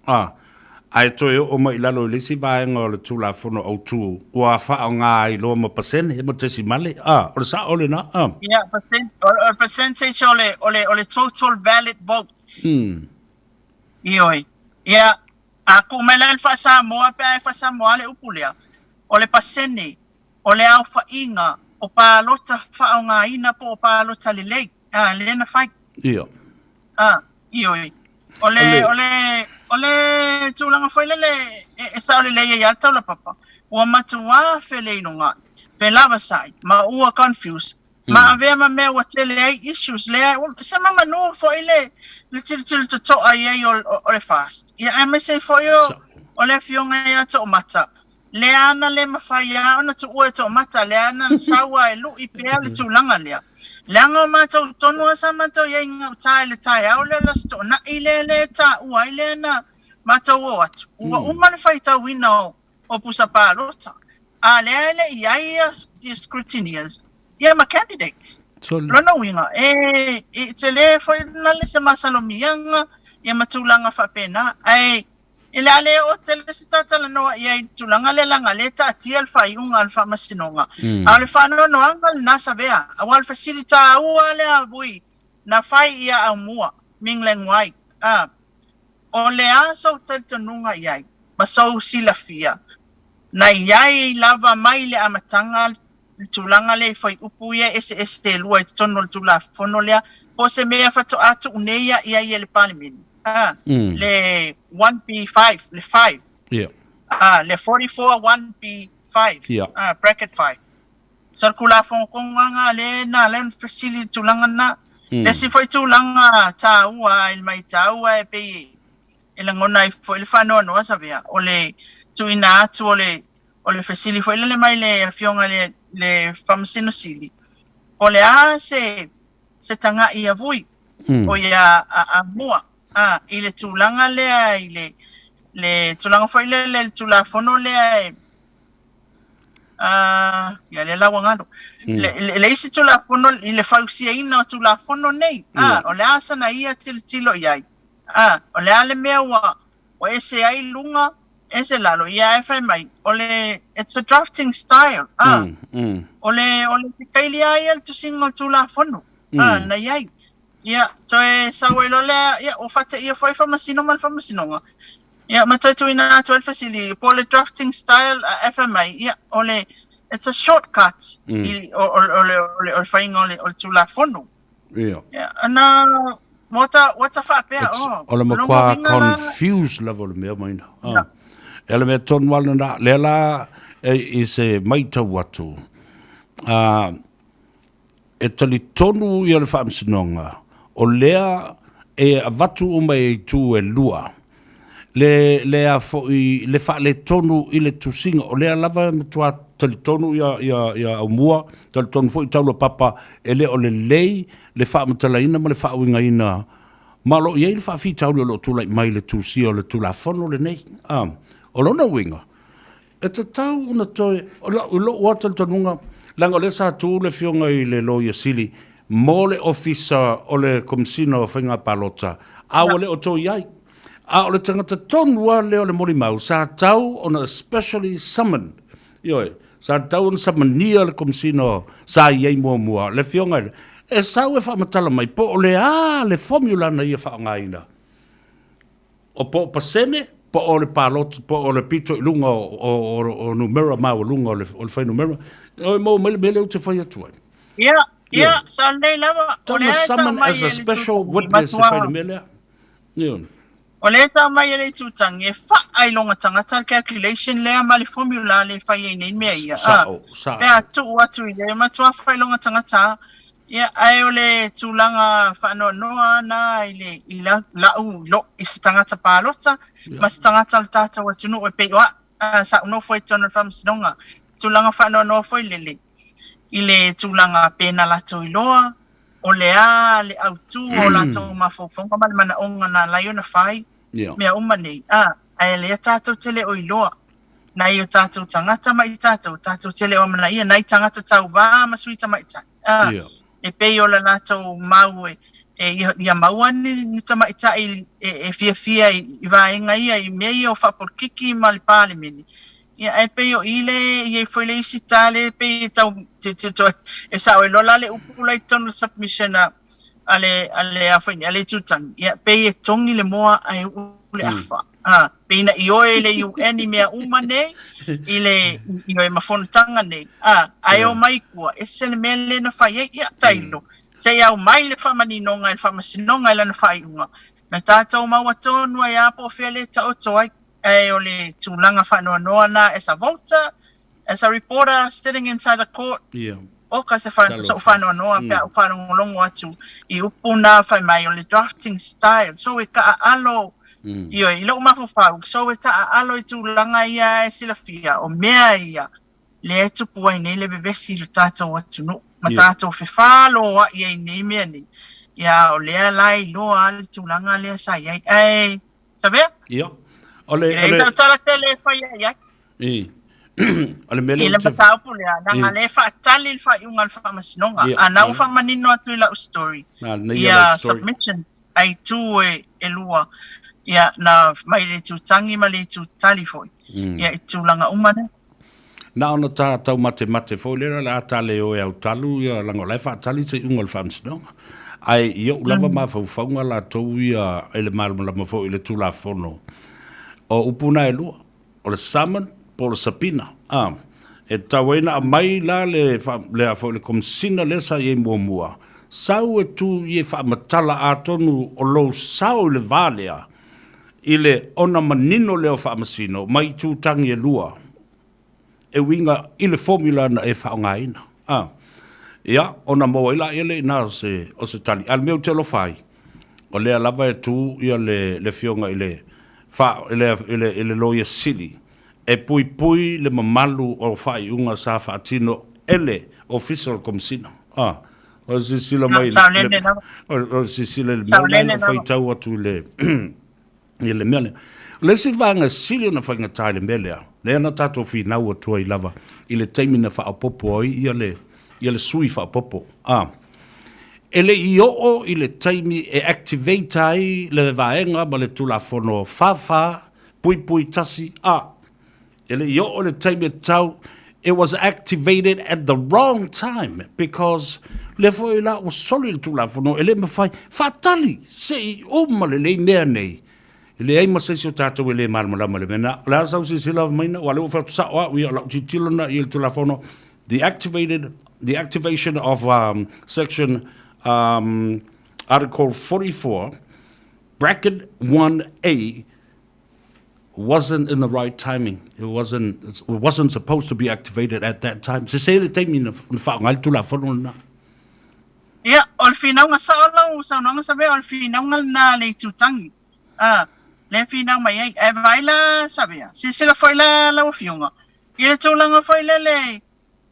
Ai toi o mai lalo i lisi vaenga o le tūla whono au tū. Ua wha o ngā i loa ma pasene, he ma tesi male. O le sa o le na. Ia, percentage o le total valid votes. Ioi. Ia, a ku mela el fa Samoa pe fa Samoa le upulea o le pasene o le au fa inga o pa lota fa nga ina po pa lota le le na fa ia ioi ole tulanga foi le e sa le ya ta la papa o matua fele no pe lava sai ma u confused ma ave ma me wa tele issues le se mama no foi le til to ai o le fast ia am say for you o le fionga ia to mata le ana le mafaya ona to o to mata le ana sawa e lu i pe le tulanga le langa mata tonu sa mata ia nga tai au le sto na ile ta u ile na mata o at u man faita wino o pusa pa lota a le ia scrutineers ia ma candidates Lona winga te le foi na le se masalomianga ia matulanga whapena ai ile ale o te le se tatala noa ia i tulanga le langa le ta tia alfa iunga alfa masinonga ale whanau no angal na Savea awal fasilita ua le avui na whai ia au mua mingleng wai o le aso taltanunga iai masau silafia na iai lava mai le amatanga tulanga le foi upu ia ese lua tono tula fono lea po se mea fato atu uneia ia le parliament le 1p5 le 5 le 44 1p5 bracket 5 circular fon konga le na le facility tulanga na le si foi tulanga ta ua il mai ta ua pe ele ngona i foi le fano no Savea o le tuina atu o le facility foi le mai le fionga le famasino sili o le se tanga ia vui o ia a mua i le tulanga lea i le tulanga foi le tula fono lea ia le lawa ngado le isi tula fono i le fausia ina tula fono nei o le asana ia tilo iai o le ale mea o ese ai lunga ese lalo ia fai mai ole it's a drafting style ole kaili ai al tu singo tula fono na iai ia toe sawelo le ia o fata ia foi famasino mal famasino ia mata tu ina 12 facility pole drafting style FMI ia ole it's a shortcut ole fai ole tula fono ia ana wata fa pe ole makwa confused level me mai ele me ton wala na lela i se maita watu e tali tonu i le whaamsinonga o lea e avatu o mai tu e lua le a fo i le wha le tonu i le tusinga o lea lava matua tali tonu ia au mua tali tonu fo i taula papa e le o le lei le whaamtala ina ma le whaawinga ina malo i le whaafi taulu lo tula i mai le tusi o le tula fono le nei o lona winga e te tau una toe o lo wata tanunga langa le sa tu le fionga i le loia sili mo le ofisa o le komisina o whainga palota a o le o toi ai a o le tangata tonua le o le mori mau sa tau on a specially summoned ioi sa tau on summonia le komisina sa iei mua le fionga e sau e whaamatala mai po o le le formula na ia whaangaina o po pasene po o le palot po o le pito i lunga o numera mau lunga o le whai numera o mo mele te whai atuai ia Sunday lava o le summon as a special witness e whai numera o le ta mai le tutang e fa ai longa tangata calculation le ma le formula le fai e nei mea ia pea tu atu i le matua fai longa tangata ia ai o le tulanga whanoa na i lau lo i se tangata palota ma se tangata le tata wa tunu e pei oa sa uno foi tonu whamsinonga tulanga whanoa foi lele i le tulanga pena lato i loa o le le autu o lato mafofonga ma le mana onga na lai ona whai mea umane ai le tato tele o i loa na i o tato tangata ma i tato tele o mana ia nai tangata tau wā masuita ma i tato e pei o la nato mau ia maua ni tamaita e fia i vaenga ia i mei o whapurkiki ma le parliament. Ia e pei o ile i e foi le isi tale pei tau e sao e lola le upula i tonu submission ale ale tutang. Ia pei e tongi le moa ai ule afa. Pei na i oe le UN i mea umane i oe mafonutanga nei. Ai o mai kua e se le mele na whai ia tailo. Se au mai le whamaninonga le whamasinonga le na whaiunga. Na tātou maua tōnua i apo whiale ta o toai. E o le tūlanga whanoa noa na as a voter, as a reporter sitting inside a court. O ka se whanoa noa pia o whanongolongo atu i upuna whai mai o le drafting style. So e ka alo i lo mafo whau. So e ta alo i tūlanga ia e sila fia o mea ia. Le e tupu ai nei le bevesi le tātou atu no. Ma tātou whewhalo wa i ei nei mea ni. Ia o lea lai loa le tūlanga lea sa iai. Ei, Savea? Ia. Ole tara tele fai ia. Ale mele Ile matau pule na ngale fa tali fa yung fa masinonga. Ana fa manino atu la story. Ya submission ai tu elua. Ya na mai le tu tangi ma le tu tali foi. Ya itu langa umane. Na ona tau mate foi le la tale o au talu ya langa le fa tali se ungol fa masinonga. Ai yo lava ma fa la tau ya ele mal ma foi le tu la fono. O upuna elua. O le salmon po le sapina. E tawena a mai la le a fo le komsina le sa ye mua. Sau e tu ye fa matala a tonu o lo sau le valea. Ile ona manino le o fa masino mai tu tangi e lua. E winga ile formula na e fa ngaina. Ya ona mo ila ele na o se tali al meu telo fai. O le lava e tu ia le fionga ile fa ile loya city. E pui le mamalu o fai unga sa fatino ele official komsina. O si sila mai o si sila le fai tau atu le le mele. Le si vanga sili na fai ngatai le mele. Le ana tato fi na o tua I lava. Ile taimi na fa popo ia le sui fa popo. Ele I o ile taimi e activate ai le vaenga ma le tulafono fa pui tasi Ele yo o le taimi tau, it was activated at the wrong time because le foi la o soli le tulafono ele me fai fatali se o male le mea nei. Ele ai ma se o tatou ele malmala male mena. La sau se sila maina wale o fatu sa o wi la titilo na il tulafono the activation of section article 44 bracket 1A wasn't in the right timing. It wasn't supposed to be activated at that time. Se se le taimi na fa ngal tu la fono na. Ya, ol finau nga sa nga sabe ol finau nga na le tutangi. Le finau mai ai vai la Savea. Se se la foi la fionga. Ile tu la nga foi le.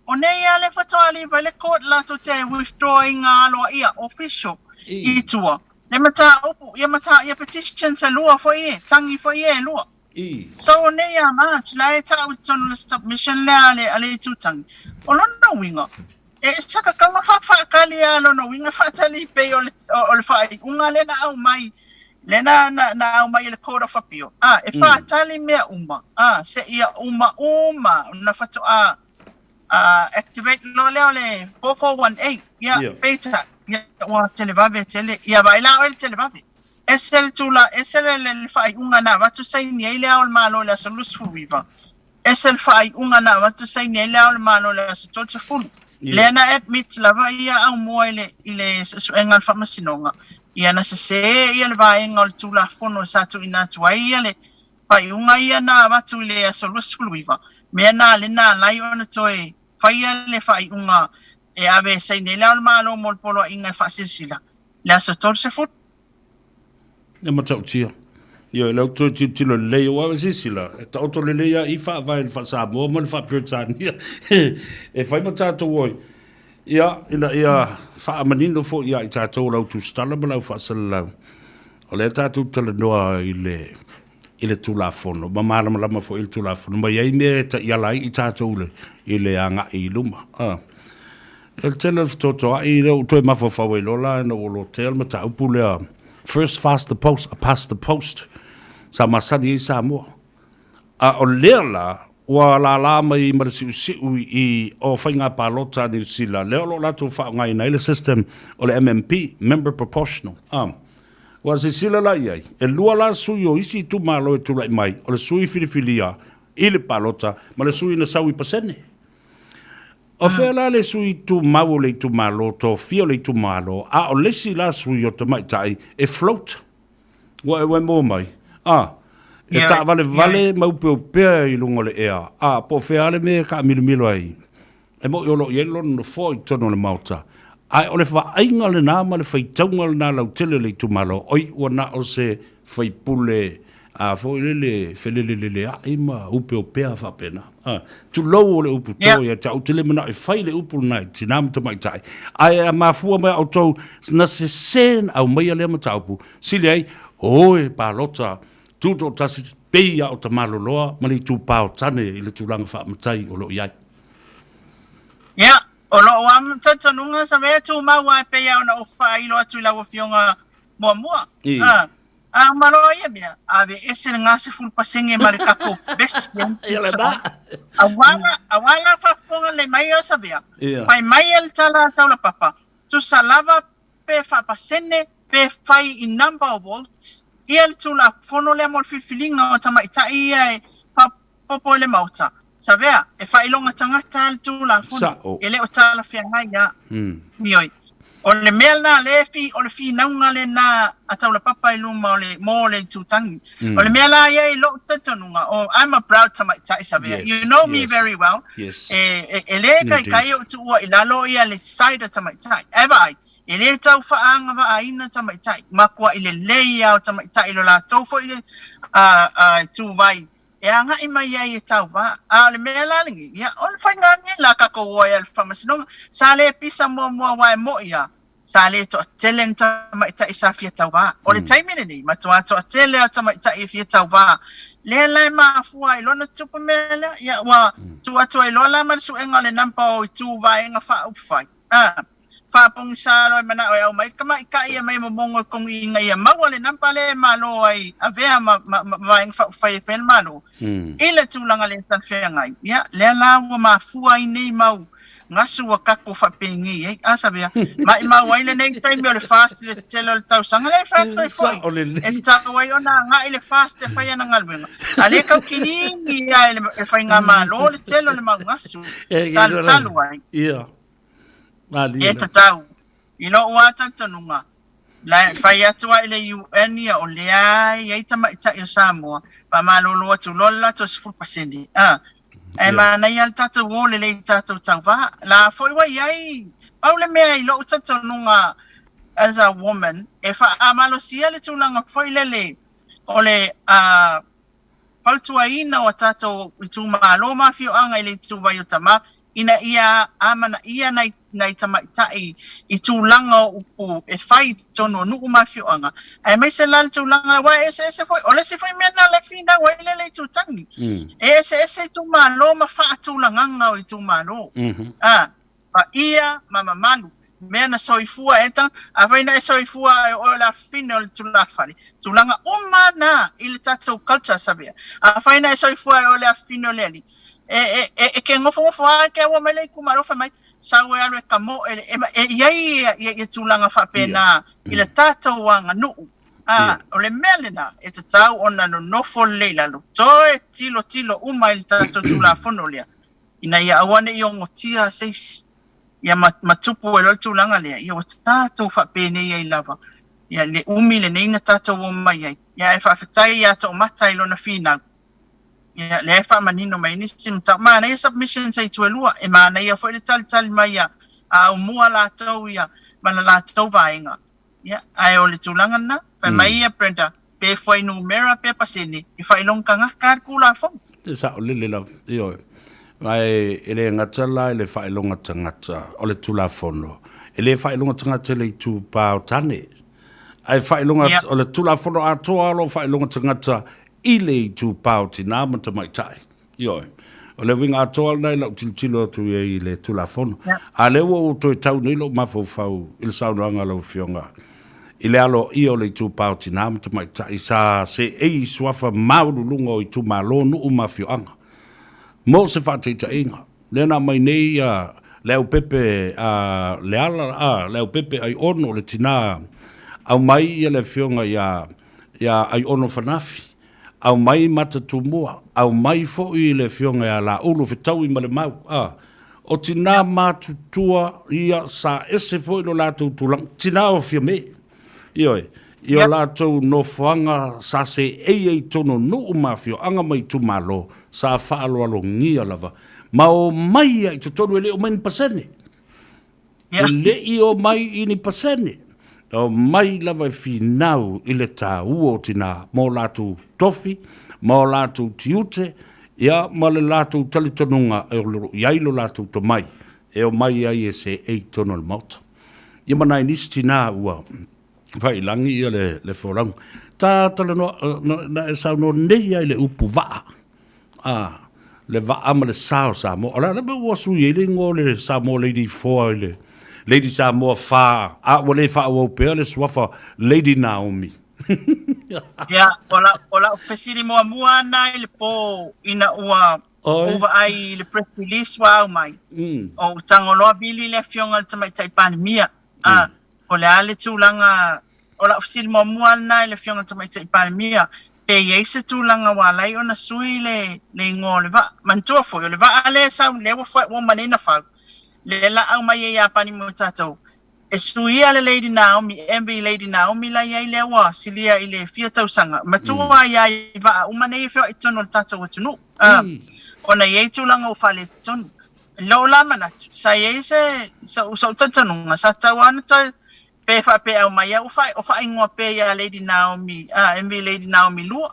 One ya le fatali vai le court la to te withdrawing lo ia official. I tua. Le mata opu, ya petition sa lua foi tangi foi lua. So ne ya ma la ta utson submission le ale tutang. Ono no winga. E saka kama fa kali alo no winga fatali pe ol fa unga le na au mai. Le na au mai le code of appeal. E fatali me uma. Se ia uma na fatu activate lo le 4418. Ya peta. Ya wa tele ya baila el televave. Esel le fai unga na watu sai ni ile au malo la solus fuiva. Esel fai unga na watu sai ni ile au malo la solus full. Lena admit la vai au moile ile engal famasinonga. Ia na se ia le vai engal tu la fono sa tu ina tu ia le fai unga ia na watu le solus fuiva. Me na le na lai ona toi fai le fai unga e ave sai ni ile au malo mol polo inga fa sila. La solus full E matau tia. Yo, lau tō tilo lei o awa sisila. E ta oto le leia I wha vai le wha Samoa ma le wha Britania. E whai ma tātou oi. Ia, ia wha amanino fo ia I tātou lau tu stala ma lau wha salalau. O le tātou tala noa I le tulafono. Ma mara ma lama fo I le tulafono. Ma iei me ta ialai I tātou le I le anga I luma. E tele toto I le utoi mafo whawe lola na o lo tel ma ta upu lea. First past the post. Sa masani I Samoa. O lela, wa la mai marasi I o whainga palota ni sila. Leo lo lato whaonga ina ile system o le MMP, Member Proportional. Wa si sila la iai. E lua la sui o isi tu malo e tulai mai. O le sui filifilia, ile palota, ma le sui na sawi pasene. O whea la le sui tu mau le tu malo, to fio le tu malo, o lesi la sui o te maitai, e float. Wa e mo mai. E ta vale mau pea I lungo le ea. Po whea le me ka milo ai. E mo I olo yelo no fo I tono le mauta. Ai o le wha ainga le nā ma le whaitaunga le nā lau tele le tu malo. Oi wana o se whaipule fo le felelele ai ma upe o pea fa pena tu lo le upu to ya ta utile mana I fai le upu nai tinam to mai tai ai ma fu ma auto na se sen au mai le ma taupu sile ai oi pa lota tuto tasi peia o tamalo loa, mali tu pao tane i le tūlanga wha matai o lo iai. Ia, o lo am tatanunga sa vea tu maua e pea ona o whailo atu ila wafionga mua. Malo ia mea, ave ese ngase full pasenge mare kako best yan. Awala whafonga le mai o sa vea. Pai mai el tala taula papa. Tu salava pe whapasene pe whai in number of volts. Ia le tula fono le amol fifilinga o tamaitai ia e papopo le mauta. Savea, e whailonga tangata le tula fono. E le o tala whiangai ia. Nioi. O le mea na lefi, o le fi naunga le na ataula papa i luma o le mo le tutangi. O le mea la ia i lo tatanunga. O I'm a proud tamaitai Savea. You know me very well. Yes. E le kai o tu ua i lalo ia le saida tamaitai. Eva ai. E le tau whaanga wa aina tamaitai. Makua i le leia o tamaitai lo la tofo i le tu vai. E anga i mai ai e tau wa. A le mea la lingi. Ia, o le whaingangi la kako ua ia le whamasinonga. Sa le pisa mua wa e mo ia. Sa le to atele tamaitai sa fia tau wa. O le taimine ni, matua to atele o tamaitai fia tau wa. Le lai maafua i lona tupu mele. Ia, wa tu atua i lola marisu enga le nampa o i tu vai enga wha upwhai. Whapong salo mana o au mai kama ika ia mai momongo kong inga ia mawale nampale malo ai avea maing whai when malo. Ile tūlanga le tan whengai. Ia, le la ua mafua i nei mau. Ngasu wa kako whapengi ei. Asa bea, mai mau ai le nei taimi o le fast le telo le tau sanga le fast wai fwai. E tau ai ona nga i le fast e whai ana ngalwenga. A le kau kiringi ia e whai ngā malo le telo le mau ngasu. Talu ai. Ia. E ta tau, i lo ua tantanunga, la whai atua i le UN ia o le ai, ei tamaitai o Samoa, pa malolo atu lola to si fulpaseni. E mana i al tatou o le tatou tau waha, la foi wa iai, au le mea i lo tantanunga as a woman, e wha amalo sia le tūlanga foi lele, o le pautua ina o tatou i tū malo mafio anga i le tū vai o tama, ina ia amana ia nai tamaitai i tūlanga o upu e whai tono nuku mawhioanga. E mai se lal tūlanga wa ese foi, o le se foi mea na le whina wa ile le tūtangi. E ese tū malo ma wha tūlanganga o i tū malo. Pa ia mama malu, mea na soifua eta, a waina e soifua e o la whina o le tūlawhari. Tūlanga umana i le tatou culture Savea. A waina e soifua e o le whina o le ali. E ke ngofo a ke wa mele ku maro fa mai sa we alwe kamo e ye tūlanga fa pena i le tatou wanga nu o le melena e te tau ona no nofo leila lo to e tilo uma i le tatou tūla fono lea ina ia awane i o ngotia seis ia matupu e lo tūlanga lea ia o tatou fa pena i lava ia le umi le neina tatou o mai ia e fa fetai ia to matai lo na fina ia le fa manino mai ni sim ta mana ia submission sai tuelua e mana ia foi tal mai ia a mua la tau ia mana la tau vainga ia ai o le tulanga na pa mai ia prenda pe foi numera pe pasini i fai long kanga kar kula fo te sa o le la io ai ele ngatala ele fai longa tangata o le tula fono ele fai longa tangata le tu pa tane ai fai longa o le tula fono a toa lo fai longa tangata ile tu pauti na mata mai tai yo o le winga atoa nei la tilo tu e le tula fono a le wo to tau nei lo mafo fau il saunanga lo fionga ile alo io le tu pauti na mata mai tai sa se e swafa maulu lungo i tu malo no mafioanga mo se fa te inga le na mai nei leo pepe leo pepe ai ono le tina au mai ia le fionga ya ai ono fanafi au mai mata tumua, au mai fo i le fionga ya la ulu fitau i male mau. O tina matutua ia sa ese fo i lo lato tulang, tina o fia me. Io lato no fuanga sa se ei tono no mafio, anga mai tu malo, sa faalo alo ngia lava. Ma o mai ai tutonu ele o mai ni pasene. Ele i o mai i ni pasene. O mai lava finau i le tā ua tina mō lātou tofi, mō lātou tiute, ia ma le lātou talitonunga e o iailo lātou to mai, e o mai ai e se ei tono le mauta. Ia manai nisi tina ua, Vai langi ia le forang. Ta tala na sa no nei ai le upu va. Le va ama le sa mo. Ala le wa su ye le ngo le sa mo lady for le. Lady sa mo fa. Wale fa wo pe le swafa Lady Naomi. Ya, ola pesiri mo mua na le po ina ua over ai le press release wa mai. O tangolo bili le fionga tamai tai pandemia. O le ale tūlanga, o la ofisili mo mua na le fionga tamai tai pandemia. Pe ye se tūlanga wa lai ona sui le ngo le va. Mantua fo, le va ale sa le wa manena fa. Le la au mai ya pani mo tatou. E sui ale Lady Naomi, MB Lady Naomi la ia le wa silia ile fia tau sanga. Matua ia va umane i fio itono le tatou atunu. Ona ye tūlanga o fale tonu. Lo la manatu. Sa ye se so tatanunga sa tawana to pe fa pe au mai o fa ingoa pe ya Lady Naomi, MB Lady Naomi lua.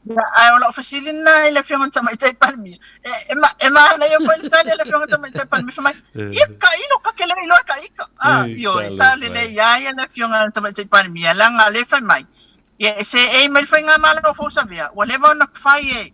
Ya ai ola ofisili na ile fionga tama itai palmi. E ma na yo po ile le fionga tama itai palmi fa mai. Ika ino ka kele ilo ka ika. Yo sa le ya le fionga tama itai palmi ya langa le fa mai. Ya se e me fa nga malo fo Savea. Whatever na fa ye.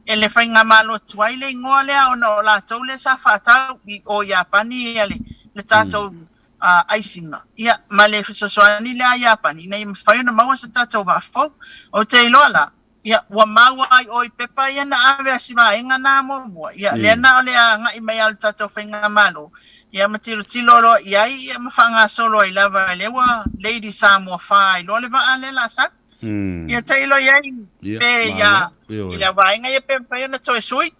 Ele fa nga malo twaile ngole ona la tole sa fata o ya pani ele le tato aisinga. Ya male so swani le ya pani nei fa na mawa sa tato va fo o te lola. Ya wa mawa ai oi pepa ya na ave asiba inga na mo ya le na ole nga i mai al tato fa nga malo. Ya matiro tilolo ya i mafanga solo i lava le wa Lady Samoa fa lo le va ale la sa. Ya tailo ya pe ya ya vai nga ya pe na to sui.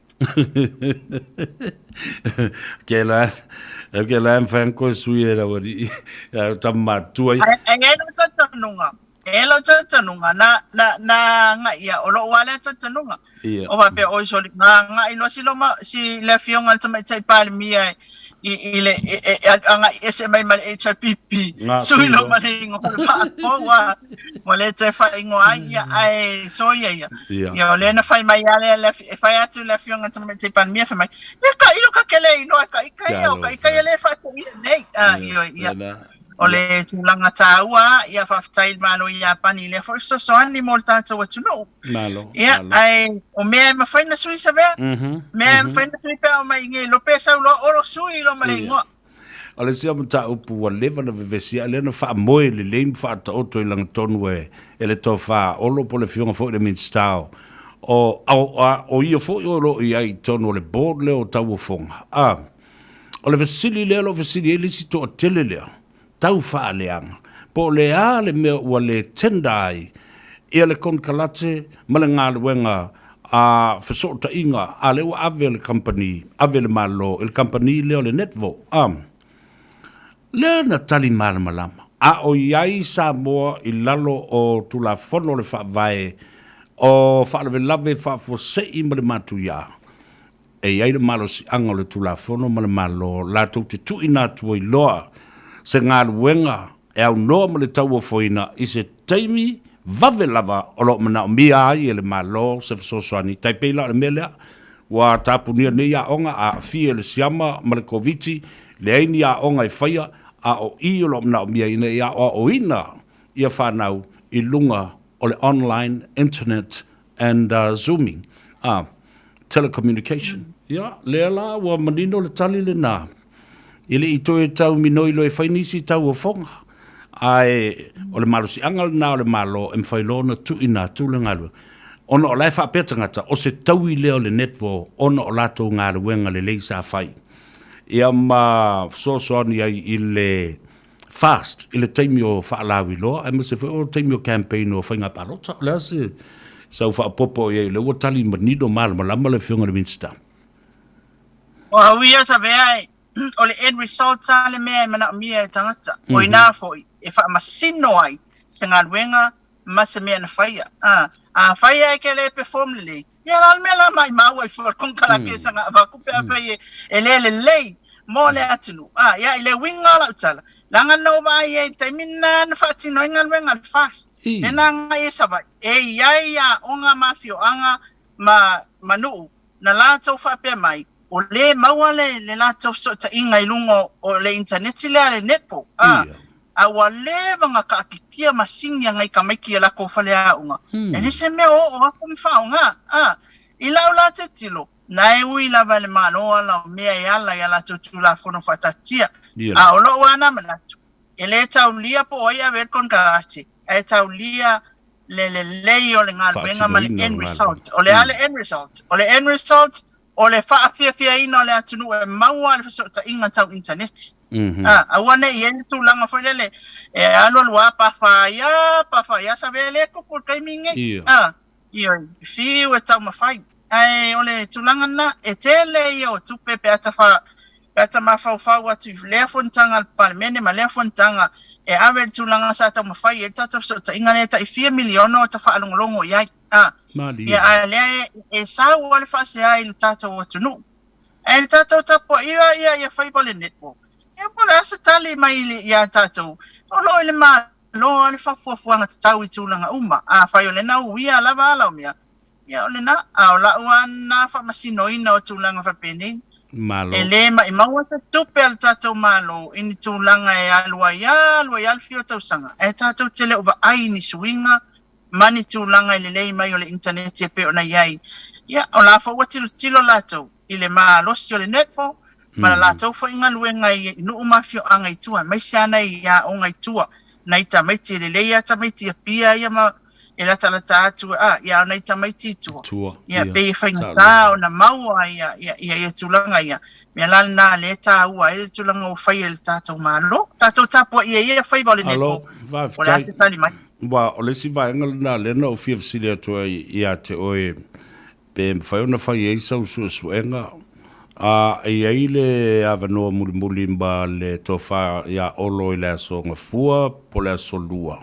Que la fan ko sui era wari ya tamatu ai. Ai no tatanunga. Elo tatanunga na nga ya olo wale tatanunga. O va pe o soli nga ilo si le fionga tama tai palmia ile anga ese mai mal HPP sui lo malingo pa ko wa mole te fa ingo ai so ya le na fa mai ale le fa atu le fionga tama tai palmia fa mai ka ilo ka kele ino ka le fa nei yo ole tulanga taua ia faftail malo ia pani le fo so soani molta to what you know malo ai o me ma faina sui Savea me faina sui pe o mai nge lo pesa lo oro sui lo malingo ole sia mta upu wa leva na vevesia le no fa moe le lein fa ta oto ilang tonwe ele to fa olo po le fionga fo le min style o ia fo yo lo ia i tono le board le o tau fonga ole vesili le lo vesili ele si to tele le tau whaaleanga. Po le a le mea ua le tendai, ia le konkalate, ma le ngā luenga a whasota inga, a le ua ave le company, ave le malo, il company leo le netvo. Le na tali malamalama. A o iai Samoa i lalo o tula fono le whaavae, o whaalewe lave whaafosei ma le matu ia. E iai le malo si anga le tula fono ma le malo, la tau te tuina tua i loa, se ngā ruenga e au noa ma le tau o foina i se taimi vave lava o lo mana o mia ai e le malo se fisosoani. Tai peila le melea wa tapunia ne ia onga a fie le siama ma le koviti le aini ia onga i whaia a o i o lo mana o mia ina ia o ina ia whanau i lunga o le online, internet and zooming, telecommunication. Ia, lea la wa manino le tali le nā. Ile i toi tau minoi lo e whainisi tau o whonga. Ai, o le malo si angal na o le malo e mwhailona tu ina tu le ngalu. Ono o lai whapeta ngata, o se tau i leo le netvo, ono o lato ngā ruenga le leisa whai. Ia ma soani ai i le fast, i le taimi o whaalawi loa, ai ma se o taimi o campaign o whainga palota. Lea se, sau whaapopo i le ua tali manido malama lama le whiunga le minsta. O hawia Savea o le end result le mea mana mia tangata o ina foi e fa masino ai se ngā ruenga ma se mea na whaia a whaia e ke le perform le ia la mea la mai maua i for kong kala ke sanga vakupe a whaia e le mo le atinu ia i le winga la utala langa no vai e taimina na whaatino inga ruenga le fast e nanga e savai e ia onga mafio anga manu na la tau whapea mai o le maua le lato so ta inga i lungo o le internet le netpo a wale mga kaakikia masing yang ngai kamaiki ala ko fale a unga. Ene se me o ako mfaunga. Ila ula te tilo. Nai ui la vale malo ala mea yala tutula fono fatatia. A olo wana manatu. Ele taulia po oia ver con karate. E taulia le o le ngal wenga mal end result. Ole ale end result. Ole end result. Ole fa fia ina le atunu e maua le so ta inga tau internet. Awane yen tu langa folele e alo lua pa fa ya sabele ko por kai minge. Iyo fi we tau mafai. Ai ole tu langa na e tele yo tu pepe ata mafau watu le fontanga palmene ma le fontanga e ave tu langa sa tau mafai e tata so ta inga ta 4 miliono ta fa longo ya. Ya ale e sa wale fa se ai le tata watu no. E tata tapo ia fai pole network. E pole asa tali mai ya tata. Olo ile ma lo ale fa fuanga tau tu langa uma. Fa yo le na uia lava ala mia. Ya ole na ala wana fa masino ina o tu langa fa peni. Malo. Ele ma imawa sa tupe al tata malo ini tu langa e alwa ya fio tau sanga. E tata tele uba ai ni swinga. Mani tu langa ile lei mai ole internet e pe ona yai. Ya ola fa wati tilo lato ile ma losi ole netfo ma lato fa inga luenga i no umafio anga itua mai sana ya onga itua naita mai tele lei ata mai tia pia ya ma ela tala tatu ya naita mai titua. Ya pe fa inga ona maua ya tu langa ya. Me la na le ta ua ile tu langa o fa ile tato malo. Tato tapo ia fa ole netfo. Ola se tali mai. Wa ole si va ngal na le no fif silia to ia te oe pe fa ona fa ye so enga ai le ava no muli mba le to fa ya olo ile so nga fua pola solua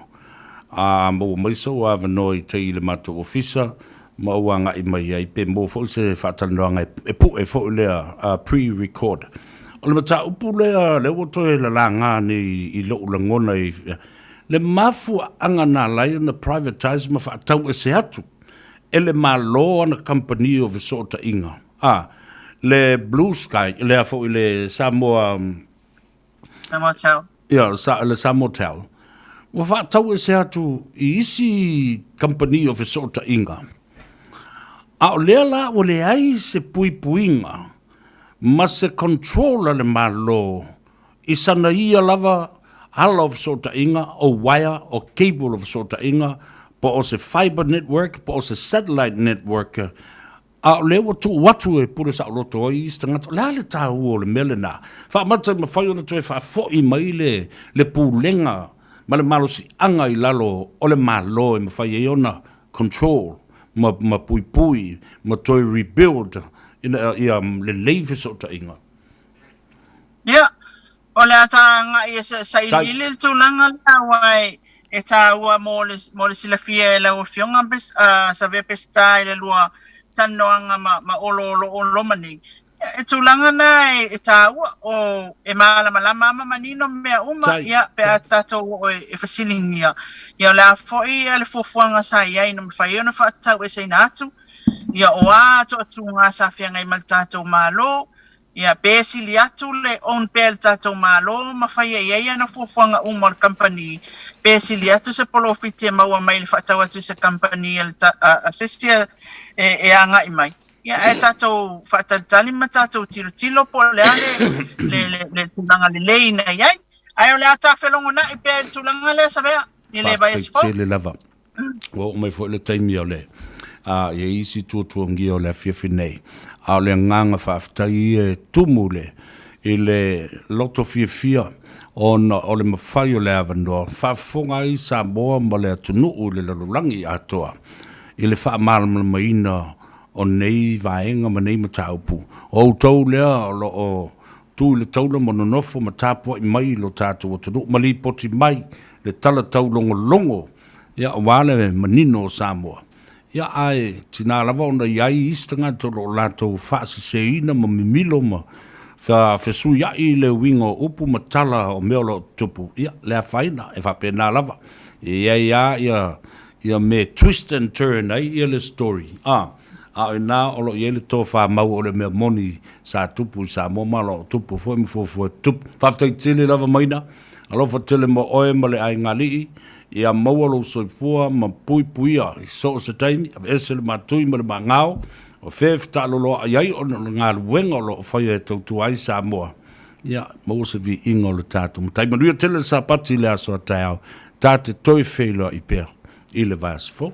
mo mai so ava no i te ile mato ofisa ma wanga i mai ai pe mo fo se fa tananga e pu e fo le pre-record ole mata upu le wo to le la nga ni i lo la ngona i le mafu anga na lai na privatize ma fa tau e se atu ele malo na company of sort inga le Blue Sky le afo le Samoa Hotel le Samoa Hotel wa fa tau e se atu i isi company of sort inga le la o le ai se puinga ma se controller le malo i sana ia lava hala of sota inga, o wire, o cable of sota inga, po o se fiber network, po o se satellite network, le watu e pure sa roto o i stangata, le ta ua o le melena. Fa mata ma whai ona toi fa fo i mai le pūlenga, ma le malo si anga i lalo, o le malo e ma whai e ona control, ma pui, ma toi rebuild, le leive sota inga. Yeah. Ole ata nga ia sa ilil tu langa la wai e ta ua mo le sila fia la o fionga bes Savea pesta ile lua tanoa ma olo mani e tu langa na e ta ua o e malama manino mea uma ia pe ata to o e fasilingia ia la foi ale fofuanga sa ia ina mfai ona fa tau e sei natu ia o ato tu nga sa fia ngai maltato malo ia basically atu le on pel tato malo ma fai ia na fofuanga umor company basically atu se profit e maua mai le fatau atu se company assistia e anga i mai ia e tato fatatali ma tato tilo po le le tunanga le leina ia ai ole ata felongo na i pe tulanga le Savea ni le vai sfo le lava o mai fo le time ia le ia isi tuongi o le fiafinei a le nganga whaftai e tumule i le loto fia o le mawhai o le avanoa whafonga i Samoa ma le atunuu le lalulangi atoa i le whaamalamalaina o nei vaenga ma nei mataupu o tau lea o tu le taula mononofo ma tapua i mai lo tātou atunu ma li poti mai le tala tau longo ia wale manino o Samoa ia ai tina lava ona iai istanga tolo lato fasi seina ma mimilo ma fa fesu ia i le wingo upu matala o meolo tupu ia le faina e fa pena lava ia me twist and turn ai ia le story na olo ia le tofa mau o le me moni sa tupu sa mo malo tupu fo tupu fa tai tele lava maina alofa tele mo oe ma le ai ngali ia maua lo soifua ma puipuia i so se taimi a ese le matui ma le mangao o fefta lo ai o ngā luenga o lo whai e tautu ai Samoa ia mau se vi ingo le tātu ma taima nuia tele sa pati le aso a tau tāte toi wheilo i pēr i le vasfo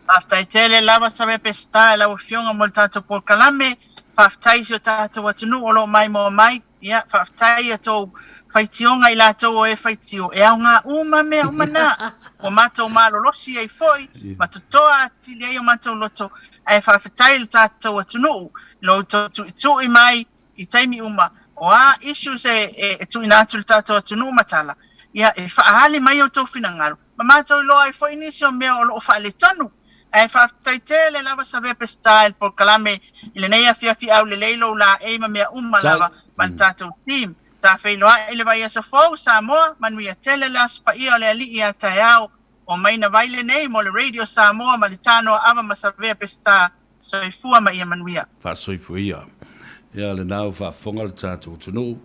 After tele lava Savea pesta la fionga mo tato por kalame faftai so tato watunu o lo mai mo mai ia faftai ato faitionga i lato o e faitio e au ngā uma me umana o mato malo losi ai foi matotoa tili o mato loto ai faftai le tato watunu lo tu i mai i taimi uma o a issues e tu inatu le tato watunu matala ia e faali mai o to finangalo mato lo ai foi inisio me o lo fa le tonu ai faftaitele lava Savea pesta por kalame ile nei afia au le leilo la e ma mea lava man tatou team ta feiloa ele vai asa fou Samoa manuia tele las pa ia le ali ia taiao o maina vaile nei mo le radio Samoa ma le Tanoa Ava ma Savea pesta soifua ma ia manuia fa soifua ia le nau fa fonga le tatou tunu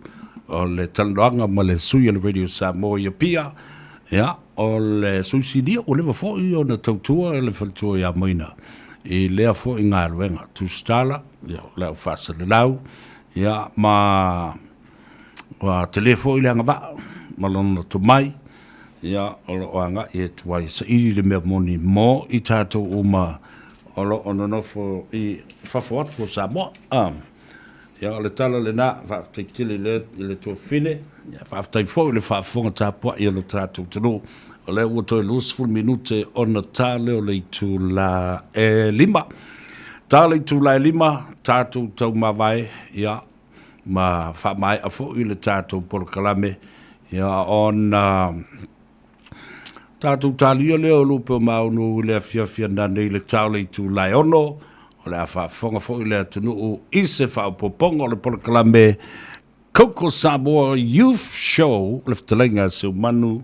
o le taloanga ma le suia le radio Samoa ia pia ia o le suicidia o le fo i o na tautua le faltua ia moina i lea fo i ngā ruenga tu stala ia leo fasa le lau ia ma wa telefo i le anga va ma lona tu mai ia o lo anga i tuai sa i le mea moni mo i tātou uma o lo ononofo i fafo atu o Samoa ia o le tala le na whaftaitili le tua fine ia whaftai fo i le whafonga tāpua i lo tātou tunu o le ua toi lusful minute o na tāle o le itu la lima tāle itu la lima tātou tau mawai ia ma whamai a fo i le tātou por kalame ia on tātou tālia leo lupe o maunu le fiafia nanei le tāle itu la ono o le a whafonga fo i le atunu o ise whaupoponga o le por kalame Koko Samoa Youth Show le ftalenga se manu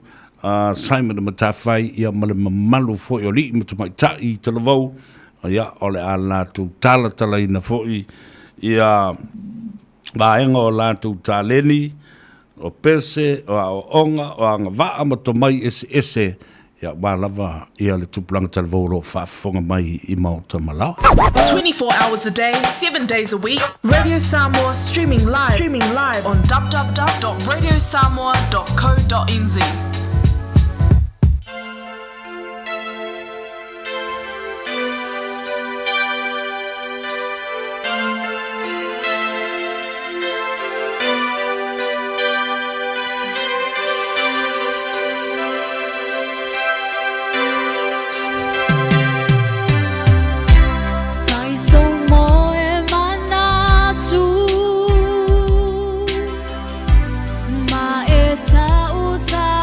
Simon Matafai ia male malu fo i li mai tai te lavau ia ole ala tu tala ina fo ia vaenga o la tu taleni o pese o onga o anga va amato mai ese ia lava ia le tupulanga te lavau lo whafonga mai I mau tamala 24 hours a day 7 days a week Radio Samoa streaming live on www.radiosamoa.co.nz Uta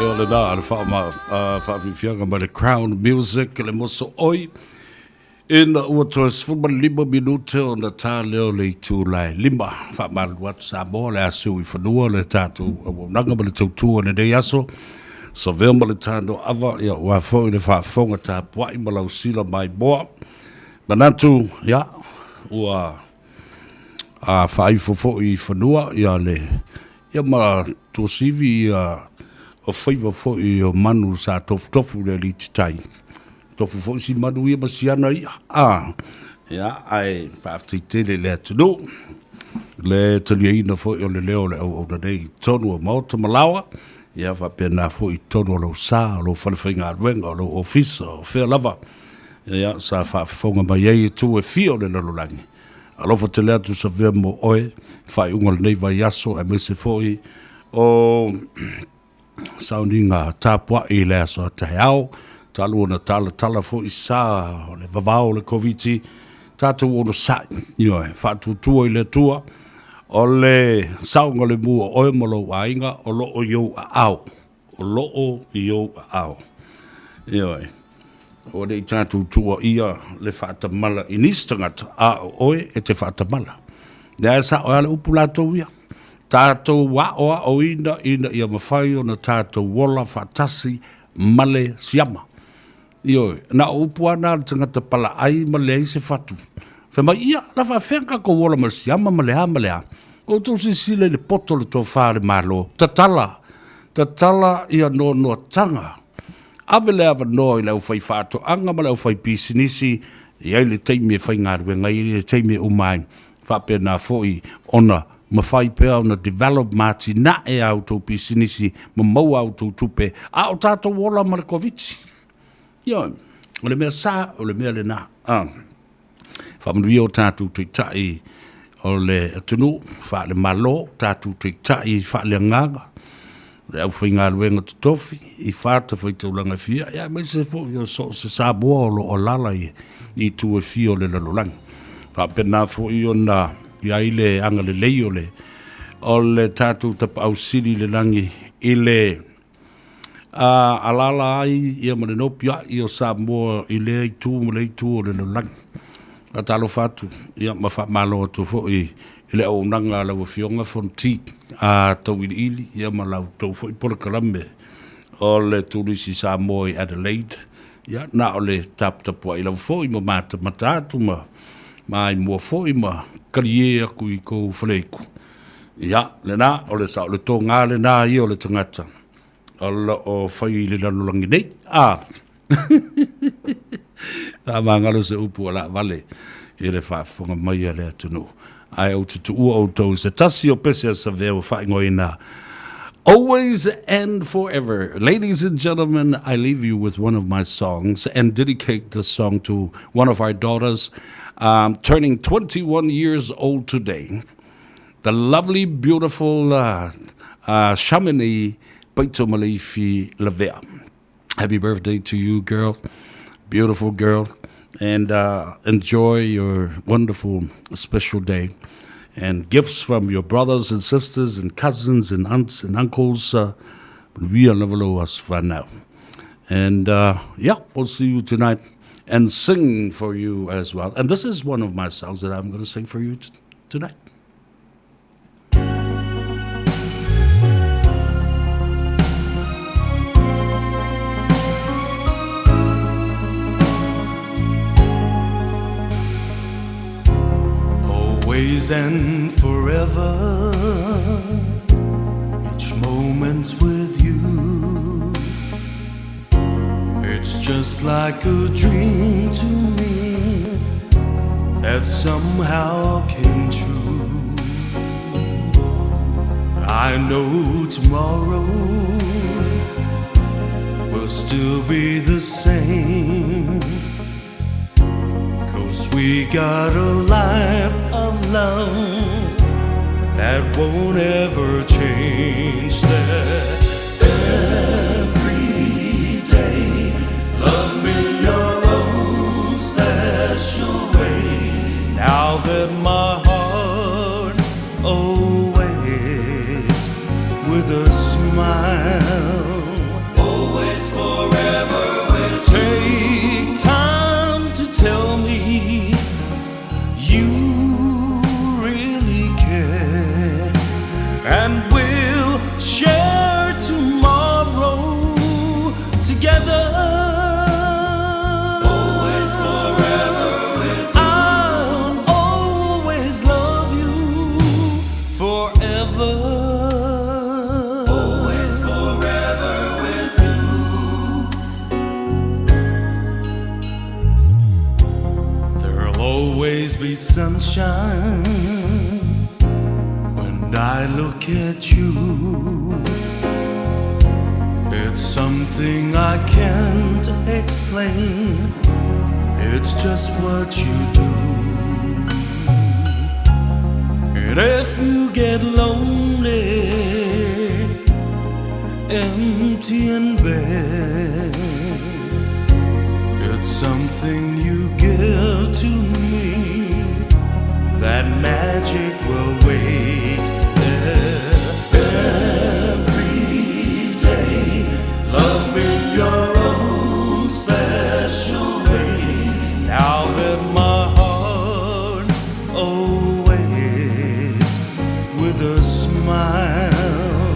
Eo le nā, le whaafianga mai le Crown Music, le moso oi. Ina ua toa sifuma 5 minute o na tā leo le I tūlai 5. Whaamalu atu Samoa le asu I whanua le tātou nanga ma le tautua ne dei aso. Savea ma le Tanoa Ava, ia ua fo I le whaafonga tā puai ma lau sila mai moa. Manatu, ia, ua whaifofo I whanua, ia le, ia ma tō sivi o whaiva fo I o manu sa tofu le li titai. Tofu fo si manu ia masiana ia. Ia, ai whaafteitele le atunu. Le taliaina fo I o le leo le au na nei tonu o maota malawa. Ia whapena fo I tonu o lo sa, o lo whalawhainga aruenga, o lo ofisa, o whea lava. Ia, sa whaafonga mai ei tu e fio le lalolangi. Alofa te lea tu Savea mo oe, whai unga le nei vai aso e mese fo I o sauninga tāpua I le aso te heao, talu na tala fo I sa, o le vavao le koviti, tātou ono sai, ioe, whātutua I le tua, o le saunga le mua oe malo ainga, o loo iou a au, o loo iou a au, ioe, o le tātou tua ia le whātamala I nistangata, a oe e te whātamala, le sa o ale upulatou ia, tātou waoa o ina ia mawhai o na tātou wola whatasi male siama. Ioi, na upuana tangata pala ai male ai se whatu. Whema ia, la whawhenga ko wola male siama male a. O tō si sile le poto le tō whare malo. Tatala ia no tanga. Awele awa no I lau whai whato anga ma lau whai pisinisi. Iai le teimi e whai ngāruenga, I le teimi e umai. Whapena fōi ona mawhai pēa na develop mati na e au tō pisinisi, ma mau au tō tupe, a o tātou wola ma le koviti. Ia, o le mea sā, o le mea le nā. Whamanui o tātou te tai, o le atunu, wha le malo, tātou te tai, wha le nganga, le au whainga ruenga te tofi, I whāta whai tau langa fia, ia, mai se fo, ia so se sāboa o lala I tu e fia o le lalolangi. Whapena fo I o na, ia ile anga le lei o le tātou tapa au siri le langi I le alala ai ia ma le nopia I o Samoa I le tu o le langi a talo fatu ia ma wha malo atu fo I le au nanga lau fionga fonti a tau ili ia ma lau tau fo I pora karame o le turisi Samoa I Adelaide ia na o le tapua I lau fo I ma matatu mai mua fo I ma karie aku I kou whaleiku. Ia, le nā, o le sa, o le tō ngā le nā I o le tangata. O whai le lalolangi nei. Tā ngalo se upu ala vale. I le whaafonga mai a le atunu. Ai au tutu ua au tau se tasi o pese a Savea o whaingo I nā. Always and forever. Ladies and gentlemen, I leave you with one of my songs and dedicate this song to one of our daughters turning 21 years old today. The lovely, beautiful Shamini Paito Malifi Lavea. Happy birthday to you, girl. Beautiful girl. And enjoy your wonderful special day. And gifts from your brothers and sisters and cousins and aunts and uncles. We are level us for now. And yeah, we'll see you tonight and sing for you as well. And this is one of my songs that I'm going to sing for you tonight. Always and forever, each moment with you, it's just like a dream to me that somehow came true. I know tomorrow will still be the same, 'cause we got a life of love that won't ever change. That every day, love me your own special way. Now that my heart always with a smile shine when I look at you. It's something I can't explain. It's just what you do. And if you get lonely, empty in bed, it's something you give to me. That magic will wait there. Every day, love me your own special way. Now that my heart always with a smile,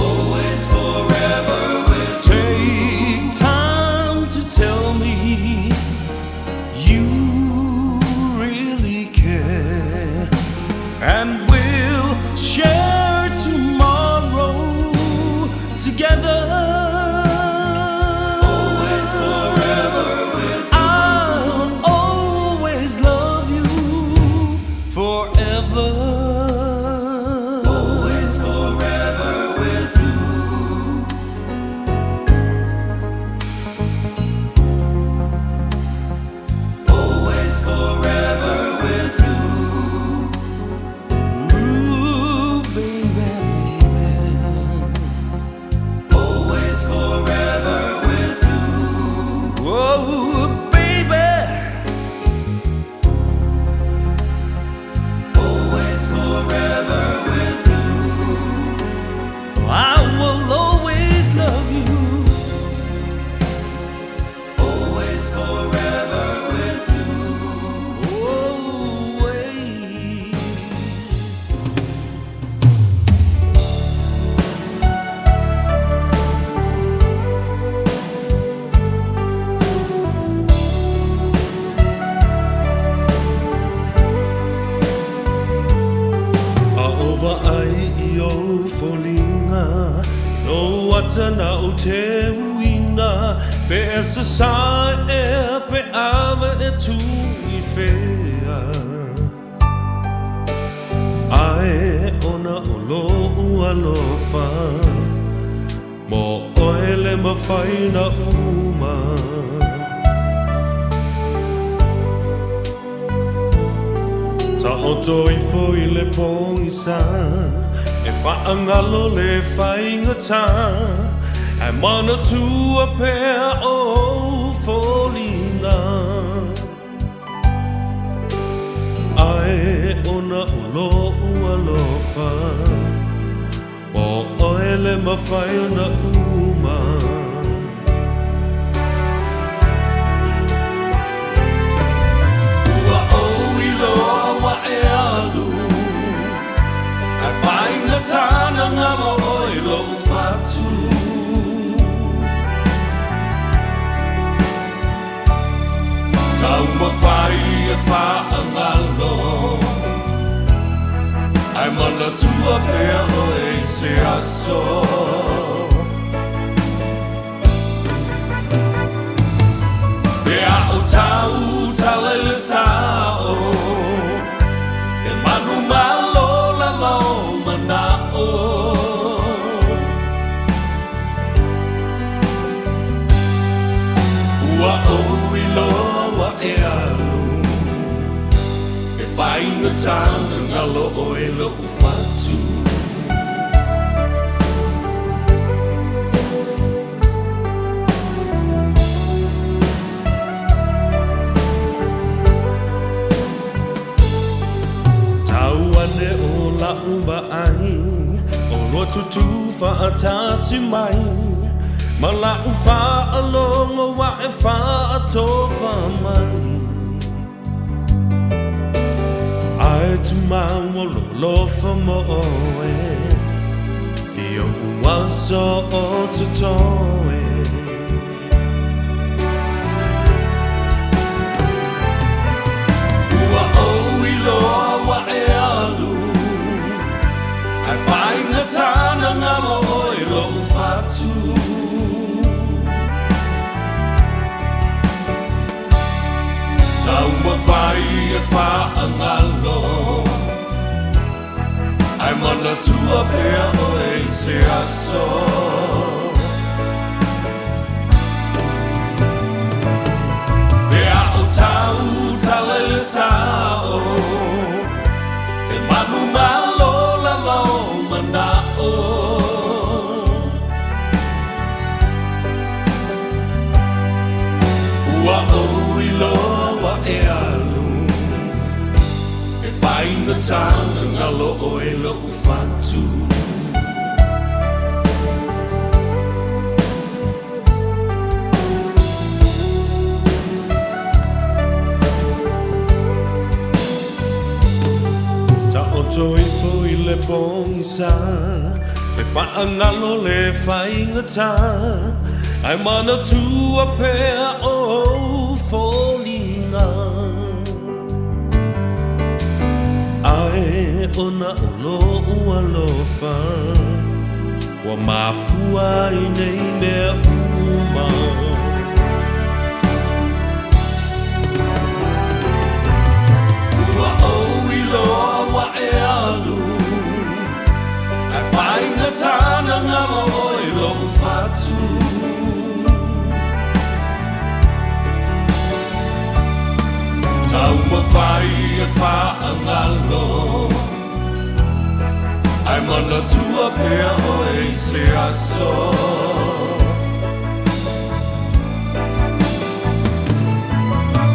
always forever will take time to tell me you really care, and we'll share tomorrow together. Always forever with you. I'll always love you forever. Always forever with you. Always forever with you. Ooh, baby, always forever with you. Whoa, baby, always forever with you. I will always love you. Always forever with you. Always. Over ai o folinga no watana o te uina pe esa sa e pe ava e tu I fea ai ona o lo ua lofa mo oele ma faina uma ta oto I foi le pongisa e whaangalo le whaingata e mana tua pea o folinga ai ona ulo ua lofa mo oele ma whaina uma ua o iloa wa e alu ai whainga tāna ngalo oi lo whatu tau ma whai e whaangalo ai mana tua pea oi se aso pea o tau talele sao e manu malo la lo manao ua o iloa e alu e whainga tāna ngalo o e lo whatu Tauane o la uva ai o rotu tu whaatasi mai ma la ufa alongo wa e whaatofa mai ai tu maua lo lofa mo oe I o uaso o tu toe ua o iloa wa e alu ai whainga tāna ngalo oi lo whatu Tau mawhai e whaangalo Ai mana tua pea o e se aso Pea o tau talele sao E manu malo la lo manao Ua o iloa e alu E whainga tanga ngalo o e lo ufatu Ta o toi fo i le pongisa E whaangalo le whainga tanga Ai mana tua pea o fōlinga Ai ona o lo ua lofa Wa mafua i nei mea uma Ua o i loa wa e alu Ai whainga tāna ngalo o i lo fatu Tau mawhai e whaangalo Ai mana tua pea o e se aso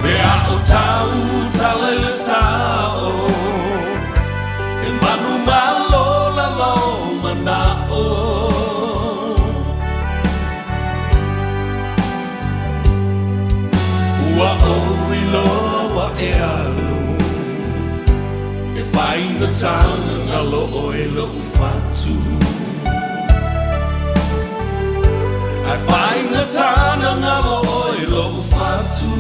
Pea o tau talele sao E manu malo la lo manao Ua o iloa e alu E whainga tanga ngalo o e lo ufatu Ai whainga tanga ngalo o e lo ufatu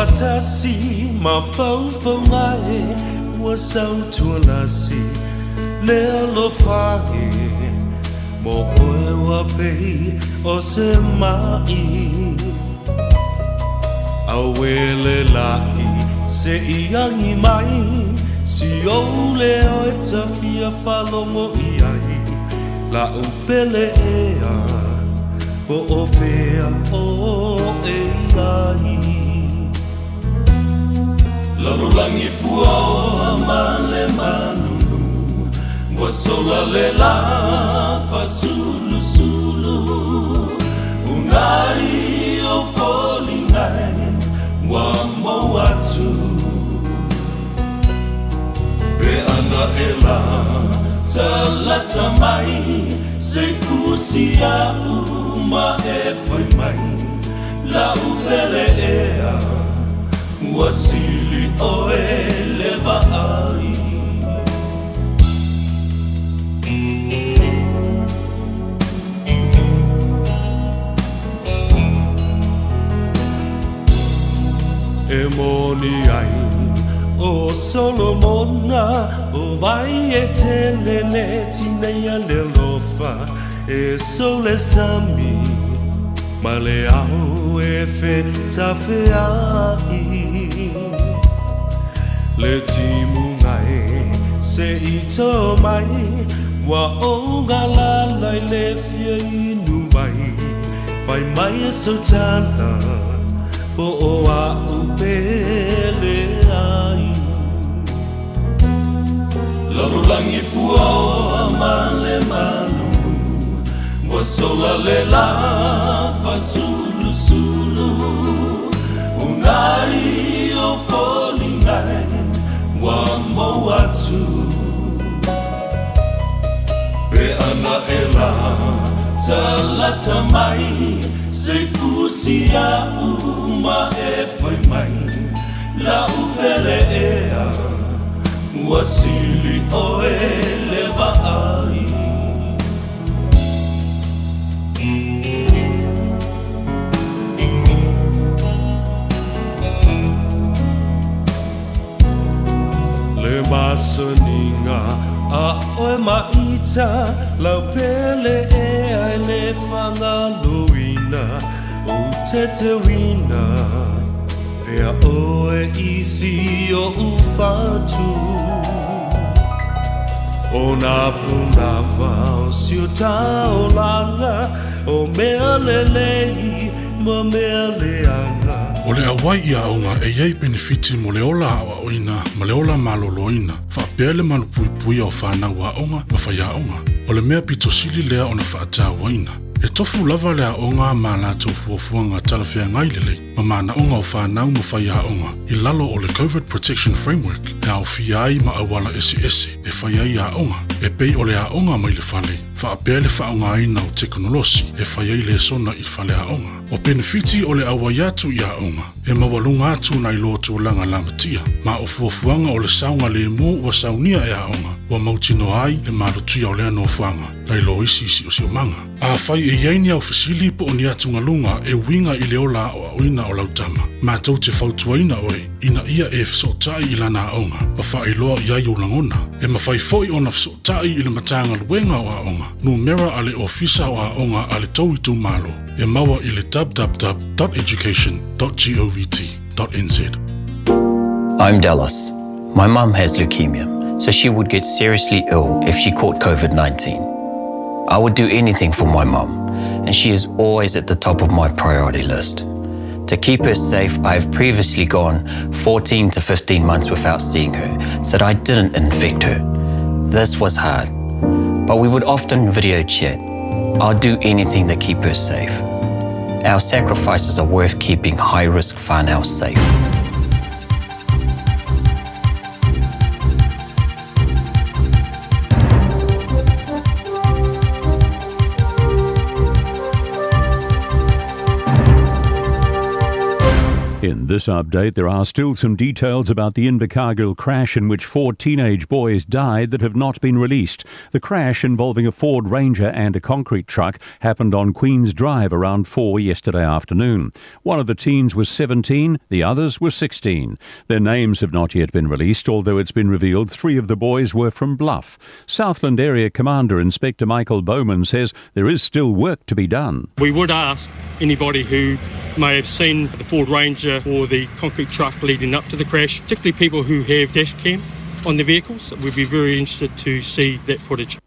Atasi ma fau fau ngai Wa sau tua lasi Lea lo whahe Mo oe wa pei o se mai Awele lai se iangi mai Si o leo e ta fia whalongo i ai La upele ea Po o fea o e ai Lalulangi pua o male manunu Wa sola le la fa sulu sulu Unai o folingai Wa mo atu Pe ana e la Talata mai Se fusia uma e foi mai La upele ea Wasili o eleva ai E moni ai o Solomona O vai e telele tineia le lofa E sole sami Ma le au e fe tawheai Le timu ngai se i tō mai Wa o ngā lalai le fia inu mai Whai mai e sautana Po o a upele ai Lalulangi pua o male manu Wa sola le la fa sulu sulu Unai o folingai Wa mo atu Pe ana e la Talata mai Se fusia uma e foi mai la upele ea Wasili oe le vaai Le masoninga a oe maita lau pele e le whanga luina o te te wina pea oe isi o ufatu o na punava o siuta o langa o mea lelei ma mea leanga O le awai ia aunga e iei benefiti mo le ola awa oina, ma le ola maloloina, whaapea le malupui o whanau a onga, ma whai a onga. O le mea pitosili lea ona whaata waina. E tofu lava le a onga ma la tofu o fuanga talawhea ngai lelei, ma mana onga o whanau ma whai a onga. I lalo o le COVID Protection Framework, e au whiai ma awala ese, e whai ai a onga. E pei o le a onga mai le whale, whaapea le whaonga aina o teknolosi, e whai ai le sona i whale a onga. O benefiti o le awa yatu i a onga, e mawalunga atu nai loto langa lamatia, ma o fuafuanga o le saunga le mo ua saunia e a onga, ua mautino ai le malutia o le ano fuanga, nai lo isi o si o manga. A whai e iaini au fasili po o ni atu ngalunga e winga i le ola o oina o lautama. Ma tau te fautuaina oe, ina ia e fsotai i lana a onga, ma whai loa i ai o langona, e ma whai foi ona fsotai i le matanga luenga o a onga, numera ale ofisa o a onga ale tau i tu malo, e maua i le www.education.govt.nz. I'm Dallas. My mum has leukemia, so she would get seriously ill if she caught COVID-19. I would do anything for my mum, and she is always at the top of my priority list. To keep her safe, I have previously gone 14 to 15 months without seeing her, so that I didn't infect her. This was hard, but we would often video chat. I'll do anything to keep her safe. Our sacrifices are worth keeping high-risk whānau safe. In this update, there are still some details about the Invercargill crash in which 4 teenage boys died that have not been released. The crash, involving a Ford Ranger and a concrete truck, happened on Queen's Drive around 4 yesterday afternoon. One of the teens was 17, the others were 16. Their names have not yet been released, although it's been revealed 3 of the boys were from Bluff. Southland Area Commander Inspector Michael Bowman says there is still work to be done. We would ask anybody who may have seen the Ford Ranger or the concrete truck leading up to the crash, particularly people who have dash cam on their vehicles. We'd be very interested to see that footage.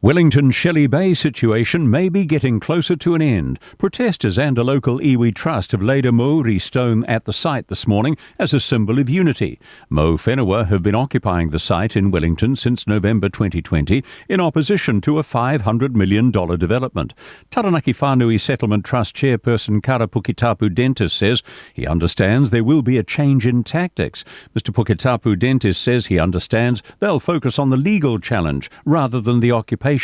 Wellington's Shelley Bay situation may be getting closer to an end. Protesters and a local iwi trust have laid a Maori stone at the site this morning as a symbol of unity. Mo Whenua have been occupying the site in Wellington since November 2020 in opposition to a $500 million development. Taranaki Whanui Settlement Trust chairperson Kara Pukitapu Dentis says he understands there will be a change in tactics. Mr Pukitapu Dentis says he understands they'll focus on the legal challenge rather than the occupation.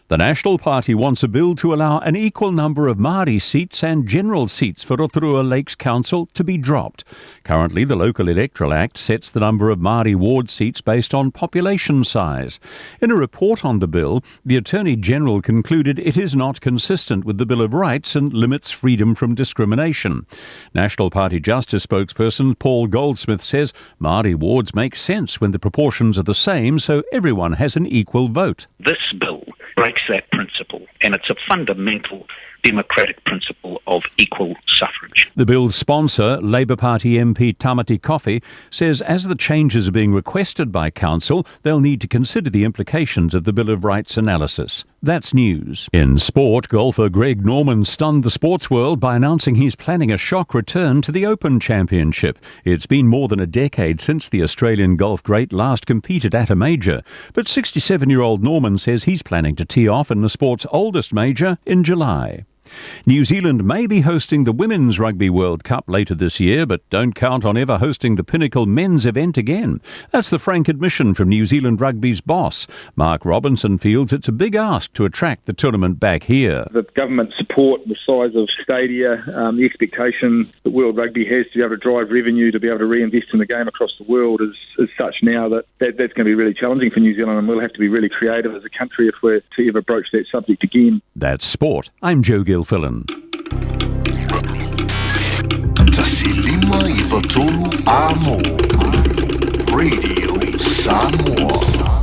The National Party wants a bill to allow an equal number of Māori seats and general seats for Rotorua Lakes Council to be dropped. Currently, the Local Electoral Act sets the number of Māori ward seats based on population size. In a report on the bill, the Attorney-General concluded it is not consistent with the Bill of Rights and limits freedom from discrimination. National Party Justice spokesperson Paul Goldsmith says Māori wards make sense when the proportions are the same, so everyone has an equal vote. This bill breaks that principle, and it's a fundamental democratic principle of equal suffrage. The bill's sponsor, Labour Party MP Tamati Coffey, says as the changes are being requested by Council, they'll need to consider the implications of the Bill of Rights analysis. That's news. In sport, golfer Greg Norman stunned the sports world by announcing he's planning a shock return to the Open Championship. It's been more than a decade since the Australian golf great last competed at a major. But 67-year-old Norman says he's planning to tee off in the sport's oldest major in July. New Zealand may be hosting the Women's Rugby World Cup later this year, but don't count on ever hosting the pinnacle men's event again. That's the frank admission from New Zealand Rugby's boss. Mark Robinson feels it's a big ask to attract the tournament back here. The government support, the size of stadia, the expectation that World Rugby has to be able to drive revenue, to be able to reinvest in the game across the world is such now that's going to be really challenging for New Zealand, and we'll have to be really creative as a country if we're to ever broach that subject again. That's sport. I'm Joe Gilfillan. Tasilima Ivatolu Amo Radio Samoa.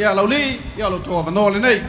Ia lau li, ia lau toa whanau le nei.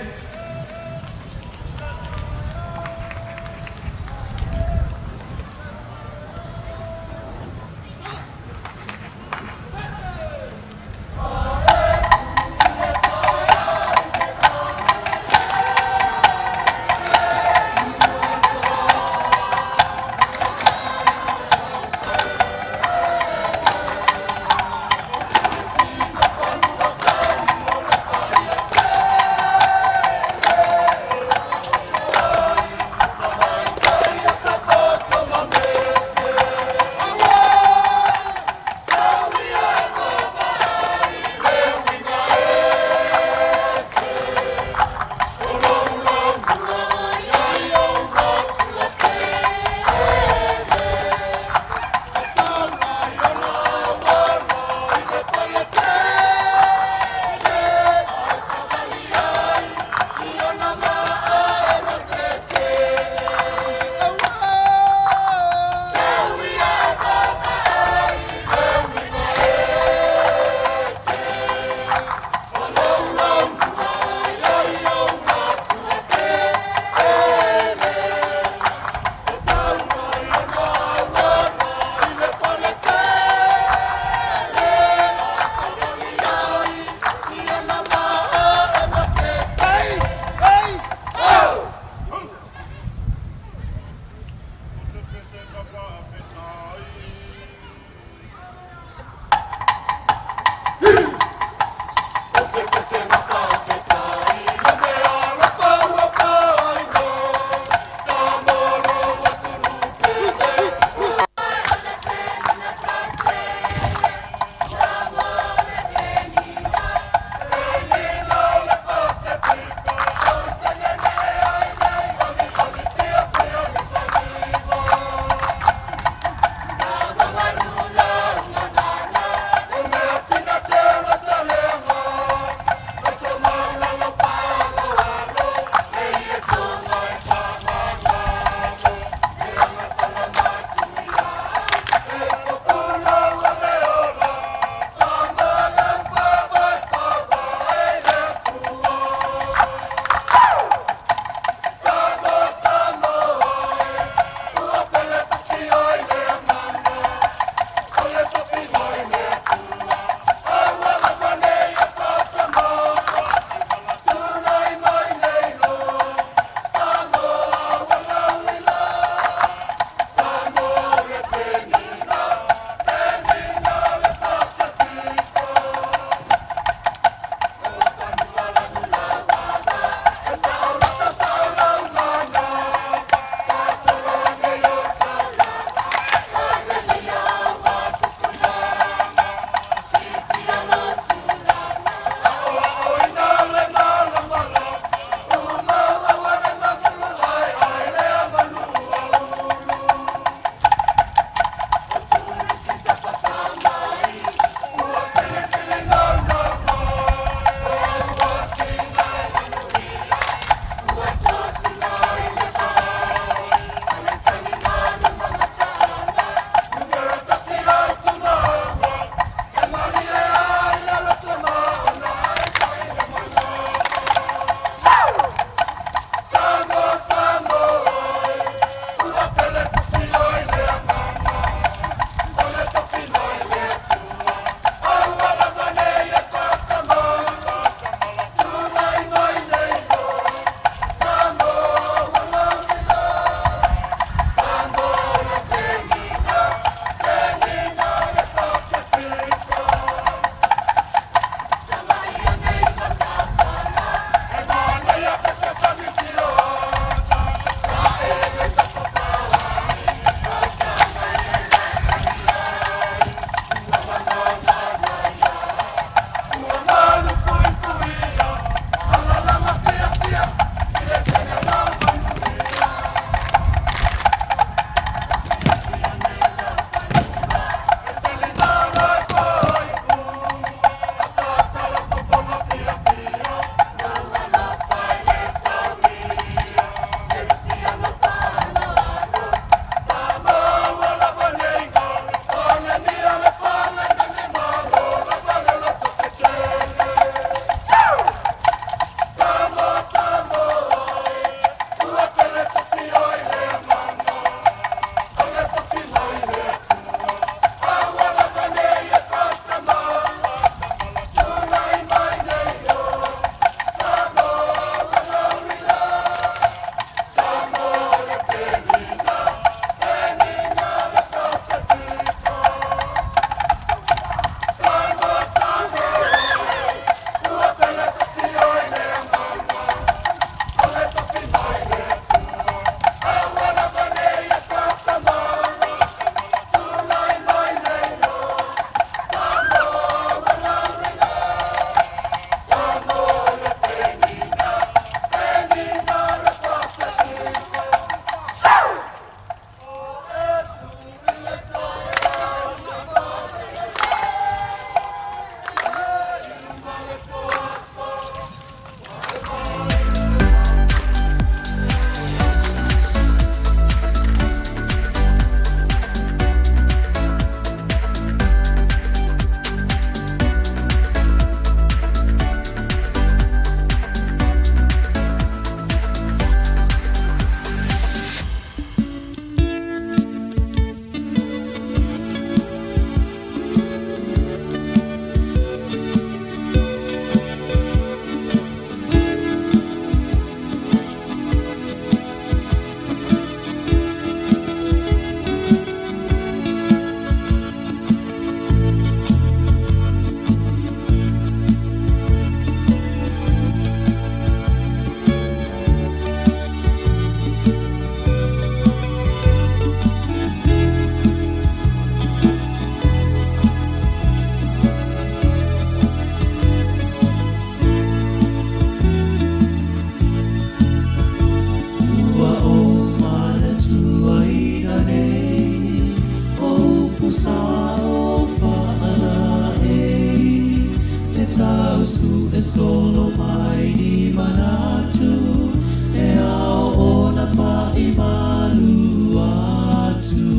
se solo mai di manatu e ao ona pa I malu atu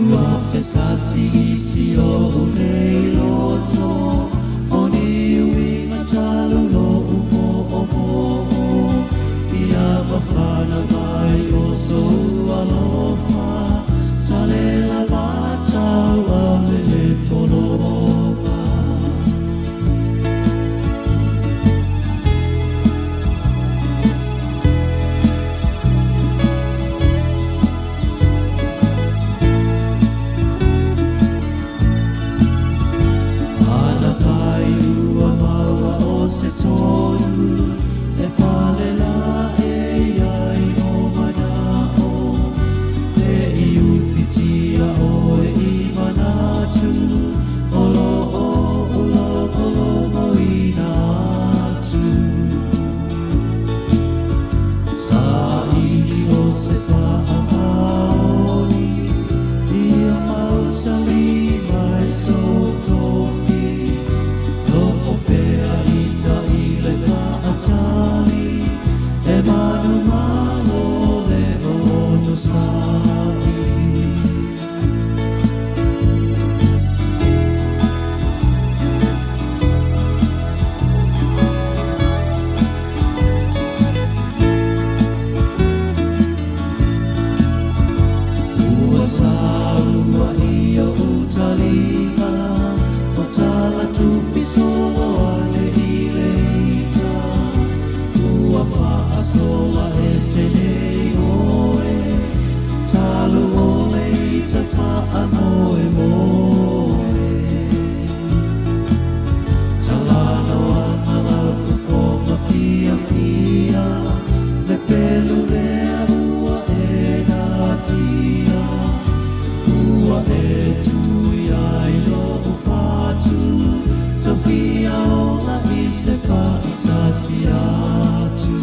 ua fesasi isi o nei loto oni winga talu no umo omo ia mawhana mai o so alofa tale la matau a mele polonga ana whai ua maua o se tolu e pale la e ai o manao e iu fitia o e I manatu olo o olo olo o inatu sa ili o se whaamaoni ia mau sali mai so tofi lofo pea ita I le whaatali e manu malo le ono sai ua saua ia utalinga o tala tupi solo ale I le ita ua whaasola e se nei oe talu o le ita whaanoe moe talano ana lau whafonga fia fia le pelu lea ua e natia ua e tui ai lo ufatu tawhia ola I se pa itasi atu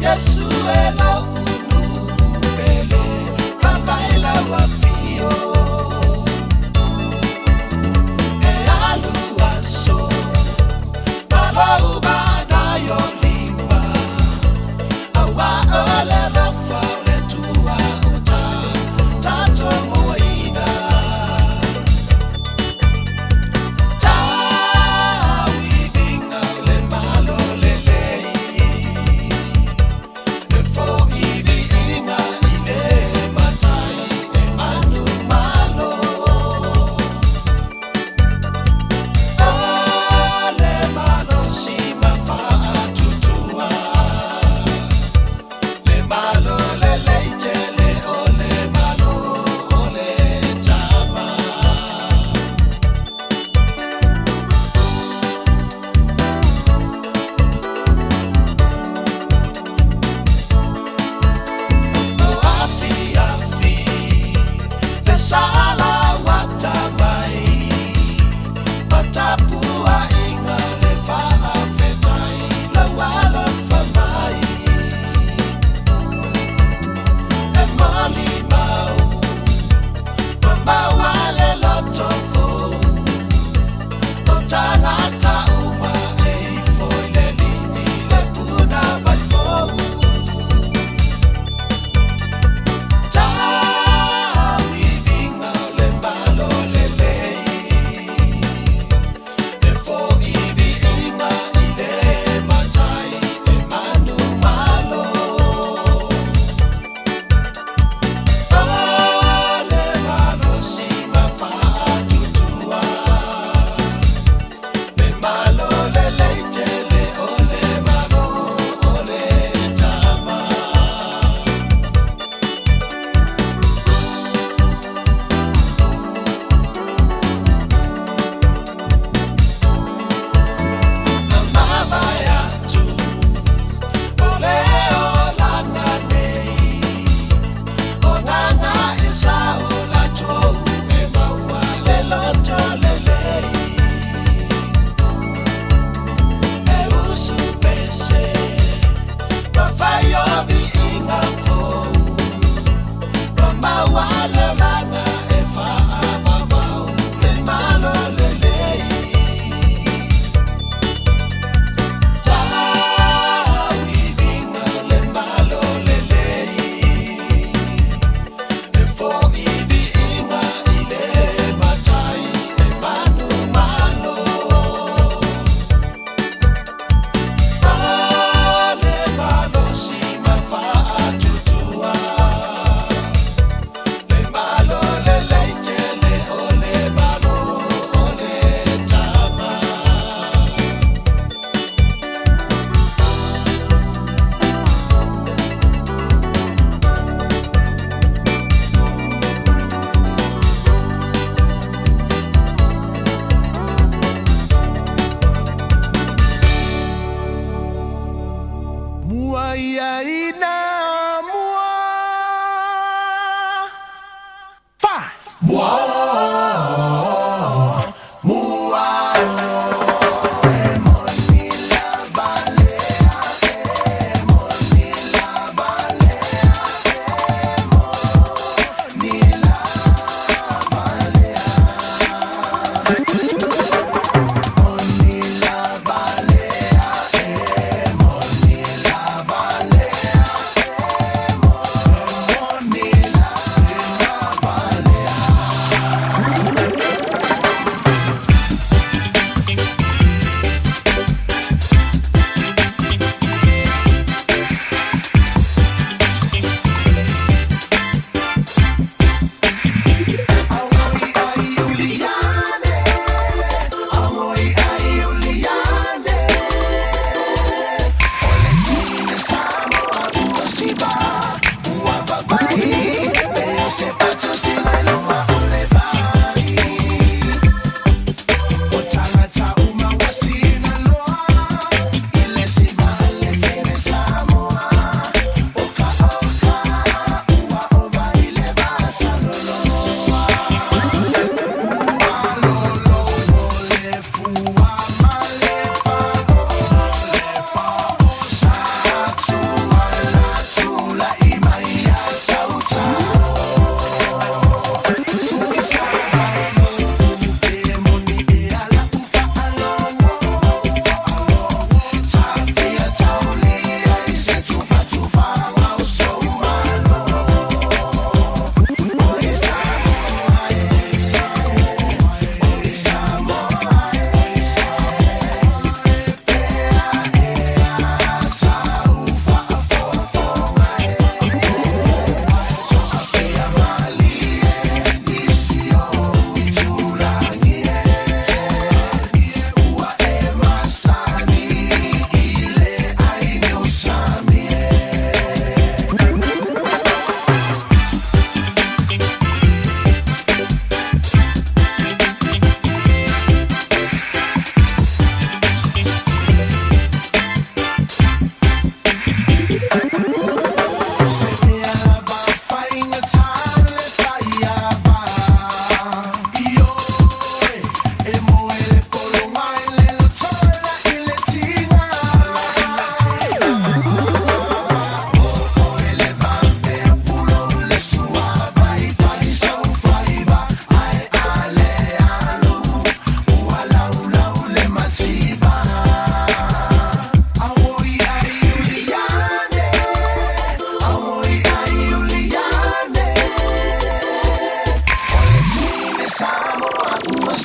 Yesu ela ulu pele, fafa ela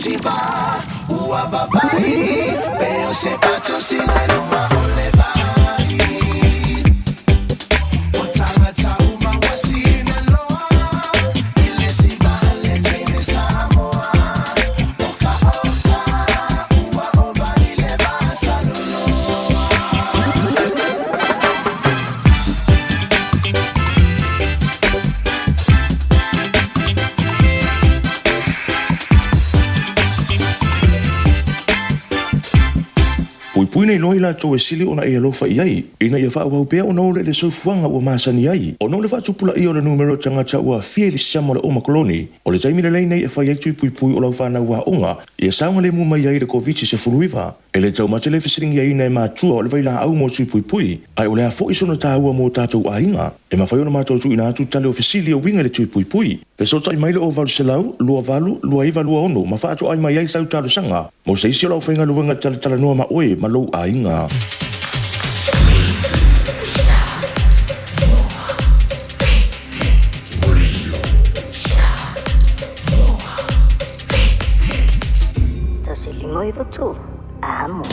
siva ua vavai Peo se pato sina luma ole vai O tangata uma wasina loa Ile siva le tene Samoa Oka oka ua ova ile basa loloa Pui nei noi la to e sili ona e alofa iai. Ina ia wha wau pea ona ole le sofuanga ua masani ai. Ona ole whaatupula i o le numero tangata ua fie li sama le oma koloni. O le taimi le lei nei e whai aitu pui pui o lau whana ua onga. Ia saunga le mu mai ai le COVID se furuiva. E le tau mate le fesiringi ai nei mātua o le vaila au mo tui pui pui. Ai o le a fo isono tā ua mo tātou a inga. E mawhai ona mātou tu ina atu tale o fesili o winga le tui pui pui. Pesota i maile o valu se lau, lua valu, lua iwa lua ono. Ma whaatu ai mai ai sau tālu sanga. Mo se isi o lau whainga luenga tala noa ma oe, ma lou a inga. Tasilingo iwa tu, amo.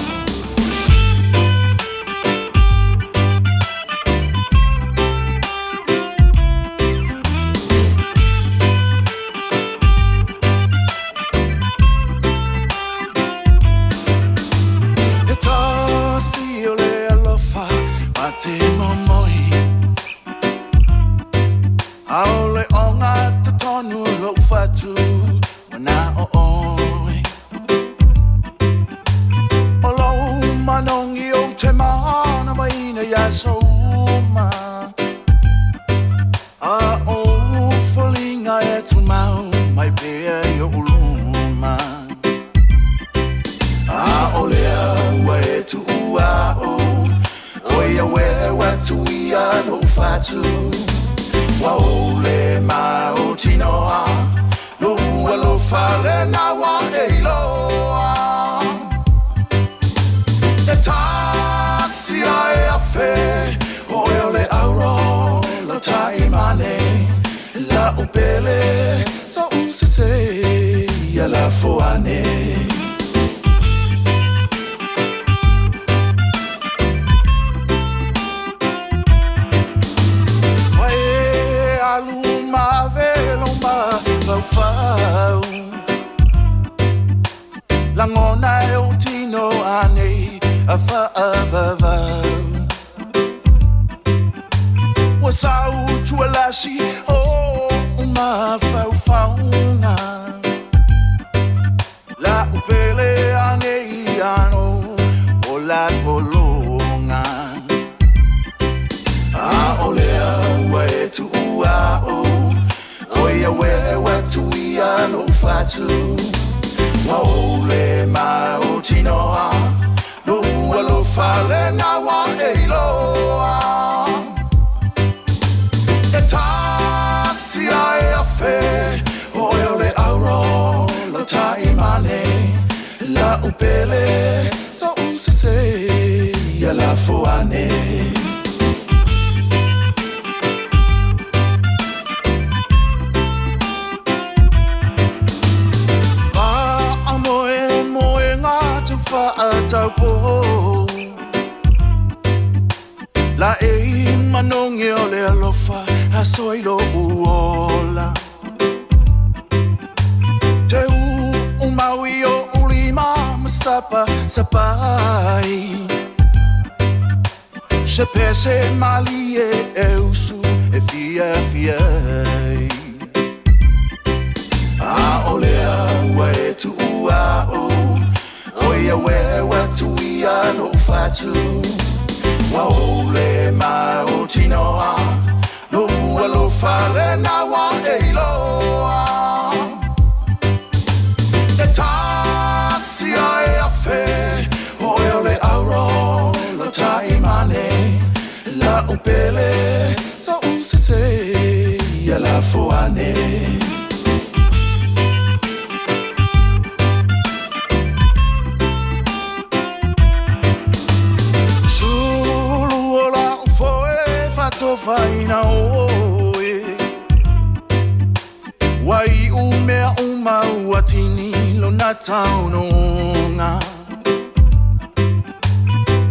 taununga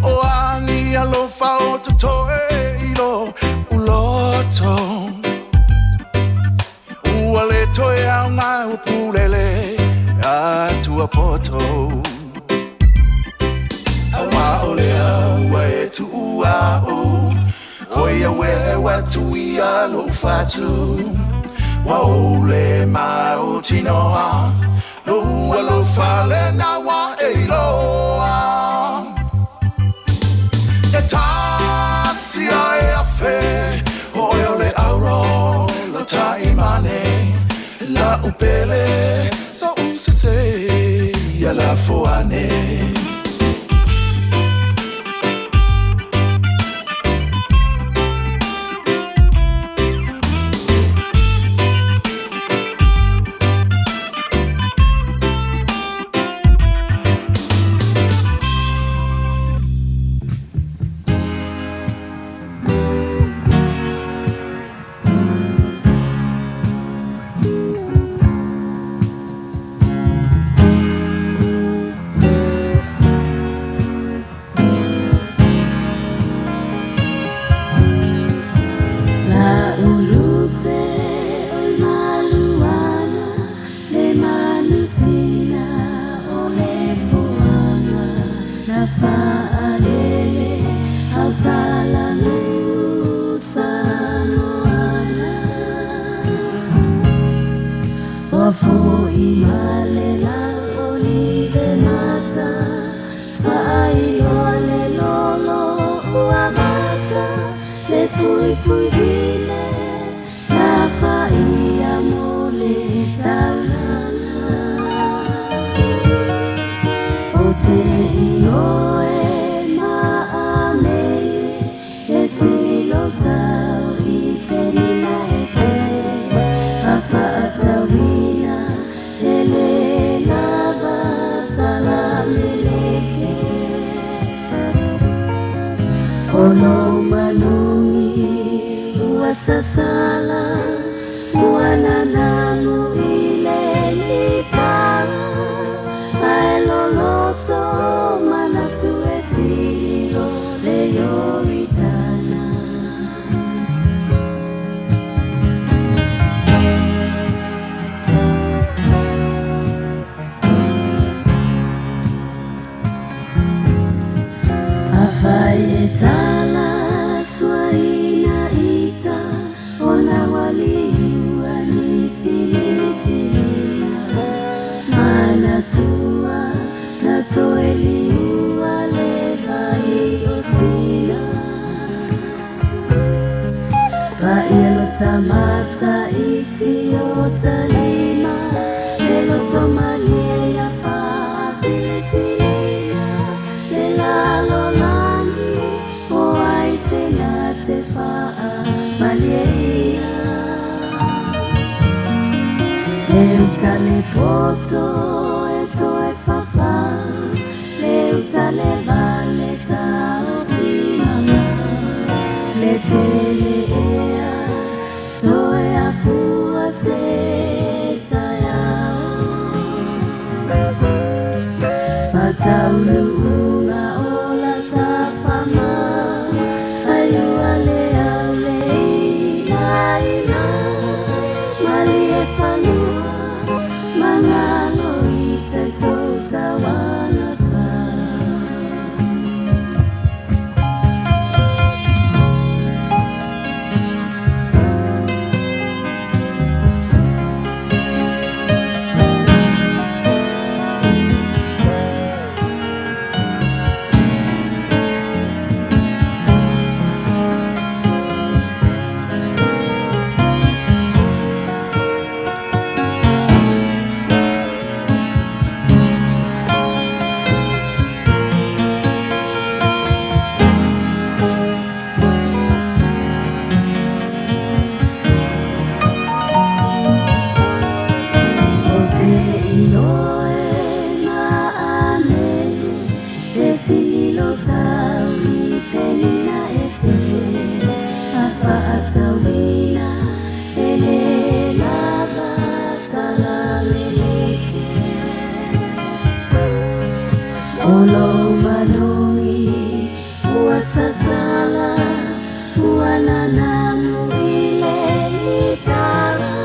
o ani alofa o te toe ilo uloto ua le toe au ngai upulele atua poto awa o lea ua e tu ua o oia we tu ia lo fatu wa o le mai o tinoa lo ua lo fale na wa e loa e tasi ai a fe o le auro lo taimane la upele so usese ya la foane Wanongi Uwasasala Uwananamu ile nitara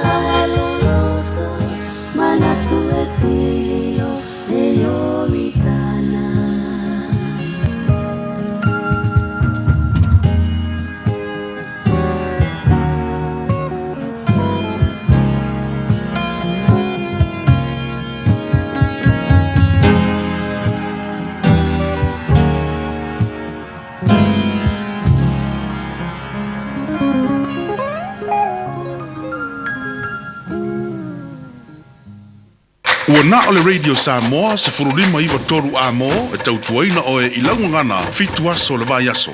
Aloloto Manatue sililo Eyo mitana Ua na o le Radio Samoa se furulima iwa toru a mo e tautuaina o e ilaungangana fitu aso le vai aso.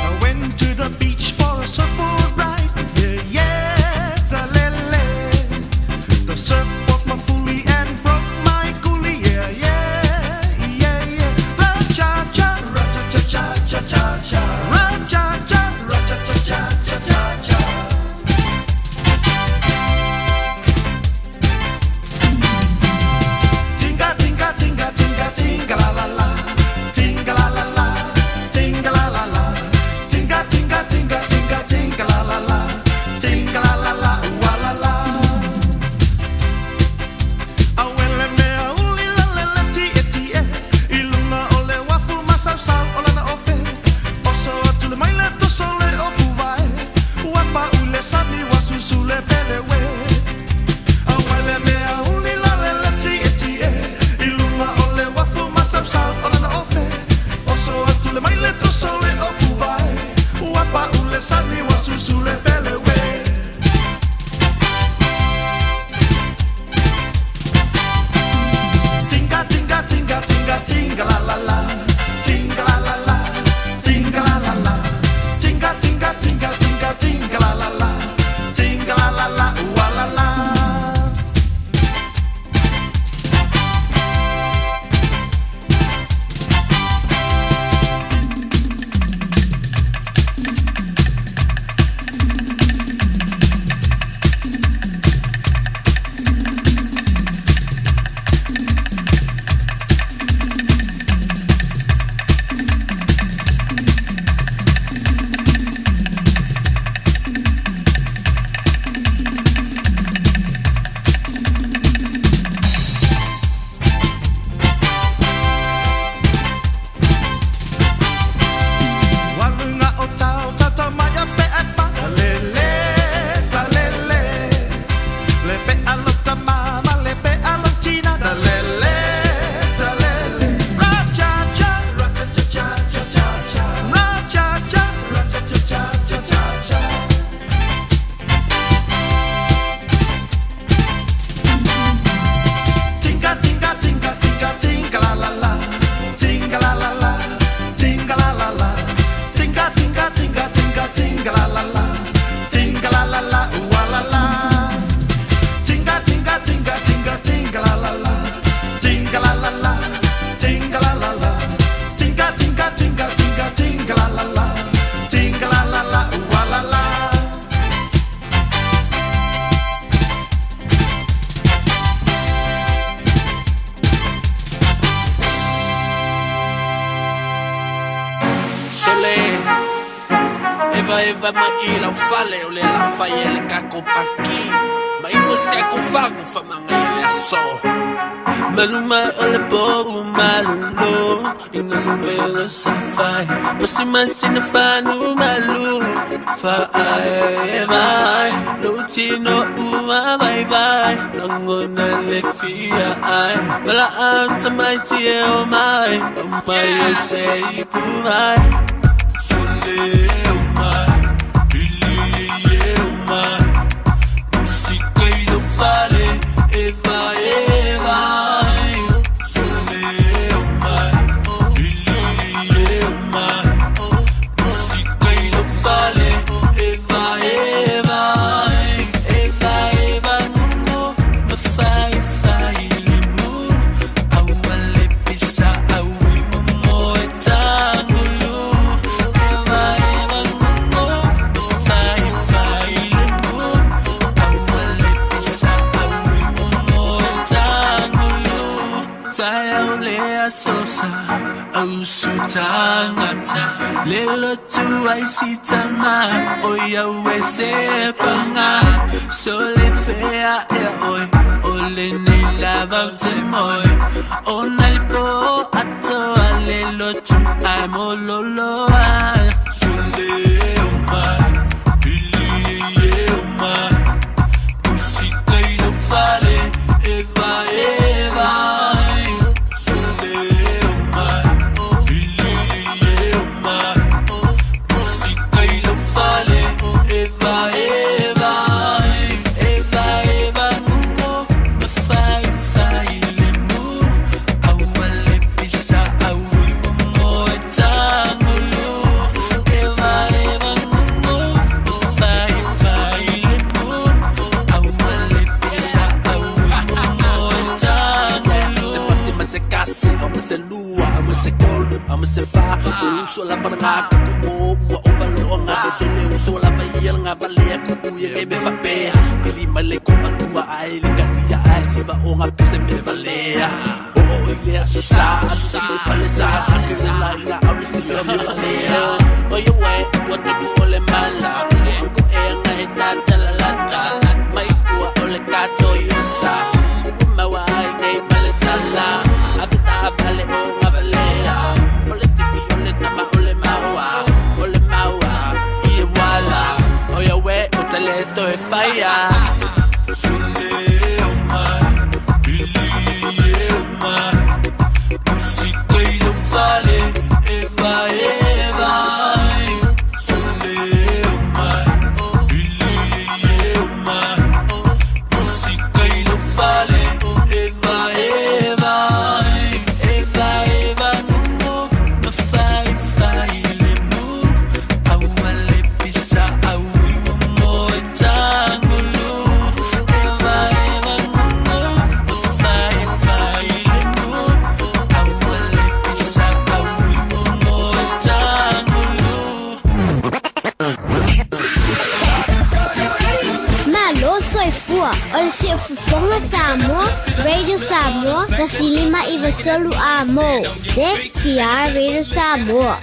I went to the beach for a surfboard ride. Yeah, yeah, talele. The surf broke my fully and broke my coolie. Yeah, yeah, yeah, yeah. Ra-cha-cha, ra-cha-cha-cha-cha-cha-cha. Ra-cha-cha, ra-cha-cha-cha-cha-cha-cha. Tinga, tinga, tinga, tinga, tinga, la la la. Tinga, la la la. Tinga, la la la. Tinga, tinga, tinga, tinga, tinga, la la la. Tinga, la la la, wa la la. Awele mea uli la le la ti e ti e. Ilunga ole wafu masau sau ola na ofe. Oso atu le maile to sole o fuvae. Wapa ule sabi wasu sule pele we. Awele mea uli la le ti e ti e. Ilunga ole wafu masau sau ola na ofe. Oso atu le maile to sole o fuvae. Wapa ule sabi wasu sule pele we. Tinga, tinga, tinga, tinga, tinga, la la la. Tinga, la la la. Tinga, la la la. Tinga, tinga, tinga, tinga, tinga, la la la. Tinga, la la la, wa la la. Walunga o tau tata mai a pe a fa talele, talele. Le pe a lota mama, le pe a lotina talele, talele. Ra-cha-cha, ra-cha-cha-cha-cha-cha. Ra-cha-cha, ra-cha-cha-cha-cha-cha. Tinga, tinga, tinga, tinga, tinga, la la la. Tinga, la la la. Tinga, la la la. Tinga, tinga, tinga, tinga, tinga, la la la. Tinga, la la la, wa la la. Tinga, tinga, tinga, tinga, tinga, la la la. Tinga, la la la. Tinga, la la la. Tinga, tinga, tinga, tinga, tinga, la la la. Tinga, la la la, wa la la. Sole Eva eva ma ila fale o le la faye le kako paki ma ingos kako fagu fa manga le aso maluma o le bo malulo ina lume le safai pasi masina fanu malu fa eva lo tino uma bye bye langona le fia ai bala anta mai ti o mai yo sei pumai sole o mai fili o mai musica lo fare eva eva sole o mai fili o mai musica lo fare eva eva eva eva no ma fai le mu au le pisa au mo etangulu eva ausutangata lelo tu aisitama oya wesepanga sole fea oi ole nila vautemoy onalpo ato lelo tu amololoa sole uma pili uma musika ilo fale eva eva I'm a gold, I'm a sefa, so la banana, overload, I so la yelling at Valia, you gave me a bear, Billy Maleko, I look at the eyes, if I own a piece of Valea. Oh, yes, so sad, Falisa, I'm still your Valea. Oh, you wait, what the people in my lap, go and I my poor Olegato, you my wife named Malisala. Vale o Mavalea, ole tifi ole tama ole maua, ie wala, oya we utaleto e fire. Sunde omar, bili omar, musika ilo fale, eva eva. Sunde omar, bili omar, musika ilo fale, eva eva. Ol se fufonga Samoa, Radio Samoa, tasilima iwa tolu amo. Se kia Radio Samoa.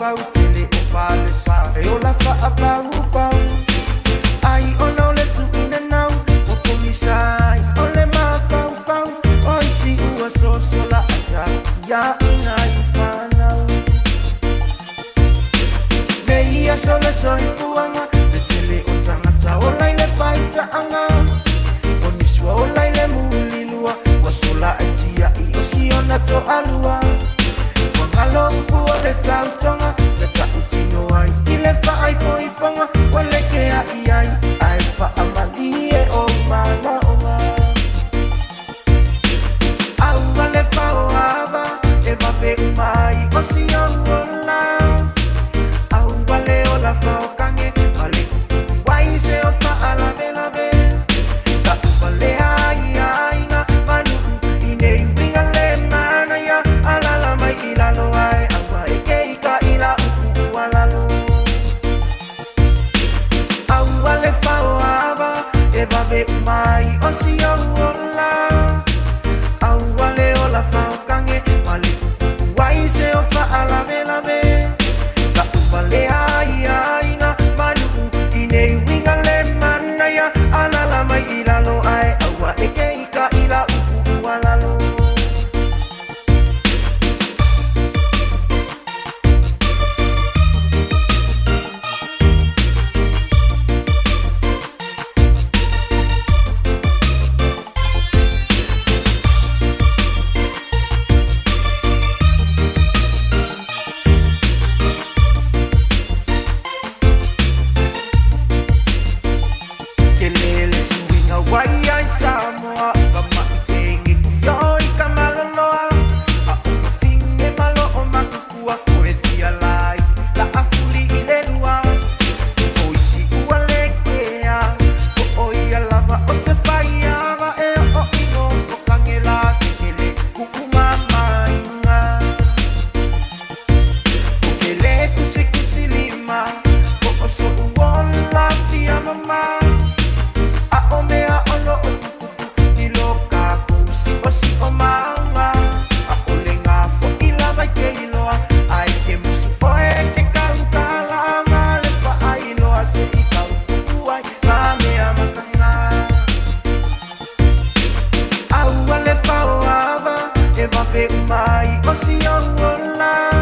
au tele o pale sa e o la fa apau pau ai ona ole tu ina nau o komisai ole ma fau fau oi si ua so sola ata ya ina i whanau me ia sola soi fuanga te tele o tangata o lai le whaita anga o nisua o lai le mulilua wa sola atia i o si ona to alua Ngalo pua le tautonga, le tautino ai, i le whaai poiponga, wa le kea i ai, ai wha amali e o mana o ngā. Aua le whao ava, e wape umai, o si o la. Aua le o la whao kange, ma le wai se o wha alabe labe. Ta upa le ai ai nga, manu i nei winga le mana ia, alala mai i lalo ai, awa e keika i la uku alalo. Aua le whao ava, e wawe umai, o si o la. Aua le o la whao kange, ma le wai se o wha alabe labe. Ta upa le ai ai nga, manu i nei winga le mana ia, alala mai i lalo ai, awa e keika i la uku alalo. Kelele suinga wai ai Samoa, kama itengi kuyoi kamaloloa. A o mafinge malo o makukua koe tia lai, la afuli i le lua. O isi ua lekea, o oi alava o se whai ava e o ino o kangela kele kukuma mainga. O kele kusi kusi lima, o so uola fia mama. A o mea olo o tukupu i loka kusi o si o maunga. A o le ngā fo i lava i ke iloa, ai ke musu o e ke kautala ma le pa a iloa te i kautuku ai, ma mea makanga. Aua le whao ava, e wape umai o si o la.